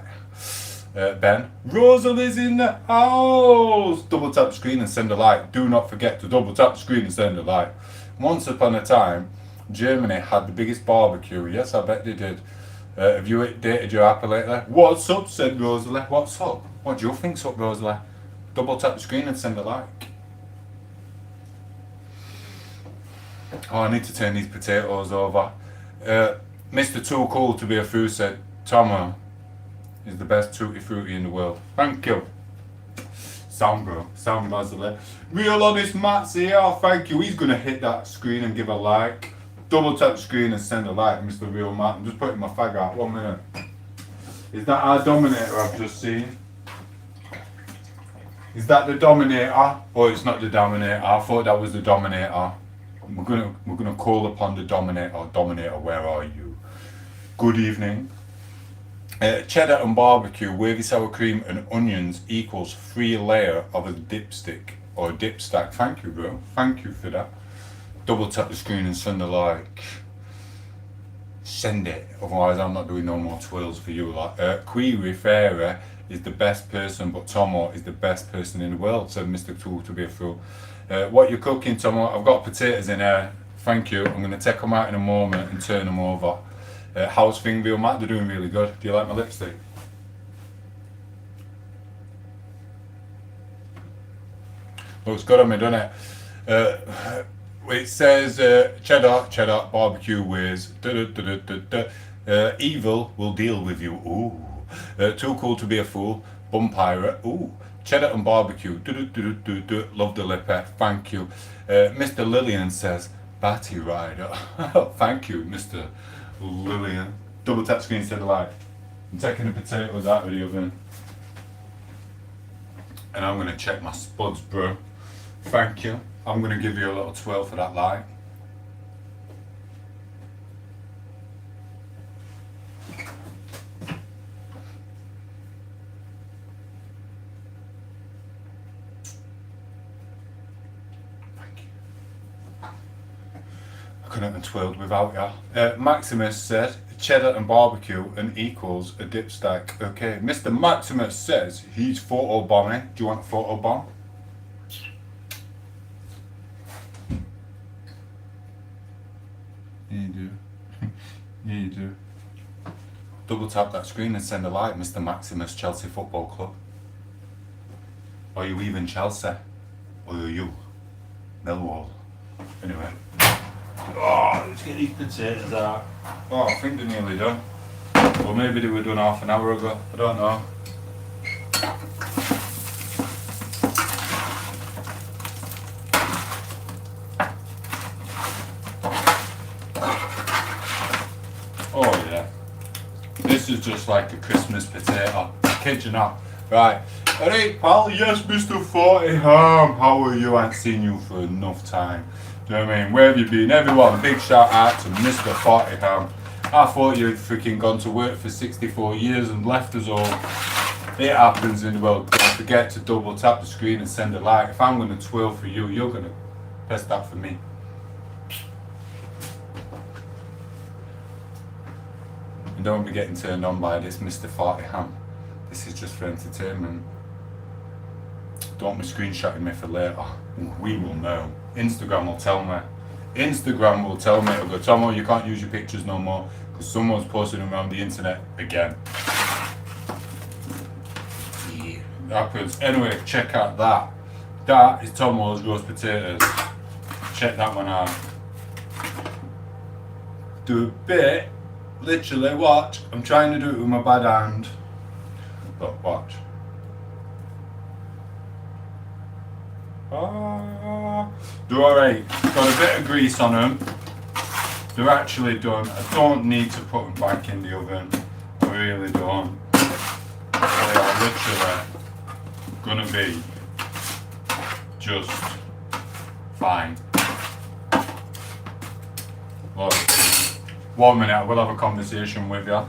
Ben, Rosalie's in the house. Double tap the screen and send a like. Do not forget to double tap the screen and send a like. Once upon a time, Germany had the biggest barbecue. Yes, I bet they did. Have you dated your apple lately? What's up, said Rosalie. What's up? What do you think's up, Rosalie? Double tap the screen and send a like. Oh, I need to turn these potatoes over. Mr. Too Cool to be a fool said, Tom8os, is the best tutti frutti in the world. Thank you. Sound bro, sound Mazzle. Real honest Matt's here, oh, thank you. He's gonna hit that screen and give a like. Double tap the screen and send a like, Mr. Real Matt. I'm just putting my fag out, 1 minute. Is that our Dominator I've just seen? Is that the Dominator? Oh, it's not the Dominator. I thought that was the Dominator. We're gonna call upon the Dominator. Dominator, where are you? Good evening. Cheddar and barbecue, wavy sour cream and onions equals 3 layer of a dipstick or dip stack. Thank you, bro. Thank you for that. Double tap the screen and send a like. Send it. Otherwise, I'm not doing no more twirls for you. Like, Query Farah is the best person, but Tomo is the best person in the world, said Mr. Tool to be a fool. What you cooking, Tomo? I've got potatoes in there. Thank you. I'm going to take them out in a moment and turn them over. How's things, Bill Matt? They're doing really good. Do you like my lipstick? Looks good on me, doesn't it? It says cheddar, barbecue whiz. Evil will deal with you. Ooh. Too cool to be a fool. Bum pirate. Ooh. Cheddar and barbecue. Love the lipper. Thank you. Mr. Lillian says Batty Rider. Thank you, Mr. Lillian. Double tap screen instead of like. I'm taking the potatoes out of the oven. And I'm gonna check my spuds, bro. Thank you. I'm gonna give you a little twirl for that light. I couldn't have twirled without ya. Maximus said cheddar and barbecue and equals a dip stack. Okay, Mr. Maximus says he's photo bombing. Do you want a photo bomb? Yeah, you do. Yeah, you do. Double tap that screen and send a like, Mr. Maximus, Chelsea Football Club. Are you even Chelsea? Or are you Millwall? Anyway. Oh, let's get these potatoes out. Oh, I think they're nearly done. Or maybe they were done half an hour ago. I don't know. Oh yeah. This is just like a Christmas potato. Kid you not. Right. Alright, pal. Yes, Mr. 40 Ham. How are you? I ain't seen you for enough time. Do you know what I mean? Where have you been? Everyone, big shout out to Mr. 40 Ham. I thought you'd freaking gone to work for 64 years and left us all. It happens in the world. Don't forget to double tap the screen and send a like. If I'm going to twirl for you, you're going to press that for me. And don't be getting turned on by this Mr. 40 Ham. This is just for entertainment. Don't be screenshotting me for later. We will know. Instagram will tell me. Instagram will tell me. It'll go, Tomo, you can't use your pictures no more because someone's posting them around the internet again. Yeah, it happens. Anyway, check out that. That is Tom8os roast potatoes. Check that one out. Do a bit. Literally, watch. I'm trying to do it with my bad hand. But watch. They're alright. Got a bit of grease on them. They're actually done. I don't need to put them back in the oven. I really don't. They are literally gonna be just fine. Look, 1 minute, I will have a conversation with you.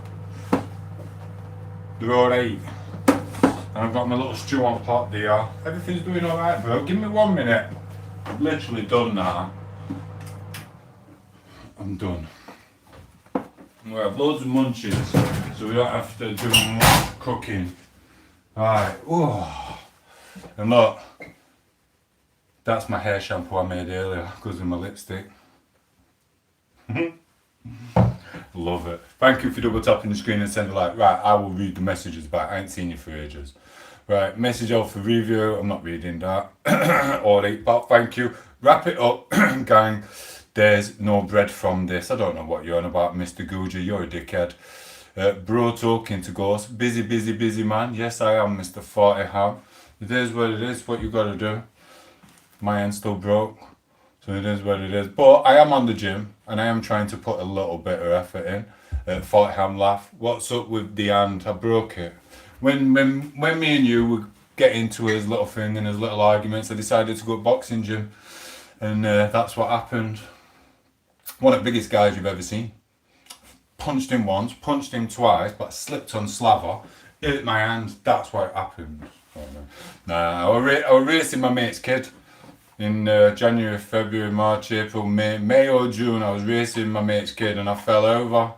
They're alright. And I've got my little stew on pot there. Everything's doing alright, bro. Give me 1 minute. I'm literally done now. I'm done. We have loads of munchies, so we don't have to do much cooking. Right. Oh. And look, that's my hair shampoo I made earlier. Goes in my lipstick. Love it. Thank you for double tapping the screen and sending a like. Right, I will read the messages back. I ain't seen you for ages. Right, message out for review. I'm not reading that. Alright, but thank you. Wrap it up, gang. There's no bread from this. I don't know what you're on about, Mr. Guja. You're a dickhead. Bro talking to ghosts. Busy, busy, busy man. Yes, I am Mr. 40 Ham. It is what it is, what you gotta do. My hand's still broke. So it is what it is. But I am on the gym and I am trying to put a little bit of effort in. 40 Ham laugh. What's up with the hand? I broke it. When me and you were getting into his little thing and his little arguments, I decided to go to boxing gym. And that's what happened. One of the biggest guys you've ever seen. Punched him once, punched him twice, but I slipped on Slava, hit my hand. That's what happened. Nah, I was racing my mate's kid in January, February, March, April, May or June. I was racing my mate's kid and I fell over.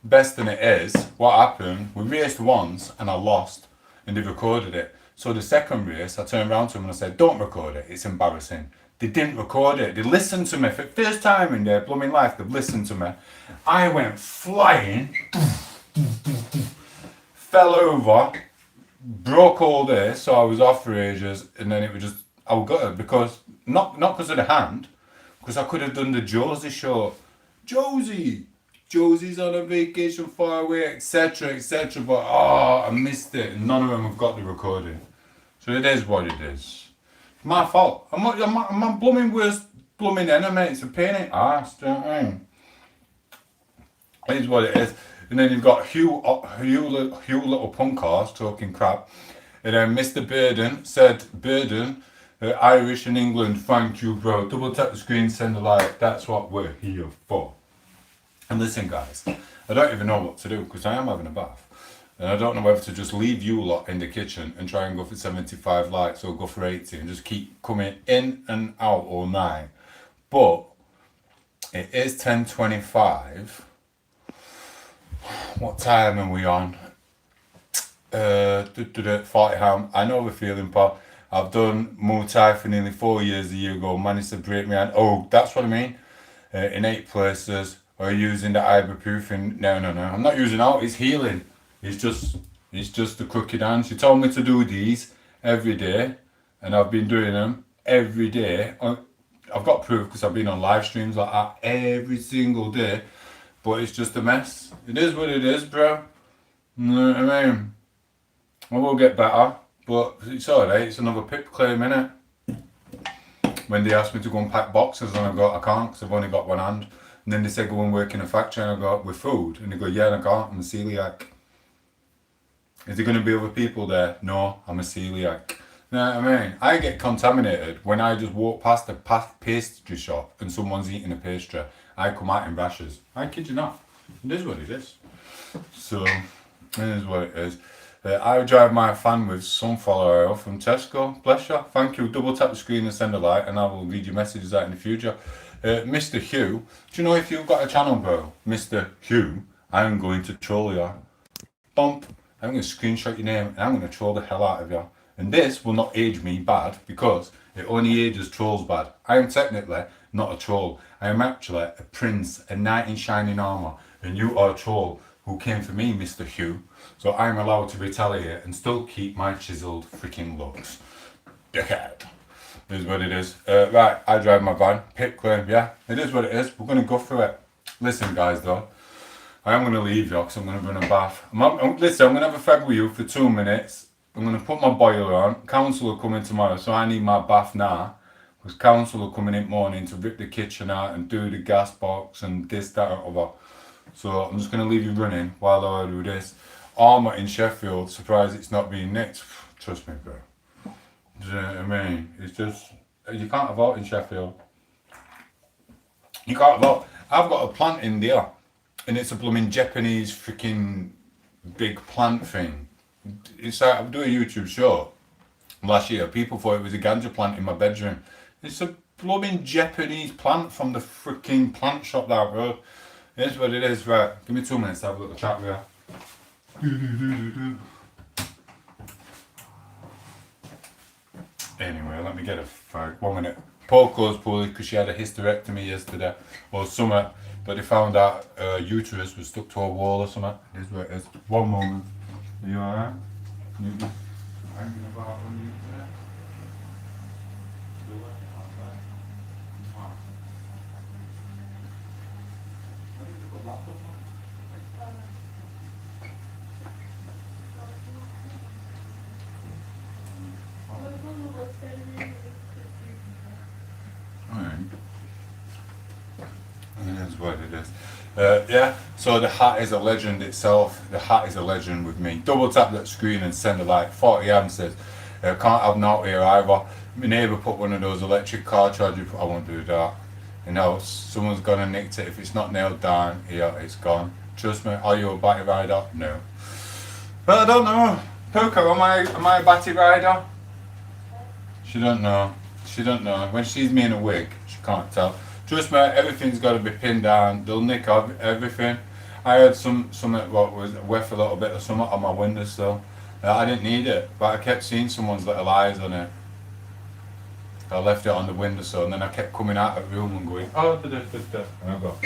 Best thing it is, what happened, we raced once and I lost and they recorded it. So the second race, I turned around to them and I said, don't record it, it's embarrassing. They didn't record it. They listened to me for the first time in their blooming life. They've listened to me. I went flying, fell over, broke all this, so I was off for ages, and then it was just I got it because not because of the hand, because I could have done the Josie show. Josie's on a vacation far away, etc., etc. But I missed it, and none of them have got the recording. So it is what it is. My fault. I'm my blooming worst blooming enemy. It's a pain in the arse, do you know what I mean? It is what it is. And then you've got Hugh little punk arse talking crap. And then Mr. Burden said, Burden, Irish in England, thank you, bro. Double tap the screen, send a like. That's what we're here for. And listen, guys, I don't even know what to do because I am having a bath. And I don't know whether to just leave you lot in the kitchen and try and go for 75 likes or go for 80 and just keep coming in and out all night. But it is 10:25. What time are we on? 40 Ham. I know the feeling, but I've done Muay Thai for nearly 4 years a year ago. Managed to break my hand. Oh, that's what I mean. In 8 places. Or using the ibuprofen. No. I'm not using out. It's healing. It's just the crooked hand. She told me to do these every day, and I've been doing them every day. I've got proof because I've been on live streams like that every single day, but it's just a mess. It is what it is, bro. You know what I mean? I will get better, but it's alright. It's another pip claim, innit? When they asked me to go and pack boxes, and I can't because I've only got one hand. And then they said go and work in a factory, and I go, with food? And they go, yeah, and I can't. I'm a celiac. Is there going to be other people there? No, I'm a celiac. You know what I mean? I get contaminated when I just walk past a pastry shop and someone's eating a pastry. I come out in rashes. I kid you not. It is what it is. So, it is what it is. I drive my fan with sunflower oil from Tesco. Bless you. Thank you. Double tap the screen and send a like, and I will read your messages out in the future. Mr. Hugh, do you know if you've got a channel, bro? Mr. Hugh, I'm going to troll you. Bump. I'm going to screenshot your name and I'm going to troll the hell out of you. And this will not age me bad because it only ages trolls bad. I am technically not a troll. I am actually a prince, a knight in shining armour. And you are a troll who came for me, Mr. Hugh. So I am allowed to retaliate and still keep my chiseled freaking looks. Dickhead. It is what it is. Right, I drive my van. Pit claim, yeah. It is what it is. We're going to go through it. Listen, guys, though. I am going to leave you because I'm going to run a bath. Listen, I'm going to have a fag with you for 2 minutes. I'm going to put my boiler on. Council are coming tomorrow, so I need my bath now. Because council are coming in morning to rip the kitchen out and do the gas box and this, that, and other. So I'm just going to leave you running while I do this. Armour in Sheffield, surprised it's not being nicked. Trust me, bro. Do you know what I mean? It's just, you can't have out in Sheffield. You can't have out. I've got a plant in there. And it's a blooming Japanese freaking big plant thing. It's like, I'm doing a YouTube show last year. People thought it was a ganja plant in my bedroom. It's a blooming Japanese plant from the freaking plant shop down the road. It is what it is. Right, give me 2 minutes to have a little chat with you. Anyway, let me get a fag. 1 minute. Paul goes poorly because she had a hysterectomy yesterday or something. But they found out uterus was stuck to a wall or something. It is what it is. 1 moment. Are you alright? You hanging about on you today? Still working outside? Wow. I need to put laptop on. Yeah, so the hat is a legend itself. The hat is a legend with me. Double tap that screen and send a like. 40 amp says, can't have naught here either. My neighbour put one of those electric car chargers, I won't do that. You know, someone's gonna nicked it. If it's not nailed down, yeah, it's gone. Trust me, are you a batty rider? No. But I don't know. Puka, am I a batty rider? She don't know. She don't know. When she sees me in a wig, she can't tell. Trust me, everything's got to be pinned down. They'll nick everything. I had something what was with a little bit of something on my windowsill. I didn't need it, but I kept seeing someone's little eyes on it. I left it on the windowsill, and then I kept coming out of the room and going, oh, da da da da. And I go,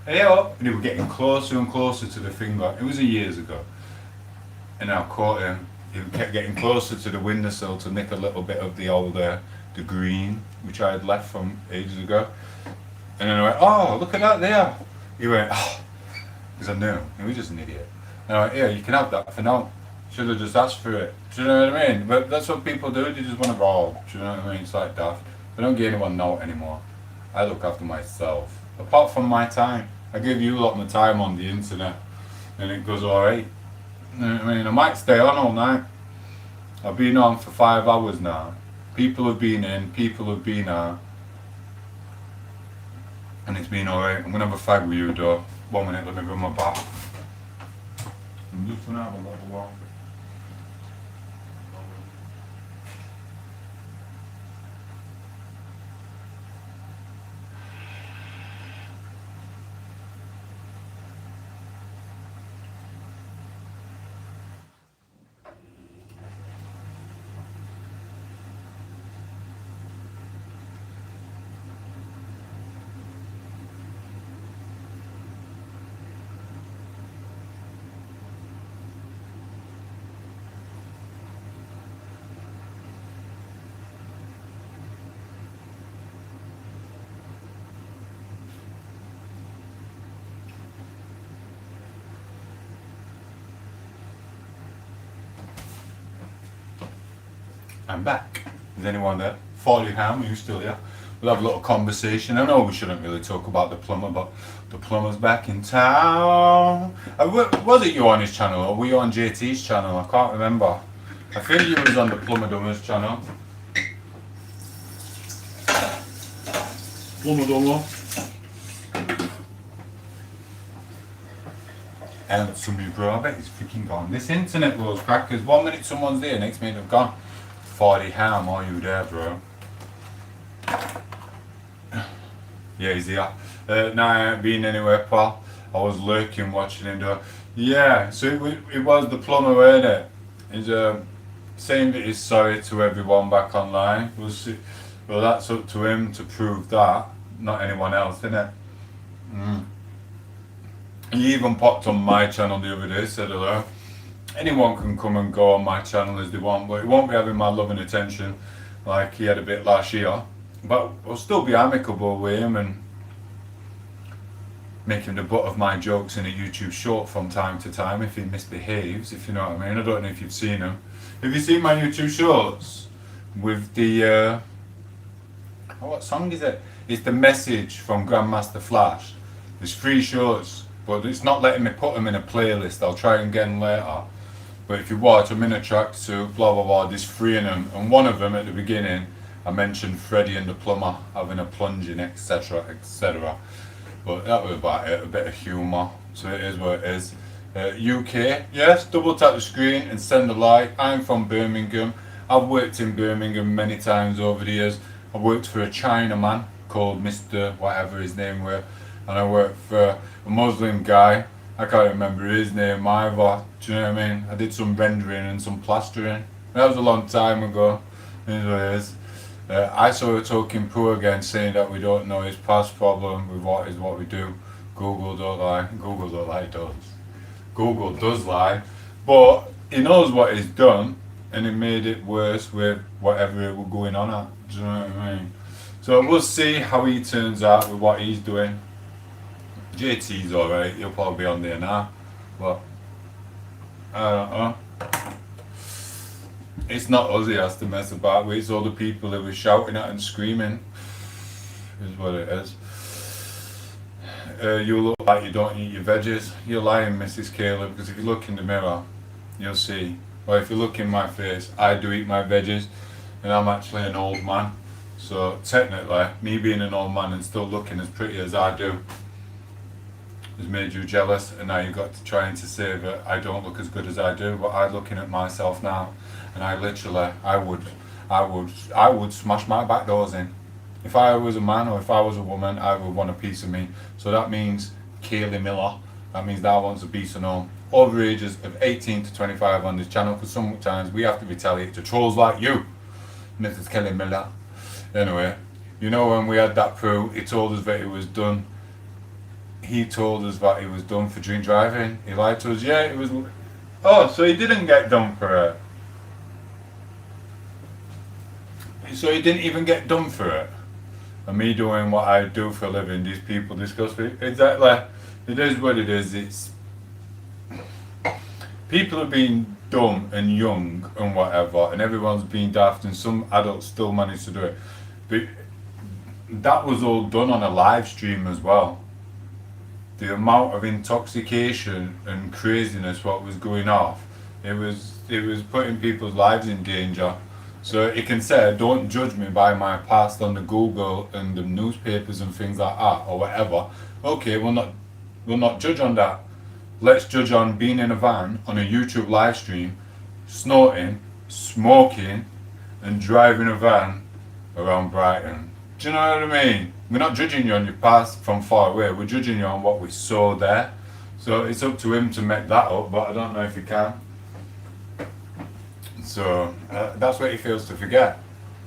hey up, and he was getting closer and closer to the finger. It was years ago, and I caught him. He kept getting closer to the windowsill to nick a little bit of the old the green, which I had left from ages ago. And then I went, oh, look at that there. He went, oh, because I knew. He was just an idiot. And I went, yeah, you can have that for now. Should have just asked for it. Do you know what I mean? But that's what people do. They just want to roll. Do you know what I mean? It's like daft. They don't give anyone no anymore. I look after myself. Apart from my time. I give you a lot of my time on the internet. And it goes alright. You know what I mean? I might stay on all night. I've been on for 5 hours now. People have been in, people have been out. And it's been alright. I'm gonna have a fag with you though. 1 minute, let me go my bath. I'm just gonna have a little walk. I'm back. Is anyone there? 40 Ham, are you still here? We'll have a little conversation. I know we shouldn't really talk about the plumber, but the plumber's back in town. Was it you on his channel or were you on JT's channel? I can't remember. I think you was on the Plumber Dummers channel. Plumber Dummer. Answer me, bro. I bet he's freaking gone. This internet rules crackers. 1 minute someone's there, next minute they've gone. 40 Ham, are you there, bro? Yeah, he's here. No, I ain't been anywhere, pal. I was lurking, watching him do. Yeah, so it was the plumber, weren't it? He's saying that he's sorry to everyone back online. We'll see. Well, that's up to him to prove that, not anyone else, isn't it? He even popped on my channel the other day, said hello. Anyone can come and go on my channel as they want, but he won't be having my love and attention like he had a bit last year. But I'll still be amicable with him and make him the butt of my jokes in a YouTube short from time to time if he misbehaves, if you know what I mean. I don't know if you've seen him. Have you seen my YouTube shorts with the what song is it? It's the message from Grandmaster Flash. There's 3 shorts, but it's not letting me put them in a playlist. I'll try and get them later. But if you watch, I'm in a tracksuit, blah blah blah, there's 3 in them, and one of them at the beginning I mentioned Freddie and the plumber having a plunge in, etc, etc. But that was about it, a bit of humour, so it is what it is. UK, yes, double tap the screen and send a like. I'm from Birmingham. I've worked in Birmingham many times over the years. I worked for a Chinaman called Mr. whatever his name were, and I worked for a Muslim guy. I can't remember his name either. Do you know what I mean? I did some rendering and some plastering. That was a long time ago. It is what it is. I saw a talking poo again saying that we don't know his past problem with what is what we do. Google don't lie. Google don't lie does. Google does lie. But he knows what he's done and he made it worse with whatever it was going on at. Do you know what I mean? So we'll see how he turns out with what he's doing. JT's alright, he'll probably be on there now. But I don't know. It's not us he has to mess about with, it's all the people that were shouting at and screaming. Is what it is. you look like you don't eat your veggies. You're lying, Mrs. Kayla, because if you look in the mirror, you'll see. Or if you look in my face, I do eat my veggies, and I'm actually an old man. So technically, me being an old man and still looking as pretty as I do has made you jealous, and now you've got to trying to say that I don't look as good as I do. But I'm looking at myself now, and I literally, I would smash my back doors in. If I was a man or if I was a woman, I would want a piece of me. So that means Kaylee Miller. That means that wants a piece of no. Over ages of 18 to 25 on this channel, because sometimes we have to retaliate to trolls like you, Mrs. Kelly Miller. Anyway, you know when we had that pro, he told us that it was done. He told us that it was done for drink driving. He lied to us. Yeah, it was. Oh, so he didn't get done for it. So he didn't even get done for it. And me doing what I do for a living, these people discuss me. Exactly. It is what it is. It's people are being dumb and young and whatever, and everyone's being daft, and some adults still manage to do it. But that was all done on a live stream as well. The amount of intoxication and craziness what was going off, it was putting people's lives in danger. So it can say, don't judge me by my past on the Google and the newspapers and things like that or whatever. Okay, we'll not judge on that. Let's judge on being in a van on a YouTube live stream, snorting, smoking, and driving a van around Brighton. Do you know what I mean? We're not judging you on your past from far away. We're judging you on what we saw there. So it's up to him to make that up, but I don't know if he can. So that's what he fails to forget.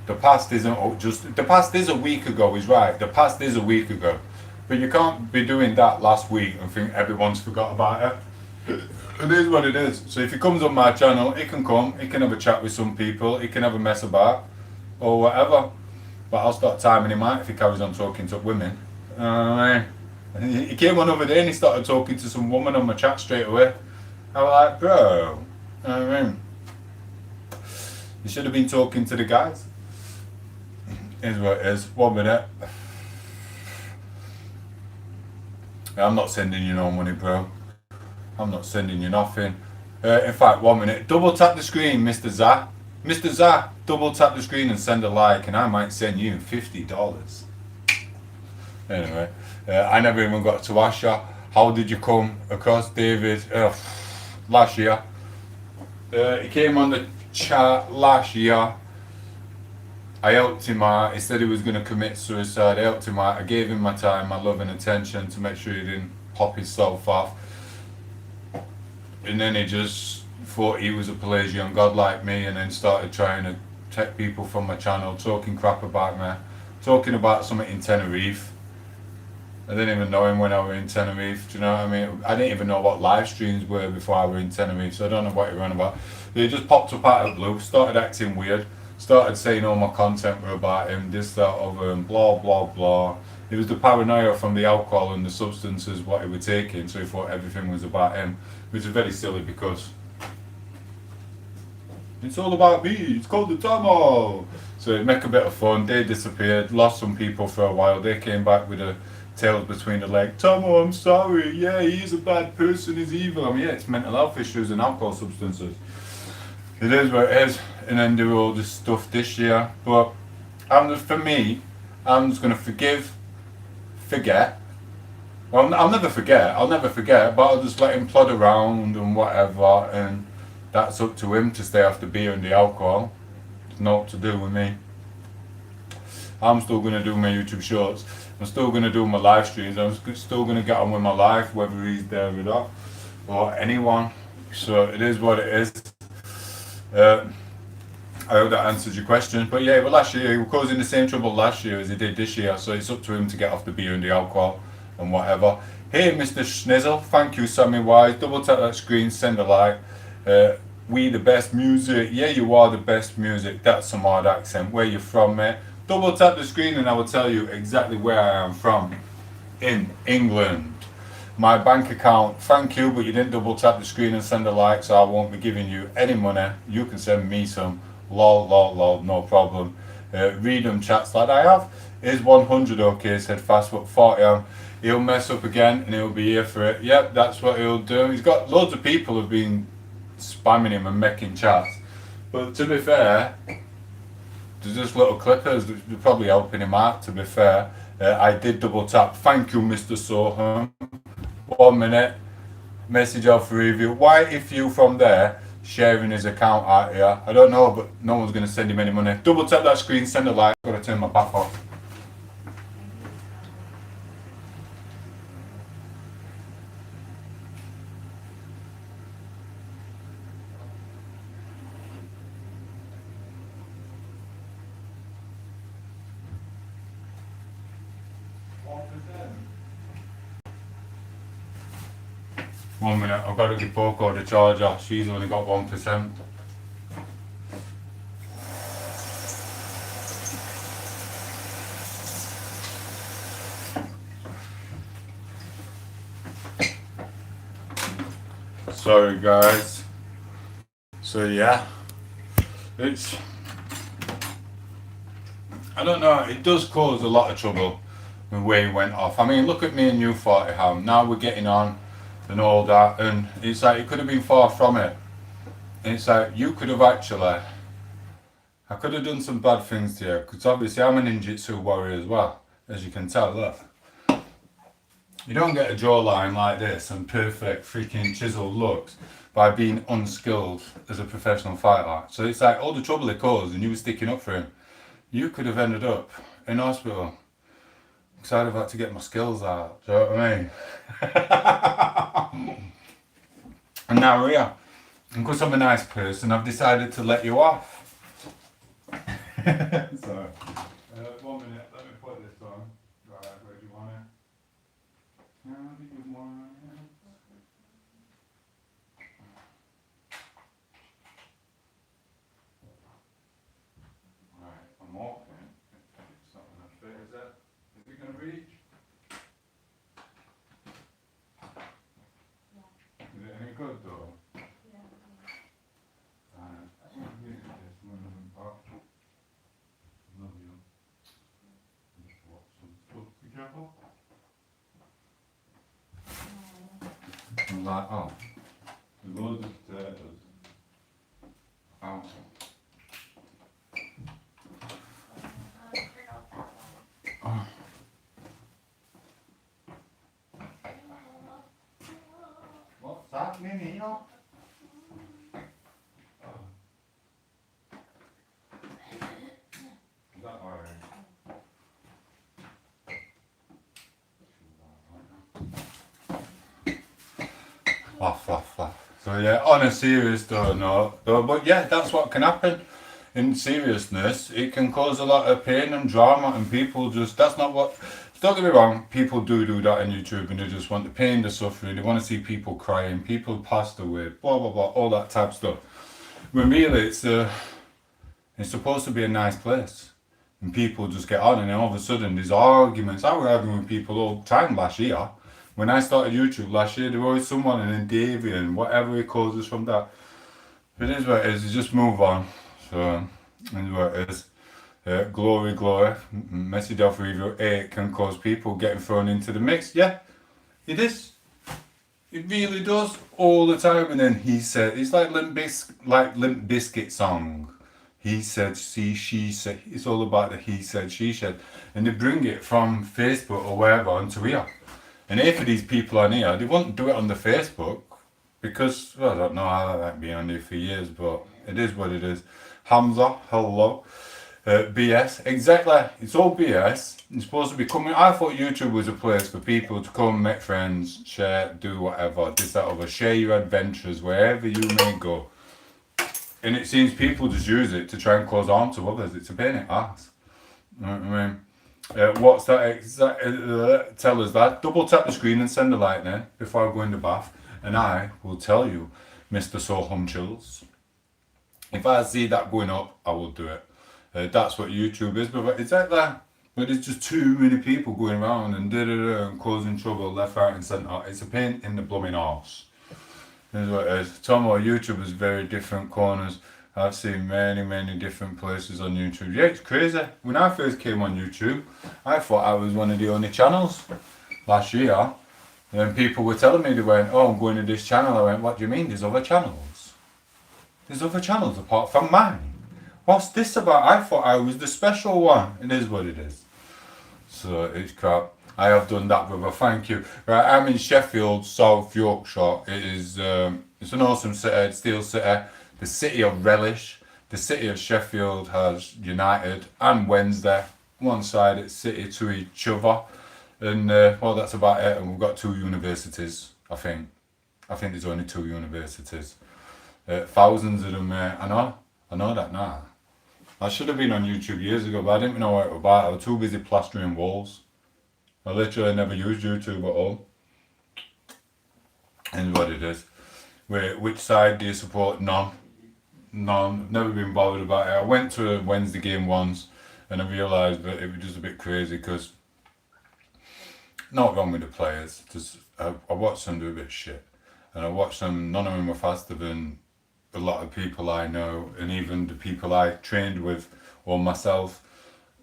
The past isn't just the past is a week ago. He's right. The past is a week ago, but you can't be doing that last week and think everyone's forgot about it. It is what it is. So if he comes on my channel, he can come. He can have a chat with some people. He can have a mess about or whatever. But I'll start timing him out if he carries on talking to women. He came on over there and he started talking to some woman on my chat straight away. I was like, bro, you should have been talking to the guys. Is what it is. 1 minute. I'm not sending you no money, bro. I'm not sending you nothing. In fact, 1 minute. Double tap the screen, Mr. Zah. Mr. Zah, double tap the screen and send a like, and I might send you $50. Anyway, I never even got to ask you, how did you come across David last year? He came on the chat last year. I helped him out. He said he was going to commit suicide. I helped him out. I gave him my time, my love and attention to make sure he didn't pop himself off. And then he just thought he was a Pelagian god like me, and then started trying to take people from my channel, talking crap about me, talking about something in Tenerife. I didn't even know him when I was in Tenerife, do you know what I mean? I didn't even know what live streams were before I was in Tenerife, so I don't know what you're on about. He just popped up out of the blue, started acting weird, started saying all my content were about him, this, that, other, and blah, blah, blah. It was the paranoia from the alcohol and the substances what he was taking, so he thought everything was about him, which is very silly because it's all about me, it's called the Tomo. So it'd make a bit of fun. They disappeared, lost some people for a while. They came back with a tails between the legs. Tomo, I'm sorry. Yeah, he's a bad person, he's evil. I mean, yeah, it's mental health issues and alcohol substances. It is what it is. And then do all this stuff this year. But for me, I'm just going to forget. Well, I'll never forget, but I'll just let him plod around and whatever, and that's up to him to stay off the beer and the alcohol. It's not to do with me. I'm still going to do my YouTube shorts. I'm still going to do my live streams. I'm still going to get on with my life, whether he's there or not, or anyone. So it is what it is. I hope that answers your question. But yeah, but last year, he was causing the same trouble last year as he did this year. So it's up to him to get off the beer and the alcohol and whatever. Hey, Mr. Schnizzle. Thank you, Sammy Wise. Double tap that screen, send a like. We the best music. Yeah, you are the best music. That's some hard accent. Where you from, mate? Double tap the screen and I will tell you exactly where I am from. In England. My bank account, thank you, but you didn't double tap the screen and send a like, so I won't be giving you any money. You can send me some. Lol, no problem. Read them chats like I have. Is 100 okay? Said fast, but 40 am. he'll mess up again and he'll be here for it. Yep, that's what he'll do. He's got loads of people who've been spamming him and making chats. But to be fair, there's just little clippers that are probably helping him out, to be fair. I did double tap. Thank you, Mr. Soham. 1 minute. Message off review. Why if you from there sharing his account out here? I don't know, but no one's going to send him any money. Double tap that screen, send a like. I've got to turn my back off. One minute, I've got to give Poco the charger. She's only got 1%. Sorry guys. So yeah, it's, I don't know, it does cause a lot of trouble the way it went off. I mean, look at me and you 40 how now we're getting on and all that, and it's like, it could have been far from it. And it's like, you could have actually, I could have done some bad things to you, because obviously I'm a ninjutsu warrior as well, as you can tell. Look, you don't get a jawline like this and perfect freaking chiseled looks by being unskilled as a professional fighter. So it's like, all the trouble it caused and you were sticking up for him, you could have ended up in hospital. Because I'd have had to get my skills out, do you know what I mean? And now we're here. And because I'm a nice person, I've decided to let you off. So, 1 minute, let me put this on. Right, where do you want it? How do you want it? Right, I'm walking. It's not going to fit, is it? Is it going to reach? Is it any good though? Love you. Just watch some stuff together. I'm like, oh, there's loads of potatoes. Oh. Oh. What's happening here? Is that alright? Laugh, laugh, laugh. So yeah, on a serious note, but yeah, that's what can happen. In seriousness, it can cause a lot of pain and drama, and people just, that's not what, don't get me wrong, people do that on YouTube, and they just want the pain, the suffering, they want to see people crying, people passed away, blah blah blah, all that type of stuff. When really it's supposed to be a nice place, and people just get on, and then all of a sudden there's arguments. I was arguing with people all the time last year. When I started YouTube last year, there was always someone, and then Davey and whatever it causes from that. It is what it is, you just move on. So, it is what it is. Glory, glory, message off review, it can cause people getting thrown into the mix. Yeah, it is. It really does, all the time. And then he said, it's like Limp Bizkit song. He said, she said. It's all about the he said, she said. And they bring it from Facebook or wherever onto here. And half of these people on here, they won't do it on the Facebook because, well, I don't know how that been on there for years, but it is what it is. Hamza, hello. BS, exactly. It's all BS. It's supposed to be coming. I thought YouTube was a place for people to come, make friends, share, do whatever, this, that, other, share your adventures wherever you may go. And it seems people just use it to try and cause harm to others. It's a pain in the ass. You know what I mean? What's that? Tell us that. Double tap the screen and send a like there before I go in the bath, and I will tell you, Mr. Soham Chills. If I see that going up, I will do it. That's what YouTube is, but it's like that. But there's just too many people going around and and causing trouble left, right, and centre. It's a pain in the blooming arse. That's what it is. Tom8os YouTube is very different corners. I've seen many different places on YouTube. Yeah, it's crazy. When I first came on YouTube, I thought I was one of the only channels. last year. And people were telling me, they went, oh, I'm going to this channel. I went, what do you mean? There's other channels. There's other channels apart from mine. What's this about? I thought I was the special one. It is what it is. So it's crap. I have done that, brother. Thank you. Right, I'm in Sheffield, South Yorkshire. It is, it's an awesome city, steel city. The city of relish. The city of Sheffield has United and Wednesday. One side, it's city to each other. And, well, that's about it. And we've got 2 universities, I think. I think there's only 2 universities. Thousands of them, I know that now. I should have been on YouTube years ago, but I didn't know what it was about. I was too busy plastering walls. I literally never used YouTube at all. And what it is. Which side do you support? None. Never been bothered about it. I went to a Wednesday game once and I realised that it was just a bit crazy because not wrong with the players. Just I watched them do a bit shit. And I watched them, none of them were faster than a lot of people I know, and even the people I trained with or myself,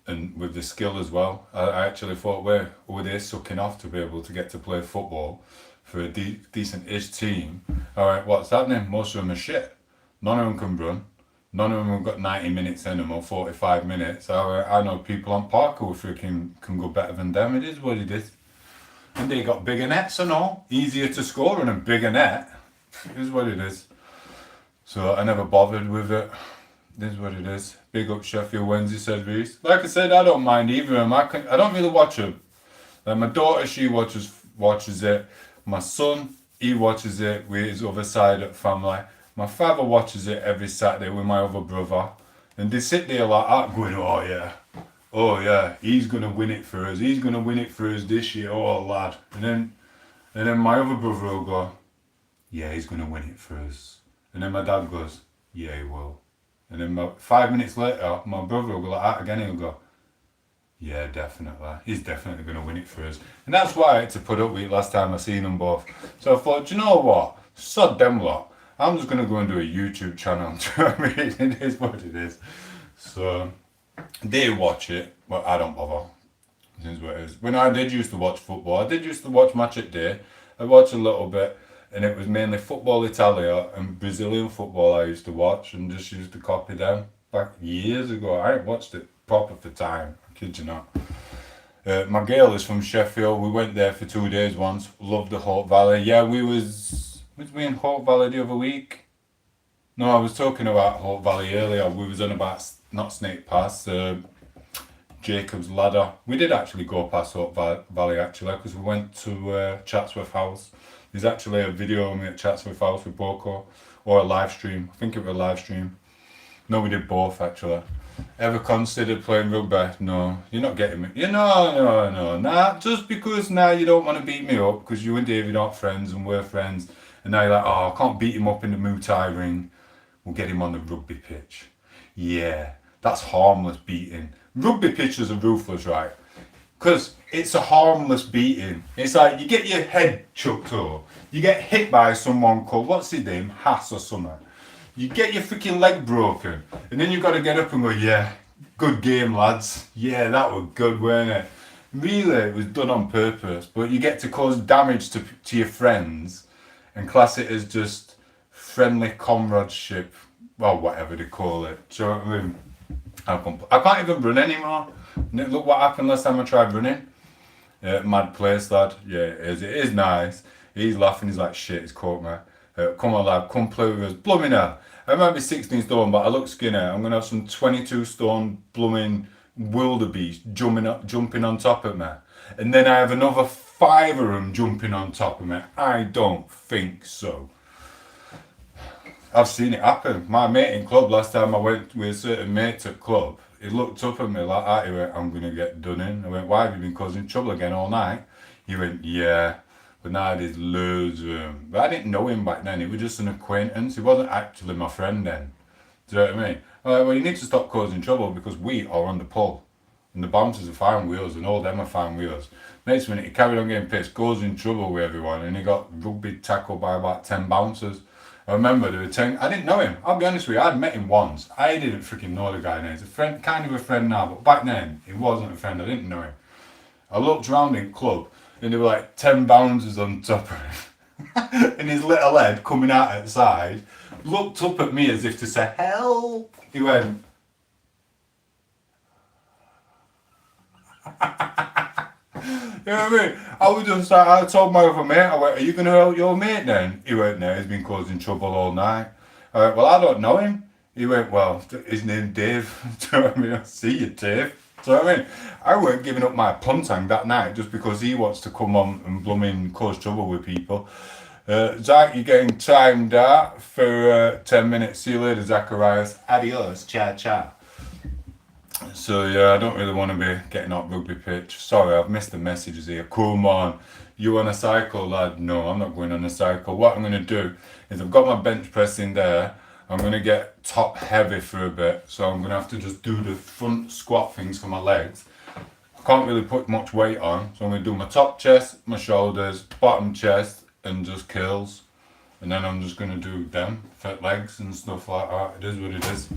and with the skill as well. I actually thought, were they sucking off to be able to get to play football for a decent-ish team? Alright, what's happening? Most of them are shit. None of them can run. None of them have got 90 minutes in them or 45 minutes. I know people on park who freaking can go better than them. It is what it is. And they got bigger nets and all. Easier to score in a bigger net. It is what it is. So I never bothered with it. It is what it is. Big up Sheffield Wednesday, said Reese. Like I said, I don't mind either of them. I don't really watch them. Like my daughter, she watches it. My son, he watches it with his other side of the family. My father watches it every Saturday with my other brother. And they sit there like that going, oh yeah, he's going to win it for us. He's going to win it for us this year, oh lad. And then my other brother will go, yeah, he's going to win it for us. And then my dad goes, yeah, he will. And then 5 minutes later, my brother will go like that again. He'll go, yeah, definitely. He's definitely going to win it for us. And that's why I had to put up with it last time I seen them both. So I thought, do you know what? Sod them lot. I'm just going to go and do a YouTube channel. Do you know what I mean? It is what it is. So they watch it, but I don't bother. It is what it is. When I did used to watch football, I did used to watch Match at Day. I watched a little bit. And it was mainly Football Italia and Brazilian football I used to watch and just used to copy them back years ago. I watched it proper for time, I kid you not. My girl is from Sheffield. We went there for 2 days once. Loved the Hope Valley. Yeah, was we in Hope Valley the other week? No, I was talking about Hope Valley earlier. We was on about, not Snake Pass, Jacob's Ladder. We did actually go past Hope Valley actually because we went to Chatsworth House. There's actually a video of me at Chatsworth House with Boko, or a live stream. I think it was a live stream. No, we did both actually. Ever considered playing rugby? No, you're not getting me. No. Nah, just because now you don't want to beat me up because you and David aren't friends and we're friends, and now you're like, oh, I can't beat him up in the Muay Thai ring. We'll get him on the rugby pitch. Yeah, that's harmless beating. Rugby pitches are ruthless, right? Because it's a harmless beating. It's like you get your head chucked up, you get hit by someone called, what's his name, Hass or something. You get your freaking leg broken, and then you've got to get up and go, yeah, good game, lads. Yeah, that was good, weren't it? Really, it was done on purpose, but you get to cause damage to your friends and class it as just friendly comradeship, well, whatever they call it. Do you know what I mean? I can't even run anymore. Look what happened last time I tried running. Mad place, lad. Yeah, it is nice. He's laughing, he's like, shit, he's caught me. Come on, lad, come play with us. Blooming hell. I might be 16 stone, but I look skinny. I'm going to have some 22 stone blooming wildebeest jumping on top of me. And then I have another 5 of them jumping on top of me. I don't think so. I've seen it happen. My mate in club, last time I went with a certain mate at club, he looked up at me like that. He went, I'm going to get done in. I went, why have you been causing trouble again all night? He went, yeah, but now there's loads of them. But I didn't know him back then. He was just an acquaintance. He wasn't actually my friend then. Do you know what I mean? I'm like, well, you need to stop causing trouble because we are on the pull. And the bouncers are fine wheels and all them are fine wheels. Next minute, he carried on getting pissed, goes in trouble with everyone, and he got rugby tackled by about 10 bouncers. I remember there were 10, I didn't know him, I'll be honest with you, I'd met him once. I didn't freaking know the guy now. He's a friend, kind of a friend now, but back then, he wasn't a friend, I didn't know him. I looked round in club, and there were like 10 bouncers on top of him. And his little head coming out at the side, looked up at me as if to say, help. He went, you know what I mean? I was just like, I told my other mate, I went, are you going to help your mate then? He went, no, he's been causing trouble all night. I went, well, I don't know him. He went, well, his name's Dave. Do you know what I mean? I see you, Dave. Do you know what I mean? I weren't giving up my puntang that night just because he wants to come on and blooming cause trouble with people. Zach, you're getting timed out for 10 minutes. See you later, Zacharias. Adios, ciao, ciao. So yeah, I don't really want to be getting off rugby pitch. Sorry, I've missed the messages here. Come on, you on a cycle, lad? No, I'm not going on a cycle. What I'm going to do is I've got my bench press in there. I'm going to get top heavy for a bit. So I'm going to have to just do the front squat things for my legs. I can't really put much weight on. So I'm going to do my top chest, my shoulders, bottom chest, and just curls. And then I'm just going to do them for legs and stuff like that. It is what it is.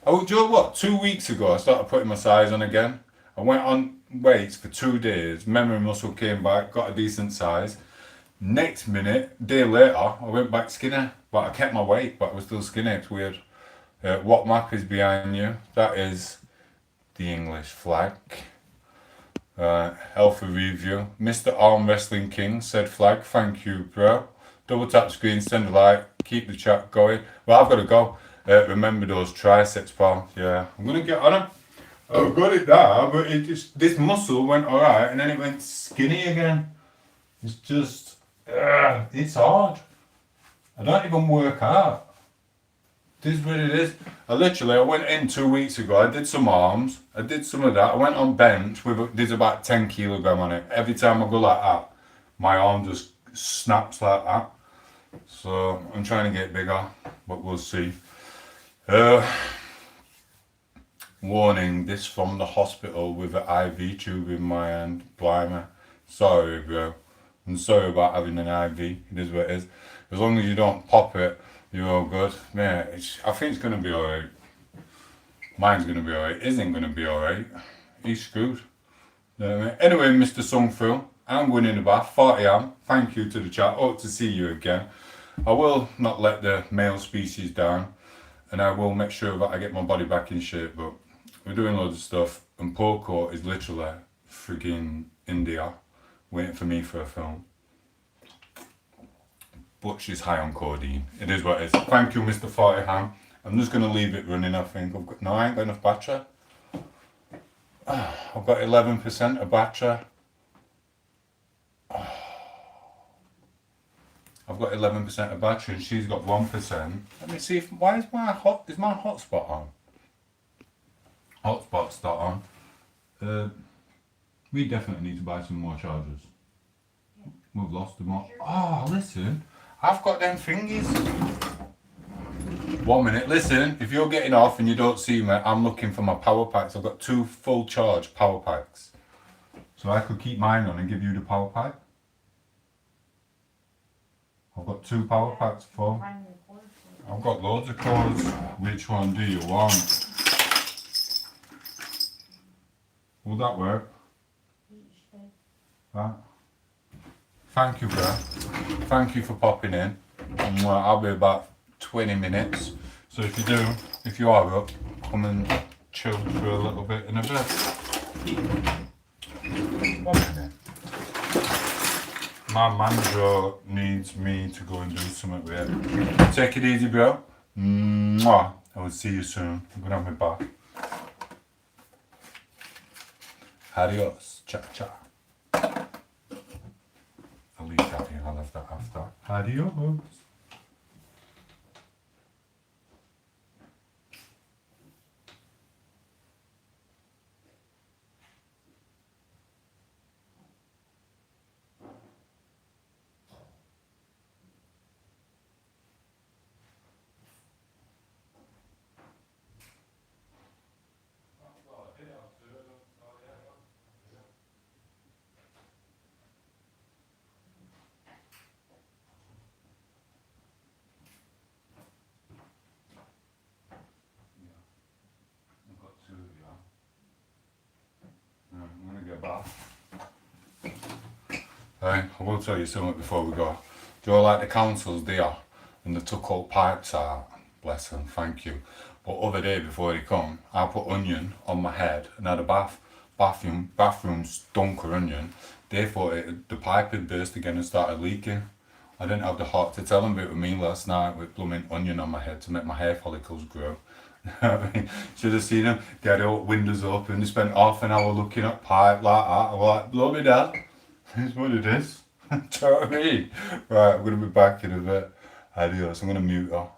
Oh, do you know what? 2 weeks ago, I started putting my size on again. I went on weights for 2 days. Memory muscle came back, got a decent size. Next minute, day later, I went back skinny. But I kept my weight, but I was still skinny. It's weird. What map is behind you? That is the English flag. Alpha review. Mr. Arm Wrestling King said flag. Thank you, bro. Double tap screen, send a like, keep the chat going. Well, I've got to go. Remember those triceps, pal. Yeah, I'm gonna get on them. I've got it there, but it just, this muscle went alright and then it went skinny again. It's just, it's hard. I don't even work out. This is what it is. I went in 2 weeks ago. I did some arms. I did some of that. I went on bench with, there's about 10 kilogram on it. Every time I go like that, my arm just snaps like that. So I'm trying to get bigger, but we'll see. Warning, this from the hospital with an IV tube in my hand. Blimey. Sorry, bro. I'm sorry about having an IV. It is what it is. As long as you don't pop it, you're all good. Yeah, I think it's going to be alright. Mine's going to be alright. Isn't going to be alright. He's screwed. You know what I mean? Anyway, Mr. Sungfu, I'm going in the bath. 40 am. Thank you to the chat. Hope to see you again. I will not let the male species down. And I will make sure that I get my body back in shape. But we're doing loads of stuff. And Poco is literally freaking India waiting for me for a film. But she's high on codeine. It is what it is. Thank you, Mr. 40 Ham. I'm just going to leave it running, I think. No, I ain't got enough battery. I've got 11% of battery. I've got 11% of battery and she's got 1%. Let me see if, why is my hotspot on? Hotspot's not on. We definitely need to buy some more chargers. We've lost them all. Oh, listen. I've got them thingies. 1 minute. Listen, if you're getting off and you don't see me, I'm looking for my power packs. I've got 2 full charge power packs. So I could keep mine on and give you the power pack. I've got 2 power packs full. I've got loads of cords. Which one do you want? Will that work? That? Thank you, bro. Thank you for popping in. And I'll be about 20 minutes. So if you are up, come and chill for a little bit in a bit. 1 minute. My manjo needs me to go and do something with it. Take it easy, bro. Mwah. I will see you soon. I'm gonna have my bath. Adios. Ciao, ciao. I'll leave that here. I'll have that after. Adios. Right, I will tell you something before we go. Do you like the councils there? And they took all pipes out. Bless them, thank you. But other day before he come, I put onion on my head and had a bathroom stunk of onion. They thought the pipe had burst again and started leaking. I didn't have the heart to tell them, but it was me last night with blooming onion on my head to make my hair follicles grow. I mean, should have seen them. They had all windows open. They spent half an hour looking at pipe like that. I was like, blow me down. Here's what it is. Do you know what I mean? Right, I'm going to be back in a bit. Adios. I'm going to mute her.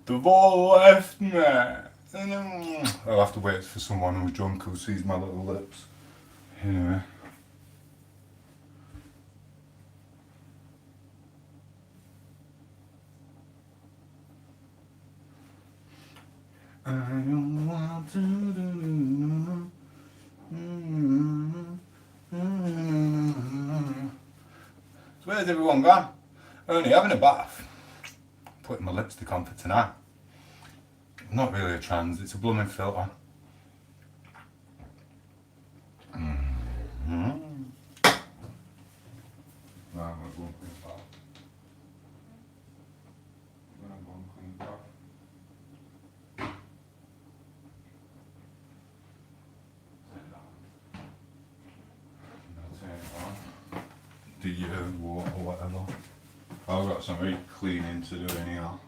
They've all left me. I'll have to wait for someone who's drunk who sees my little lips. Anyway. I don't want to do. So where's everyone gone? Only having a bath. Putting my lipstick on for tonight. Not really a trans, it's a blooming filter. Right, we're going to clean it up. We're going to clean it up. The water or whatever. I've got some very cleaning to do anyhow.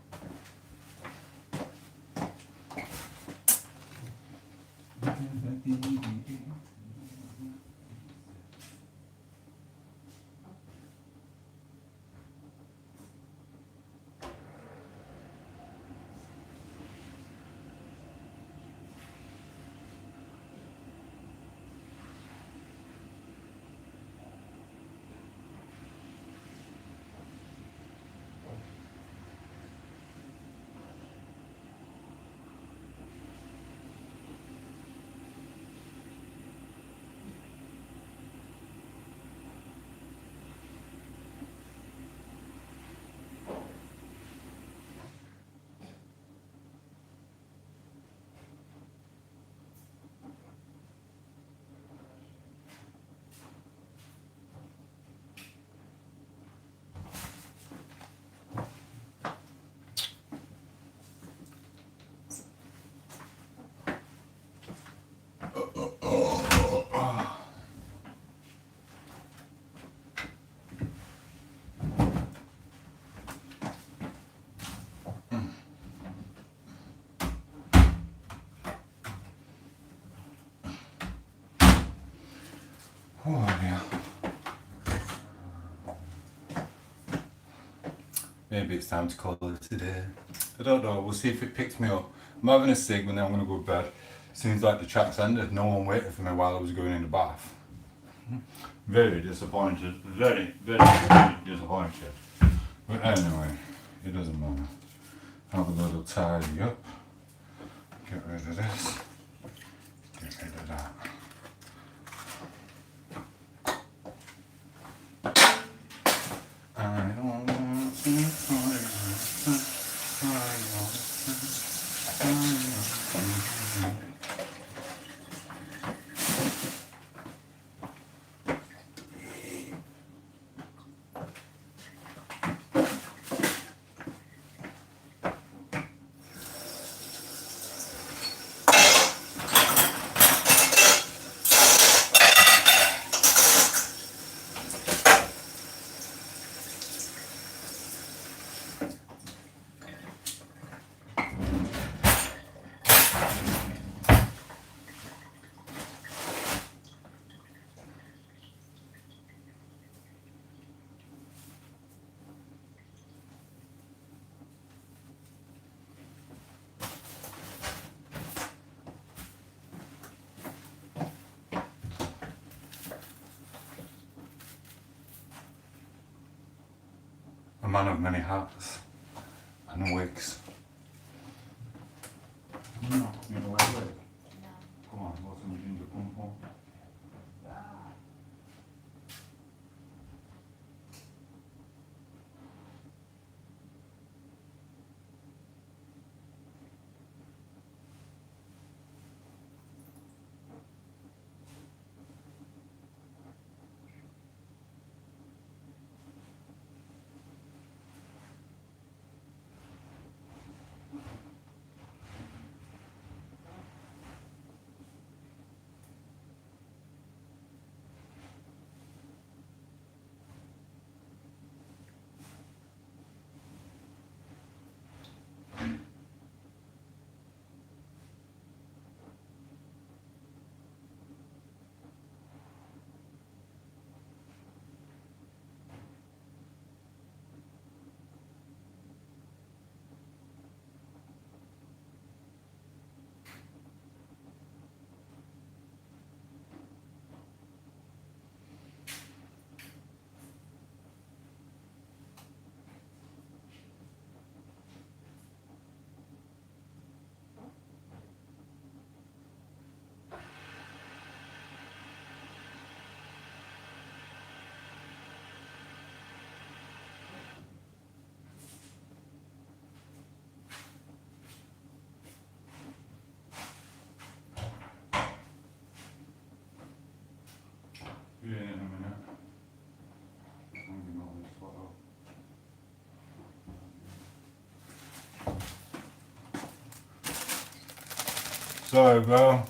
Oh yeah. Maybe it's time to call it today. I don't know, we'll see if it picks me up. I'm having a cig and then I'm going to go to bed. Seems like the chat's ended. No one waited for me while I was going in the bath. Very disappointed. Very, very, very disappointed. But anyway, it doesn't matter. Have a little tidy up. Get rid of this. Get rid of that. I don't want to a man of many hats and wigs. No, you know where wig? No. Come on, what's in the ginger pom pom? Yeah, in a minute. Hanging on this photo. Sorry, bro.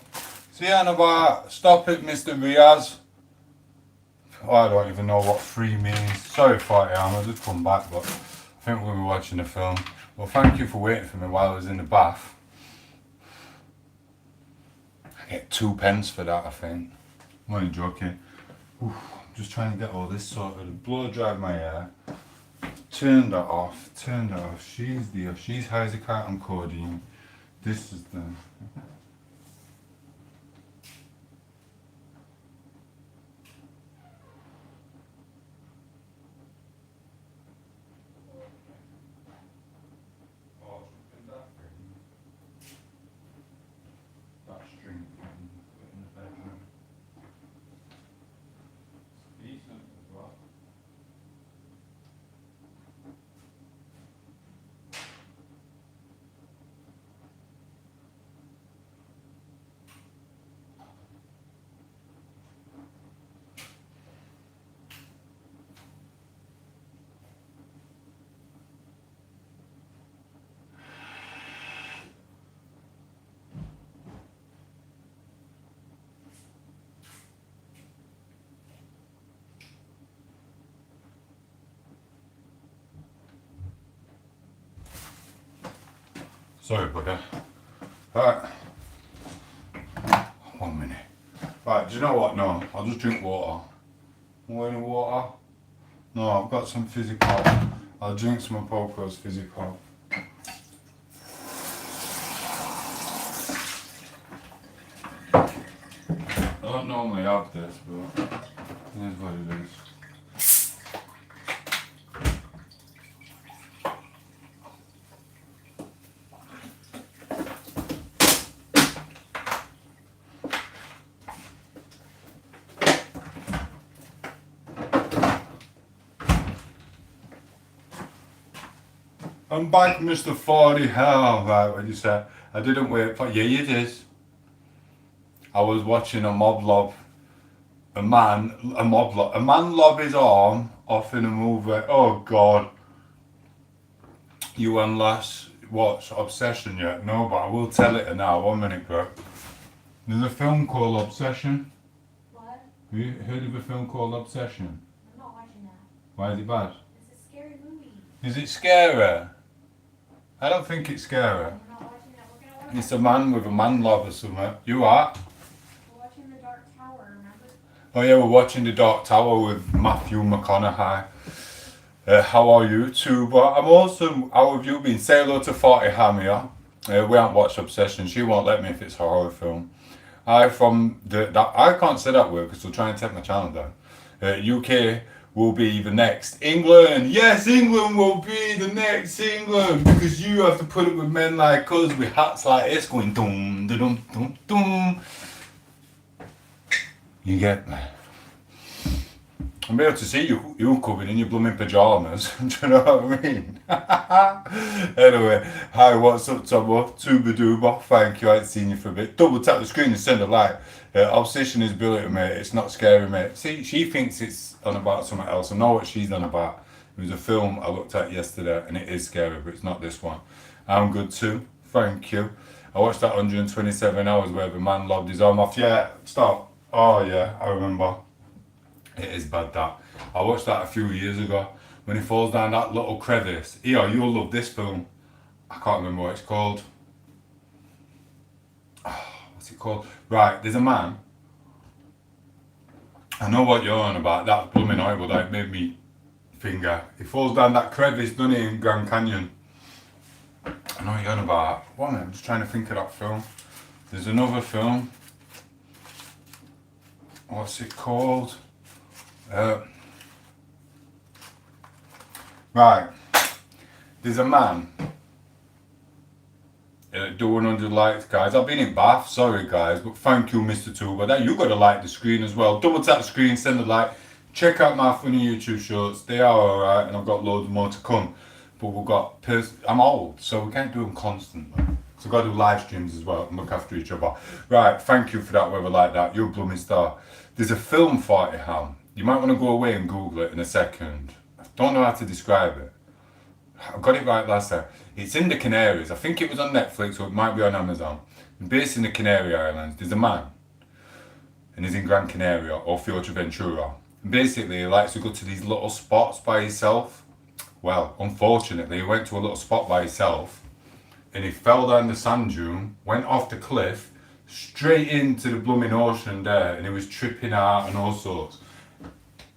See, about stop it, Mr. Riaz. Oh, I don't even know what free means. Sorry, 40 I just come back, but I think we were watching a film. Well, thank you for waiting for me while I was in the bath. I get 2p for that, I think. I'm only joking. Oof, I'm just trying to get all this sorted. Blow dried my hair. Turned that off. Turned that off. She's Heisekite and codeine. This is the. That string in the bedroom. It's decent as well. Sorry, buddy. Right. 1 minute. Right, do you know what? No, I'll just drink water. Want any water? No, I've got some physical. I'll drink some of tom8os physical. I don't normally have this, but it is what it is. I'm back, Mr. 40 Hell. Right, what did you say? I didn't wait for. Yeah, you did. I was watching a mob lob. A man lob his arm off in a movie. Oh, God. You and last watch Obsession yet? No, but I will tell it now. 1 minute, bro. There's a film called Obsession. What? Have you heard of a film called Obsession? I'm not watching that. Why is it bad? It's a scary movie. Is it scary? I don't think it's scary. I'm not watching that. We're gonna watch It's a man with a man lob or something. You are? We're watching The Dark Tower, remember? Oh yeah, we're watching The Dark Tower with Matthew McConaughey. How are you too? But I'm also, how have you been? Say hello to 40 Ham here. We haven't watched Obsession. She won't let me if it's a horror film. I can't say that word because they'll try and take my channel down. UK will be the next. England, yes, England will be the next England because you have to put it with men like us with hats like this going dum dum dum dum. You get me? I'm able to see you coming in your blooming pyjamas. Do you know what I mean? Anyway, hi, what's up, Tomo? Tuba Duba, thank you. I ain't seen you for a bit. Double tap the screen and send a like. Obsession is brilliant, mate. It's not scary, mate. See, she thinks it's on about something else. I know what she's on about. It was a film I looked at yesterday, and it is scary, but it's not this one. I'm good too. Thank you. I watched that 127 hours where the man lobbed his arm off. Yeah, stop. Oh yeah, I remember. It is bad that. I watched that a few years ago. When he falls down that little crevice. Eo, you'll love this film. I can't remember what it's called. Oh, what's it called? Right, there's a man. I know what you're on about. That blooming horrible. That made me finger. He falls down that crevice, doesn't he, in Grand Canyon. I know what you're on about. What, I'm just trying to think of that film. There's another film. What's it called? Right, there's a man doing 100 likes, guys. I've been in Bath, sorry guys, but thank you, Mr. Tuba. That you got to like the screen as well. Double tap the screen, send a like. Check out my funny YouTube shorts. They are alright, and I've got loads more to come. But we've got I'm old, so we can't do them constantly. So I've got to do live streams as well and look after each other. Right, thank you for that, whoever like that. You're a blooming star. There's a film 40 ham. You might want to go away and Google it in a second. I don't know how to describe it. I got it right last time. It's in the Canaries. I think it was on Netflix or it might be on Amazon. Based in the Canary Islands, there's a man and he's in Gran Canaria or Fuerteventura. And basically, he likes to go to these little spots by himself. Well, unfortunately, he went to a little spot by himself and he fell down the sand dune, went off the cliff, straight into the blooming ocean there, and he was tripping out and all sorts.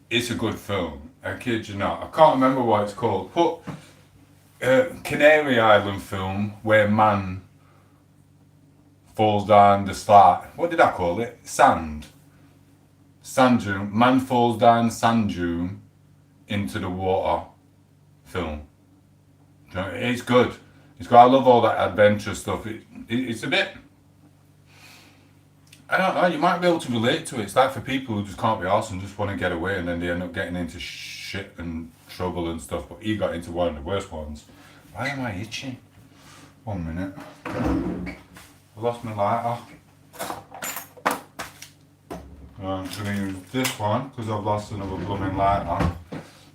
It's a good film. I kid you not. I can't remember what it's called. Put Canary Island film where man falls down the slide. What did I call it? Sand dune. Man falls down sand dune into the water film. It's good. It's good. I love all that adventure stuff. It's a bit, I don't know, you might be able to relate to it. It's like for people who just can't be arsed and just want to get away and then they end up getting into shit and trouble and stuff. But he got into one of the worst ones. Why am I itching? 1 minute. I lost my lighter. I'm going to use this one because I've lost another blooming lighter.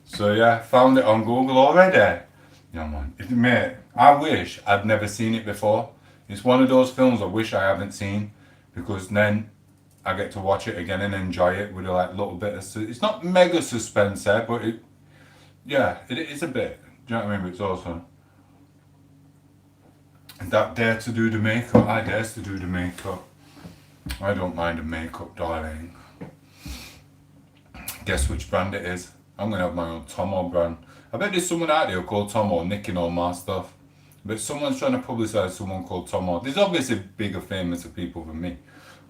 So yeah, found it on Google already. Yeah man, mate, I wish I'd never seen it before. It's one of those films I wish I haven't seen because then I get to watch it again and enjoy it with a like little bit of, it's not mega suspense there, but it is a bit. Do you know what I mean? But it's awesome. And that dare to do the makeup, I dare to do the makeup. I don't mind the makeup, darling. Guess which brand it is? I'm gonna have my own tom8os brand. I bet there's someone out there called tom8os nicking all my stuff. But someone's trying to publicise someone called tom8os. There's obviously bigger, famous people than me,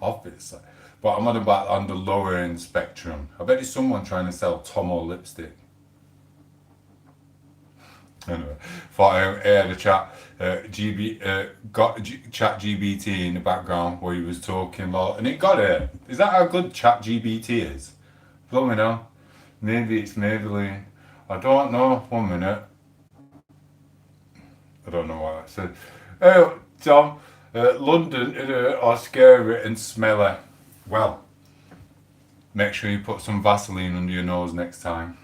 obviously. But I'm on the lower end spectrum. I bet there's someone trying to sell tom8os lipstick. Anyway, thought I had a chat. Got chat GBT in the background where he was talking, and it got it. Is that how good chat GBT is? Let me know. Maybe it's Maybelline. I don't know. 1 minute. I don't know what I said. Oh, Tom, London are scary and smelly. Well, make sure you put some Vaseline under your nose next time.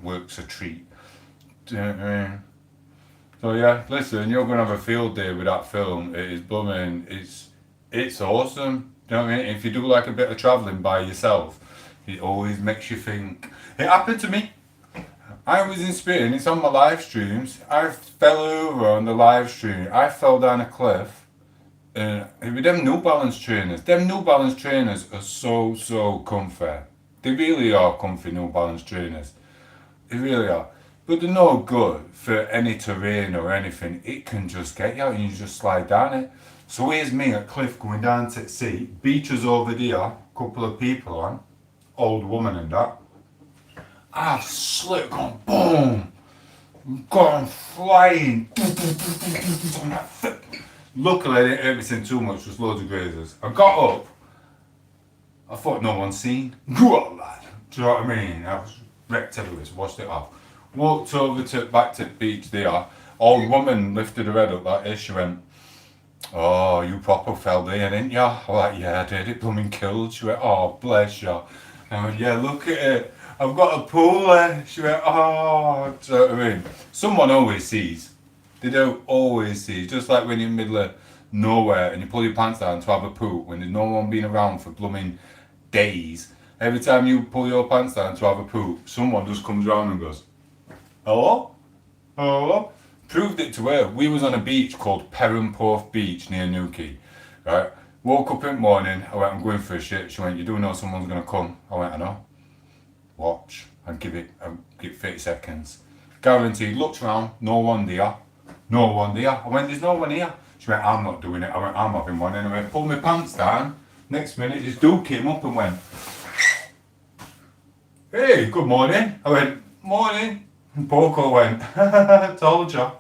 Works a treat. So yeah, listen, you're gonna have a field day with that film. It is blooming. It's awesome. Do you know what I mean? If you do like a bit of travelling by yourself, it always makes you think. It happened to me. I was in Spain. It's on my live streams. I fell over on the live stream. I fell down a cliff. With them New Balance trainers. Them New Balance trainers are so comfy. They really are comfy New Balance trainers. They really are. But they're no good for any terrain or anything. It can just get you out and you just slide down it. So here's me at cliff going down to the sea. Beaches over there. Couple of people on. Old woman and that. I've slipped, gone boom. Gone flying. Luckily I didn't hurt myself too much, just loads of grazers. I got up. I thought no one's seen. Go on lad. Do you know what I mean? I was wrecked everywhere, so washed it off. Walked over back to the beach there. Old woman lifted her head up like this. She went, "Oh, you proper fell there, didn't you?" I was like, "Yeah, I did. It blooming killed." She went, "Oh, bless you." I went, "Yeah, look at it. I've got a pool there." She went, "Oh," do you know what I mean? Someone always sees. They don't always see. Just like when you're in the middle of nowhere and you pull your pants down to have a poop when there's no one been around for blooming days. Every time you pull your pants down to have a poop, someone just comes around and goes, "Hello? Hello?" Proved it to her. We was on a beach called Perranporth Beach near Newquay, right? Woke up in the morning, I went, "I'm going for a shit." She went, "You do know someone's gonna come?" I went, "I know." Watch, I'll give it 30 seconds. Guaranteed, looked round, no one there. No one there. I went, "There's no one here." She went, "I'm not doing it." I went, "I'm having one." Anyway, pulled my pants down. Next minute, this dude came up and went, "Hey, good morning." I went, "Morning." And Poco went, "Told ya."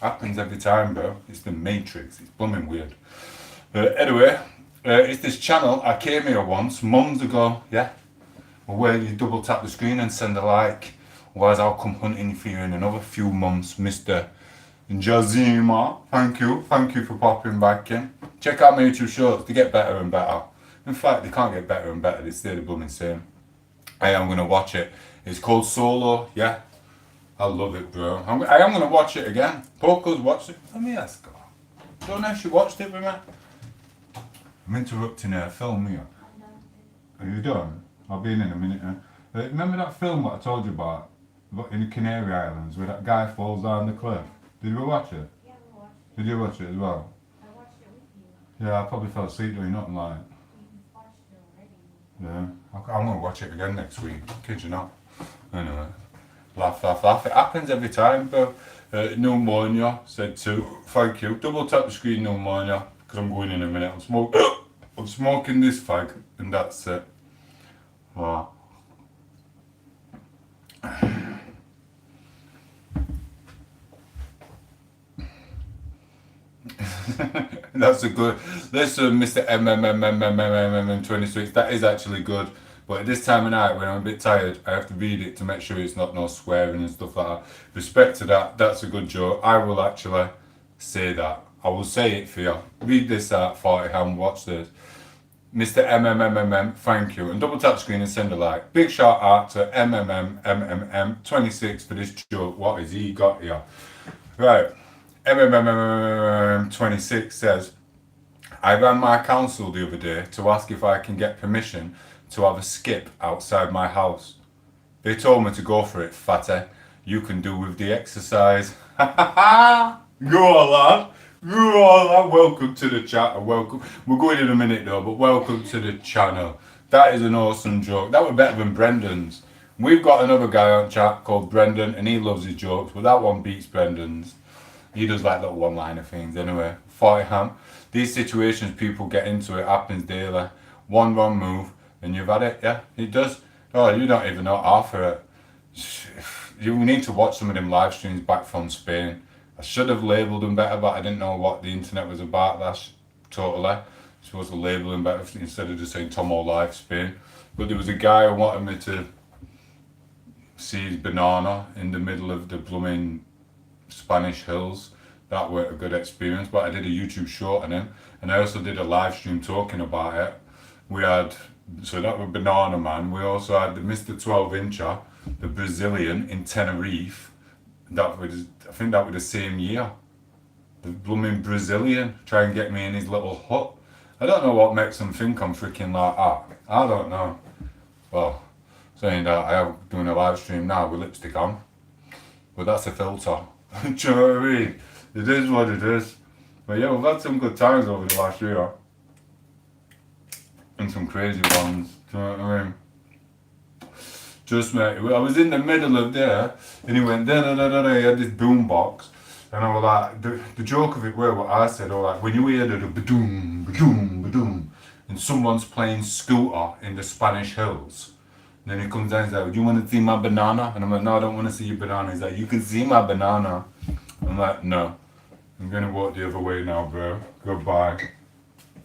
Happens every time, bro. It's the Matrix. It's blooming weird. Anyway, it's this channel. I came here once, months ago, yeah. Where you double tap the screen and send a like. Otherwise, I'll come hunting for you in another few months, Mr. Jazima. Thank you for popping back in. Check out my YouTube shorts, they get better and better. In fact, they can't get better and better. They stay the blooming same. I am gonna watch it. It's called Solo. Yeah, I love it, bro. I am gonna watch it again. Poco's watched it. Let me ask her. Don't know if she watched it with me. I'm interrupting her film here. Are you done? I'll be in a minute. Remember that film that I told you about in the Canary Islands where that guy falls down the cliff? Did you watch it? Yeah, we watched it. Did you watch it as well? I watched it with you. Yeah, I probably fell asleep doing nothing like. We watched it already. Yeah, I'm gonna watch it again next week. Kid you not. Anyway, laugh. It happens every time, but pneumonia said too. Thank you. Double tap the screen pneumonia because I'm going in a minute. I'm smoking this fag, and that's it. Wow. That's a good. Listen, Mr. MMMMMMMM26. That is actually good. But at this time of night, when I'm a bit tired, I have to read it to make sure it's not no swearing and stuff like that. Respect to that. That's a good joke. I will actually say that. I will say it for you. Read this at 40 and watch this. Mr. MMMMM, thank you. And double tap screen and send a like. Big shout out to MMMMMM26 for this joke. What has he got here? Right. MMMMM26 says, I ran my council the other day to ask if I can get permission to have a skip outside my house. They told me to go for it, fatty. You can do with the exercise. Go on, lad. Go on, lad. Welcome to the chat. Welcome. We're going in a minute though, but welcome to the channel. That is an awesome joke. That was better than Brendan's. We've got another guy on chat called Brendan, and he loves his jokes, but that one beats Brendan's. He does like little one-liner things. Anyway, 40 ham. These situations people get into, it happens daily. One wrong move and you've had it. Yeah, it does. Oh, you don't even know half of it. You need to watch some of them live streams back from Spain. I should have labelled them better, but I didn't know what the internet was about. That's totally. Supposed to label them better instead of just saying tom8os live Spain. But there was a guy who wanted me to see his banana in the middle of the blooming Spanish hills. That weren't a good experience, but I did a YouTube short on him, and I also did a live stream talking about it. We had, so that was Banana Man. We also had the Mr. 12-incher, the Brazilian in Tenerife. That was, I think that was the same year. The blooming Brazilian trying to get me in his little hut. I don't know what makes them think I'm freaking like that. I don't know. Well, saying that I am doing a live stream now with lipstick on, but that's a filter. Do you know what I mean? It is what it is. But yeah, we've had some good times over the last year. And some crazy ones. Do you know what I mean? Just mate, I was in the middle of there, and he went da da da da da. He had this boom box, and I was like, the joke of it were what I said. I was like, when you hear the ba-doom, ba-doom, ba-doom, and someone's playing scooter in the Spanish hills. And then he comes down and he's like, do you want to see my banana? And I'm like, no, I don't want to see your banana. He's like, you can see my banana. I'm like, no. I'm going to walk the other way now, bro. Goodbye.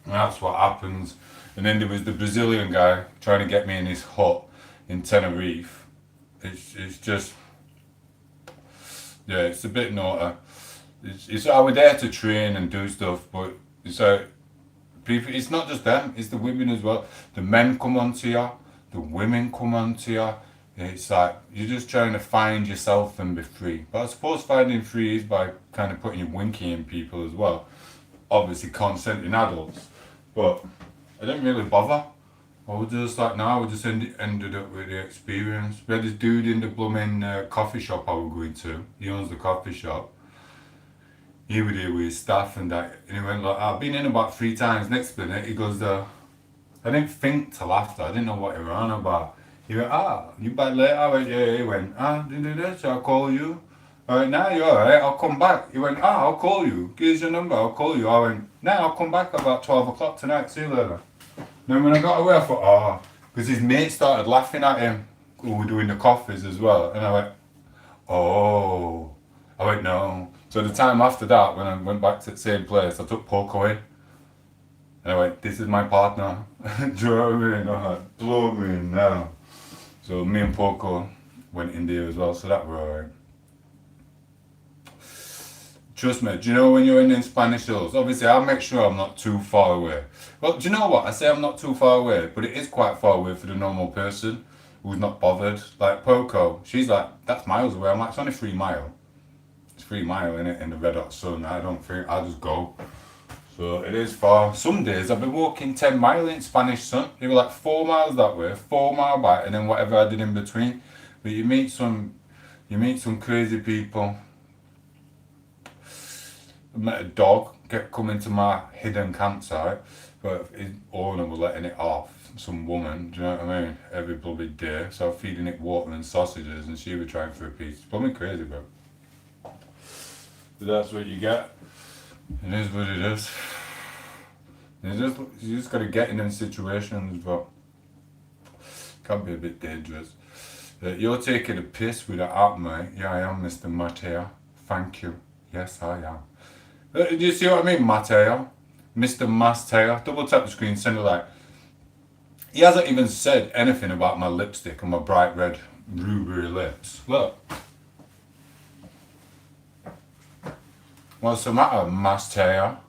And that's what happens. And then there was the Brazilian guy trying to get me in his hut in Tenerife. It's just, yeah, it's a bit naughty. I was there to train and do stuff, but it's like, people, it's not just them, it's the women as well. The men come onto you. The women come onto you. It's like you're just trying to find yourself and be free. But I suppose finding free is by kind of putting your winky in people as well. Obviously consenting adults. But I didn't really bother. I was just like, no, I just ended up with the experience. We had this dude in the blooming coffee shop I was going to. He owns the coffee shop. He was there with his staff and that. And he went like, I've been in about 3 times. Next minute, he goes, I didn't think till after. I didn't know what he was on about. He went, you back later? I went, yeah. He went, shall I call you? I went, nah, you're alright, I'll come back. He went, I'll call you. Here's your number, I'll call you. I went, nah, I'll come back about 12 o'clock tonight. See you later. Then when I got away, I thought, because his mate started laughing at him who were doing the coffees as well. And I went, oh. I went, no. So the time after that, when I went back to the same place, I took Poco in. And I went, this is my partner. Do you know what I mean? I'm like, blow me now. So me and Poco went in there as well, so that were alright. Trust me, do you know when you're in Spanish hills? Obviously, I'll make sure I'm not too far away. Well, do you know what? I say I'm not too far away, but it is quite far away for the normal person who's not bothered. Like Poco, she's like, that's miles away. I'm like, it's only 3 miles. It's 3 miles in it in the red hot sun. I don't think I'll just go. So it is far. Some days I've been walking 10 miles in Spanish sun. They were like 4 miles that way, 4 mile back, and then whatever I did in between. But you meet some crazy people. I met a dog come into my hidden campsite, but his owner was letting it off. Some woman, do you know what I mean? Every bloody day. So I was feeding it water and sausages, and she was trying for a piece. It's probably crazy, bro. But that's what you get. It is what it is. You just gotta get in them situations, but it can be a bit dangerous. You're taking a piss with that app, mate. Yeah, I am, Mr. Mateo. Thank you. Yes, I am. Do you see what I mean, Mateo? Mr. Mateo. Double tap the screen, send a like. He hasn't even said anything about my lipstick and my bright red ruby lips. Look. What's the matter, Mateo?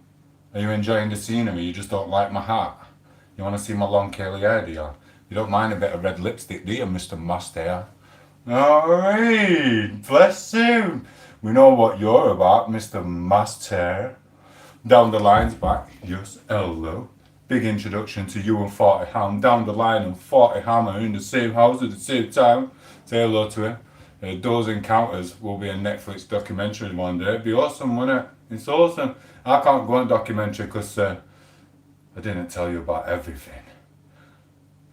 Are you enjoying the scenery? You just don't like my hat? You want to see my long curly hair, do you? You don't mind a bit of red lipstick, do you, Mr. Mateo? Alright, bless you. We know what you're about, Mr. Master. Down the line's back. Yes, hello. Big introduction to you and 40 Ham. Down the line and 40 Ham are in the same house at the same time. Say hello to him. Those encounters will be a Netflix documentary one day. It'd be awesome, wouldn't it? It's awesome. I can't go on documentary because I didn't tell you about everything.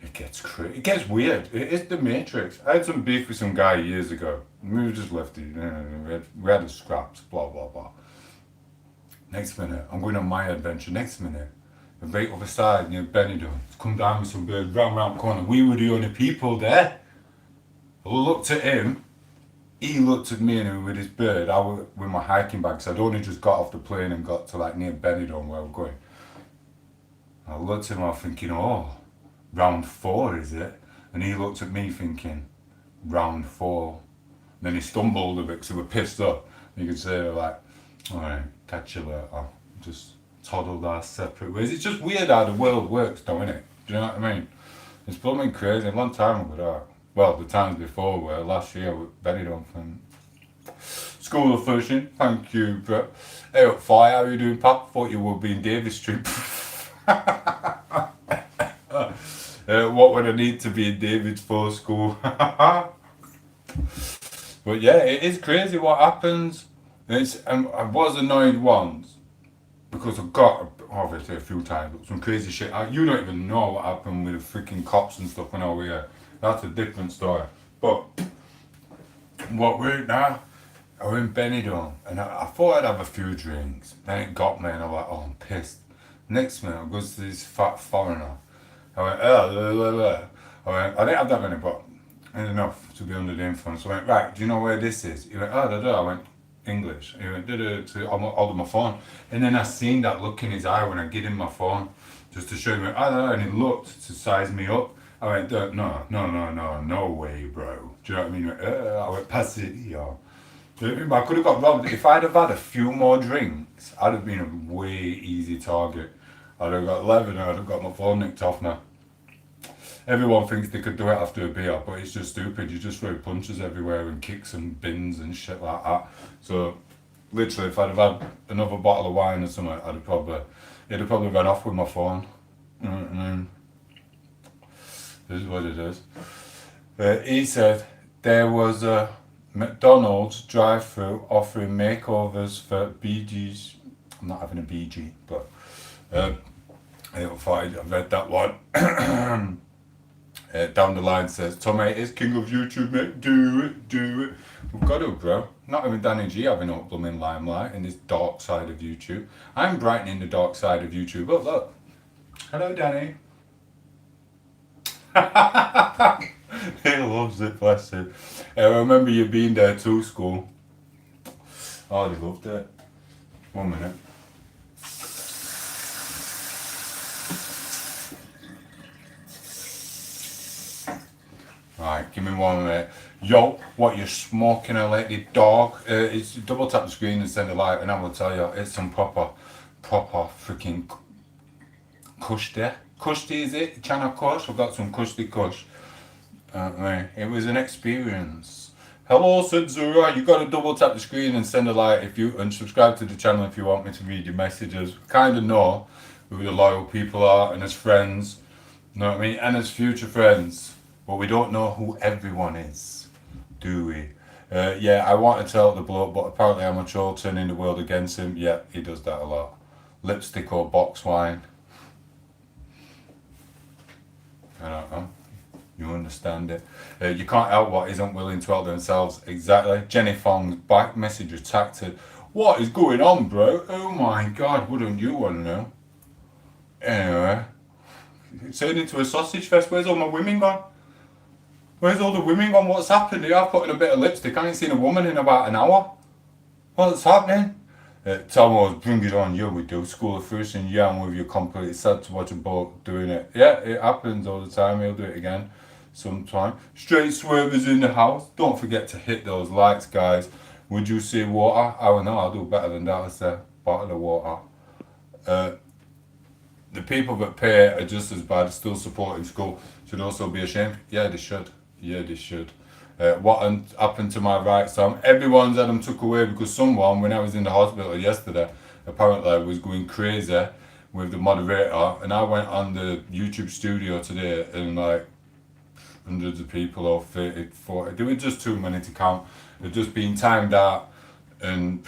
It gets crazy. It gets weird. It is the Matrix. I had some beef with some guy years ago. We just left it. We had a scraps, blah, blah, blah. Next minute, I'm going on my adventure. Next minute, the right other side near Benidorm. Come down with some birds, round corner. We were the only people there. I looked at him. He looked at me and with his bird. I was with my hiking bag. So I'd only just got off the plane and got to like near Benidorm where we're going. I looked at him, I was thinking, oh, round 4 is it? And he looked at me thinking, round 4. Then he stumbled a bit because he was pissed up. You could say like, alright, catch you later. Just toddled our separate ways. It's just weird how the world works though, innit? Do you know what I mean? It's blooming crazy. A long time ago that. Well, the times before were last year with Benidorm from School of Fishing. Thank you, bro. Hey up, Fire, how are you doing, Pap? Thought you would be in Davis Street. What would I need to be in David's for school? But yeah, it is crazy what happens. I was annoyed once because I got obviously a few times, but some crazy shit. You don't even know what happened with the freaking cops and stuff when I was here. That's a different story. But what we're now, I was in Benidorm and I thought I'd have a few drinks. Then it got me and I was like, oh, I'm pissed. Next minute, I goes to this fat foreigner. I went, I didn't have that many, but enough to be under the influence. I went, right, do you know where this is? He went, I went, English. He went, to hold my phone. And then I seen that look in his eye when I gave him my phone, just to show him, and he looked to size me up. I went, no way, bro. Do you know what I mean? I went, pass it, yo. I could have got robbed. If I'd have had a few more drinks, I'd have been a way easy target. I'd have got 11, I'd have got my phone nicked off now. Everyone thinks they could do it after a beer, but it's just stupid. You just throw punches everywhere and kicks and bins and shit like that. So, literally, if I'd have had another bottle of wine or something, it'd have probably run off with my phone. You know what I mean? This is what it is. He said there was a McDonald's drive-through offering makeovers for BGs. I'm not having a BG, but I read that one. Down the line says, tom8os, king of YouTube, mate. Do it. We've got to, bro. Not even Danny G having no blooming limelight in this dark side of YouTube. I'm brightening the dark side of YouTube. Look. Hello, Danny. He loves it, bless him. I remember you being there too, school. Oh, they loved it. 1 minute. Right, give me 1 minute. Yo, what you smoking a lady dog? It's double tap the screen and send a like, and I will tell you, it's some proper freaking kush there. Kushti is it? Chana kush? I've got some kushti kush. It was an experience. Hello, said Zura. You got to double tap the screen and send a like if you and subscribe to the channel if you want me to read your messages. Kind of know who the loyal people are and as friends, you know what I mean, and as future friends. But we don't know who everyone is, do we? Yeah, I wanted to help the bloke, but apparently I'm a troll turning the world against him. Yeah, he does that a lot. Lipstick or box wine. I don't know. You understand it. You can't help what isn't willing to help themselves. Exactly. Jenny Fong's back message attacked her. What is going on, bro? Oh my god, wouldn't you want to know? Anyway. It's turned into a sausage fest. Where's all my women gone? Where's all the women gone? What's happened here? I've put in a bit of lipstick. I ain't seen a woman in about an hour. What's happening? Tom8os, bring it on. Yeah, we do. School of Fish and yeah, I'm with you completely. Sad to watch a boat doing it. Yeah, it happens all the time. He'll do it again sometime. Straight swervers in the house. Don't forget to hit those likes, guys. Would you say water? I don't know. I'll do better than that. I say bottle of water. The people that pay are just as bad. Still supporting school. Should also be ashamed. Yeah, they should. Yeah, they should. What happened to my rights? Everyone's had them took away because someone, when I was in the hospital yesterday, apparently was going crazy with the moderator, and I went on the YouTube studio today and like hundreds of people or 30, 40, there were just too many to count. They'd just been timed out and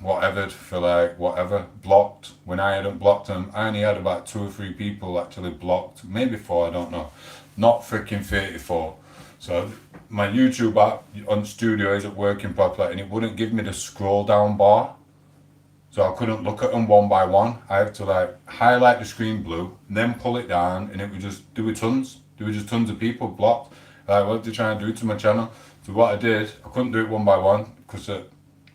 whatever for like whatever blocked. When I hadn't blocked them, I only had about 2 or 3 people actually blocked, maybe 4, I don't know, not freaking 34. So my YouTube app on studio isn't working properly and it wouldn't give me the scroll down bar. So I couldn't look at them one by one. I had to like highlight the screen blue, then pull it down, and it would just, there were tons. There were just tons of people blocked. Like, what are they trying to do to my channel? So what I did, I couldn't do it one by one because the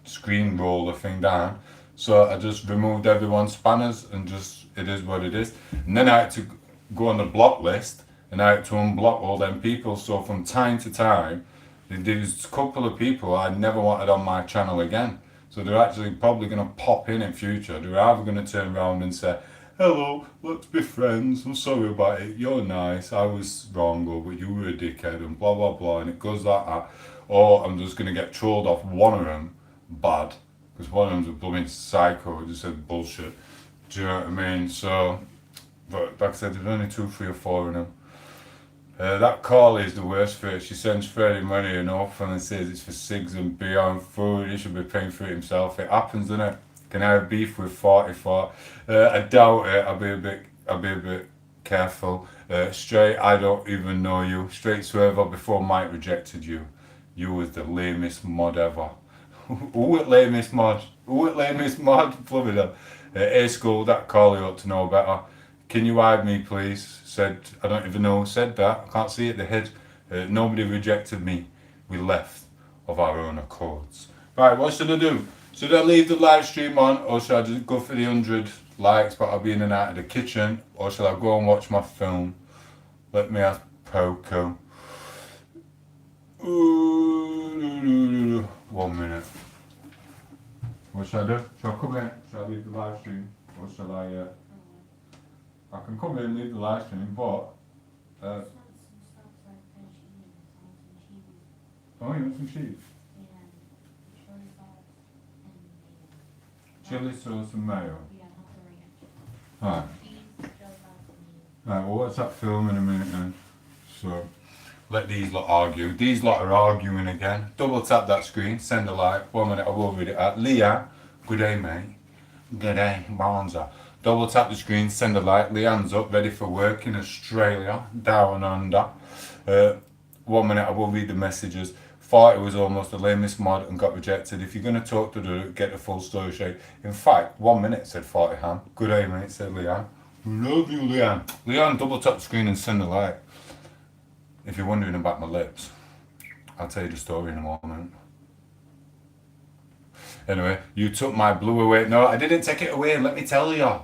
screen roller thing down. So I just removed everyone's spanners and just, it is what it is. And then I had to go on the block list and I had to unblock all them people. So from time to time, there's a couple of people I never wanted on my channel again. So they're actually probably going to pop in future. They're either going to turn around and say, hello, let's be friends, I'm sorry about it, you're nice, I was wrong, but you were a dickhead, and blah blah blah, and it goes like that. Or I'm just going to get trolled off one of them, bad, because one of them's a blooming psycho who just said bullshit. Do you know what I mean? So, but like I said, there's only 2, 3 or 4 of them. That Carly is the worst for it. She sends Freddie money enough and says it's for cigs and beer and food. He should be paying for it himself. It happens, doesn't it? Can I have beef with 44? I doubt it. I'll be a bit careful. Straight, I don't even know you. Straight swerver before Mike rejected you. You was the lamest mod ever. Who at lamest mod? Who at lamest mod? Florida. A-School, that Carly ought to know better. Can you hide me, please? Said, I don't even know who said that. I can't see it, the head. Nobody rejected me. We left of our own accords. Right, what should I do? Should I leave the live stream on, or should I just go for the 100 likes, but I'll be in and out of the kitchen, or should I go and watch my film? Let me ask Poco. 1 minute. What should I do? Shall I come in? Shall I leave the live stream? Or shall I can come in and leave the live stream, but... oh, you want some cheese? Chili sauce and mayo? Alright. Right, well what's that film in a minute then? So, let these lot argue. These lot are arguing again. Double tap that screen, send a like. 1 minute, I will read it out. Leah, good day mate. Good day, Bonza. Double tap the screen, send a like. Leanne's up, ready for work in Australia, down under. 1 minute, I will read the messages. 40 was almost the lamest mod and got rejected. If you're going to talk to the get the full story straight. In fact, 1 minute, said 40 Han. Good day, mate, said Leanne. Love you, Leanne. Leanne, double tap the screen and send a like. If you're wondering about my lips, I'll tell you the story in a moment. Anyway, you took my blue away. No, I didn't take it away, let me tell you.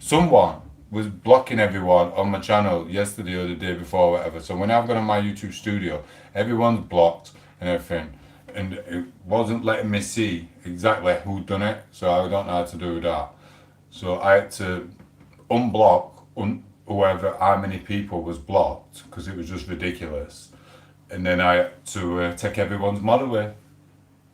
Someone was blocking everyone on my channel yesterday or the day before, or whatever. So when I've gone on my YouTube studio, everyone's blocked and everything, and it wasn't letting me see exactly who'd done it. So I don't know how to do that. So I had to unblock whoever, how many people was blocked, because it was just ridiculous. And then I had to take everyone's mod away.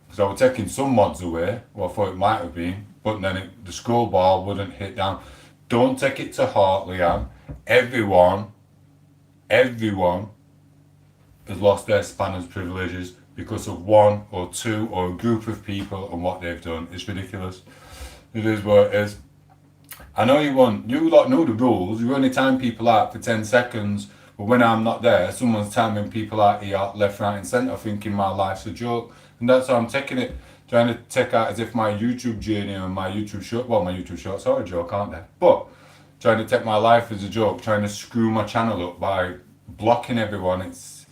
Because I was taking some mods away, well I thought it might have been, but then the scroll bar wouldn't hit down. Don't take it to heart, Leanne. Everyone has lost their spanners privileges because of one or two or a group of people and what they've done. It's ridiculous. It is what it is. I know you lot know the rules. You only time people out for 10 seconds, but when I'm not there, someone's timing people out here, left, right, and centre, thinking my life's a joke. And that's how I'm taking it, trying to take out as if my YouTube journey and my YouTube short, well, my YouTube shorts are a joke, aren't they? But trying to take my life as a joke, trying to screw my channel up by blocking everyone. It's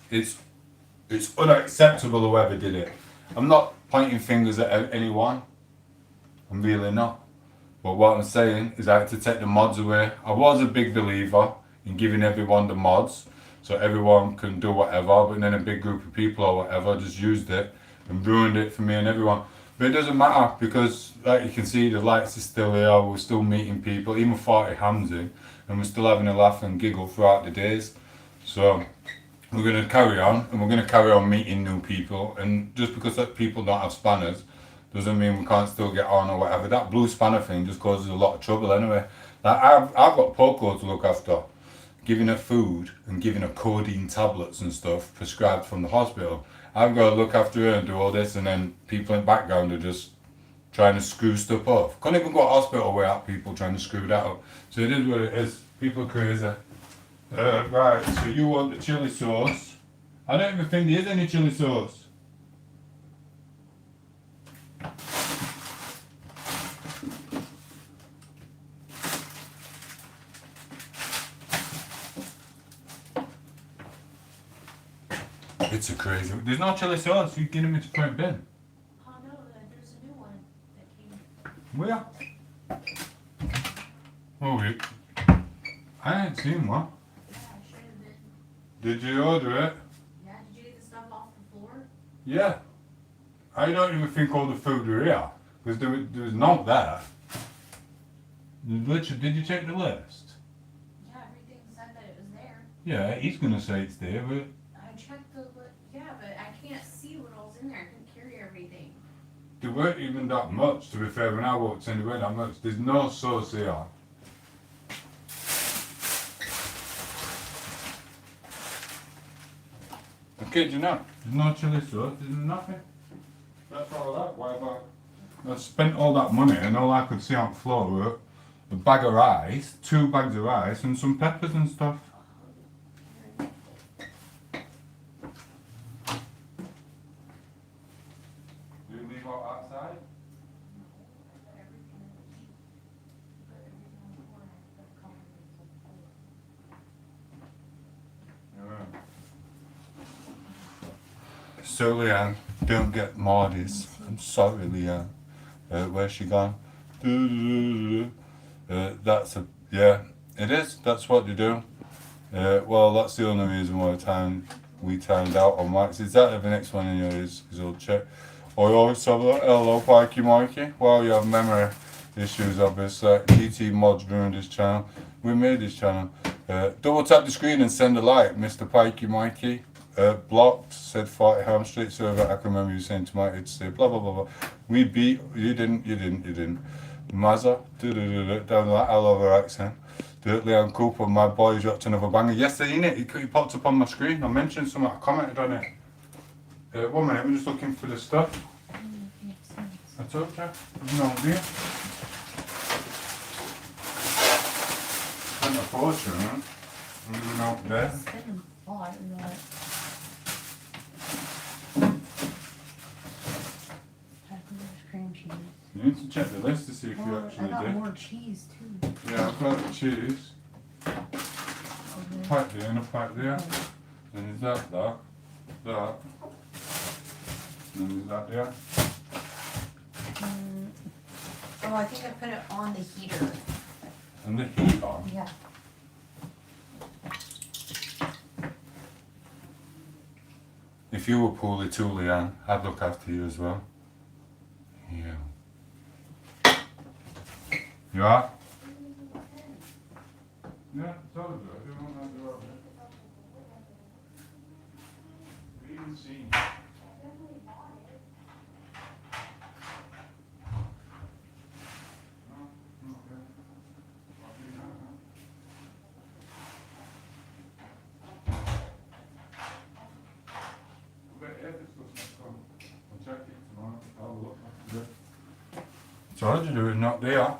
unacceptable whoever did it. I'm not pointing fingers at anyone. I'm really not. But what I'm saying is I had to take the mods away. I was a big believer in giving everyone the mods so everyone can do whatever, but then a big group of people or whatever just used it and ruined it for me and everyone. But it doesn't matter because, like you can see, the lights are still here, we're still meeting people, even 40 hands in, and we're still having a laugh and giggle throughout the days. So we're going to carry on, and we're going to carry on meeting new people, and just because people don't have spanners doesn't mean we can't still get on or whatever. That blue spanner thing just causes a lot of trouble anyway. Like I've got Poco to look after, giving her food and giving her codeine tablets and stuff prescribed from the hospital. I've got to look after her and do all this, and then people in the background are just trying to screw stuff up. Couldn't even go to hospital without people trying to screw that up. So it is what it is. People are crazy. Right, so you want the chili sauce. I don't even think there is any chili sauce. It's a crazy. There's no chili sauce. You're getting me to print bin. Oh no, there's a new one that came. Where? Oh wait. I ain't seen one. Yeah, I should have been. Did you order it? Yeah, did you get the stuff off the floor? Yeah. I don't even think all the food were here. Because there was none there. Richard, did you check the list? Yeah, everything said that it was there. Yeah, he's gonna say it's there, but I checked the yeah, but I can't see what all's in there. I couldn't carry everything. there weren't even that much, to be fair. When I walked in, there weren't that much. There's no sauce here. I kid you not. There's no chili sauce, there's nothing. That's all that. Why have I spent all that money and all I could see on the floor were a bag of rice, 2 bags of rice and some peppers and stuff. Do you leave out outside? Yeah. So Leanne, don't get Marty's. I'm sorry, Leanne. Where's she gone? That's a yeah. It is. That's what you do. Well, that's the only reason why we timed out on Max. Is that the next one in yours? Because I'll check. Oh, always have a look. Hello, Pikey Mikey. Well, you have memory issues, obviously. GT Mods ruined his channel. We made his channel. Double tap the screen and send a like, Mr. Pikey Mikey. Blocked, said 40 Ham Street server. I can remember you saying to Mikey to say blah blah blah blah. We beat, you didn't. Mazza, down that all over accent. Leon Cooper, my boy, dropped another banger. Yes, seen it. He popped up on my screen. I mentioned something. I commented on it. 1 minute, we're just looking for the stuff. I told you. There's no idea. Spent a fortune, huh? I'm going out there. Spending a lot, you know what? Cream cheese. You need to check the list to see if you Well, I actually got did. more cheese too. Yeah, I've got the cheese. Okay. Pack there and a pack there. Then is that. Then is that there. Oh, I think I put it on the heater. And the heat on. Yeah. If you were poorly too, Leanne, I'd look after you as well. Yeah. You are? Yeah, it's all good. I don't want that to happen. We even seen. Told you they were not there.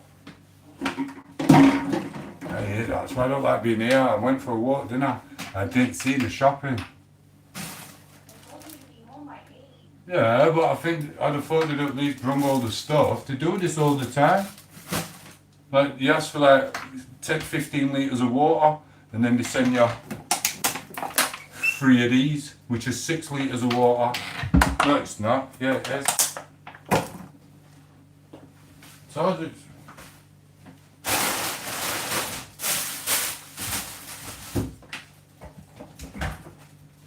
Hey, that's why I don't like being here. I went for a walk, didn't I? I didn't see the shopping. Yeah, but I think I'd have thought they'd at least bring all the stuff. They do this all the time. Like, you ask for like, take 15 litres of water, and then they send you 3 of these, which is 6 litres of water. No, it's not. Yeah, it is. So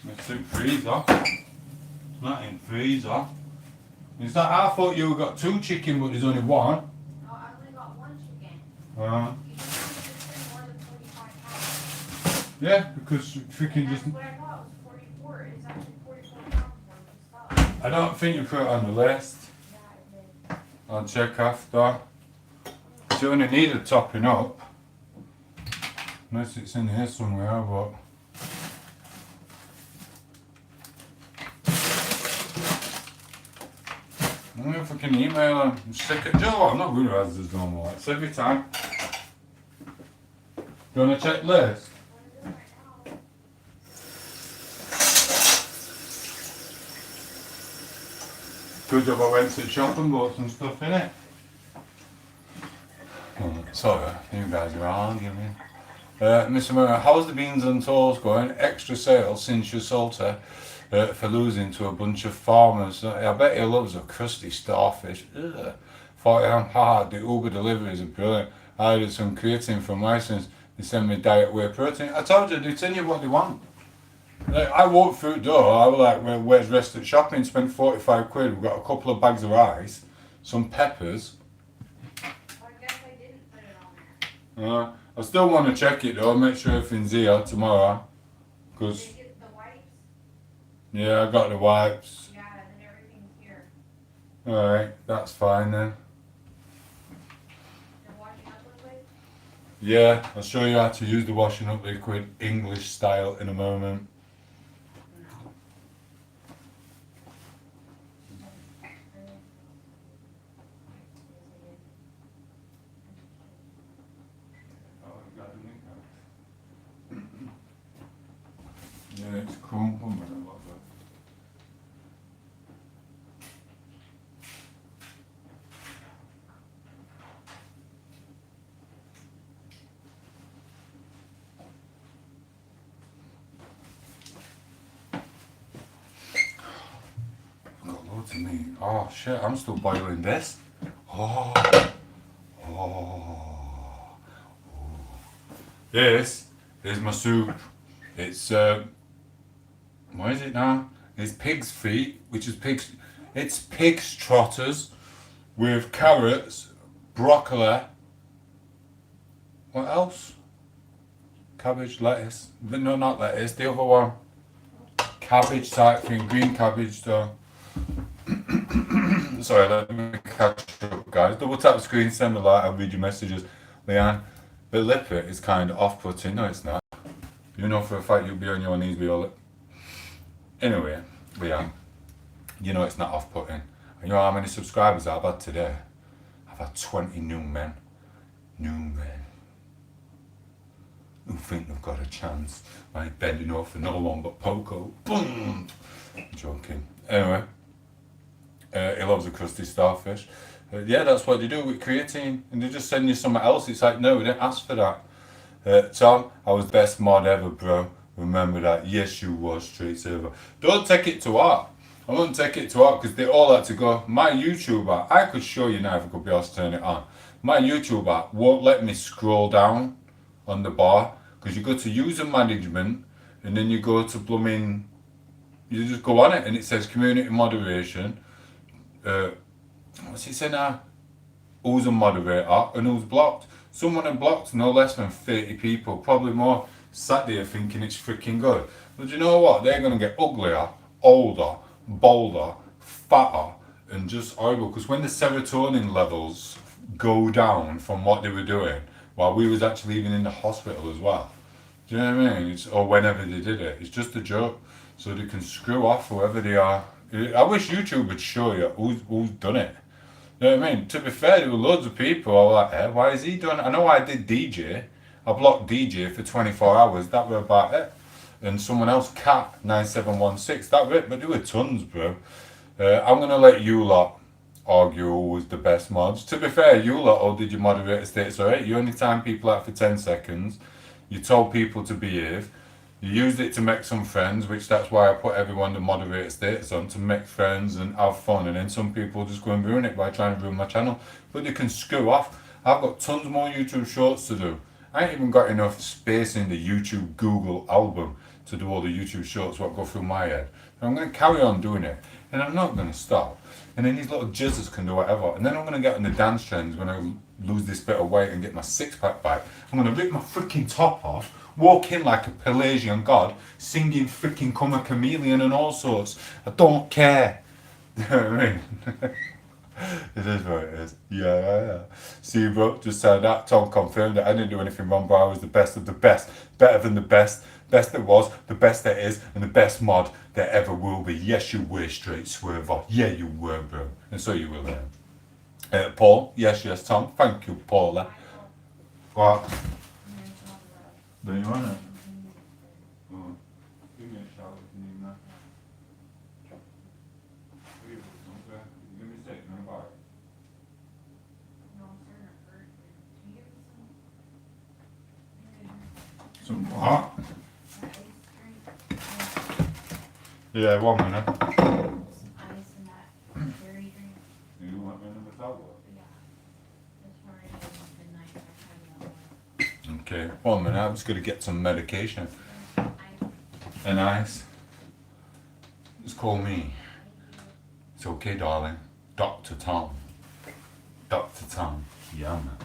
it's in freezer. It's not in freezer. Is that? I thought you got 2 chicken, but there's only 1. No, I only got 1 chicken. You don't more than 45 pounds. Yeah, because freaking just. That's what I thought was 44. It's actually 44 pounds worth of stuff. I don't think you put it on the list. Yeah, I did. I'll check after. You only needed topping up. Unless it's in here somewhere, but. I don't know if I can email them. I'm sick of. Do you know what? I'm not good at this normal. It's every time. You want to check list? Good job I went to the shop and bought some stuff in it. Sorry, you guys are arguing. Mr. Murray, how's the beans and toast going? Extra sales since you sold her for losing to a bunch of farmers. I bet he loves a crusty starfish. Ugh. 40 amp hard, the Uber deliveries are brilliant. I did some creatine from license. They send me diet whey protein. I told you, they send you what they want. Like, I walked through the door, I was like, where's the rest of the shopping? Spent 45 quid. We've got a couple of bags of rice, some peppers. I still want to check it though, make sure everything's here tomorrow. Cause Did you get the wipes? yeah, I got the wipes. Yeah, and then everything's here. Alright, that's fine then. You're washing up liquid? Yeah, I'll show you how to use the washing up liquid English style in a moment. Yeah, it's crumpled, man. I love it. I've got loads of meat. Oh shit, I'm still boiling this. Oh. This is my soup. It's what is it now? It's pig's feet, which is pig's. It's pig's trotters with carrots, broccoli. What else? Cabbage, lettuce. No, not lettuce. The other one. Cabbage type thing, green cabbage though. Sorry, let me catch up, guys. Double tap the screen, send a like, I'll read your messages. Leanne, the lip it is kind of off-putting. No, it's not. You know for a fact you'll be on your knees with your lip. Anyway, Leanne, you know it's not off-putting. You know how many subscribers I've had today? I've had 20 new men. New men. Who think they've got a chance. Like bending over for no one but Poco. Boom! Joking. Anyway, he loves a crusty starfish. Yeah, that's what they do with creatine. And they just send you something else. It's like, no, we didn't ask for that. Tom, I was best mod ever, bro. Remember that. Yes, you was, straight server. Don't take it to heart. I wouldn't take it to heart because they all had to go. My YouTuber, I could show you now if I could be asked to turn it on. My YouTuber won't let me scroll down on the bar because you go to user management and then you go to blooming, you just go on it and it says community moderation. What's it say now? Who's a moderator and who's blocked? Someone had blocked no less than 30 people, probably more, sat there thinking it's freaking good. But you know what? They're going to get uglier, older, bolder, fatter, and just horrible. Because when the serotonin levels go down from what they were doing, while we was actually even in the hospital as well, do you know what I mean? Or whenever they did it, it's just a joke. So they can screw off whoever they are. I wish YouTube would show you who's done it. You know what I mean? To be fair, there were loads of people who were like, why is he doing it? I know I did DJ. I blocked DJ for 24 hours. That were about it. And someone else, Cat9716, that were it. But there were tons, bro. I'm going to let you lot argue who was the best mods. To be fair, you lot all did your moderator status, alright? You only timed people out for 10 seconds. You told people to behave. You used it to make some friends, which that's why I put everyone the moderator status on, to make friends and have fun. And then some people just go and ruin it by trying to ruin my channel. But they can screw off. I've got tons more YouTube shorts to do. I ain't even got enough space in the YouTube Google album to do all the YouTube shorts what go through my head. So I'm going to carry on doing it. And I'm not going to stop. And then these little jizzers can do whatever. And then I'm going to get on the dance trends when I lose this bit of weight and get my six-pack back. I'm going to rip my freaking top off, walk in like a Pelagian god, singing freaking Come a Chameleon and all sorts. I don't care. You know what I mean? It is what it is. Yeah. See, bro, just said that. Tom confirmed that I didn't do anything wrong, but I was the best of the best. Better than the best. Best that was, the best that is, and the best mod there ever will be. Yes, you were, straight swerver. Yeah, you were, bro. And so you will then. Paul, yes, Tom. Thank you, Paula. What? Do you want it? Oh. Give me a shout if you need that. Give me a second, I'm back. Some what? Yeah, 1 minute. Some ice and that berry drink. You want me in the towel? Yeah. That's for midnight. Okay, 1 minute. I'm just gonna get some medication and ice. Just call me. It's okay, darling. Dr. Tom. Dr. Tom. Yeah, man.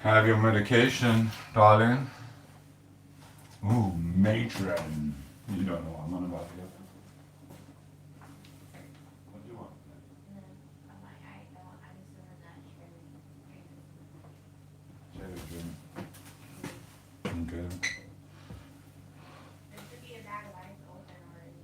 Have your medication, darling. Ooh, matron. You don't know what I'm on about here. What do you want? Cherry drink. Okay. There should be a bag of ice open already.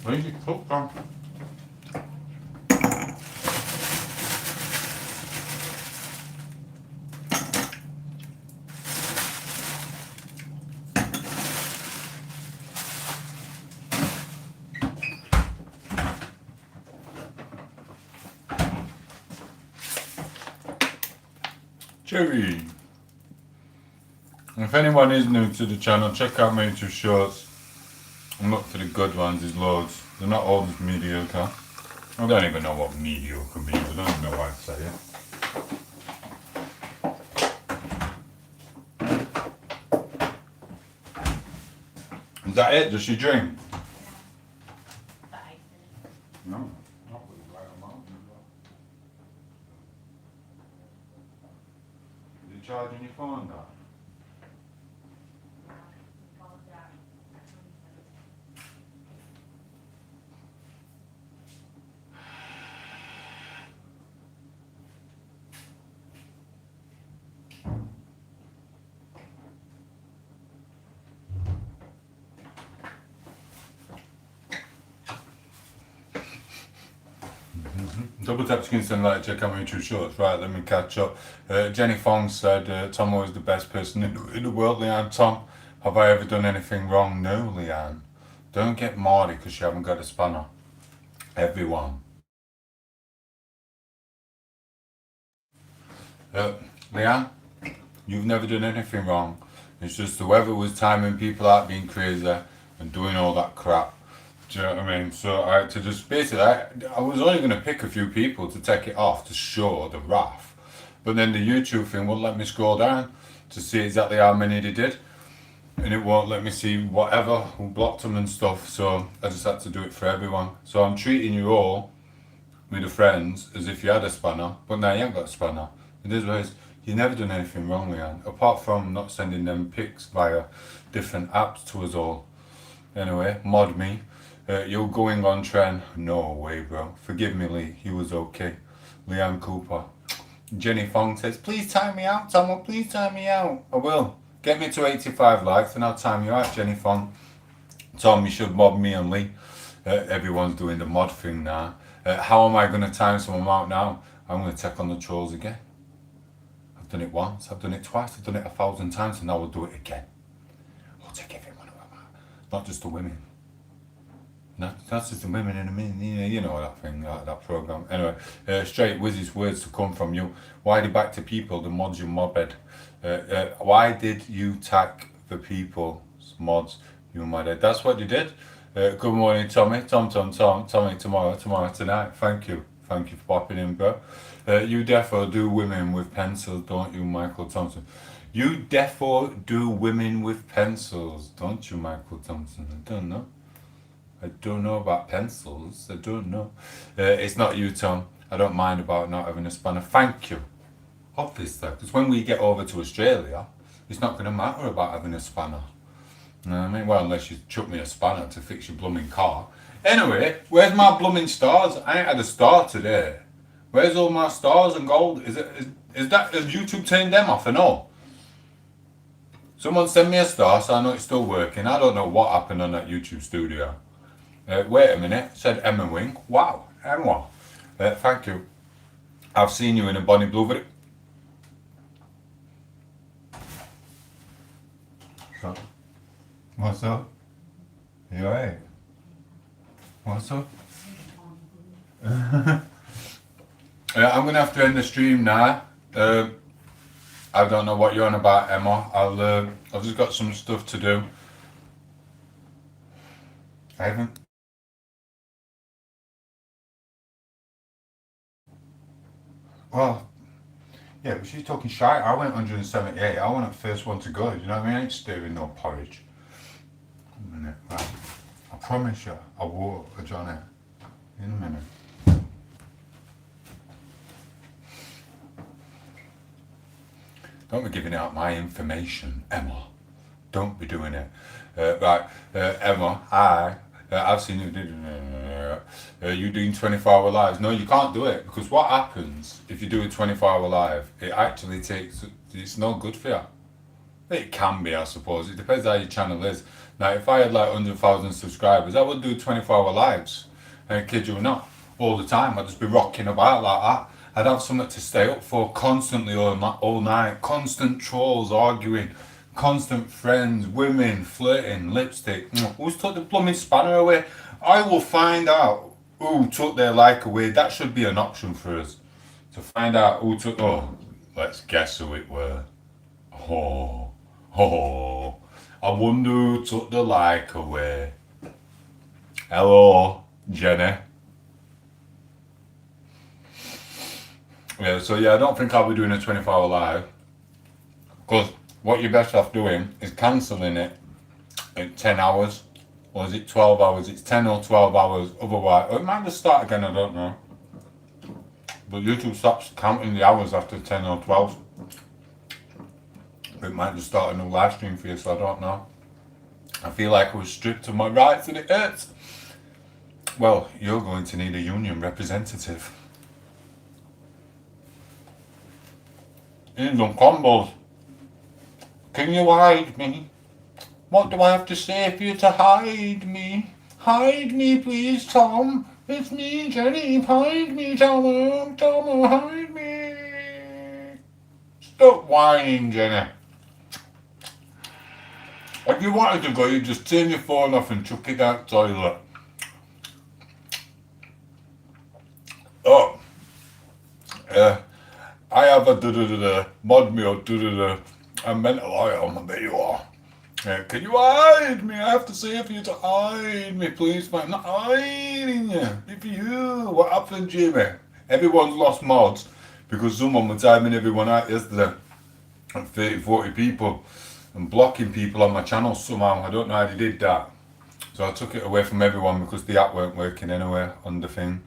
Where's your cook from? Cherry. If anyone is new to the channel, check out my YouTube shorts. And look for the good ones, there's loads. They're not all just mediocre. I don't even know what mediocre means, I don't even know why I say it. Is that it? Does she drink? The ice in it. No. Not with the right amount as well. Is it charging your phone now? We call it that. Double tap skin and like check out my YouTube shorts. Right, let me catch up. Jenny Fong said Tom is the best person in the world. Leanne, Tom, have I ever done anything wrong? No, Leanne. Don't get Marty because you haven't got a spanner. Everyone. Leanne, you've never done anything wrong. It's just whoever was timing people out being crazy and doing all that crap. Do you know what I mean? So I had to just basically, I was only going to pick a few people to take it off to show the wrath. But then the YouTube thing wouldn't let me scroll down to see exactly how many they did. And it won't let me see whatever, who blocked them and stuff. So I just had to do it for everyone. So I'm treating you all, with the friends, as if you had a spanner. But now you ain't got a spanner. It is what it is. You've never done anything wrong, Leanne. Apart from not sending them pics via different apps to us all. Anyway, mod me. You're going on trend. No way, bro. Forgive me, Lee. He was okay. Leanne Cooper. Jenny Fong says, please time me out, Tom. Please time me out. I will. Get me to 85 likes and I'll time you out, Jenny Fong. Tom, you should mod me and Lee. Everyone's doing the mod thing now. How am I going to time someone out now? I'm going to take on the trolls again. I've done it once. I've done it twice. I've done it 1,000 times and now I'll do it again. I'll take everyone out. Not just the women. Not just the women in a minute, you know that thing, that program. Anyway, straight Wizzy's words to come from you. Why did back to people, the mods you mobbed? Why did you tag the people's mods you modded? That's what you did. Good morning, Tommy. Tommy, tomorrow, tonight. Thank you for popping in, bro. You defo do women with pencils, don't you, Michael Thompson? You defo do women with pencils, don't you, Michael Thompson? I don't know. I don't know about pencils. I don't know. It's not you, Tom. I don't mind about not having a spanner. Thank you. Obviously, because when we get over to Australia, it's not going to matter about having a spanner. You know what I mean? Well, unless you chuck me a spanner to fix your blooming car. Anyway, where's my blooming stars? I ain't had a star today. Where's all my stars and gold? Has YouTube turned them off and all? Someone send me a star so I know it's still working. I don't know what happened on that YouTube studio. Wait a minute, said Emma Wing. Wow, Emma. Thank you. I've seen you in a Bonnie Blue. So, what's up? You alright? What's up? I'm gonna have to end the stream now. I don't know what you're on about, Emma. I've just got some stuff to do. I haven't. Well, yeah, but she's talking shit. I went 178. I wasn't the first one to go. You know what I mean? I ain't stirring no porridge. A minute, right. I promise you, I will, Johnny. In a minute. Don't be giving out my information, Emma. Don't be doing it. Right, Emma, I've seen you do. You doing 24-hour lives? No, you can't do it because what happens if you do a 24-hour live? It actually takes. It's no good for you. It can be, I suppose. It depends how your channel is. Now, if I had like 100,000 subscribers, I would do 24-hour lives. And I kid you not, all the time. I'd just be rocking about like that. I'd have something to stay up for constantly all night. Constant trolls arguing. Constant friends, women, flirting, lipstick. Who's took the plumbing spanner away? I will find out who took their like away. That should be an option for us. To find out who took... Oh, let's guess who it were. I wonder who took the like away. Hello, Jenny. Yeah, so yeah, I don't think I'll be doing a 24-hour live. Because what you're best off doing is cancelling it at 10 hours. Or is it 12 hours? It's 10 or 12 hours. Otherwise, or it might just start again, I don't know. But YouTube stops counting the hours after 10 or 12. It might just start a new live stream for you, so I don't know. I feel like I was stripped of my rights and it hurts. Well, you're going to need a union representative. In some combos. Can you hide me? What do I have to say for you to hide me? Hide me, please, Tom. It's me, Jenny, hide me, Tom, hide me. Stop whining, Jenny. If you wanted to go, you just turn your phone off and chuck it down the toilet. Oh, I have a mod me or I'm mental item, there you are. Can you hide me? I have to say for you to hide me, please. I'm not hiding you. If you, what happened, Jimmy? Everyone's lost mods because someone was timing everyone out yesterday. 30, 40 people and blocking people on my channel somehow. I don't know how they did that. So I took it away from everyone because the app weren't working anyway on the thing.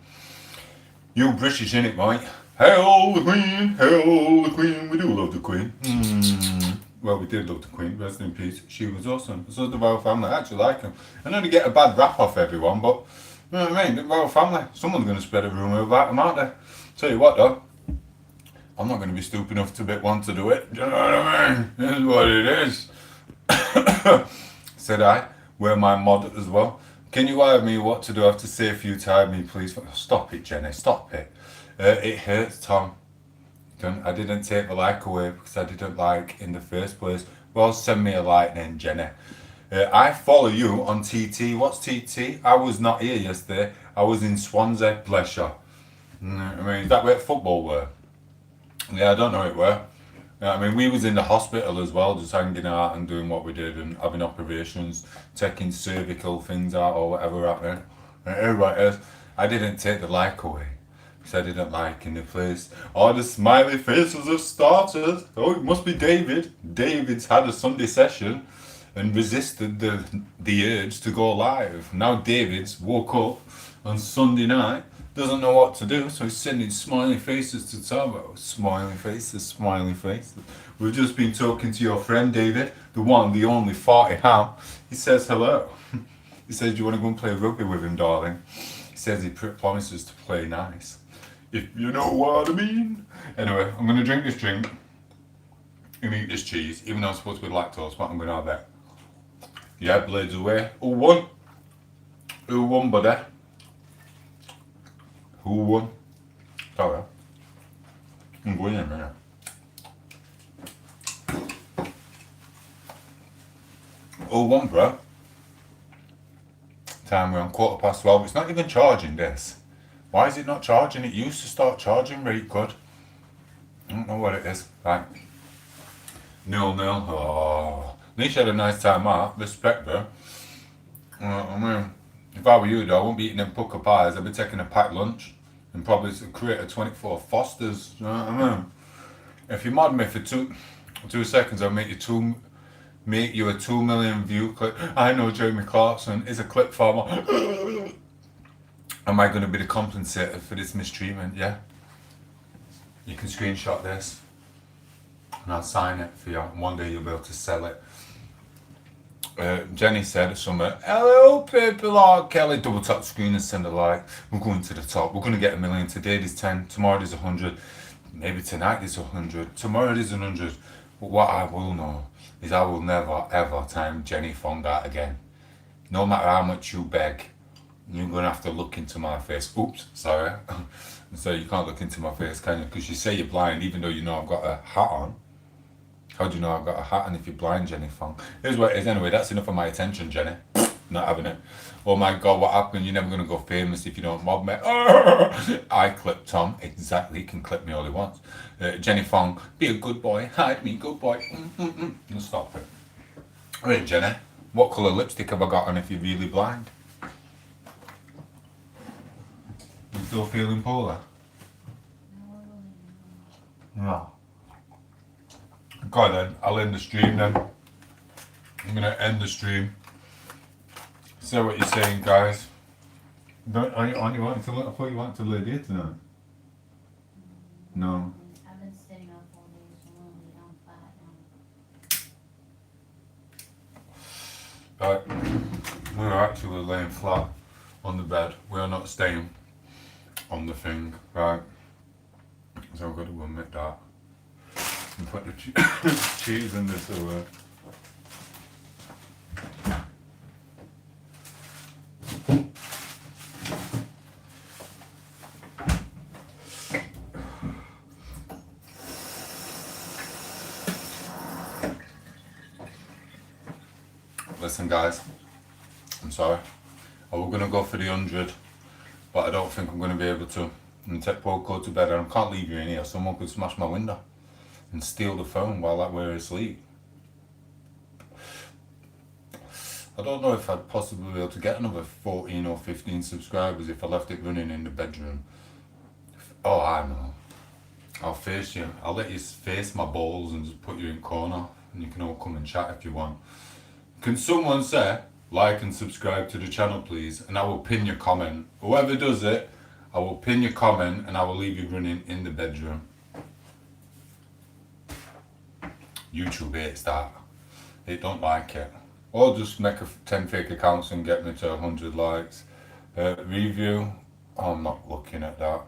You British innit, mate? Hail the Queen, hail the Queen. We do love the Queen. Well, we did love the Queen, rest in peace. She was awesome. So the royal family, I actually like them. I know they get a bad rap off everyone, but you know what I mean? The royal family, someone's going to spread a rumour about them, aren't they? Tell you what though, I'm not going to be stupid enough to want to do it. Do you know what I mean? This is what it is. Said I, wear my mod as well. Can you hire me what to do? I have to say a few times, me please. Stop it, Jenny, stop it. It hurts, Tom. I didn't take the like away because I didn't like in the first place. Well, send me a like then, Jenny. I follow you on TT. What's TT? I was not here yesterday. I was in Swansea, bless you. I mean, is that where football were? Yeah, I don't know it were. I mean, we was in the hospital as well, just hanging out and doing what we did and having operations, taking cervical things out or whatever out there. And everybody else, I didn't take the like away. Because I didn't like in the place. All the smiley faces have started. Oh, it must be David. David's had a Sunday session and resisted the urge to go live. Now David's woke up on Sunday night, doesn't know what to do, so he's sending smiley faces to Tomo. Smiley faces, smiley faces. We've just been talking to your friend David, the one, the only 40 ham. He says hello. He says, do you want to go and play rugby with him, darling? He says he promises to play nice. If you know what I mean. Anyway, I'm going to drink this drink and eat this cheese, even though it's supposed to be lactose, but I'm going to have that. Yeah, blades away. Who won? Who won, buddy? Who won? Sorry. I'm going in a minute. Who won, bro? Time we're on 12:15. It's not even charging this. Why is it not charging? It used to start charging really good. I don't know what it is. Right. 0-0. Oh. At least you had a nice time out. Respect, bro. I mean, if I were you, though, I wouldn't be eating them pucker pies. I'd be taking a packed lunch and probably create a 24 Fosters. You know what I mean? If you mod me for two seconds, I'll make you a 2 million view clip. I know Jeremy Clarkson is a clip farmer. Am I going to be the compensator for this mistreatment? Yeah. You can screenshot this and I'll sign it for you. One day you'll be able to sell it. Jenny said somewhere, hello people, oh, Kelly, double tap screen and send a like. We're going to the top. We're going to get 1 million. Today there's 10, tomorrow there's 100, maybe tonight there's 100, tomorrow there's 100. But what I will know is I will never ever time Jenny Fong out again. No matter how much you beg, you're going to have to look into my face. Oops, sorry. So you can't look into my face, can you? Because you say you're blind even though you know I've got a hat on. How do you know I've got a hat on if you're blind, Jenny Fong? Here's what it is anyway. That's enough of my attention, Jenny. Not having it. Oh my God, what happened? You're never going to go famous if you don't mob me. I clip Tom. Exactly. He can clip me all he wants. Jenny Fong, be a good boy. Hide me, good boy. Stop it. Right, Jenny. What colour lipstick have I got on if you're really blind? You still feeling poorly? No. Okay then, I'll end the stream then. I'm going to end the stream. Say what you're saying, guys. Aren't you wanting to look? I thought you wanted to lay here tonight. No. I've been sitting up all day, so I'm only down fat now. Right. We're actually laying flat on the bed. We're not staying on the thing. Right. So I've got to admit that. And put the cheese in this away. listen guys, I'm sorry. I was going to go for the 100, but I don't think I'm going to be able to. And take Poco to bed, and I can't leave you in here. Someone could smash my window and steal the phone while we're asleep. I don't know if I'd possibly be able to get another 14 or 15 subscribers if I left it running in the bedroom. Oh, I know. I'll face you. I'll let you face my balls and just put you in corner, and you can all come and chat if you want. Can someone say like and subscribe to the channel please, and I will pin your comment. Whoever does it, I will pin your comment and I will leave you running in the bedroom. YouTube hates that. It don't like it. Or just make 10 fake accounts and get me to 100 likes. Review. Oh, I'm not looking at that.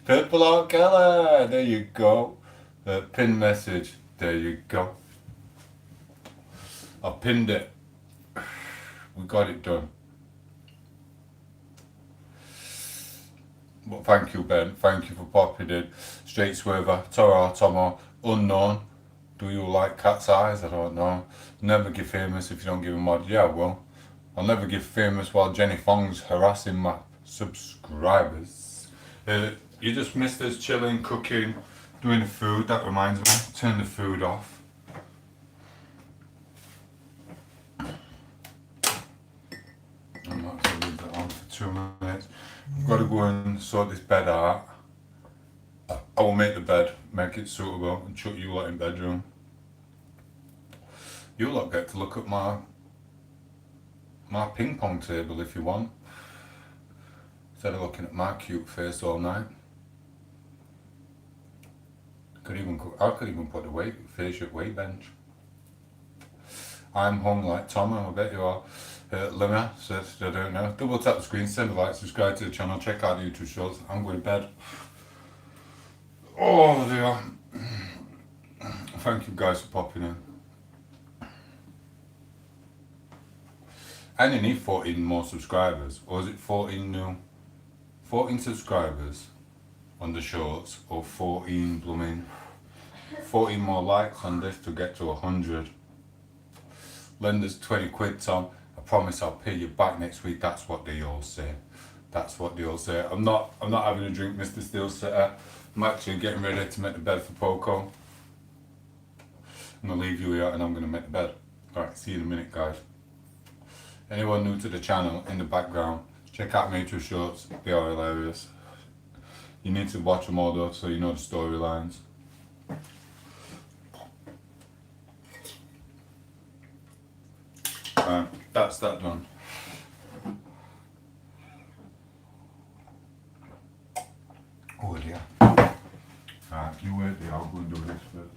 Purple Heart Keller. There you go. Pin message. There you go. I pinned it. We got it done. But thank you, Ben. Thank you for popping in. Straight Swerver. Toro Tomo. Unknown. Do you like cat's eyes? I don't know. Never give famous if you don't give a mod. Yeah, I will. I'll never give famous while Jenny Fong's harassing my subscribers. You just missed us chilling, cooking, doing the food. That reminds me. Turn the food off. I'm not going to leave that on for 2 minutes. I've got to go and sort this bed out. I will make the bed, make it suitable, and chuck you lot in bedroom. You lot get to look at my ping pong table if you want, instead of looking at my cute face all night. I could even put the face at weight bench. I'm hung like Tom, I bet you are. Lima says, I don't know. Double tap the screen, send a like, subscribe to the channel, check out the YouTube shorts. I'm going to bed. Oh dear. Thank you guys for popping in. And you need 14 more subscribers, or is it 14 new? 14 subscribers on the shorts, or 14 more likes on this to get to 100. Lend us 20 quid, Tom. I promise I'll pay you back next week. That's what they all say. That's what they all say. I'm not having a drink, Mr. Steel Setter. I'm actually getting ready to make the bed for Poco. I'm gonna leave you here and I'm gonna make the bed. Alright, see you in a minute, guys. Anyone new to the channel, in the background, check out Tom8os shorts. They are hilarious. You need to watch them all though, so you know the storylines. That's that done. Oh dear. You wait there, I'll go and do this first.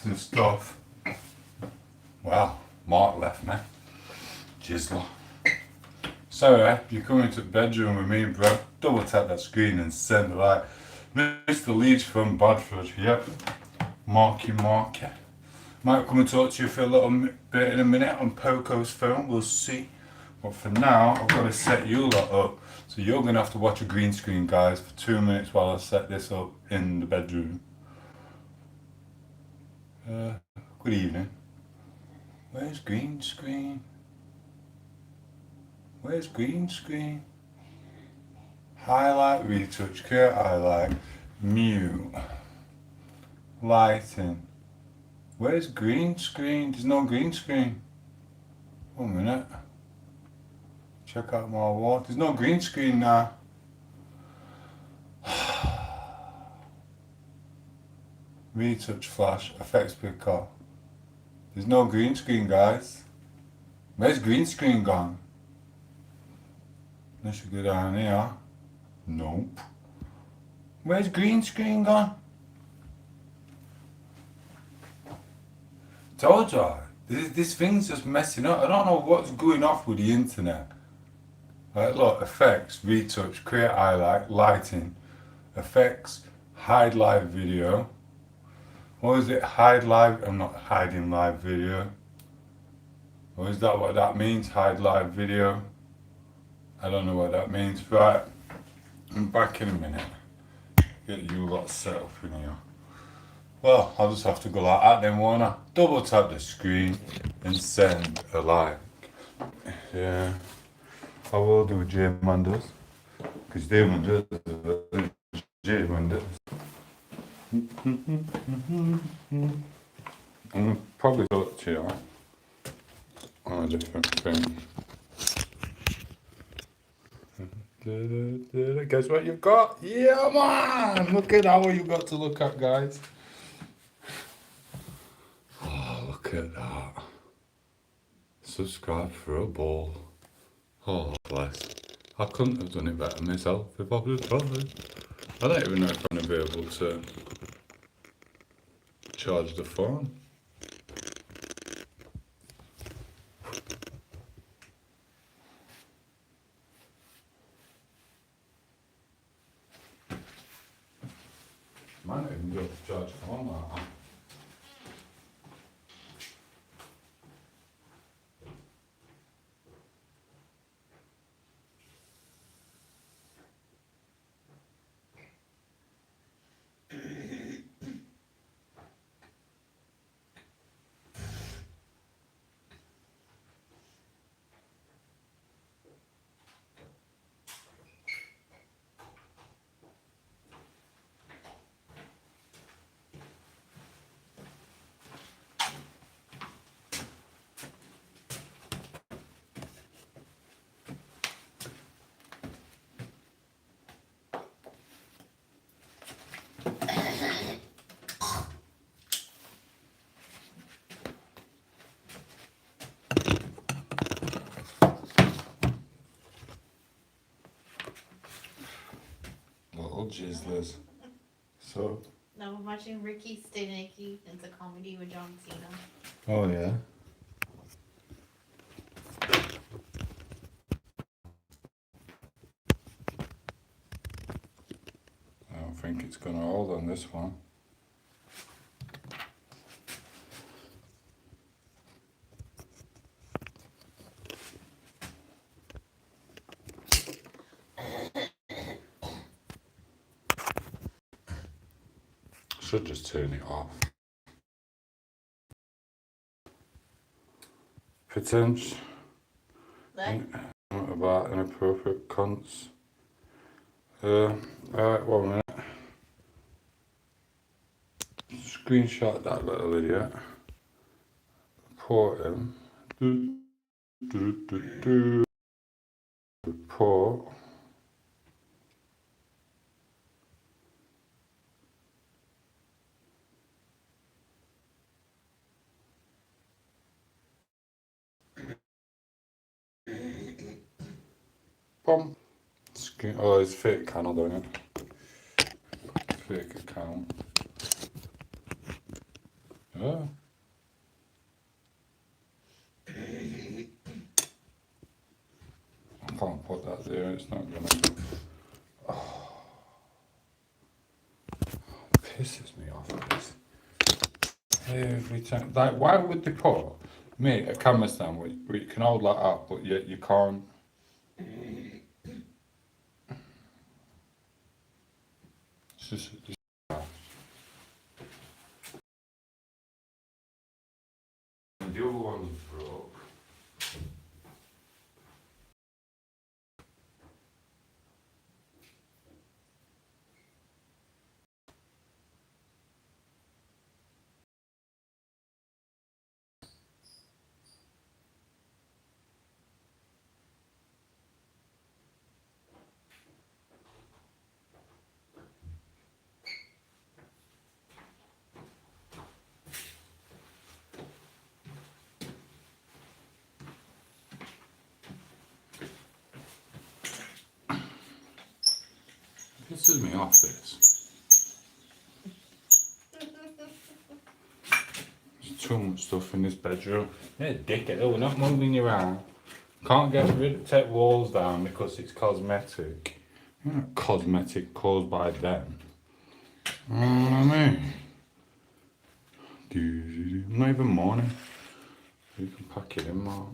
and stuff. Wow, Mark left me. Jizzler. So, you come into the bedroom with me, bro. Double tap that screen and send a like. Mr. Leach from Bradford, yep. Marky. Might come and talk to you for a little bit in a minute on Poco's phone, we'll see. But for now, I've got to set you lot up. So you're going to have to watch a green screen, guys, for 2 minutes while I set this up in the bedroom. Good evening. Where's green screen? Where's green screen? Highlight, retouch, create highlight, mute, lighting. Where's green screen? There's no green screen. 1 minute. Check out my wall. There's no green screen now. Retouch, flash, effects picker. There's no green screen, guys. Where's green screen gone? I should go down here. Nope. Where's green screen gone? Told you, this thing's just messing up. I don't know what's going off with the internet. Like, look, effects, retouch, create highlight, lighting, effects, hide live video. Or is it hide live? I'm not hiding live video. Or is that what that means? Hide live video? I don't know what that means. Right, I'm back in a minute. Get you lot set up in here. Well, I'll just have to go like that then, won't I? Double tap the screen and send a like. Yeah, I will do J-Man does. Because J-Man does. J-Man does. I'm probably talk to you on a different thing. Guess what you've got? Yeah, man! Look at that, what you've got to look at, guys. Oh, look at that. Subscribe for a ball. Oh, bless. I couldn't have done it better myself if I was trying. I don't even know if I'm going to be able to charge the phone. Might not even be able to charge the phone like that. Little jizzlers. So. No, I'm watching Ricky Stay Naked. It's a comedy with John Cena. Oh yeah. I don't think it's gonna hold on this one. Should just turn it off. Potential about inappropriate cunts. Alright, 1 minute. Screenshot that little idiot. Report him. Report. Boom. Oh, it's fake account, don't it? Fake account. Oh. I can't put that there, it's not gonna. Oh, pisses me off this. Every time. Like, why would they put me a camera stand where you can hold that up, but yet you can't? It's just the other one's broke. Pisses me off this. There's too much stuff in this bedroom. They're dickhead. Oh, we're not moving you around. Can't get rid of take walls down because it's cosmetic. Not cosmetic caused by them. You know what I mean? I'm not even mourning. You can pack it in, Mark.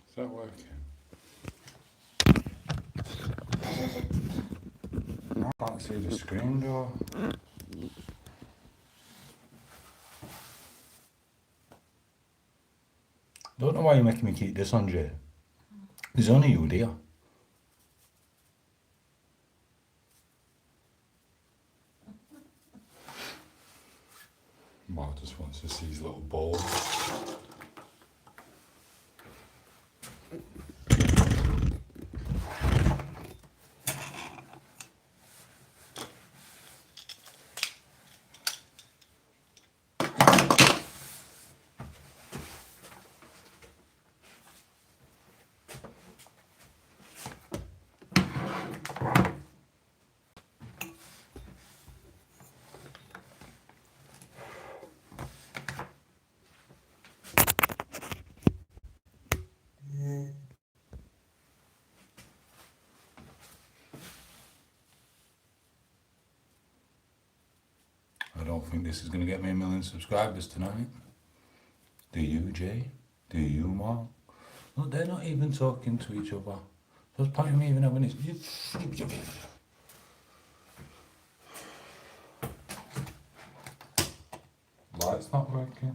Is that working? I can't see the screen door. Don't know why you're making me keep this on, Jay. There's only you, dear. Mark just wants to see his little balls. I don't think this is going to get me 1 million subscribers tonight. Do you, Jay? Do you, Mark? Look, they're not even talking to each other. What's the point of me even having this? Light's not working.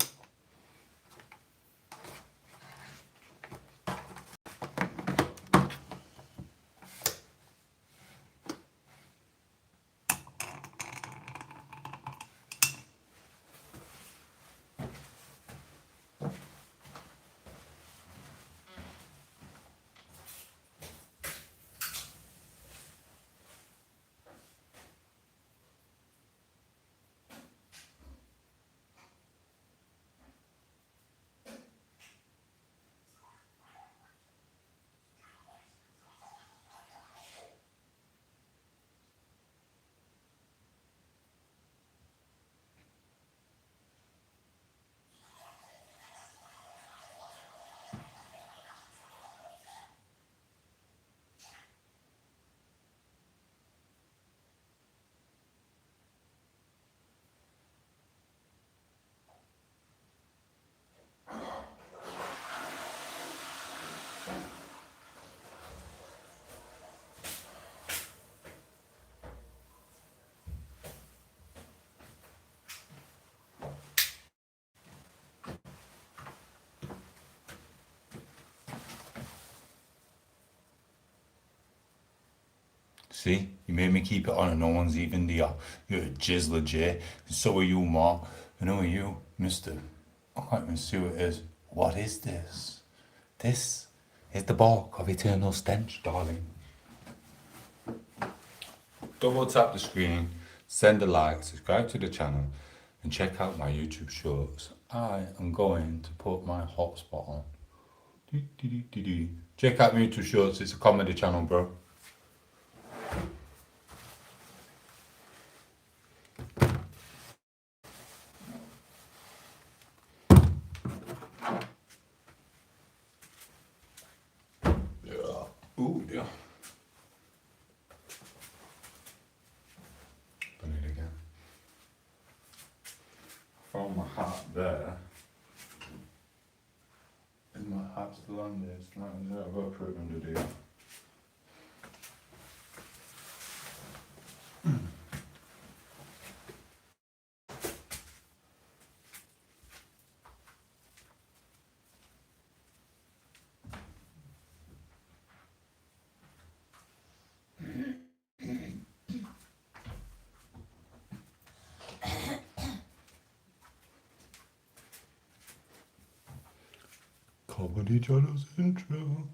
See, you made me keep it on and no one's even there. You're a jizzler, Jay. And so are you, Mark. And who are you, Mister? I can't even see what it is. What is this? This is the bark of eternal stench, darling. Double tap the screen, send a like, subscribe to the channel, and check out my YouTube shorts. I am going to put my hotspot on. Check out my YouTube shorts, it's a comedy channel, bro. Ooh, yeah. Done it again. Found my hat there. Is my hat still on there? It's not there. I've got to put it under there. Comedy channel's intro.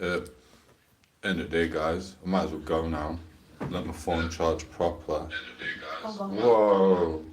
End of the day, guys. I might as well go now. Let my phone charge properly. Hold on. Whoa.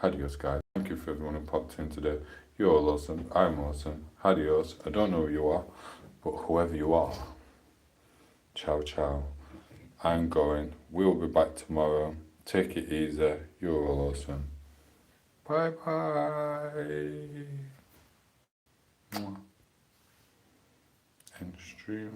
Adios, guys. Thank you for everyone who popped in today. You're all awesome. I'm awesome. Adios. I don't know who you are, but whoever you are, ciao, ciao. I'm going. We'll be back tomorrow. Take it easy. You're all awesome. Bye bye. End stream.